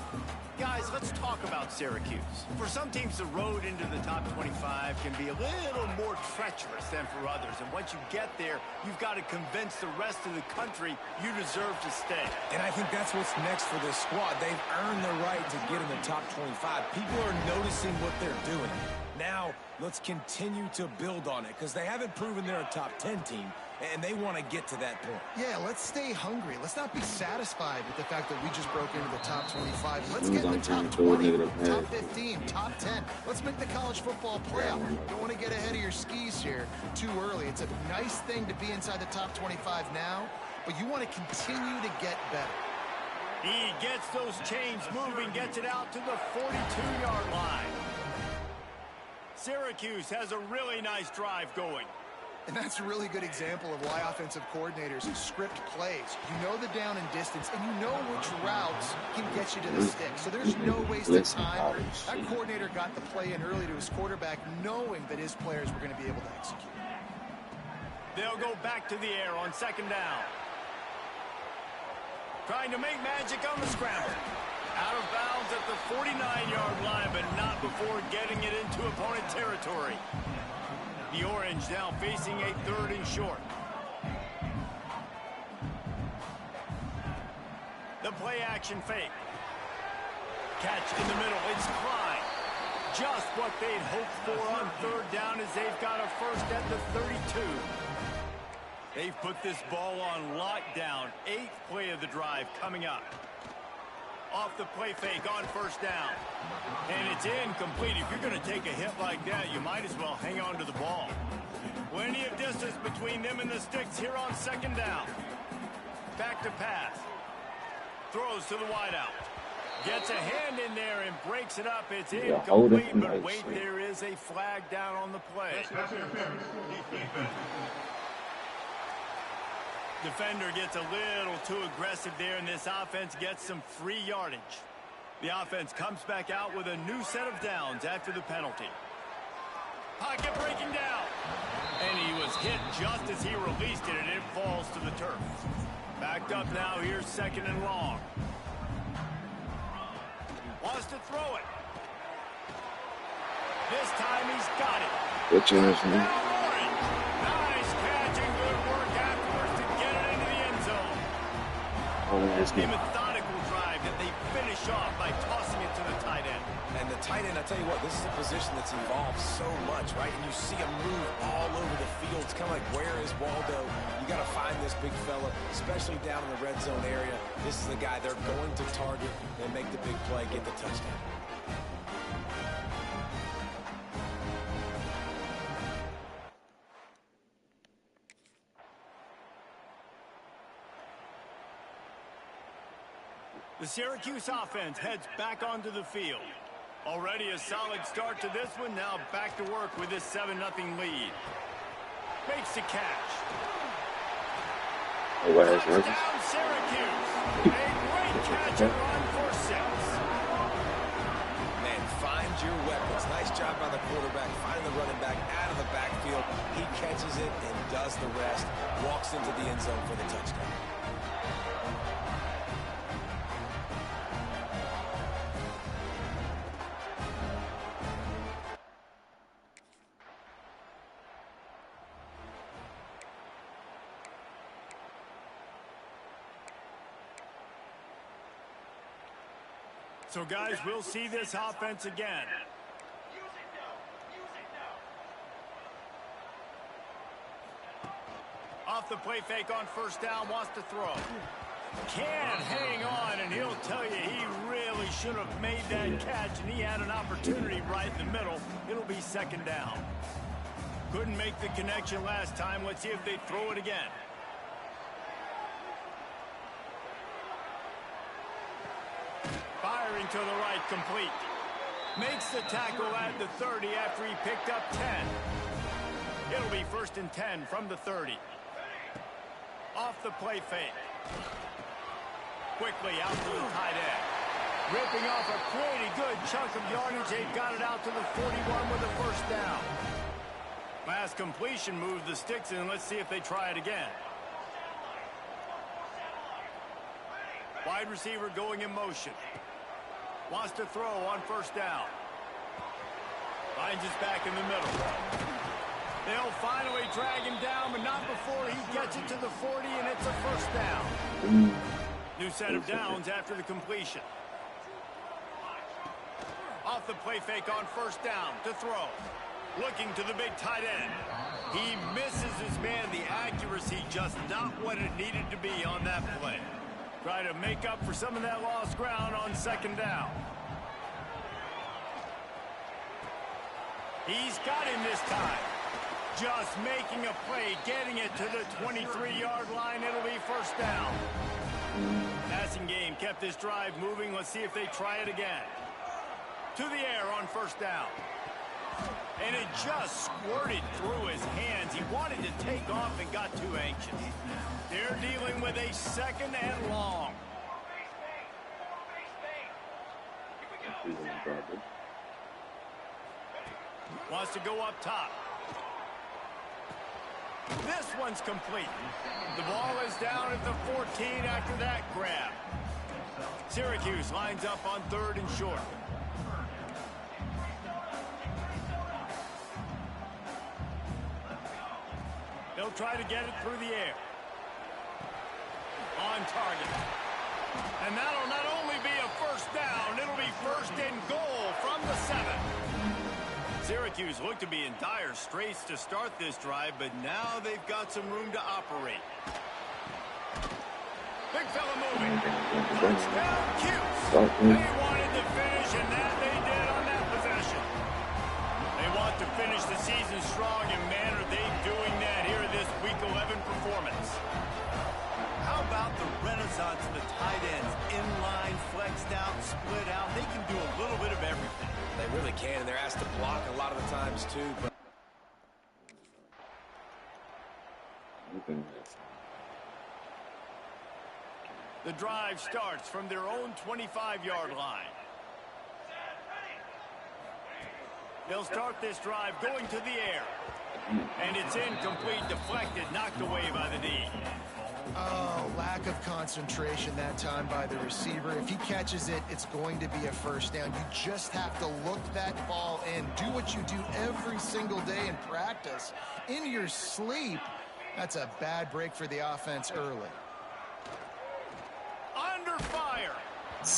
Guys, let's talk about Syracuse. For some teams, the road into the top 25 can be a little more treacherous than for others. And once you get there, you've got to convince the rest of the country you deserve to stay. And I think that's what's next for this squad. They've earned the right to get in the top 25. People are noticing what they're doing. Now, let's continue to build on it, because they haven't proven they're a top 10 team, and they want to get to that point. Yeah, let's stay hungry. Let's not be satisfied with the fact that we just broke into the top 25. Let's get in the top 20, top 15, top 10. Let's make the college football playoff. Don't want to get ahead of your skis here too early. It's a nice thing to be inside the top 25 now, but you want to continue to get better. He gets those chains moving, gets it out to the 42-yard line. Syracuse has a really nice drive going. And that's a really good example of why offensive coordinators script plays. You know the down and distance, and you know which routes can get you to the stick. So there's no wasted time. That coordinator got the play in early to his quarterback, knowing that his players were going to be able to execute. They'll go back to the air on second down. Trying to make magic on the scramble. Out of bounds at the 49-yard line, but not before getting it into opponent territory. The Orange now facing a third and short. The play action fake. Catch in the middle. It's Klein. Just what they'd hoped for on third down as they've got a first at the 32. They've put this ball on lockdown. 8th play of the drive coming up. Off the play fake on first down. And it's incomplete. If you're going to take a hit like that, you might as well hang on to the ball. Plenty of distance between them and the sticks here on second down. Back to pass. Throws to the wideout. Gets a hand in there and breaks it up. It's incomplete, but wait, there is a flag down on the play. Defender gets a little too aggressive there, and this offense gets some free yardage. The offense comes back out with a new set of downs after the penalty. Pocket breaking down. And he was hit just as he released it, and it falls to the turf. Backed up now, here's second and long. Wants to throw it. This time he's got it. Good chance, man. Nice catch and good work afterwards to get it into the end zone. Oh, that's A good. methodical drive that they finish off by tossing it to the tight end. And the tight end, I tell you what, this is a position that's evolved so much, right? And you see him move all over the field. It's kind of like, where is Waldo? You got to find this big fella, especially down in the red zone area. This is the guy they're going to target and make the big play, get the touchdown. The Syracuse offense heads back onto the field. Already a solid start to this one. Now back to work with this 7-0 lead. Makes the catch. Oh, wow, that's nice. Touchdown, Syracuse. A great catch and run for 6. Man, find your weapons. Nice job by the quarterback, finding the running back out of the backfield. He catches it and does the rest. Walks into the end zone for the touchdown. So, guys, we'll see this offense again. Off the play fake on first down, wants to throw. Can't hang on, and he'll tell you he really should have made that catch, and he had an opportunity right in the middle. It'll be second down. Couldn't make the connection last time. Let's see if they throw it again. Firing to the right, complete. Makes the tackle at the 30 after he picked up 10. It'll be 1st and 10 from the 30. Off the play fake. Quickly out to the tight end. Ripping off a pretty good chunk of yardage. They've got it out to the 41 with a first down. Last completion moved the sticks in. Let's see if they try it again. Wide receiver going in motion. Wants to throw on first down. Finds his back in the middle. They'll finally drag him down, but not before he gets it to the 40, and it's a first down. New set of downs after the completion. Off the play fake on first down to throw. Looking to the big tight end. He misses his man. The accuracy just not what it needed to be on that play. Try to make up for some of that lost ground on second down. He's got him this time. Just making a play, getting it to the 23-yard line. It'll be first down. Passing game kept this drive moving. Let's see if they try it again. To the air on first down. And it just squirted through his hands. He wanted to take off and got too anxious. They're dealing with a second and long. Wants to go up top. This one's complete. The ball is down at the 14 after that grab. Syracuse lines up on 3rd and short. They'll try to get it through the air. On target. And that'll not only be a first down, it'll be 1st and goal from the 7. Syracuse looked to be in dire straits to start this drive, but now they've got some room to operate. Big fella moving. Touchdown, Cuse. They wanted to finish, and that they did on that possession. They want to finish the season strong, and man, are they doing that here in this Week 11 performance. How about the renaissance of the tight ends? Inline, flexed out, split out. They can do a little bit of everything. They really can, and they're asked to block a lot of the times, too. But the drive starts from their own 25-yard line. They'll start this drive going to the air. And it's incomplete, deflected, knocked away by the D. Oh, lack of concentration that time by the receiver. If he catches it, it's going to be a first down. You just have to look that ball in. Do what you do every single day in practice. In your sleep, that's a bad break for the offense early. Under fire.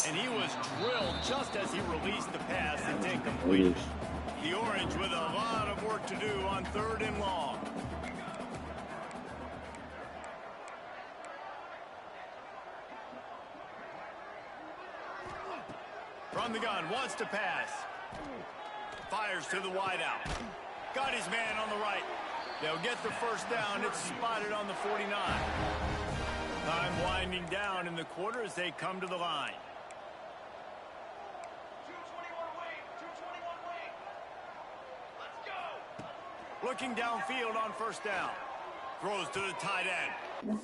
And he was drilled just as he released the pass and incomplete. The Orange with a lot of work to do on 3rd and long. From the gun, wants to pass. Fires to the wideout. Got his man on the right. They'll get the first down. It's spotted on the 49. Time winding down in the quarter as they come to the line. 221 wing, 221 wing. Let's go. Looking downfield on first down. Throws to the tight end.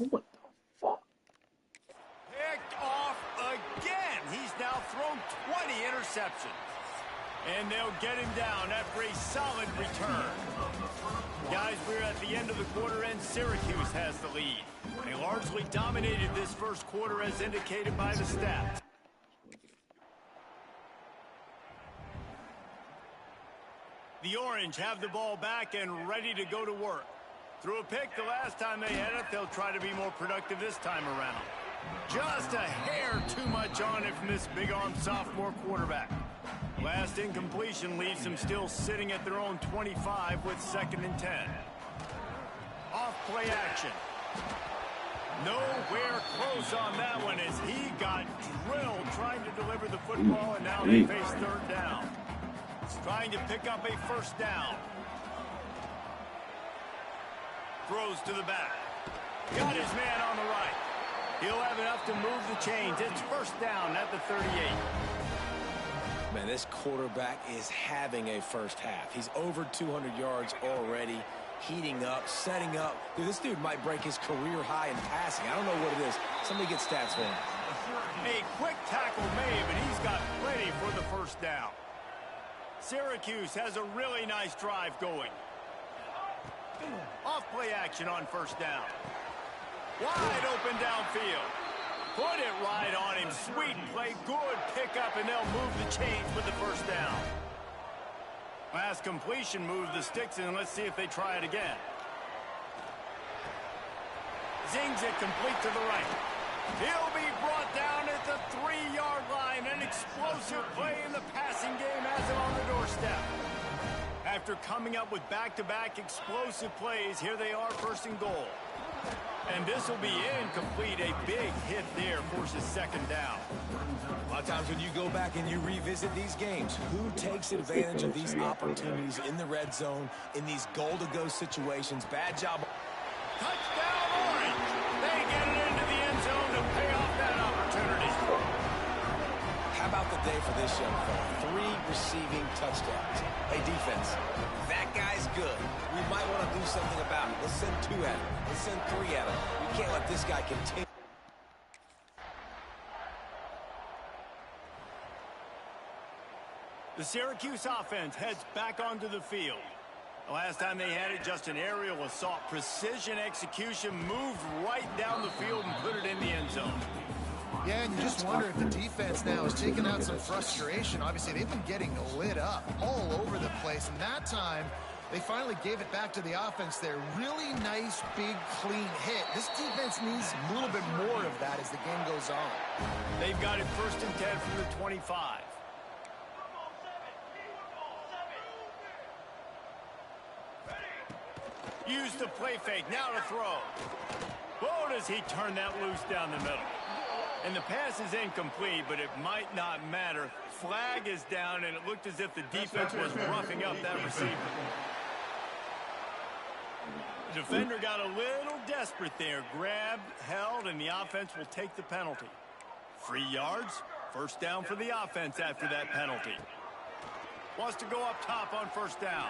What the fuck? Picked off again. He's now thrown 20 interceptions. And they'll get him down after a solid return. Guys, we're at the end of the quarter, and Syracuse has the lead. They largely dominated this first quarter as indicated by the stats. The Orange have the ball back and ready to go to work. Threw a pick the last time they had it. They'll try to be more productive this time around. Just a hair too much on it from this big-armed sophomore quarterback. Last incompletion leaves them still sitting at their own 25 with 2nd and 10. Off-play action. Nowhere close on that one as he got drilled trying to deliver the football, and now they face 3rd down. Trying to pick up a first down. Throws to the back. Got his man on the right. He'll have enough to move the chains. It's first down at the 38. Man, this quarterback is having a first half. He's over 200 yards already, heating up, setting up. Dude, this dude might break his career high in passing. I don't know what it is. Somebody get stats for him. A quick tackle made, but he's got plenty for the first down. Syracuse has a really nice drive going. Off-play action on first down. Wide open downfield. Put it right on him. Sweet play. Good pickup, and they'll move the chains with the first down. Last completion moved the sticks, and let's see if they try it again. Zings it complete to the right. He'll be brought down at the 3-yard line. An explosive play in the passing game has him on the doorstep. After coming up with back-to-back explosive plays, here they are, 1st and goal. And this will be incomplete. A big hit there forces 2nd down. A lot of times when you go back and you revisit these games, who takes advantage of these opportunities in the red zone, in these goal-to-go situations? Bad job. Touchdown, Orange! They get it into the end zone to pay off that opportunity. How about the day for this young fella? 3 receiving touchdowns. Hey, defense, that guy's good. We might want to do something about it. Let's send 2 at him. Let's send 3 at him. We can't let this guy continue. The Syracuse offense heads back onto the field. The last time they had it, just an aerial assault. Precision execution, moved right down the field and put it in the end zone. Yeah, and you just wonder if the defense now is taking out some frustration. Obviously, they've been getting lit up all over the place. And that time, they finally gave it back to the offense there. Really nice, big, clean hit. This defense needs a little bit more of that as the game goes on. They've got it 1st and 10 from the 25. Use the play fake, now to throw. Oh, does he turn that loose down the middle. And the pass is incomplete, but it might not matter. Flag is down, and it looked as if the defense was roughing up that receiver. The defender got a little desperate there. Grabbed, held, and the offense will take the penalty. 3 yards, first down for the offense after that penalty. Wants to go up top on first down.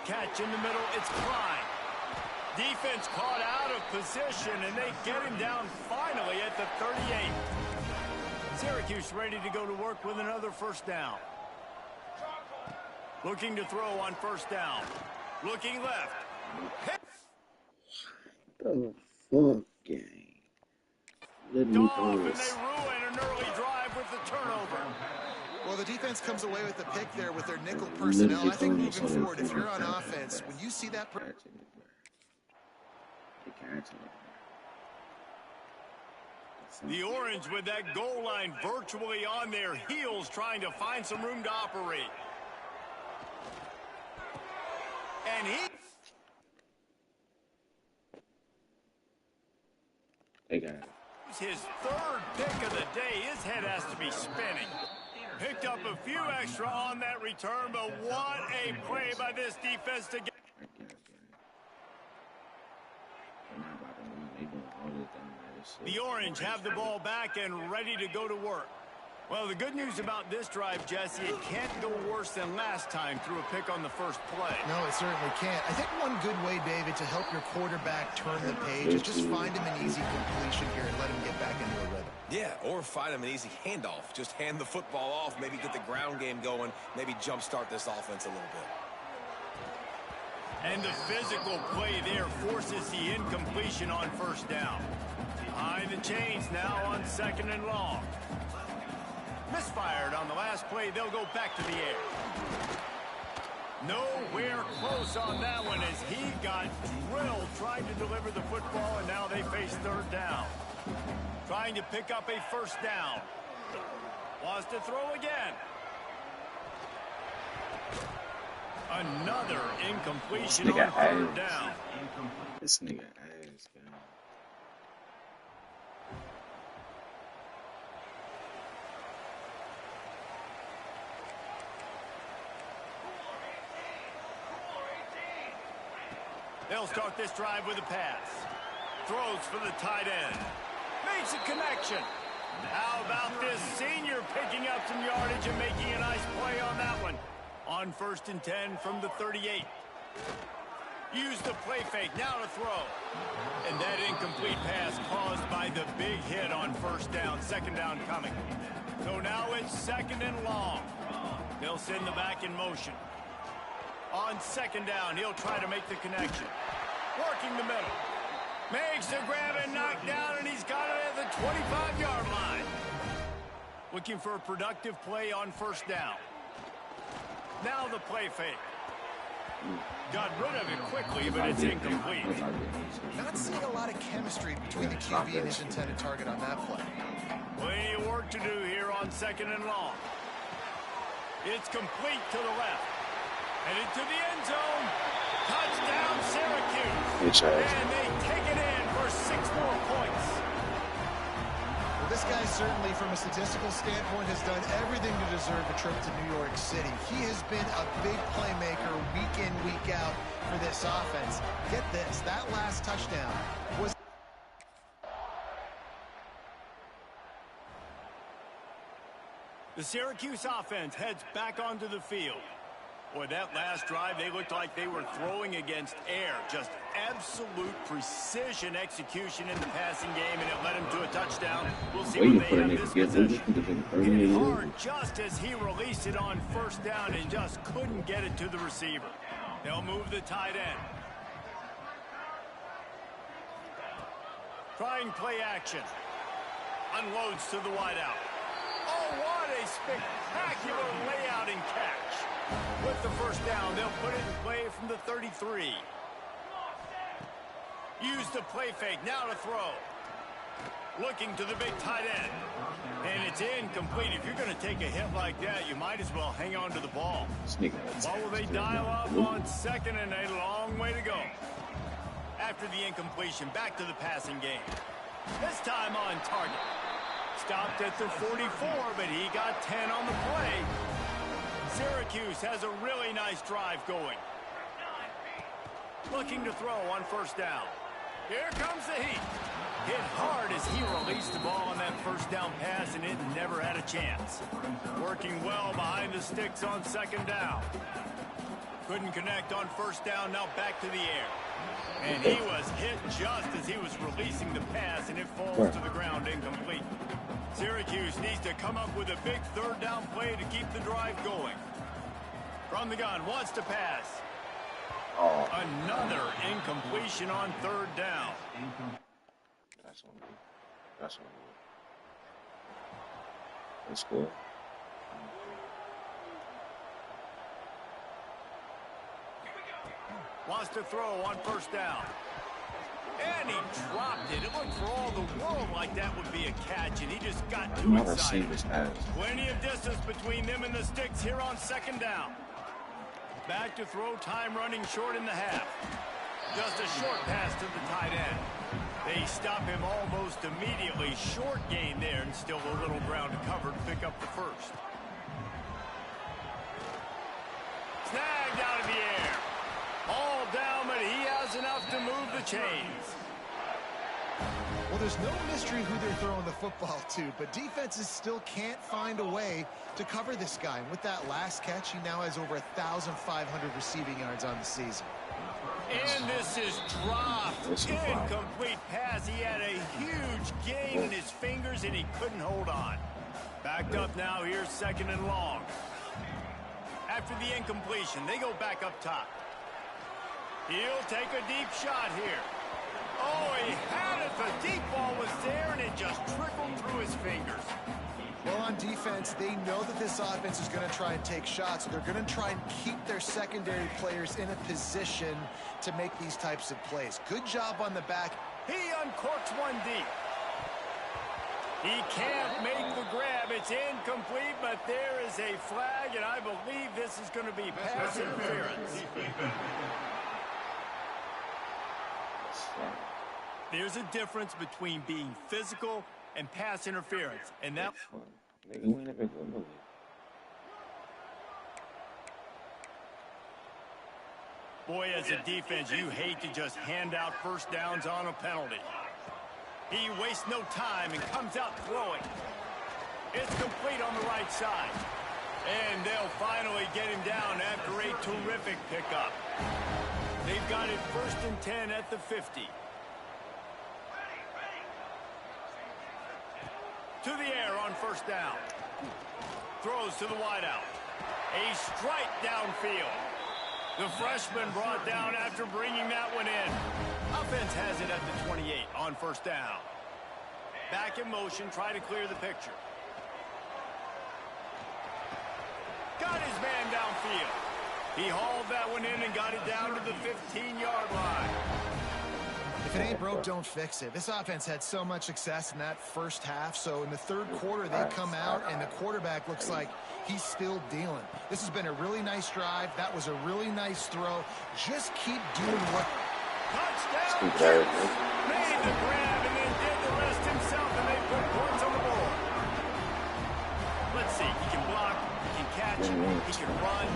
Catch in the middle, it's Klein. Defense caught out of position, and they get him down finally at the 38. Syracuse ready to go to work with another first down. Looking to throw on first down. Looking left. The Fuck game. Let me Off, throw and they this. ruin an early drive with the turnover. Well, the defense comes away with the pick there with their nickel I'm personnel. literally I think throwing this moving so they forward, if you're on catch offense, it. when you see that... Catch it, bro. They catch it. The Orange with that goal line virtually on their heels, trying to find some room to operate. And They got it. his third pick of the day. His head has to be spinning. Picked up a few extra on that return, but what a play by this defense to get. The Orange have the ball back and ready to go to work. Well, the good news about this drive, Jesse, it can't go worse than last time through a pick on the first play. No, it certainly can't. I think one good way, David, to help your quarterback turn the page is just find him an easy completion here and let him get back into a rhythm. Yeah, or find him an easy handoff. Just hand the football off, maybe get the ground game going, maybe jumpstart this offense a little bit. And the physical play there forces the incompletion on first down. Behind the chains now on second and long. Misfired on the last play. They'll go back to the air. Nowhere close on that one as he got drilled trying to deliver the football, and now they face third down. Trying to pick up a first down. Wants to throw again. Another incompletion on third down. This nigga ass, man. They'll start this drive with a pass. Throws for the tight end. Makes a connection. How about this senior picking up some yardage and making a nice play on that one? On 1st and 10 from the 38. Use the play fake, now to throw. And that incomplete pass caused by the big hit on first down. Second down coming. So now it's second and long. They'll send the back in motion. On second down, he'll try to make the connection. Working the middle. Makes the grab and knock down, and he's got it at the 25-yard line. Looking for a productive play on first down. Now the play fake. Got rid of it quickly, but it's incomplete. Not seeing a lot of chemistry between the QB and his intended target on that play. Plenty of work to do here on second and long. It's complete to the left. Headed to the end zone. Touchdown, Syracuse. And they take it in for 6 more points. Well, this guy certainly, from a statistical standpoint, has done everything to deserve a trip to New York City. He has been a big playmaker week in, week out for this offense. Get this, that last touchdown was... The Syracuse offense heads back onto the field. Boy, that last drive, they looked like they were throwing against air. Just absolute precision execution in the passing game, and it led him to a touchdown. We'll see what they have this possession. Hit it hard just as he released it on first down and just couldn't get it to the receiver. They'll move the tight end. Trying play action. Unloads to the wideout. Oh, what a spectacular layout and catch. With the first down, they'll put it in play from the 33. Use the play fake, now to throw. Looking to the big tight end. And it's incomplete. If you're going to take a hit like that, you might as well hang on to the ball. What will they dial up on second and a long way to go? After the incompletion, back to the passing game. This time on target. Stopped at the 44, but he got 10 on the play. Syracuse has a really nice drive going. Looking to throw on first down. Here comes the heat. Hit hard as he released the ball on that first down pass, and it never had a chance. Working well behind the sticks on second down. Couldn't connect on first down, now back to the air. And he was hit just as he was releasing the pass, and it falls to the ground incomplete. Syracuse needs to come up with a big third down play to keep the drive going. From the gun, wants to pass. Another incompletion on third down. That's on me. That's on me. That's good. Wants to throw on first down. And he dropped it. It looked for all the world like that would be a catch, and he just got too Never excited. seen this ass. Plenty of distance between them and the sticks here on second down. Back to throw, time running short in the half. Just a short pass to the tight end. They stop him almost immediately. Short gain there, and still a little ground to cover to pick up the first. Snagged out of the air. All down, but he has enough to move the chains. Well, there's no mystery who they're throwing the football to, but defenses still can't find a way to cover this guy. And with that last catch, he now has over 1,500 receiving yards on the season. And this is dropped. Incomplete pass. He had a huge gain in his fingers, and he couldn't hold on. Backed up now. Here's second and long. After the incompletion, they go back up top. He'll take a deep shot here. Oh, he had it. The deep ball was there, and it just trickled through his fingers. Well, on defense, they know that this offense is going to try and take shots, so they're going to try and keep their secondary players in a position to make these types of plays. Good job on the back. He uncorks one deep. He can't make the grab. It's incomplete, but there is a flag, and I believe this is going to be pass interference. There's a difference between being physical and pass interference, and that... Boy, as a defense, you hate to just hand out first downs on a penalty. He wastes no time and comes out throwing. It's complete on the right side. And they'll finally get him down after a terrific pickup. They've got it 1st and 10 at the 50. To the air on first down. Throws to the wideout. A strike downfield. The freshman brought down after bringing that one in. Offense has it at the 28 on first down. Back in motion, try to clear the picture. Got his man downfield. He hauled that one in and got it down to the 15-yard line. If it ain't broke, don't fix it. This offense had so much success in that first half, so in the third quarter, they come out, and the quarterback looks like he's still dealing. This has been a really nice drive. That was a really nice throw. Just keep doing what... Touchdown! Made the grab and then did the rest himself, and they put points on the board. Let's see. He can block. He can catch. He can run.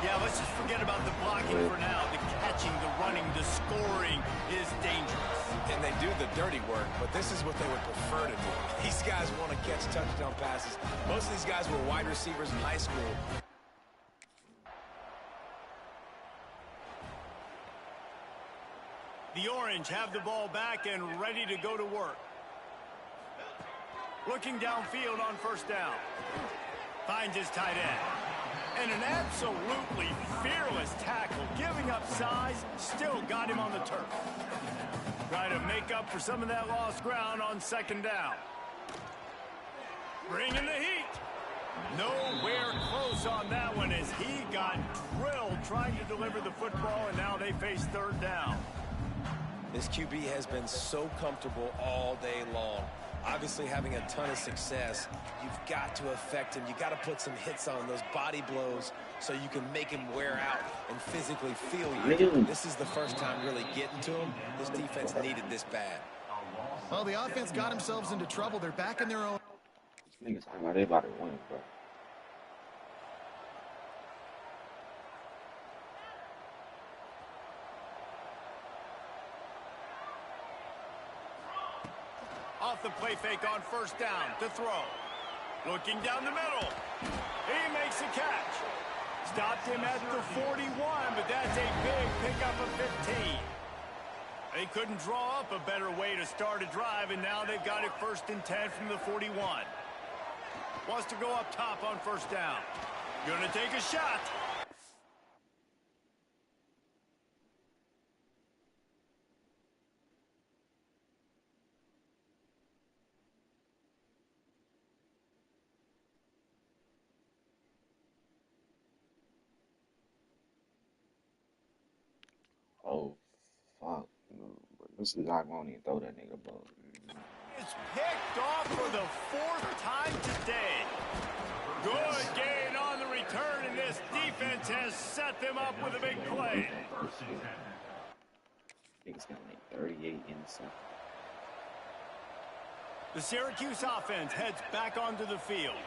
Yeah, let's just forget about the blocking for now. The catching, the running, the scoring is dangerous. And they do the dirty work, but this is what they would prefer to do. These guys want to catch touchdown passes. Most of these guys were wide receivers in high school. The Orange have the ball back and ready to go to work. Looking downfield on first down. Finds his tight end. And an absolutely fearless tackle. Giving up size, still got him on the turf. Try to make up for some of that lost ground on second down. Bringing the heat. Nowhere close on that one as he got drilled trying to deliver the football, and now they face third down. This QB has been so comfortable all day long. Obviously having a ton of success. You've got to affect him. You got to put some hits on those body blows so you can make him wear out and physically feel you. This is the first time really getting to him. This defense needed this bad. Well, the offense got themselves into trouble. They're back in their own. These niggas talking about they about to win, bro. Off the play fake on first down to throw. Looking down the middle. He makes a catch. Stopped him at the 41, but that's a big pickup of 15. They couldn't draw up a better way to start a drive, and now they've got it 1st and 10 from the 41. Wants to go up top on first down. Gonna take a shot. Oh, fuck. But this is I won't even throw that nigga ball. It's picked off for the 4th time today. Good gain on the return, and this defense has set them up with a big play. Niggas got like 38 interceptions. The Syracuse offense heads back onto the field.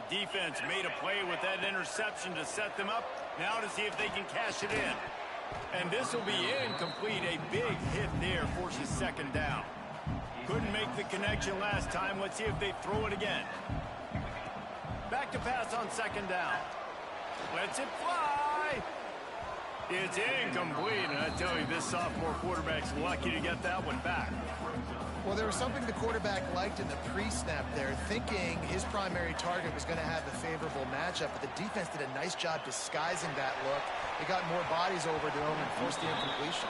The defense made a play with that interception to set them up. Now to see if they can cash it in. And this will be incomplete. A big hit there forces 2nd down. Couldn't make the connection last time. Let's see if they throw it again. Back to pass on 2nd down. Lets it fly. It's incomplete. And I tell you, this sophomore quarterback's lucky to get that one back. Well, there was something the quarterback liked in the pre-snap there, thinking his primary target was going to have a favorable matchup, but the defense did a nice job disguising that look. They got more bodies over to him and forced the incompletion.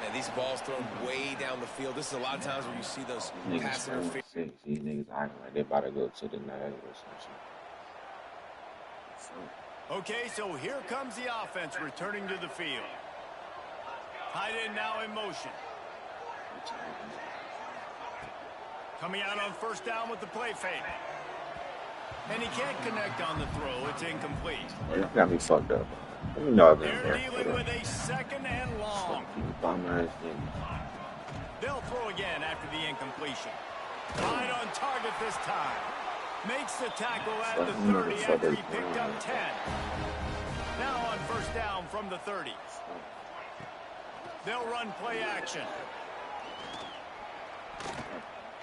And these balls thrown way down the field. This is a lot of times where you see those pass interference. These niggas acting like they about to go to the night or something. Okay, so here comes the offense returning to the field. Tight end now in motion. Coming out on 1st down with the play fake. And he can't connect on the throw. It's incomplete. Well, y'all got me fucked up. Let me know They're dealing with a 2nd and long. They'll throw again after the incompletion. Right on target this time. Makes the tackle at the 30 after he picked up 10. Now on 1st down from the 30. They'll run play action.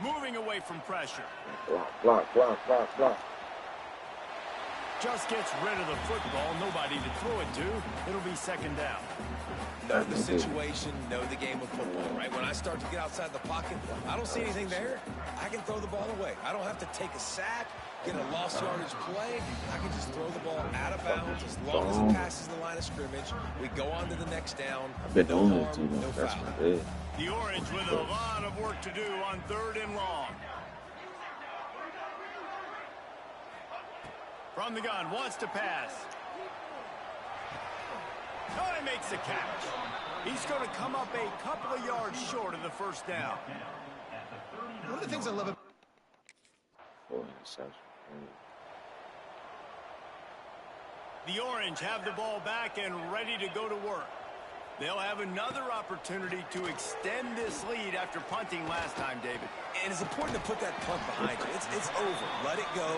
Moving away from pressure. Block. Just gets rid of the football. Nobody to throw it to. It'll be 2nd down. Know the situation, know the game of football, right? When I start to get outside the pocket, I don't see anything there. I can throw the ball away. I don't have to take a sack, get a lost yardage play. I can just throw the ball out of bounds as long as it passes the line of scrimmage. We go on to the next down. I've been No doing harm, it too no much. That's foul. what it is. The Orange with a lot of work to do on 3rd and long. From the gun, wants to pass. Oh, he makes the catch. He's going to come up a couple of yards short of the 1st down. One of the things I love about 4 interceptions. The Orange have the ball back and ready to go to work. They'll have another opportunity to extend this lead after punting last time, David. And it's important to put that punt behind you. It's over. Let it go.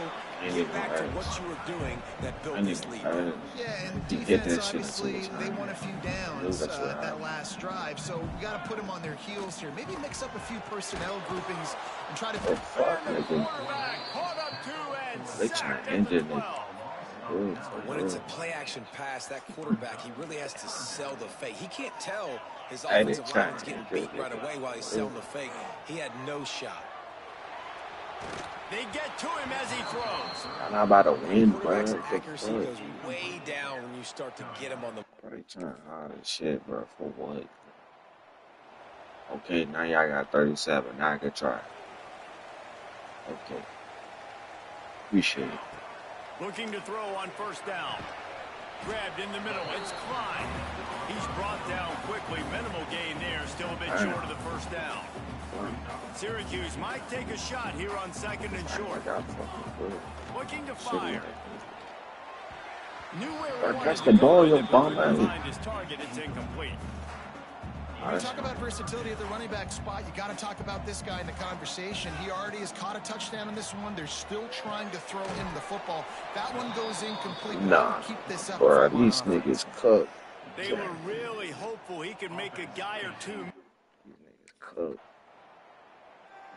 Get back to what you were doing that built this lead. Yeah, and You get defense, that shit obviously, so they much. won a few downs That's what that last drive, so we got to put them on their heels here. Maybe mix up a few personnel groupings and try to... Oh, fuck, And the nigga. quarterback caught up 2 and They sacked trying at to the injure me. 12. When it's a play-action pass, that quarterback, he really has to sell the fake. He can't tell his Hey, they offensive trying line's to getting injure beat me. right away while he's selling the fake. He had no shot. They get to him as he throws. I'm not about to win, bro. Quarterback's What the accuracy fuck? goes way down when you start to get him on the... Bro, they trying hard as shit, bro. For what? Okay, now y'all got 37. Now I can try. Okay. Appreciate it. Looking to throw on 1st down. Grabbed in the middle. It's Klein. He's brought down quickly. Minimal gain there. Still a bit short of the 1st down. Syracuse might take a shot here on 2nd and I short. got fucking good. Looking to Shit, fire. Knew where Bro, he catch wanted the to ball, go you with it, but bum couldn't ass. find his target. It's incomplete. When you talk about versatility at the running back spot, you got to talk about this guy in the conversation. He already has caught a touchdown in this one. They're still trying to throw him the football. That one goes incomplete. Nah, Keep this up. bro, from these niggas cooked. They were really hopeful he could make a guy or two. These niggas cooked.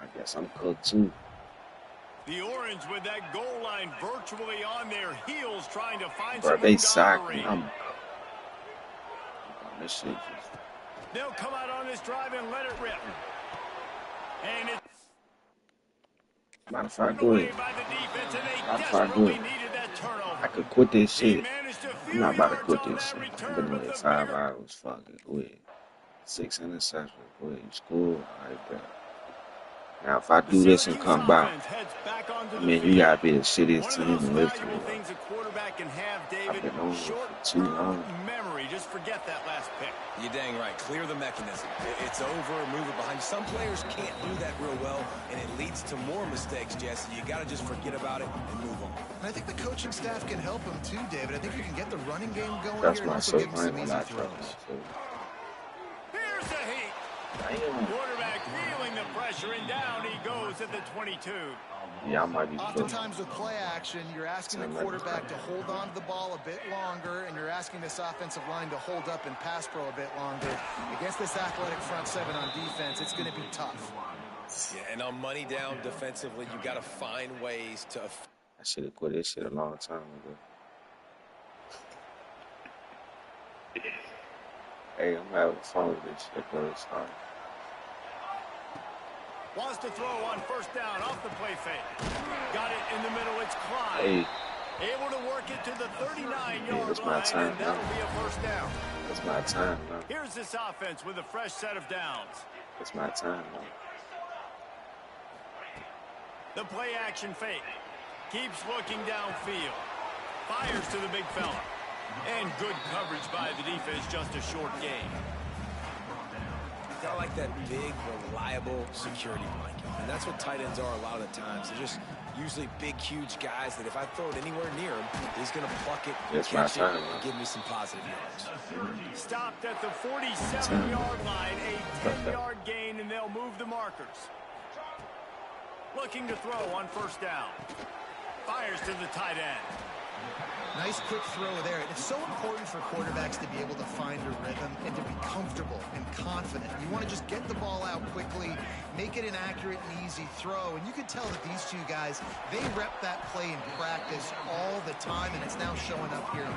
I guess I'm cooked too. The Orange with that goal line virtually on their heels trying to find Bro, some they room to sacked operate. me. I'm this shit just... They'll come out on this drive and let it rip. And it's Matter of fact, put go away ahead. by the defense, and they Matter of fact, go desperately ahead. needed that turnover. I could quit this He shit. managed a I'm few not about to yards quit on this that shit. return, I've been but doing the 5 bigger hours. Fuck it. Go ahead. 6 interceptions. Go ahead. You score. Alright, bro. Now, if I do this and come back, I mean, you gotta be the shittiest team in the history. things a quarterback can have, I've David, been on this short for too long. memory just forget that last pick. You're dang right. Clear the mechanism. It's over, move it behind you. Some players can't do that real well, and it leads to more mistakes, Jesse. You got to just forget about it and move on. And I think the coaching staff can help him too, David. I think you can get the running game going That's here and my also give him I ain't some gonna easy lie, trust throws. me. Here's the heat. Damn. Quarterback feeling the pressure, and down he goes at the 22. Yeah, I might be close. Oftentimes with play action, you're asking the quarterback to hold on to the ball a bit longer, and you're asking this offensive line to hold up and pass pro a bit longer. Against this athletic front seven on defense, it's going to be tough. Yeah, and on money down defensively, you got to find ways to... I should have quit this shit a long time ago. Hey, I'm having fun with this shit, but it's hard. Wants to throw on first down off the play fake. Got it in the middle. It's Klein. Hey. Able to work it to the 39-yard it's my line, time and that'll now. be a first down. It's my time now. Here's this offense with a fresh set of downs. It's my time now. The play action fake. Keeps looking downfield. Fires to the big fella. And good coverage by the defense, just a short gain. Got like that big, reliable security blanket. And that's what tight ends are a lot of the times. They're just usually big, huge guys that if I throw it anywhere near him, he's going to pluck it, catch it, and give me some positive yards. Stopped at the 47-yard line, a 10-yard gain, and they'll move the markers. Looking to throw on first down. Fires to the tight end. Nice quick throw there. It's so important for quarterbacks to be able to find a rhythm and to be comfortable and confident. You want to just get the ball out quickly, make it an accurate and easy throw. And you can tell that these two guys, they rep that play in practice all the time, and it's now showing up here.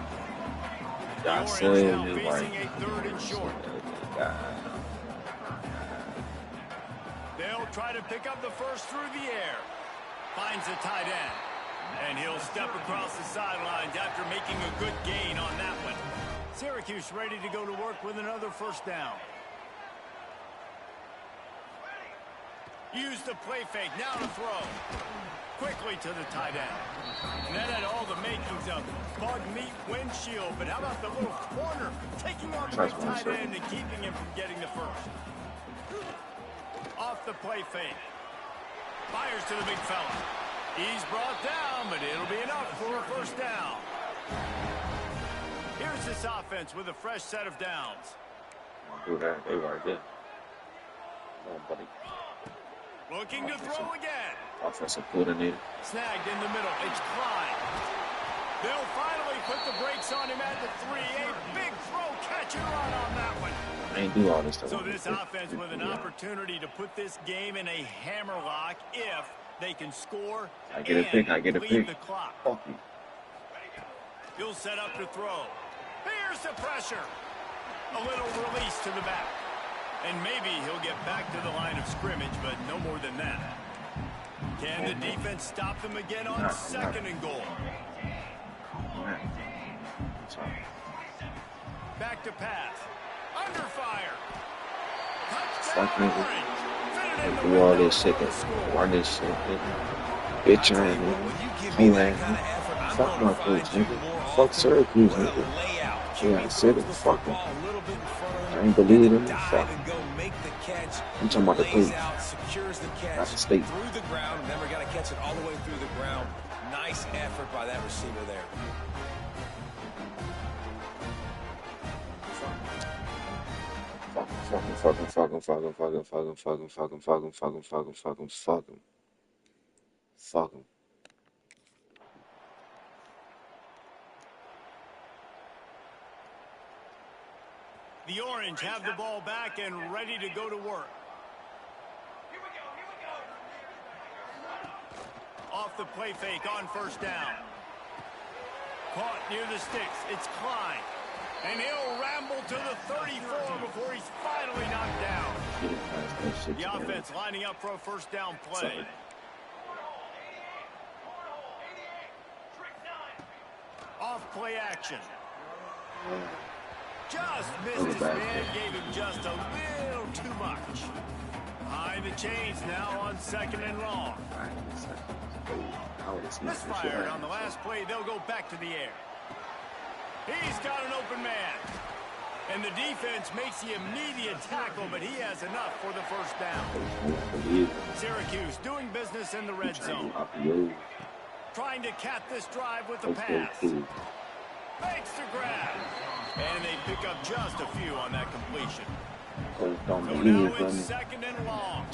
The Orange now facing a third and short. They'll try to pick up the first through the air. Finds the tight end. And he'll step across the sidelines after making a good gain on that one. Syracuse ready to go to work with another first down. Use the play fake, now to throw. Quickly to the tight end. And that had all the makings of bug meat windshield. But how about the little corner taking on the big tight end and keeping him from getting the first? Off the play fake. Fires to the big fella. He's brought down, but it'll be enough for a first down. Here's this offense with a fresh set of downs. Do that. They right there. Nobody. Looking to throw again. Offensive coordinator. Snagged in the middle. It's Klein. They'll finally put the brakes on him at the 3. A big throw, catch and run on that one. I ain't do all this stuff. So this offense with an opportunity to put this game in a hammerlock if they can score. I get a pick. I get a pick. The clock. Fuck you. He'll set up to throw. Here's the pressure. A little release to the back. And maybe he'll get back to the line of scrimmage, but no more than that. Can the defense stop them again on second and goal? Back to pass. Under fire. Fuck nigga. I do all this shit. Run this shit. Bitch ass nigga. Whole ass. Fuck my coach, nigga. Fuck Syracuse, nigga. Yeah, I said it. Fuck him. I ain't believe him. Fuck him. I'm talking about the coach. Not the state. Through the ground. Never got to catch it all the way through the ground. Nice effort by that receiver there. Fuck him. The Orange have the ball back and ready to go to work. Off the play fake on first down. Caught near the sticks. It's Klein. And he'll ramble to the 34 before he's finally knocked down. The offense lining up for a first down play. Off play action. Just missed his man, gave him just a little too much. Behind the chains now on second and long. Misfired on the last play. They'll go back to the air. He's got an open man. And the defense makes the immediate tackle, but he has enough for the first down. Syracuse doing business in the red zone. Trying to cap this drive with the pass. Makes the grab. And they pick up just a few on that completion. So now it's second and long.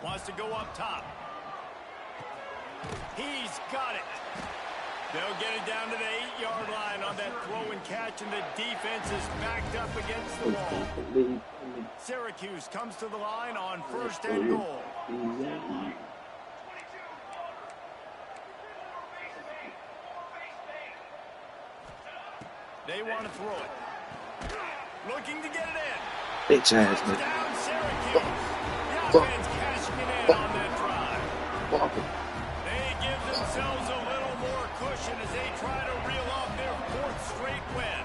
Wants to go up top. He's got it. They'll get it down to the 8-yard line on that throw and catch, and the defense is backed up against the wall. Syracuse comes to the line on first and goal. They want to throw it. Looking to get it in. Bitch ass nigga. Down Syracuse. The offense cashing it in on that drive. They give themselves a little more cushion as they try to reel off their 4th straight win.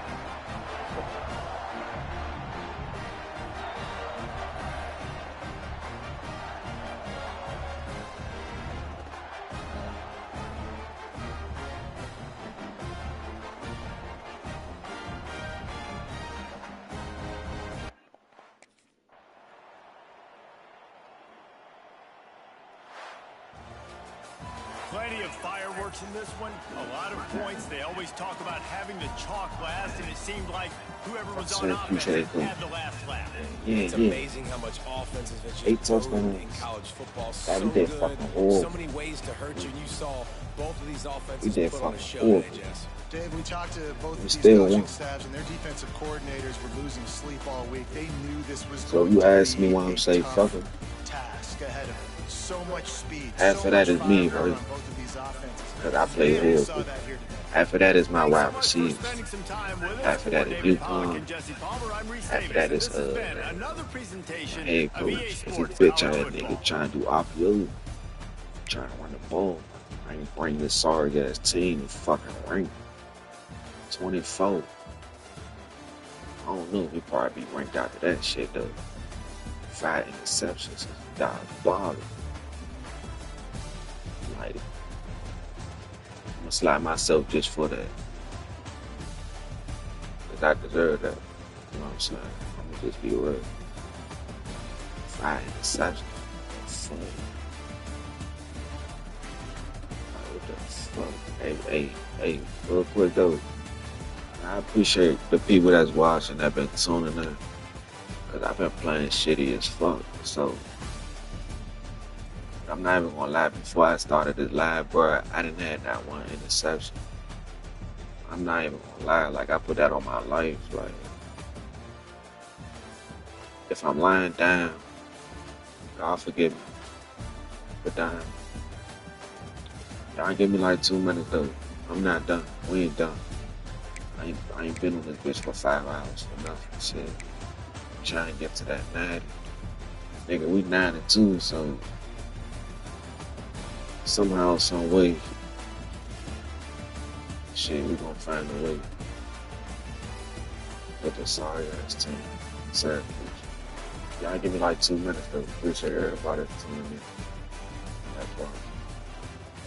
Plenty of fireworks in this one. A lot of points. They always talk about having the chalk last, and it seemed like whoever was on offense had the last laugh. It's amazing how much offense is just in college football. So good. So many ways to hurt you. And you saw both of these offenses put on a show today, Jess. Dave, we talked to both of these coaching staffs, and their defensive coordinators were losing sleep all week. They knew this was so you asked me why I'm saying fuck him. Task ahead of them. So much speed. Half of that is me, bro. Because I play here. Half of that is my wide receivers. Half of that is UConn. Half of that is head coach. If you bitch ass nigga trying to do RPO, trying to run the ball, I ain't bring this sorry ass team to fucking rank 24. I don't know if he probably be ranked out to that shit though. 5 interceptions is diabolical. Like, I'm gonna slide myself just for that. Cause I deserve that. You know what I'm saying? I'm gonna just be real. 5 interceptions. What the fuck? Hey, real quick though. I appreciate the people that's watching that been tuning in. Cause I've been playing shitty as fuck. So I'm not even gonna lie, before I started this live, bro, I didn't have that one interception. I'm not even gonna lie, like I put that on my life. Like, if I'm lying down, God forgive me. But down. Y'all give me like 2 minutes though. I'm not done. We ain't done. I ain't been on this bitch for 5 hours for nothing. Shit. I'm trying to get to that 90. Nigga, we 9-2, so somehow, some way, shit, we gonna find a way. With the sorry ass team. Syracuse. Y'all give me like 2 minutes though. Appreciate everybody tuning in. That's why.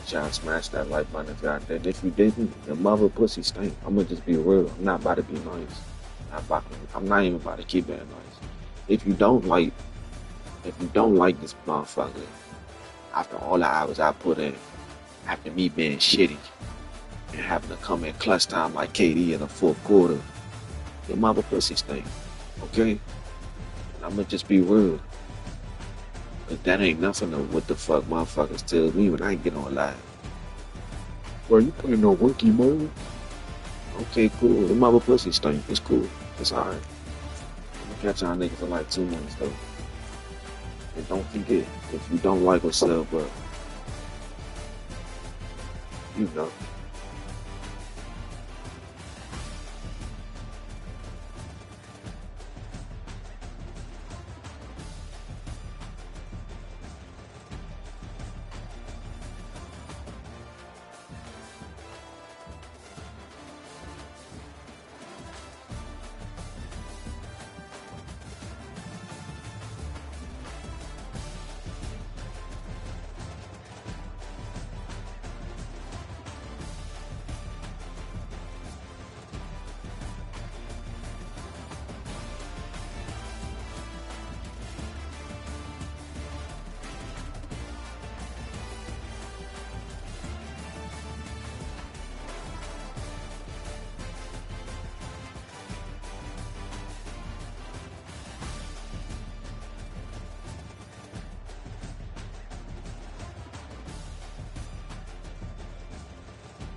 Y'all smash that like button if y'all did. If you didn't, the mother pussy stink. I'm gonna just be real. I'm not about to be nice. I'm not even about to keep it nice. If you don't like this motherfucker, after all the hours I put in, after me being shitty and having to come in clutch time like KD in the 4th quarter, your mother pussy stink. Okay? I'm gonna just be real. Cause that ain't nothing to what the fuck motherfuckers tell me when I get on live. Bro, you playing no rookie mode? Okay, cool. The mother pussy stink. It's cool. It's alright. I'm gonna catch y'all niggas for like 2 minutes though. And don't forget, if you don't like what's up, bro, you know.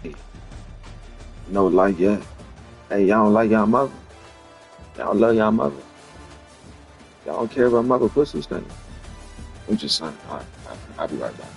Hey, no, like, yeah. Hey, y'all don't like y'all mother. Y'all love y'all mother. Y'all don't care about mother pussy thing. I'm just saying. All right, I'll be right back.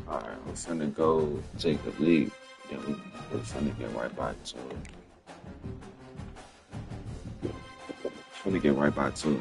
All right, we're finna go take a leave. Then we're finna get right back to it. Finna get right back to it.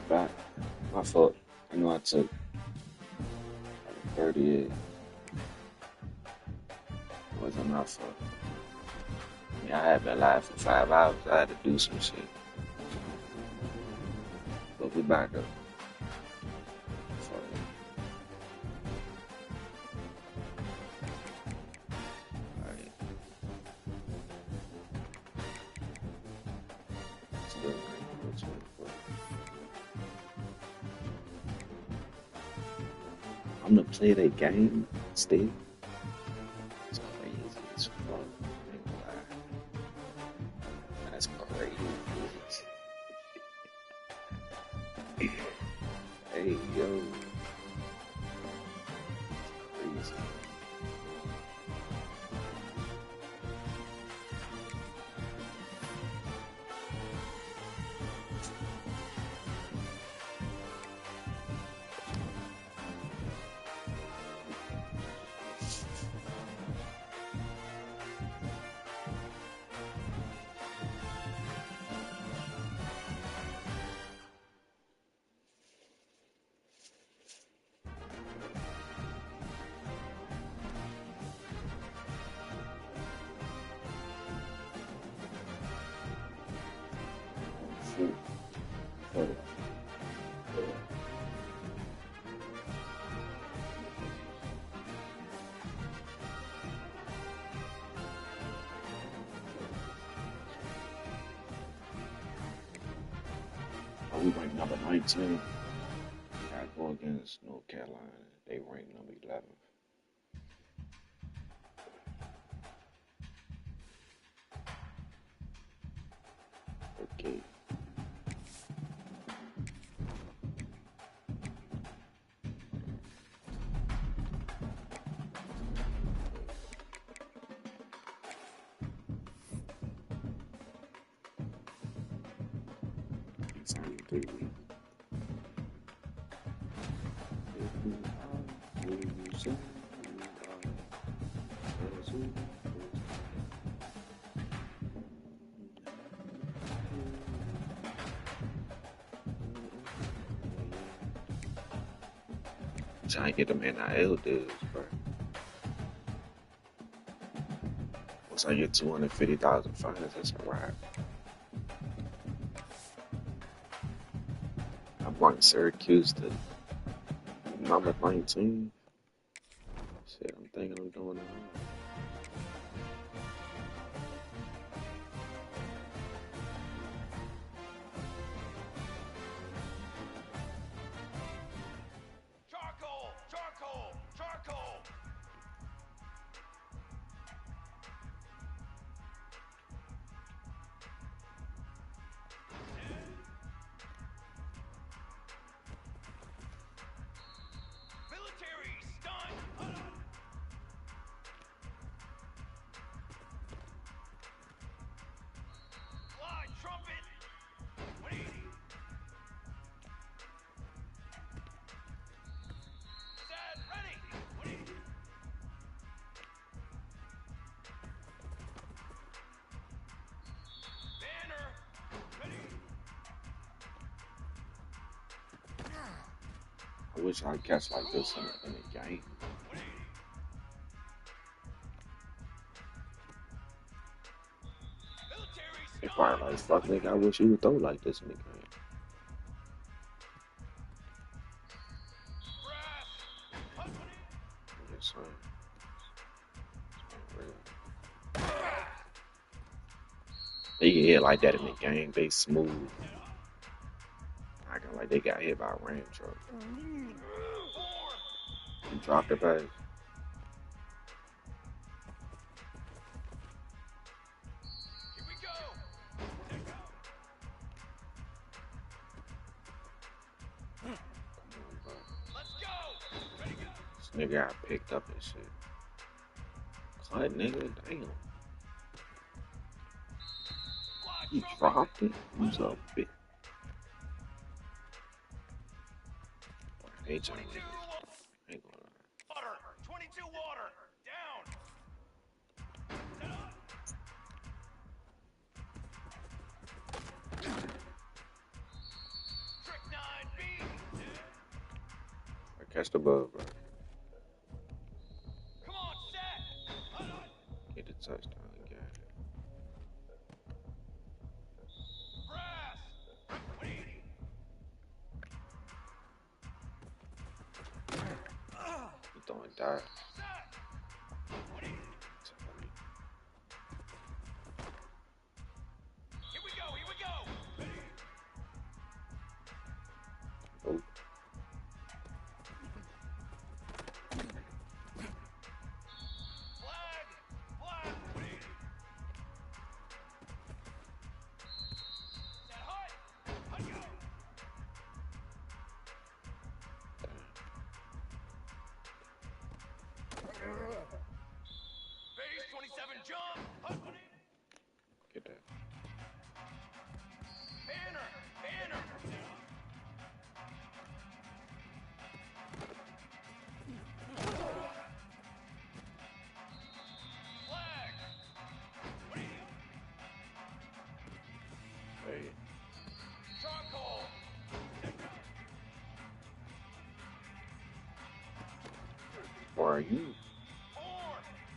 back. My fault. I know I took 38. It wasn't my fault. Yeah, I had been live for 5 hours. I had to do some shit. But we back up. Alright. Still right. I'm gonna play that game still. It's crazy as fuck. I ain't gonna lie. That's crazy. Hey yo. Crazy. Shoot. Hold on. We ranked number 19. Gotta go against North Carolina. They ranked number 11. Okay. It's only 3 weeks. Trying to get them NIL deals, bro. Once I get 250,000 fines, that's a wrap. I brought Syracuse to number 19. Shit, I'm thinking I'm doing it all. Charcoal! Charcoal! Charcoal! Military stun! Fly trumpet! 180! Set, ready! 180! Banner! Ready! I wish I could catch like this in a game. 180! Military They stun! probably like, fuck nigga, I wish you would throw like this in the game. Brass! Cut 180! Yes, sir. They get hit like that in the game, they smooth. I got like they got hit by a ram truck. He dropped the pass. Here we go! Take out! Let's go! Ready, go! This nigga got picked up and shit. Cut, nigga, damn. Fly He trumpet! dropped it? Who's up, bitch? They trying to 22 niggas. Ain't gonna lie. water! 22 water! Down! Set up! Trick 9! Catch the ball, bro. Come on, set. Get the touchdown again. Brass. You throwing dart. Here we go. Here we go. Oh, Flag. Flag. Set hut. Hut go. Base 27 jump. Hut. get that. Banner. Banner. Flag. Hey, Charcoal. where are you? Four.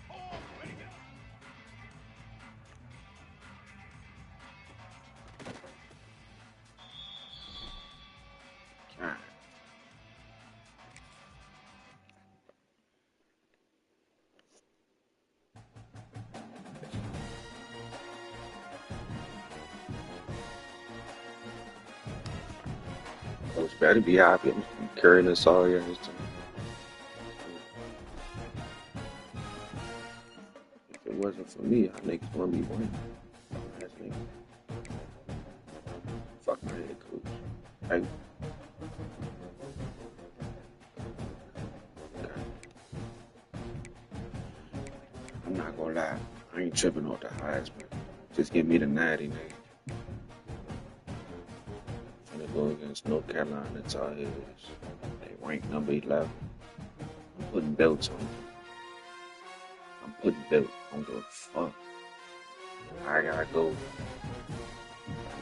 Four. Ready to go. God. Coach better be happy. I'm carrying this all year. If it wasn't for me, I niggas wouldn't be winning. That's me. Fuck my head coach. Hey. Okay. I'm not gonna lie. I ain't tripping off the Heisman. Just give me the natty, nigga. Finna go against North Carolina Tar Heels. They ranked number 11. I'm putting belts on them. I'm putting belts. I don't give a fuck. I gotta go. You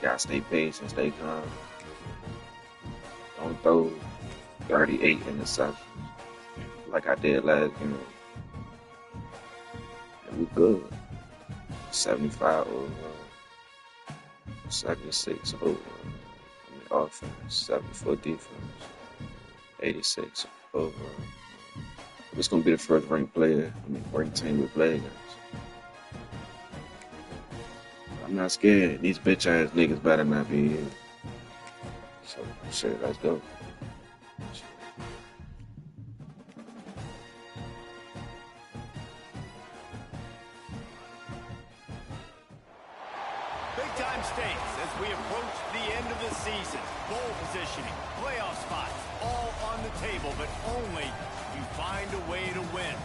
gotta stay patient, stay calm. Don't throw 38 interceptions like I did last game. And we good. 75 over, 76 over. Offense, 74 defense, 86 over. It's gonna be the first ranked team we play against. I'm not scared. These bitch ass niggas better not be here. So shit, let's go. Big-time stakes as we approach the end of the season. Bowl positioning, playoff spots, all on the table, but only if you find a way to win.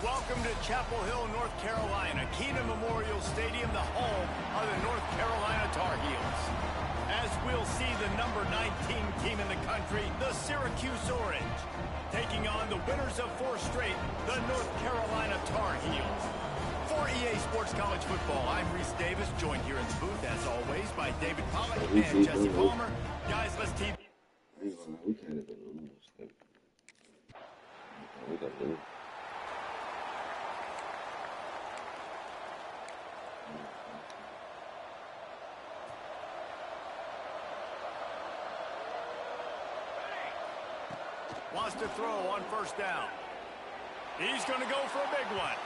Welcome to Chapel Hill, North Carolina, Keenan Memorial Stadium, the home of the North Carolina Tar Heels. As we'll see the number 19 team in the country, the Syracuse Orange, taking on the winners of 4 straight, the North Carolina Tar Heels. For EA Sports College Football, I'm Reese Davis, joined here in the booth, as always, by David Pollack and Jesse Palmer. Guys, let's team. We can't even lose. We gotta lose. Wants to throw on first down. He's going to go for a big one.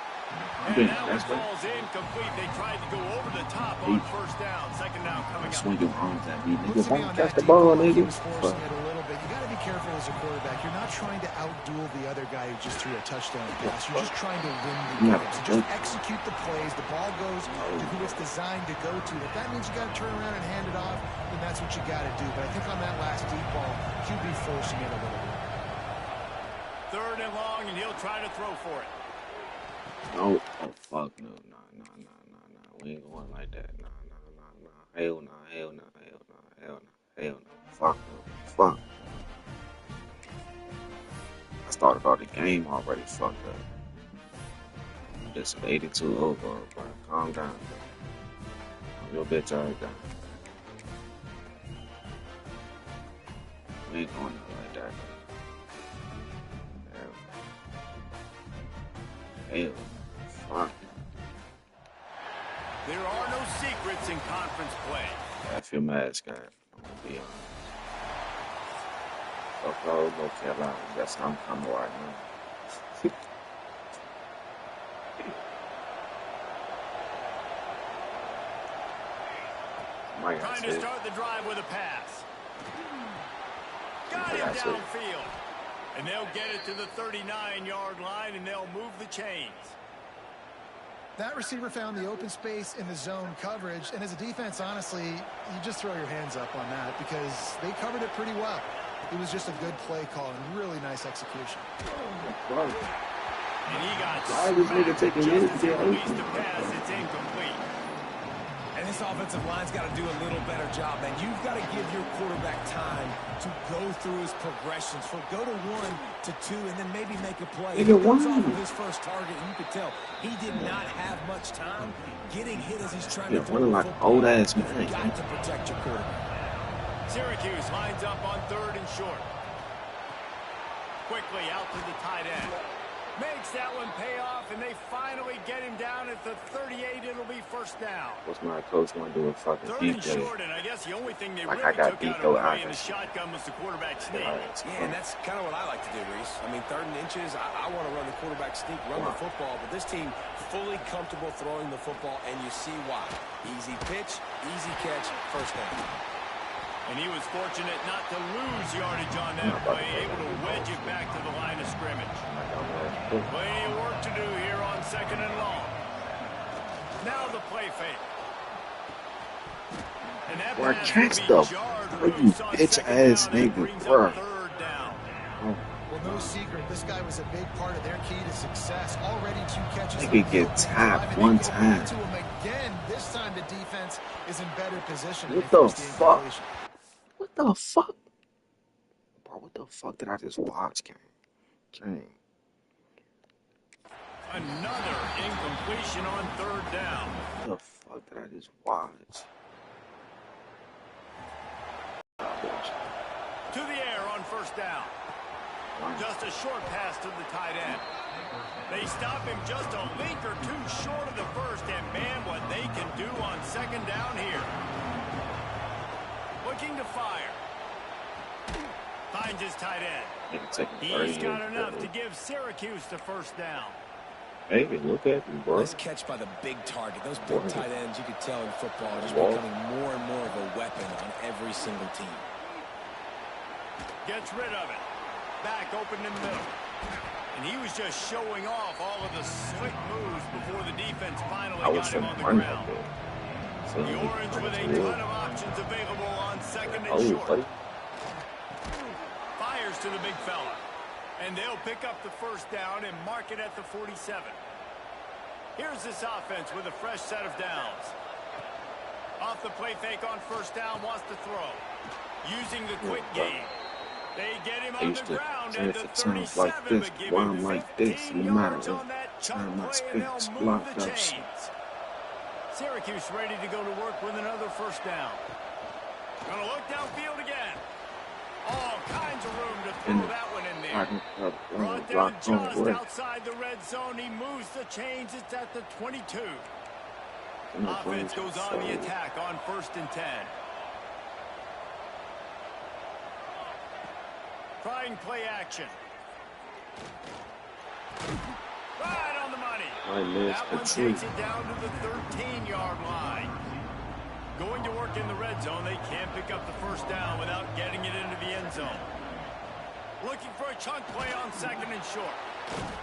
And that one falls incomplete. They tried to go over the top on first down. Second down coming up. Swing your arms at me, nigga. Looks to be Won't on catch that the ball, deep nigga. he was forcing it a little bit. You got to be careful as a quarterback. You're not trying to outduel the other guy who just threw a touchdown pass. You're just trying to win the game. So just execute the plays. The ball goes to who it's designed to go to. If that means you got to turn around and hand it off, then that's what you got to do. But I think on that last deep ball, QB forcing it a little bit. Third and long, and he'll try to throw for it. No, oh fuck no, nah. We ain't going like that. Nah. Hell no. Fuck no. Fuck. I started out the game already fucked up. It's 82 over, bro. Calm down, bro. Calm your bitch ass down. We ain't going out like that, bro. Hell, fuck. There are no secrets in conference play. I feel mad, Scott. I'm gonna be honest. Fuck all North Carolina. That's how I'm coming right now. Trying to start the drive with a pass. Got him downfield. And they'll get it to the 39-yard line, and they'll move the chains. That receiver found the open space in the zone coverage, and as a defense, honestly, you just throw your hands up on that because they covered it pretty well. It was just a good play call and really nice execution. And he got why is this nigga taking minutes to release the pass. It's incomplete. And this offensive line's got to do a little better job, man. You've got to give your quarterback time to go through his progressions. Go to 1 to 2 and then maybe make a play. He goes off of his first target, and you could tell he did not have much time getting hit as he's trying to throw like football. old ass man. You've got to protect your quarterback. Syracuse lines up on 3rd and short. Quickly out to the tight end. Makes that one pay off, and they finally get him down at the 38. It'll be first down. What's my coach gonna do with fucking 3rd and DJ? short, and I guess the only thing they Like really I got took out Dito of play out in the shotgun was the quarterback sneak. Yeah, and that's kind of what I like to do, Reese. I mean, 3rd and inches, I want to run the quarterback sneak, run the football, but this team fully comfortable throwing the football, and you see why. Easy pitch, easy catch, first down. And he was fortunate not to lose yardage on that play, able to wedge it back to the line of scrimmage. Plenty of work to do here on 2nd and long. Now the play fake. And that pass will be jarred loose on 2nd down and brings up 3rd down. Well, no secret, this guy was a big part of their key to success. Already 2 catches. They could get tapped one time. To him again. This time the defense is in better position. What the fuck? What the fuck? Bro, what the fuck did I just watch, Gang? Another incompletion on 3rd down. What the fuck did I just watch? To the air on 1st down. Just a short pass to the tight end. They stop him just a link or 2 short of the first, and man, what they can do on 2nd down here. Looking to fire. Finds his tight end. He's got enough to give Syracuse the 1st down. Hey, look at him, bro. Nice catch by the big target. Those big tight ends, you could tell in football, are just becoming more and more of a weapon on every single team. Gets rid of it. Back open in the middle. And he was just showing off all of the slick moves before the defense finally got him on the ground. The Orange with a ton of options available on 2nd and short. Fires to the big fella. And they'll pick up the 1st down and mark it at the 47. Here's this offense with a fresh set of downs. Off the play fake on 1st down, wants to throw. Using the quick game. They get him on the ground at the 37, but give him 15 yards on that chunk play, and they'll move the chains. Syracuse ready to go to work with another 1st down. Gonna look downfield again. All kinds of room to throw that one in there. Brought down just outside the red zone. He moves the chains. It's at the 22. Offense goes on the attack on 1st and 10. Trying play action. Right on the money. That one takes it down to the 13-yard line. Going to work in the red zone. They can't pick up the 1st down without getting it into the end zone. Looking for a chunk play on 2nd and short.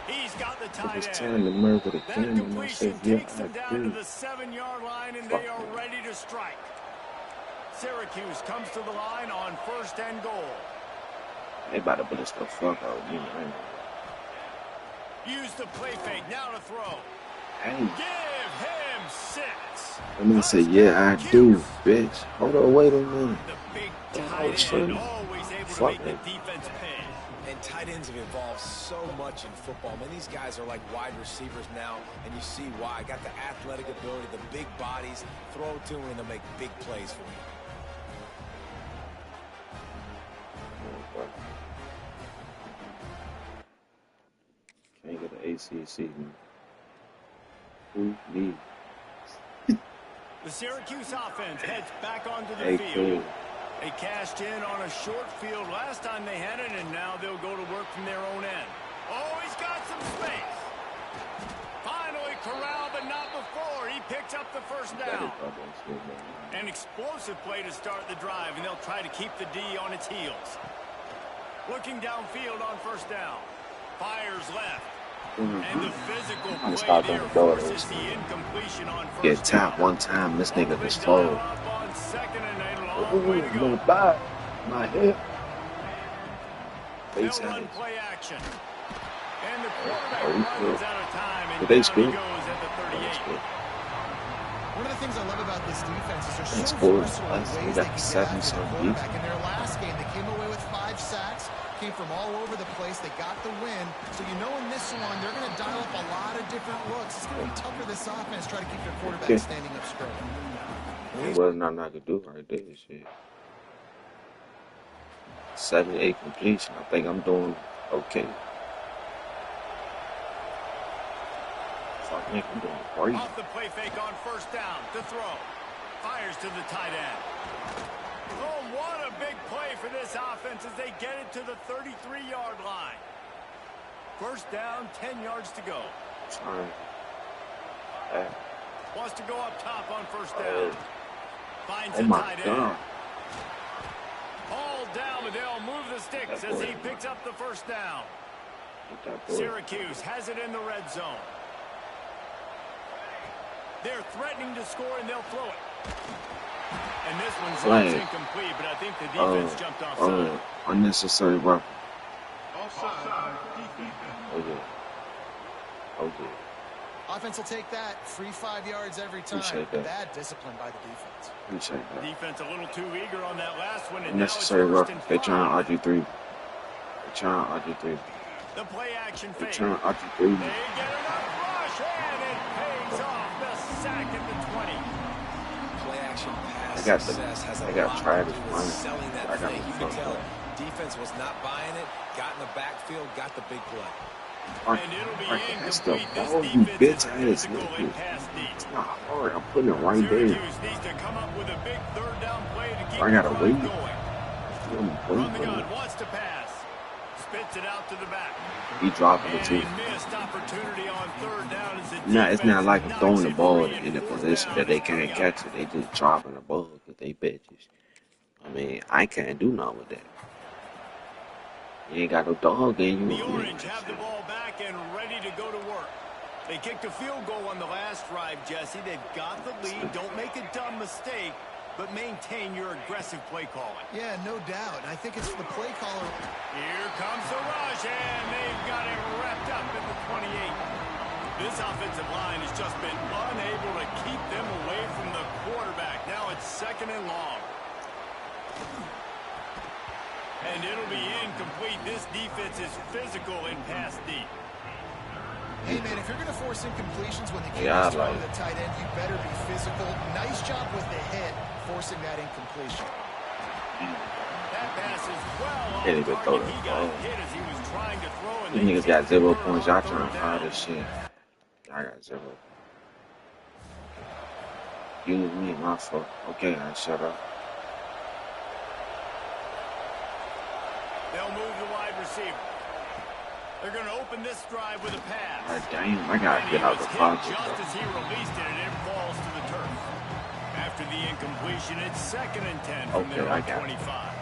He's got the tight end. That completion takes them down to the 7-yard line, and they are ready to strike. Syracuse comes to the line on 1st and goal. They about to blitz the fuck out of me right now. Use the play fake now to throw. Hey. Give him 6. I'm gonna say, yeah, I do, bitch. Hold on, wait a minute. The big tight end always able to make the defense pay. And tight ends have evolved so much in football. Man, these guys are like wide receivers now, and you see why. Got the athletic ability, the big bodies. Throw it to them, and they'll make big plays for you. Can't get the ACC, man. Who me? The Syracuse offense heads back onto the Hey, field. cool. They cashed in on a short field last time they had it, and now they'll go to work from their own end. Oh, he's got some space. Finally corralled, but not before. He picks up the first down. An explosive play to start the drive, and they'll try to keep the D on its heels. Looking downfield on first down. Fires left. And the physical I'm play stopping there the door. forces the incompletion on first Get down. tapped one time, this nigga They just dial fold. up on second and a long Ooh, way to go. little back. My hip. They'll Face run hands. play action. And the quarterback Oh, runs good. out of time, and Did they down score? he goes at the That's 38. good. One of the things I love about this defense is they're They so scored. versatile in They ways got they can get 7 after the some quarterback. In their last game, they came away with 5 sacks, came from all over the place. They got the win. So you know in this one, they're going to dial up a lot of different looks. It's going to be tough for this offense try to keep their quarterback standing up straight. It was nothing I could do right there. Shit. 78 completion. I think I'm doing okay. I think I'm doing great. Off the play fake on first down to throw. Fires to the tight end. Oh, what a big play for this offense as they get it to the 33-yard line. First down, 10 yards to go. Sorry. Wants to go up top on first down. Finds Oh a my tight end. God. All down, but they'll move the sticks as he picks up the first down. Syracuse has it in the red zone. They're threatening to score, and they'll throw it. And this one's incomplete, but I think the defense jumped offside. Unnecessary rough. Offside. Oh, yeah. Oh, yeah. Offense will take that. Free 5 yards every time. Appreciate that. Bad discipline by the defense. Appreciate that. Defense a little too eager on that last one, and Unnecessary now rough. it's first They and trying 5. to RG3. They trying to RG3. The play action They fake. trying to RG3. They get enough rush, and it pays off. The sack at the 20. Play action pass I got the- success has a I got lot Travis to do with Bryant. selling that I got fake. the You can front tell play. defense was not buying it, got in the backfield, got the big play. And it'll be That's the incomplete. This ball, you defense bitch is ass physical in nigga. pass deep. It's not hard. I'm putting it right there. Syracuse needs to come up with a big third down play to keep I the gotta drive wait. going. From the gun, wants to pass. Spits it out to the back. He dropping it And too. he missed opportunity on third down as the No, it's not defense like I'm knocks throwing the it ball free, and in a fourth position down that they is coming can't up. catch it. They just dropping the ball because they bitches. I mean, I can't do nothing with that. You ain't got no dog in you. The Orange have the ball back and ready to go to work. They kicked a field goal on the last drive, Jesse. They've got the lead. Don't make a dumb mistake, but maintain your aggressive play calling. Yeah, no doubt. I think it's the play caller. Here comes the rush, and they've got it wrapped up in the 28. This offensive line has just been unable to keep them away from the quarterback. Now it's second and long. And it'll be incomplete. This defense is physical in pass deep. Hey, man, if you're going to force incompletions when the Yeah, kid is throwing like- to the tight end, you better be physical. Nice job with the hit, forcing that incompletion. That pass is well off Can't even throw target. the He got ball. hit as he was trying to throw. And These they niggas got kicked 0 the points. return Y'all on trying third to hide down. this shit. I got 0. You and me, my fault. Okay, I shut up. They'll move the wide receiver. They're going to open this drive with a pass. God damn, I gotta And get he out was the hit pocket. just as he released it, and it falls to the turf. After the incompletion, it's second and 10 from Okay, their I own got it. 25.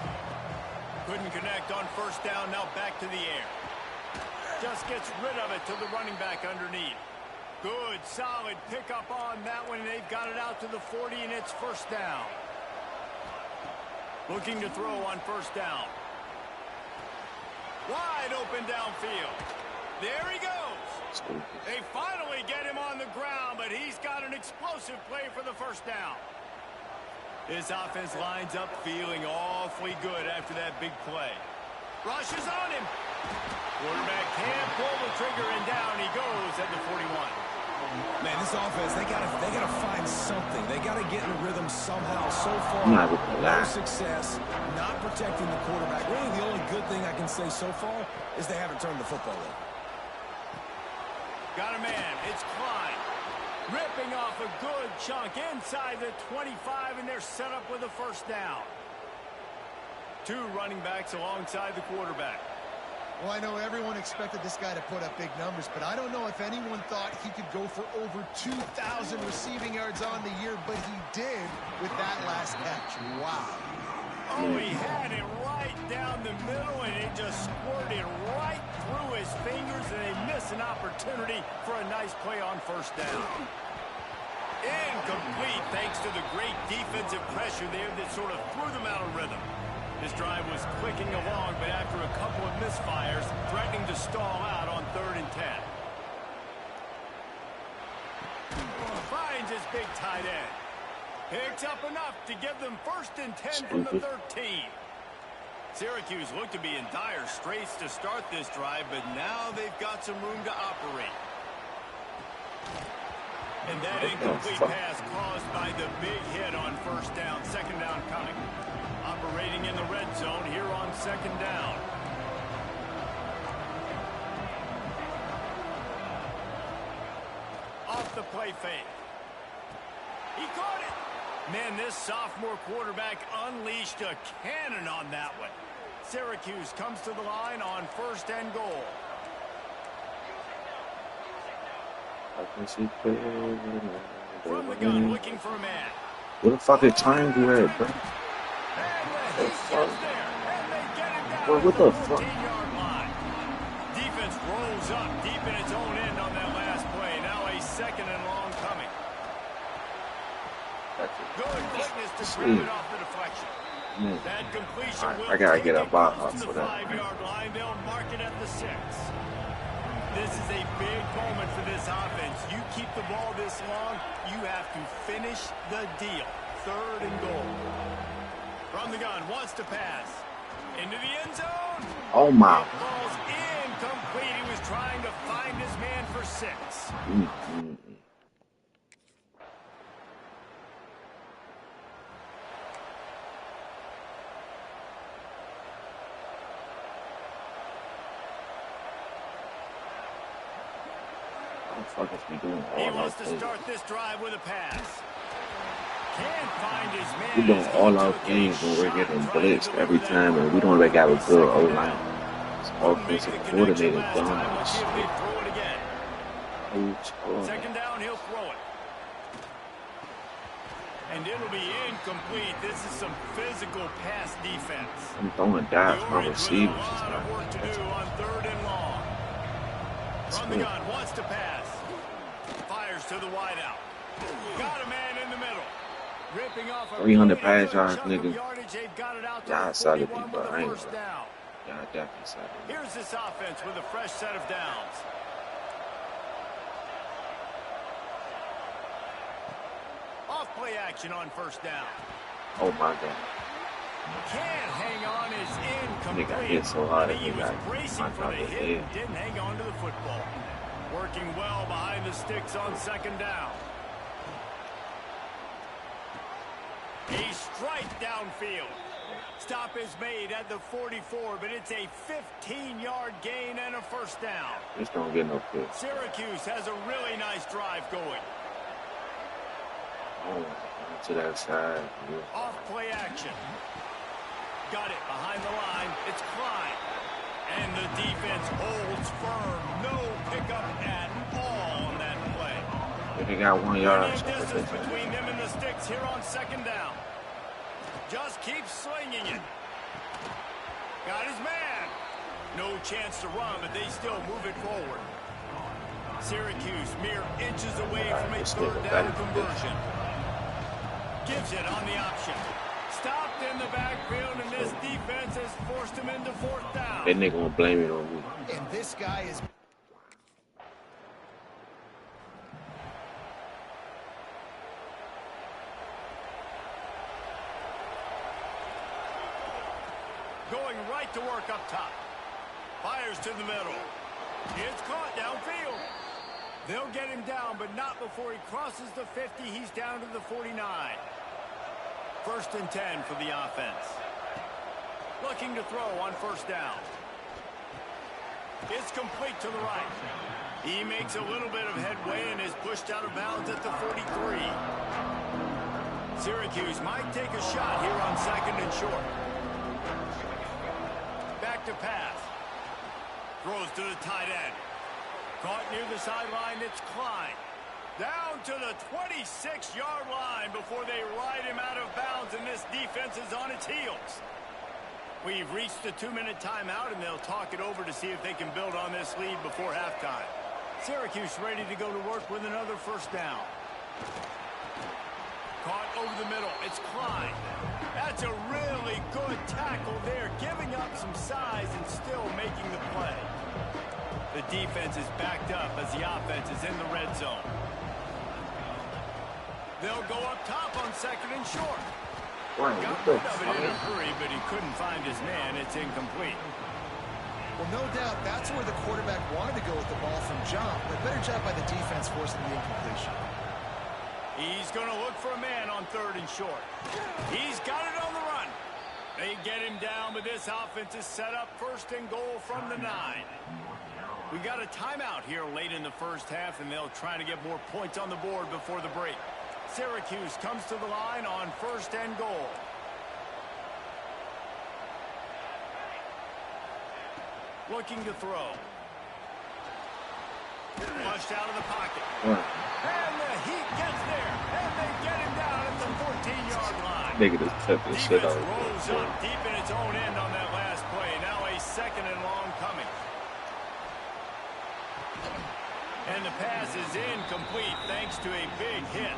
Couldn't connect on first down, now back to the air. Just gets rid of it to the running back underneath. Good, solid pickup on that one, and they've got it out to the 40, and it's first down. Looking to throw on first down. Wide open downfield. There he goes. They finally get him on the ground, but he's got an explosive play for the first down. This offense lines up feeling awfully good after that big play. Rushes on him. Quarterback can't pull the trigger, and down he goes at the 41. Man, this offense, they gotta find something. They gotta get in a rhythm somehow. So far, I'm not gonna no lie. success, not protecting the quarterback. Really, the only good thing I can say so far is they haven't turned the football over. Got a man. It's Klein. Ripping off a good chunk inside the 25, and they're set up with a first down. 2 running backs alongside the quarterback. Well, I know everyone expected this guy to put up big numbers, but I don't know if anyone thought he could go for over 2,000 receiving yards on the year, but he did with that last catch. Wow. Oh, he had it right down the middle, and it just squirted right through his fingers, and they missed an opportunity for a nice play on first down. Incomplete, thanks to the great defensive pressure there that sort of threw them out of rhythm. This drive was clicking along, but after a couple of misfires, threatening to stall out on 3rd and 10. Finds his big tight end. Picks up enough to give them 1st and 10 from the 13. Syracuse looked to be in dire straits to start this drive, but now they've got some room to operate. And that incomplete pass caused by the big hit on first down. 2nd down coming. Operating in the red zone here on 2nd down. Off the play fake. He caught it. Man, this sophomore quarterback unleashed a cannon on that one. Syracuse comes to the line on 1st and goal. From the gun, looking for a man. What the fuck is triangle at, bro? What the fuck? Defense rolls up deep in its own end on that last play. Now a 2nd and long coming. Good quickness to grab it off the deflection. That completion will I gotta get up out to the 5-yard line. They'll mark it at the 6. This is a big moment for this offense. You keep the ball this long, you have to finish the deal. 3rd and goal. From the gun, wants to pass. Into the end zone. Oh my. It falls incomplete. He was trying to find his man for 6. He wants to start this drive with a pass. Can't find his man. We're doing all our games when we're getting blitzed every time, and we don't even have a good O-line. It's offensive coordinator done this shit. 2nd down, he'll throw it. And it'll be incomplete. This is some physical pass defense. I'm throwing dives. My receivers a lot of work to do on 3rd and long. From the gun, wants to pass. Fires to the wideout. Got a man in the middle. Ripping off a 300 pass yards, nigga. Y'all solid, but I ain't. Y'all definitely solid. Here's this offense with a fresh set of downs. Off play action on 1st down. Oh my God. Can't hang on, is incomplete. Nigga hit so hard, He was nigga. bracing for the hit and didn't hang on to the football. Working well behind the sticks on 2nd down. A strike downfield. Stop is made at the 44, but it's a 15-yard gain and a 1st down. Just don't get no fit. Syracuse has a really nice drive going. Oh, to that side. Yeah. Off play action. Got it behind the line. It's Klein. And the defense holds firm. No pickup at all on that play. If they got 1 yard. Distance between them and the sticks here on 2nd down. Just keeps slinging it. Got his man. No chance to run, but they still move it forward. Syracuse mere inches away from a 3rd down conversion. Gives it on the option. Stopped in the backfield, and this defense has forced him into 4th down. That nigga won't blame it on me. And this guy is... Going right to work up top. Fires to the middle. It's caught downfield. They'll get him down, but not before he crosses the 50. He's down to the 49. 1st and 10 for the offense. Looking to throw on 1st down. It's complete to the right. He makes a little bit of headway and is pushed out of bounds at the 43. Syracuse might take a shot here on 2nd and short. Back to pass. Throws to the tight end. Caught near the sideline, it's Klein. Down to the 26-yard line before they ride him out of bounds, and this defense is on its heels. We've reached the 2-minute timeout, and they'll talk it over to see if they can build on this lead before halftime. Syracuse ready to go to work with another first down. Caught over the middle. It's Klein. That's a really good tackle there, giving up some size and still making the play. The defense is backed up as the offense is in the red zone. They'll go up top on 2nd and short. Got rid of it in a hurry, but he couldn't find his man. It's incomplete. Well, no doubt that's where the quarterback wanted to go with the ball from jump, but better job by the defense forcing the incompletion. He's going to look for a man on 3rd and short. He's got it on the run. They get him down, but this offense is set up 1st and goal from the 9. We got a timeout here late in the first half, and they'll try to get more points on the board before the break. Syracuse comes to the line on 1st and goal. Looking to throw. Flushed out of the pocket. And the Heat gets there. And they get him down at the 14-yard line. Nigga just took this shit out. Defense rolls up deep in its own end on that last play. Now a 2nd and long coming. And the pass is incomplete thanks to a big hit.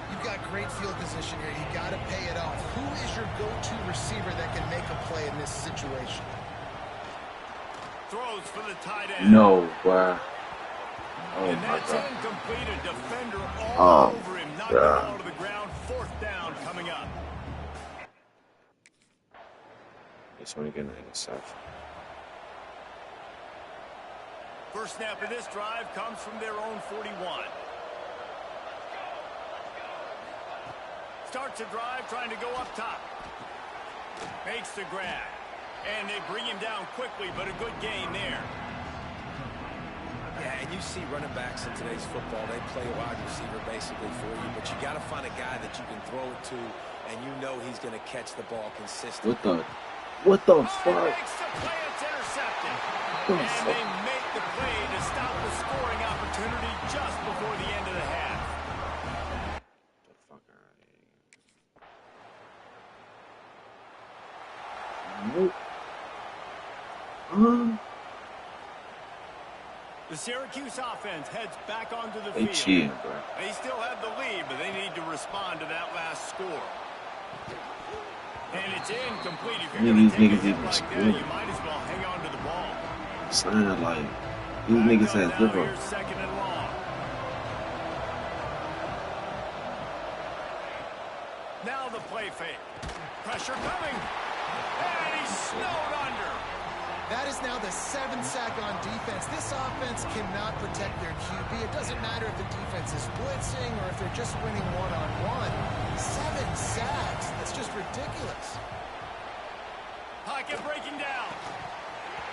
You've got great field position here. You got to pay it off. Who is your go-to receiver that can make a play in this situation? Throws for the tight end. No, wow. Oh, and my that's God. incomplete. A defender all over him. Knocked the God. ball to the ground. 4th down coming up. It's only getting an interception. First snap of this drive comes from their own 41. Starts a drive trying to go up top. Makes the grab. And they bring him down quickly, but a good gain there. Yeah, and you see running backs in today's football, they play a wide receiver basically for you, but you got to find a guy that you can throw it to, and you know he's going to catch the ball consistently. What the Makes fuck? the play, it's intercepted. And they make the play to stop the scoring opportunity just before the end of the half. Get the fuck out of here. Nope. The Syracuse offense heads back onto the They field. cheating, bro. They still have the lead, but they need to respond to that last score. And it's incomplete. If you're going to take a hit like that, you might as well hang on to the ball. Sounded like these Back niggas up had now, liver. here's 2nd and long. Now the play fake. Pressure coming. And he's snowed under. That is now the 7th sack on defense. This offense cannot protect their QB. It doesn't matter if the defense is blitzing or if they're just winning one-on-one. 7 sacks. That's just ridiculous. Pocket breaking down.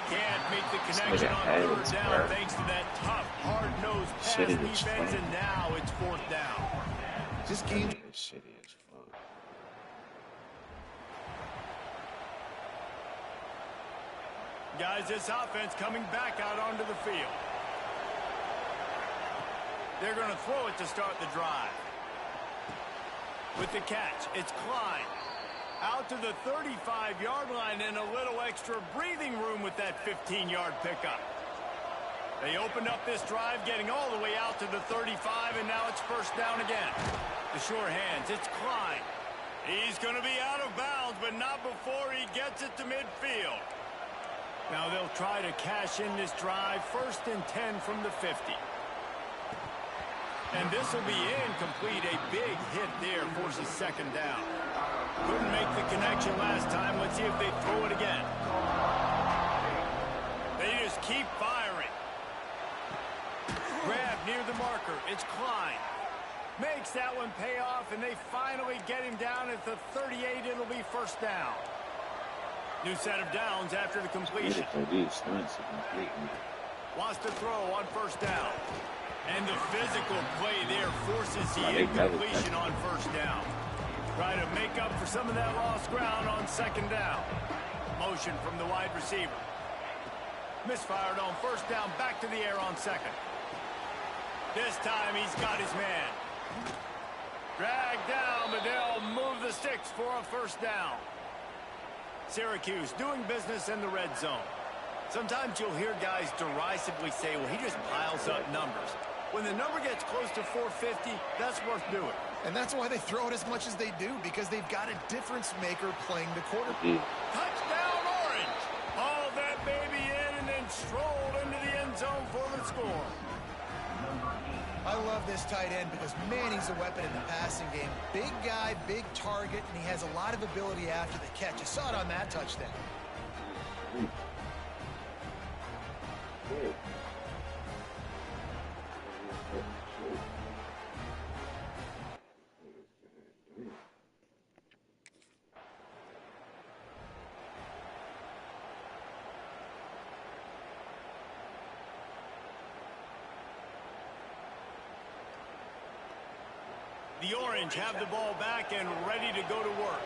Can't make the connection on 3rd down thanks to that tough, hard-nosed pass defense, and now it's 4th down. This game... Shitty as fuck. Guys, this offense coming back out onto the field. They're going to throw it to start the drive. With the catch, it's Klein. Out to the 35-yard line and a little extra breathing room with that 15-yard pickup. They opened up this drive, getting all the way out to the 35, and now it's 1st down again. The sure hands, it's Klein. He's going to be out of bounds, but not before he gets it to midfield. Now they'll try to cash in this drive. 1st and 10 from the 50. And this will be incomplete. A big hit there forces 2nd down. Couldn't make the connection last time. Let's see if they throw it again. They just keep firing. Grab near the marker. It's Klein. Makes that one pay off, and they finally get him down at the 38. It'll be 1st down. New set of downs after the completion. Wants to throw on first down. And the physical play there forces the I think that was incompletion on first down. Try to make up for some of that lost ground on second down. Motion from the wide receiver. Misfired on first down, back to the air on second. This time he's got his man. Dragged down, but they'll move the sticks for a first down. Syracuse doing business in the red zone. Sometimes you'll hear guys derisively say, well, he just piles up numbers. When the number gets close to 450, that's worth doing. And that's why they throw it as much as they do, because they've got a difference maker playing the quarterback. Touchdown, Orange! Hauled that baby in and then strolled into the end zone for the score. I love this tight end because, man, he's a weapon in the passing game. Big guy, big target, and he has a lot of ability after the catch. You saw it on that touchdown. The Orange have the ball back and ready to go to work.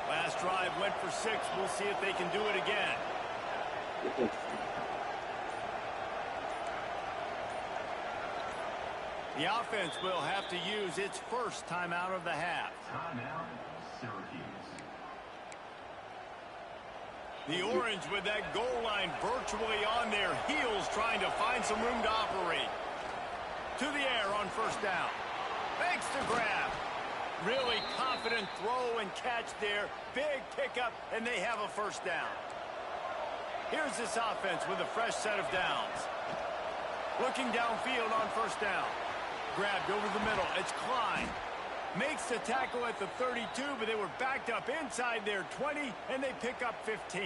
Last drive went for 6. We'll see if they can do it again. The offense will have to use its first timeout of the half. Timeout, Syracuse. The Orange with that goal line virtually on their heels, trying to find some room to operate. To the air on first down. Makes the grab. Really confident throw and catch there. Big pickup, and they have a first down. Here's this offense with a fresh set of downs. Looking downfield on first down. Grabbed over the middle. It's Klein. Makes the tackle at the 32, but they were backed up inside their 20, and they pick up 15.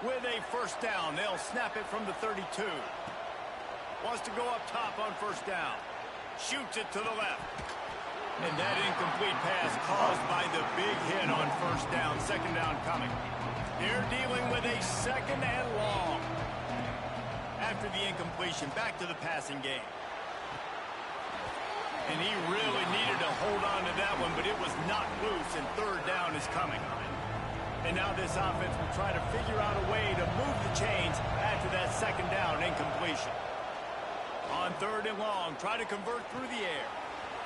With a first down, they'll snap it from the 32. Wants to go up top on first down. Shoots it to the left. And that incomplete pass caused by the big hit on first down. Second down coming. They're dealing with a second and long. After the incompletion, back to the passing game. And he really needed to hold on to that one, but it was not loose, and third down is coming. And now this offense will try to figure out a way to move the chains after that second down incompletion. On third and long, try to convert through the air.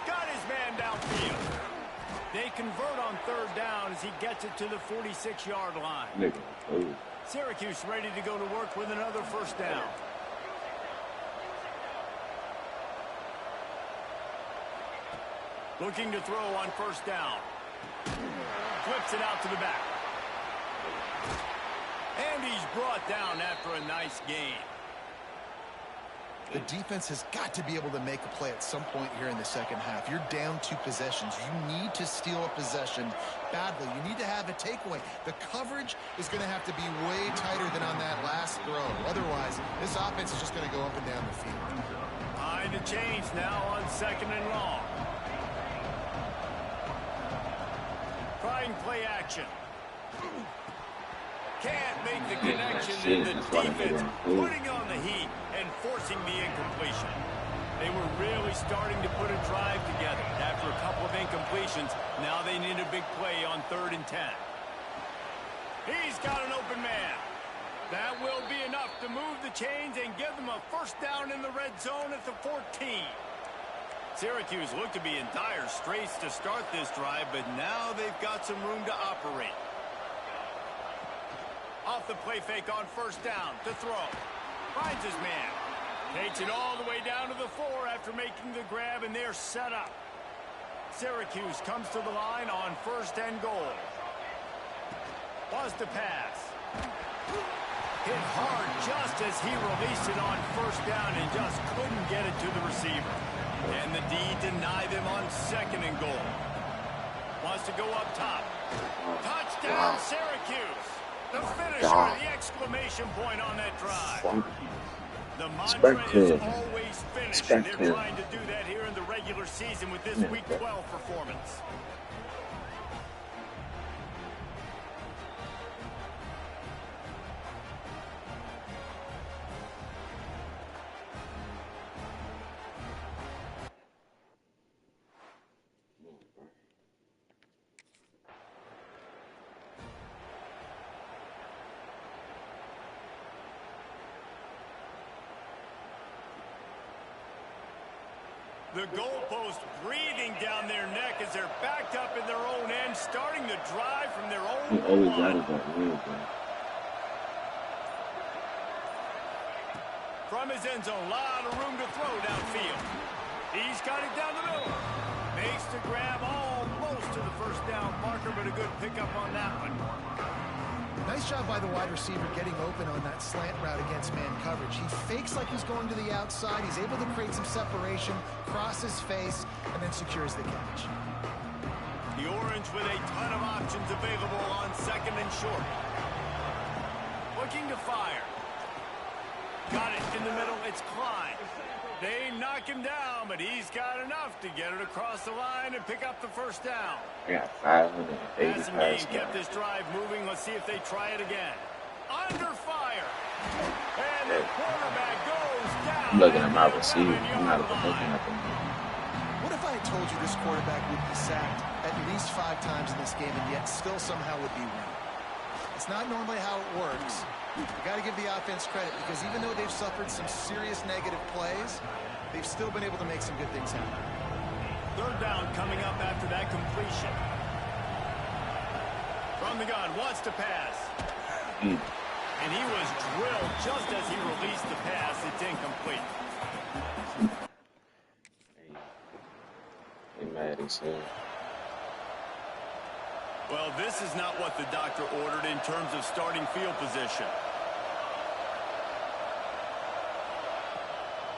Got his man downfield. They convert on third down as he gets it to the 46-yard line. Syracuse ready to go to work with another first down. Looking to throw on first down. Flips it out to the back. And he's brought down after a nice gain. The defense has got to be able to make a play at some point here in the second half. You're down 2 possessions. You need to steal a possession badly. You need to have a takeaway. The coverage is going to have to be way tighter than on that last throw. Otherwise, this offense is just going to go up and down the field. Behind the chains now on second and long. Trying play action. Can't make the connection, and the defense putting on the heat and forcing the incompletion. They were really starting to put a drive together. After a couple of incompletions, now they need a big play on 3rd and 10. He's got an open man. That will be enough to move the chains and give them a first down in the red zone at the 14. Syracuse looked to be in dire straits to start this drive, but now they've got some room to operate. Off the play fake on first down to throw. Finds his man. Takes it all the way down to the 4 after making the grab, and they're set up. Syracuse comes to the line on 1st and goal. Was to pass. Hit hard just as he released it on first down and just couldn't get it to the receiver. And the D denied them on 2nd and goal. Wants to go up top. Touchdown, Syracuse. The finisher, the exclamation point on that drive. The mantra is always finish, and they're trying to do that here in the regular season with this Week 12 performance. The goalpost breathing down their neck as they're backed up in their own end, starting to drive from their He own always line. got it that way, bro. From his end zone, lot of room to throw downfield. He's got it down the middle. Makes the grab almost to the first down marker, but a good pickup on that one. Nice job by the wide receiver getting open on that slant route against man coverage. He fakes like he's going to the outside. He's able to create some separation, cross his face, and then secures the catch. The Orange with a ton of options available on second and short. Looking to fire. Got it in the middle. It's Klein. They knock him down, but he's got enough to get it across the line and pick up the first down. I got 580 Passing pass game kept this drive moving. Let's see if they try it again. Under fire. And the quarterback goes down. I'm looking at my the receiver. I'm not 11-yard looking line. at them. What if I had told you this quarterback would be sacked at least 5 times in this game and yet still somehow would be winning? It's not normally how it works. You got to give the offense credit because even though they've suffered some serious negative plays, they've still been able to make some good things happen. Third down coming up after that completion. From the gun, wants to pass. And he was drilled just as he released the pass. It's incomplete. Hey, mad as hell. Well, this is not what the doctor ordered in terms of starting field position.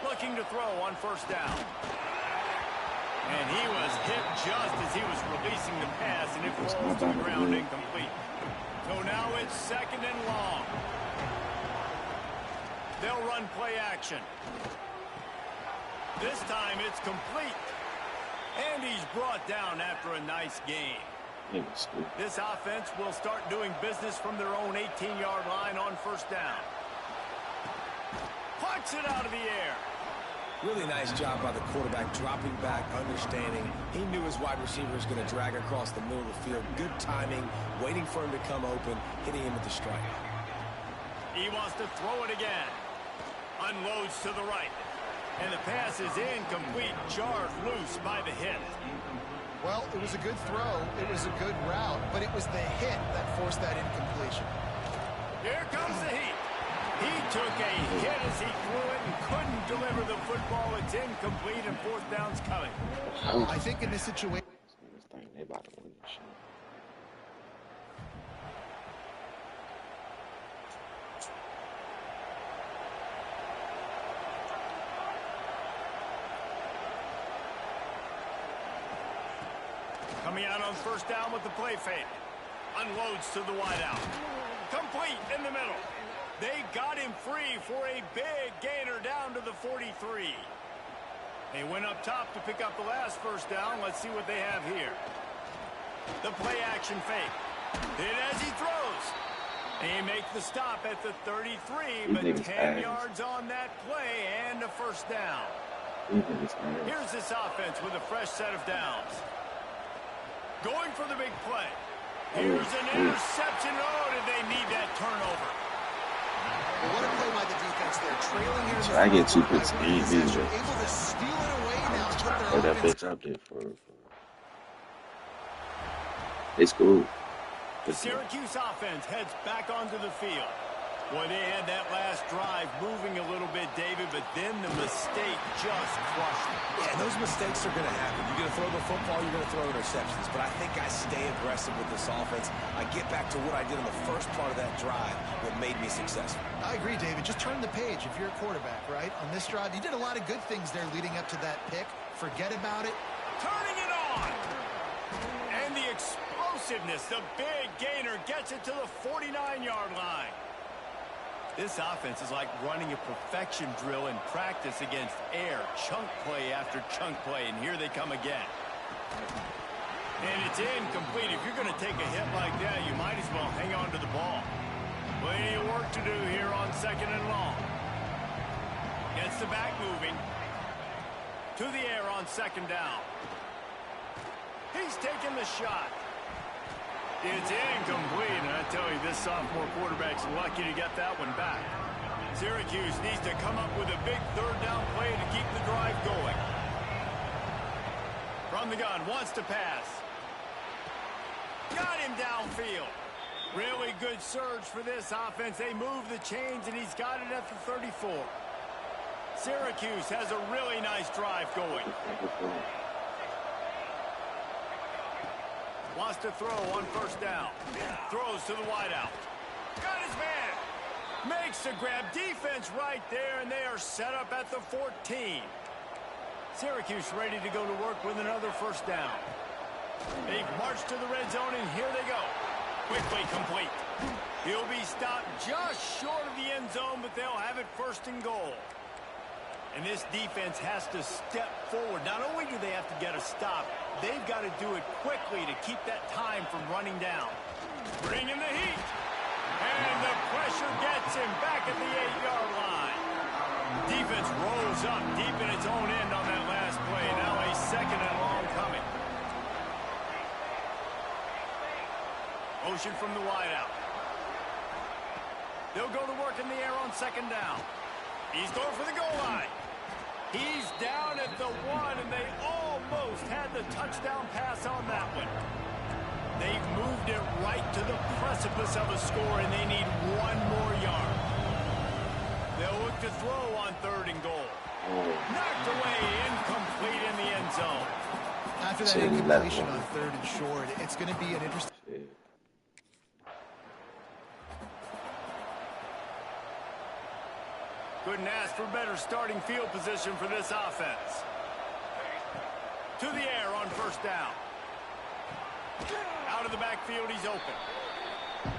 Looking to throw on first down. And he was hit just as he was releasing the pass, and it falls to the ground incomplete. So now it's second and long. They'll run play action. This time it's complete. And he's brought down after a nice game. This offense will start doing business from their own 18-yard line on first down. Puts it out of the air. Really nice job by the quarterback, dropping back, understanding. He knew his wide receiver was going to drag across the middle of the field. Good timing, waiting for him to come open, hitting him with the strike. He wants to throw it again. Unloads to the right. And the pass is incomplete, jarred loose by the hit. Well, it was a good throw. It was a good route, but it was the hit that forced that incompletion. Here comes the heat. He took a hit as he threw it and couldn't deliver the football. It's incomplete and fourth down's coming. I think in this situation... They about to win this shit. Coming out on first down with the play fake. Unloads to the wideout. Complete in the middle. They got him free for a big gainer down to the 43. They went up top to pick up the last first down. Let's see what they have here. The play action fake. Hit as he throws. He makes the stop at the 33, but 10 yards on that play and a first down. Here's this offense with a fresh set of downs. Going for the big play. Here's an interception. Oh, did they need that turnover? Well, what a play by the defense there. Trailing here. So I get 2 picks in able to steal it away now. Put that bitch up there for it's cool. The Syracuse offense heads back onto the field. Boy, they had that last drive moving a little bit, David, but then the mistake just crushed them. Yeah, those mistakes are going to happen. You're going to throw the football, you're going to throw interceptions. But I think I stay aggressive with this offense. I get back to what I did in the first part of that drive, what made me successful. I agree, David. Just turn the page if you're a quarterback, right? On this drive, you did a lot of good things there leading up to that pick. Forget about it. Turning it on! And the explosiveness, the big gainer gets it to the 49-yard line. This offense is like running a perfection drill in practice against air. Chunk play after chunk play, and here they come again. And it's incomplete. If you're going to take a hit like that, you might as well hang on to the ball. Plenty of work to do here on second and long. Gets the back moving. To the air on second down. He's taking the shot. It's incomplete, and I tell you, this sophomore quarterback's lucky to get that one back. Syracuse needs to come up with a big third down play to keep the drive going. From the gun, wants to pass. Got him downfield. Really good surge for this offense. They move the chains, and he's got it at the 34. Syracuse has a really nice drive going. Wants to throw on first down. Throws to the wideout. Got his man. Makes the grab. Defense right there, and they are set up at the 14. Syracuse ready to go to work with another first down. They've marched to the red zone, and here they go. Quickly complete. He'll be stopped just short of the end zone, but they'll have it first and goal. And this defense has to step forward. Not only do they have to get a stop, they've got to do it quickly to keep that time from running down. Bring in the heat. And the pressure gets him back at the 8-yard line. Defense rolls up deep in its own end on that last play. Now a second and long coming. Motion from the wideout. They'll go to work in the air on second down. He's going for the goal line. He's down at the 1, and they almost had the touchdown pass on that one. They've moved it right to the precipice of a score, and they need one more yard. They'll look to throw on third and goal. Knocked away, incomplete in the end zone. After that incompletion on third and short, it's going to be an interesting... Couldn't ask for better starting field position for this offense. To the air on first down. Out of the backfield, he's open.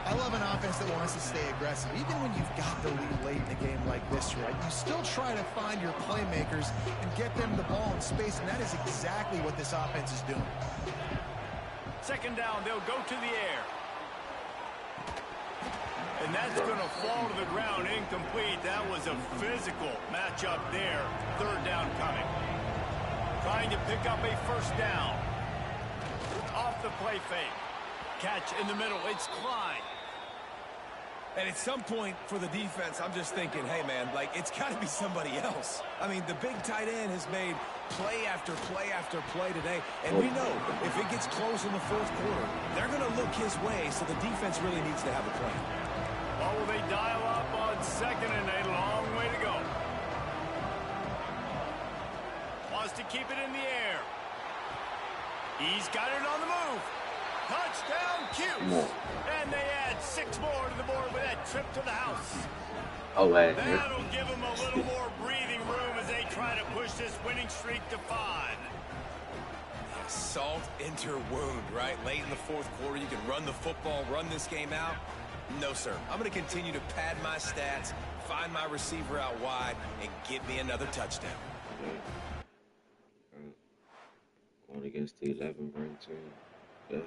I love an offense that wants to stay aggressive. Even when you've got the lead late in a game like this, right, you still try to find your playmakers and get them the ball in space, and that is exactly what this offense is doing. Second down, they'll go to the air. And that's going to fall to the ground incomplete. That was a physical matchup there. Third down coming. Trying to pick up a first down. Off the play fake. Catch in the middle. It's Klein. And at some point for the defense, I'm just thinking, hey, man, like, it's got to be somebody else. I mean, the big tight end has made play after play after play today. And we know if it gets close in the fourth quarter, they're going to look his way, so the defense really needs to have a plan. Or will they dial up on second and a long way to go? Wants to keep it in the air. He's got it on the move. Touchdown, Cuse. And they add 6 more to the board with that trip to the house. Oh, man. That'll give them a little more breathing room as they try to push this winning streak to 5. Salt into her wound, right? Late in the fourth quarter, you can run the football, run this game out. No, sir. I'm going to continue to pad my stats, find my receiver out wide, and get me another touchdown. Going against the 11 ranked team. Yeah.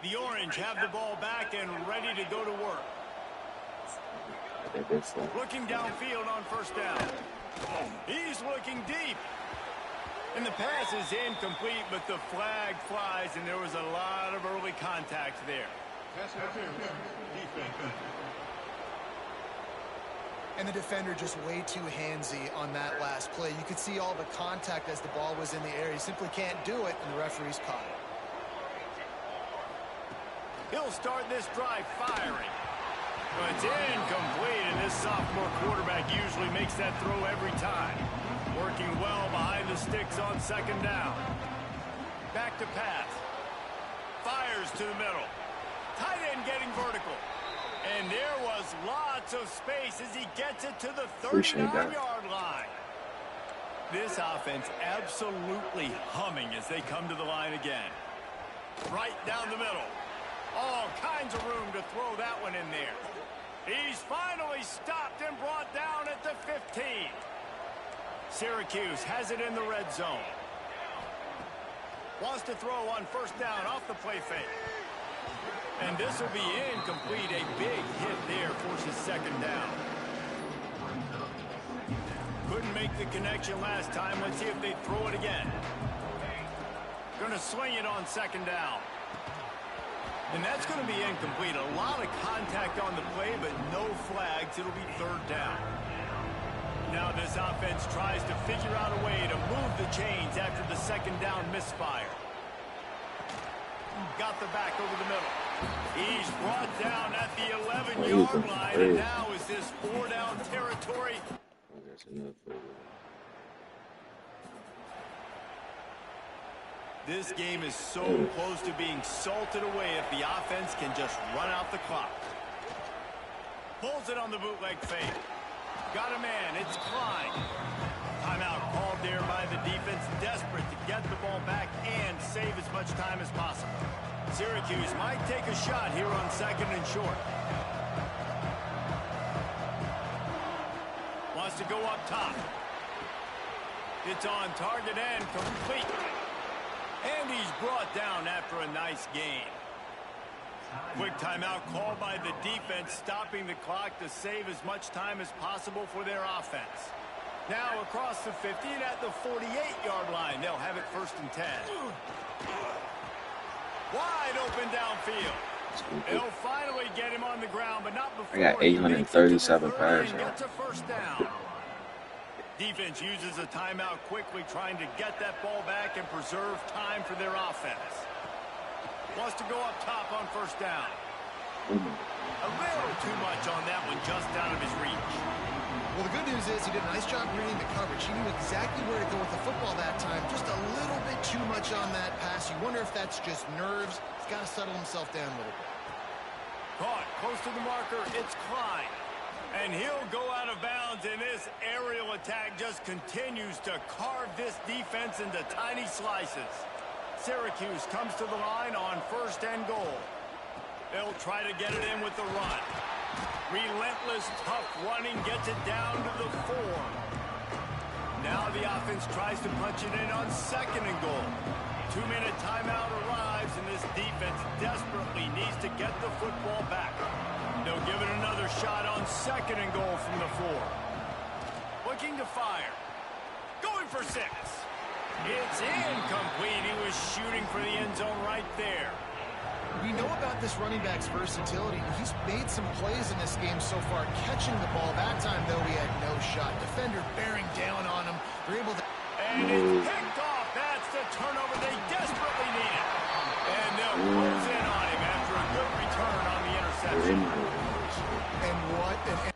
The Orange have the ball back and ready to go to work. Looking downfield on first down. He's looking deep. And the pass is incomplete, but the flag flies, and there was a lot of early contact there. And the defender just way too handsy on that last play. You could see all the contact as the ball was in the air. He simply can't do it, and the referee's caught it. He'll start this drive firing. But it's incomplete, and this sophomore quarterback usually makes that throw every time. Working well behind the sticks on second down. Back to pass. Fires to the middle. Tight end getting vertical. And there was lots of space as he gets it to the 39-yard line. This offense absolutely humming as they come to the line again. Right down the middle. All kinds of room to throw that one in there. He's finally stopped and brought down at the 15. Syracuse has it in the red zone. Wants to throw on first down off the play fake. And this will be incomplete. A big hit there forces second down. Couldn't make the connection last time. Let's see if they throw it again. Going to swing it on second down. And that's going to be incomplete. A lot of contact on the play, but no flags. It'll be third down. Now this offense tries to figure out a way to move the chains after the second down misfire. Got the back over the middle. He's brought down at the 11-yard line, and now is this 4-down territory. That's enough for you. This game is so close to being salted away if the offense can just run out the clock. Pulls it on the bootleg fake. Got a man. It's Klein. Timeout called there by the defense, desperate to get the ball back and save as much time as possible. Syracuse might take a shot here on 2nd and short. Wants to go up top. It's on target and complete. And he's brought down after a nice gain. Quick timeout called by the defense, stopping the clock to save as much time as possible for their offense. Now across the 50 and at the 48-yard line, they'll have it 1st and 10. Wide open downfield. They'll finally get him on the ground, but not before I got 837 passing. Gets a 1st down. Defense uses a timeout quickly, trying to get that ball back and preserve time for their offense. Wants to go up top on 1st down. A little too much on that one, just out of his reach. Well, the good news is he did a nice job reading the coverage. He knew exactly where to go with the football that time. Just a little bit too much on that pass. You wonder if that's just nerves. He's got to settle himself down a little bit. Caught close to the marker. It's Klein. And he'll go out of bounds, and this aerial attack just continues to carve this defense into tiny slices. Syracuse comes to the line on 1st and goal. They'll try to get it in with the run. Relentless, tough running gets it down to the 4. Now the offense tries to punch it in on 2nd and goal. 2-minute timeout arrives, and this defense desperately needs to get the football back. They'll give it another shot on 2nd and goal from the 4. Looking to fire. Going for 6. It's incomplete. He was shooting for the end zone right there. We know about this running back's versatility. He's made some plays in this game so far, catching the ball. That time, though, he had no shot. Defender bearing down on him. They're able to... And it's picked off. That's the turnover they desperately needed. And they'll close in on him after a good return on the interception. And what an...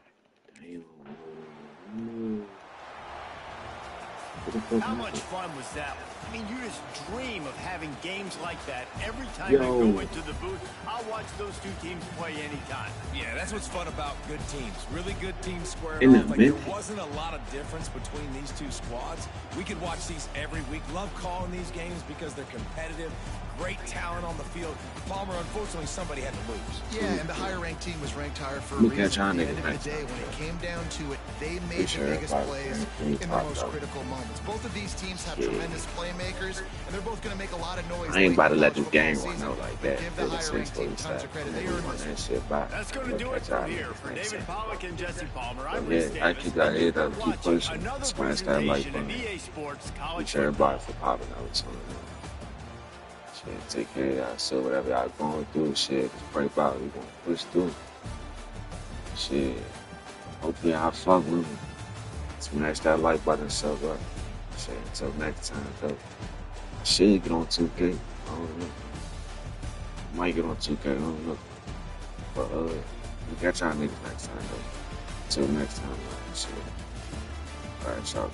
How much fun was that one? I mean, you just dream of having games like that every time you go into the booth. I'll watch those two teams play anytime. Yeah, that's what's fun about good teams. Really good teams squaring In off. the Like, mid- there wasn't a lot of difference between these two squads. We could watch these every week. Love calling these games because they're competitive. Great talent on the field. Palmer, unfortunately, somebody had to lose. Yeah, and the higher-ranked team was ranked higher for a Look at reason. y'all At the niggas end of next the day, time. when it came down to it, they made the biggest plays in the most critical moments. Both of these teams have tremendous playmakers, and they're both going to make a lot of noise. I ain't about to let this late game football run season. out like that. Give the higher-ranked team tons of credit. They earned this. That shit back. That's going to do it from here. For David Pollack and Jesse Palmer, I'm Yeah, Rhys I Davis. keep that head up, keep Watching pushing. another Smash that like presentation of button. EA Sports College Thanks Football. everybody for popping out. So, shit, take care of y'all. So whatever y'all going through, shit, just break out. We gonna push through. Shit, hope y'all fuck with me. Smash that like button, sub up. Shit, until next time, though. I should get on 2K. I don't know. Might get on 2K. I don't know. But we got y'all niggas next time, though. Until next time, man. Shit. All right, y'all.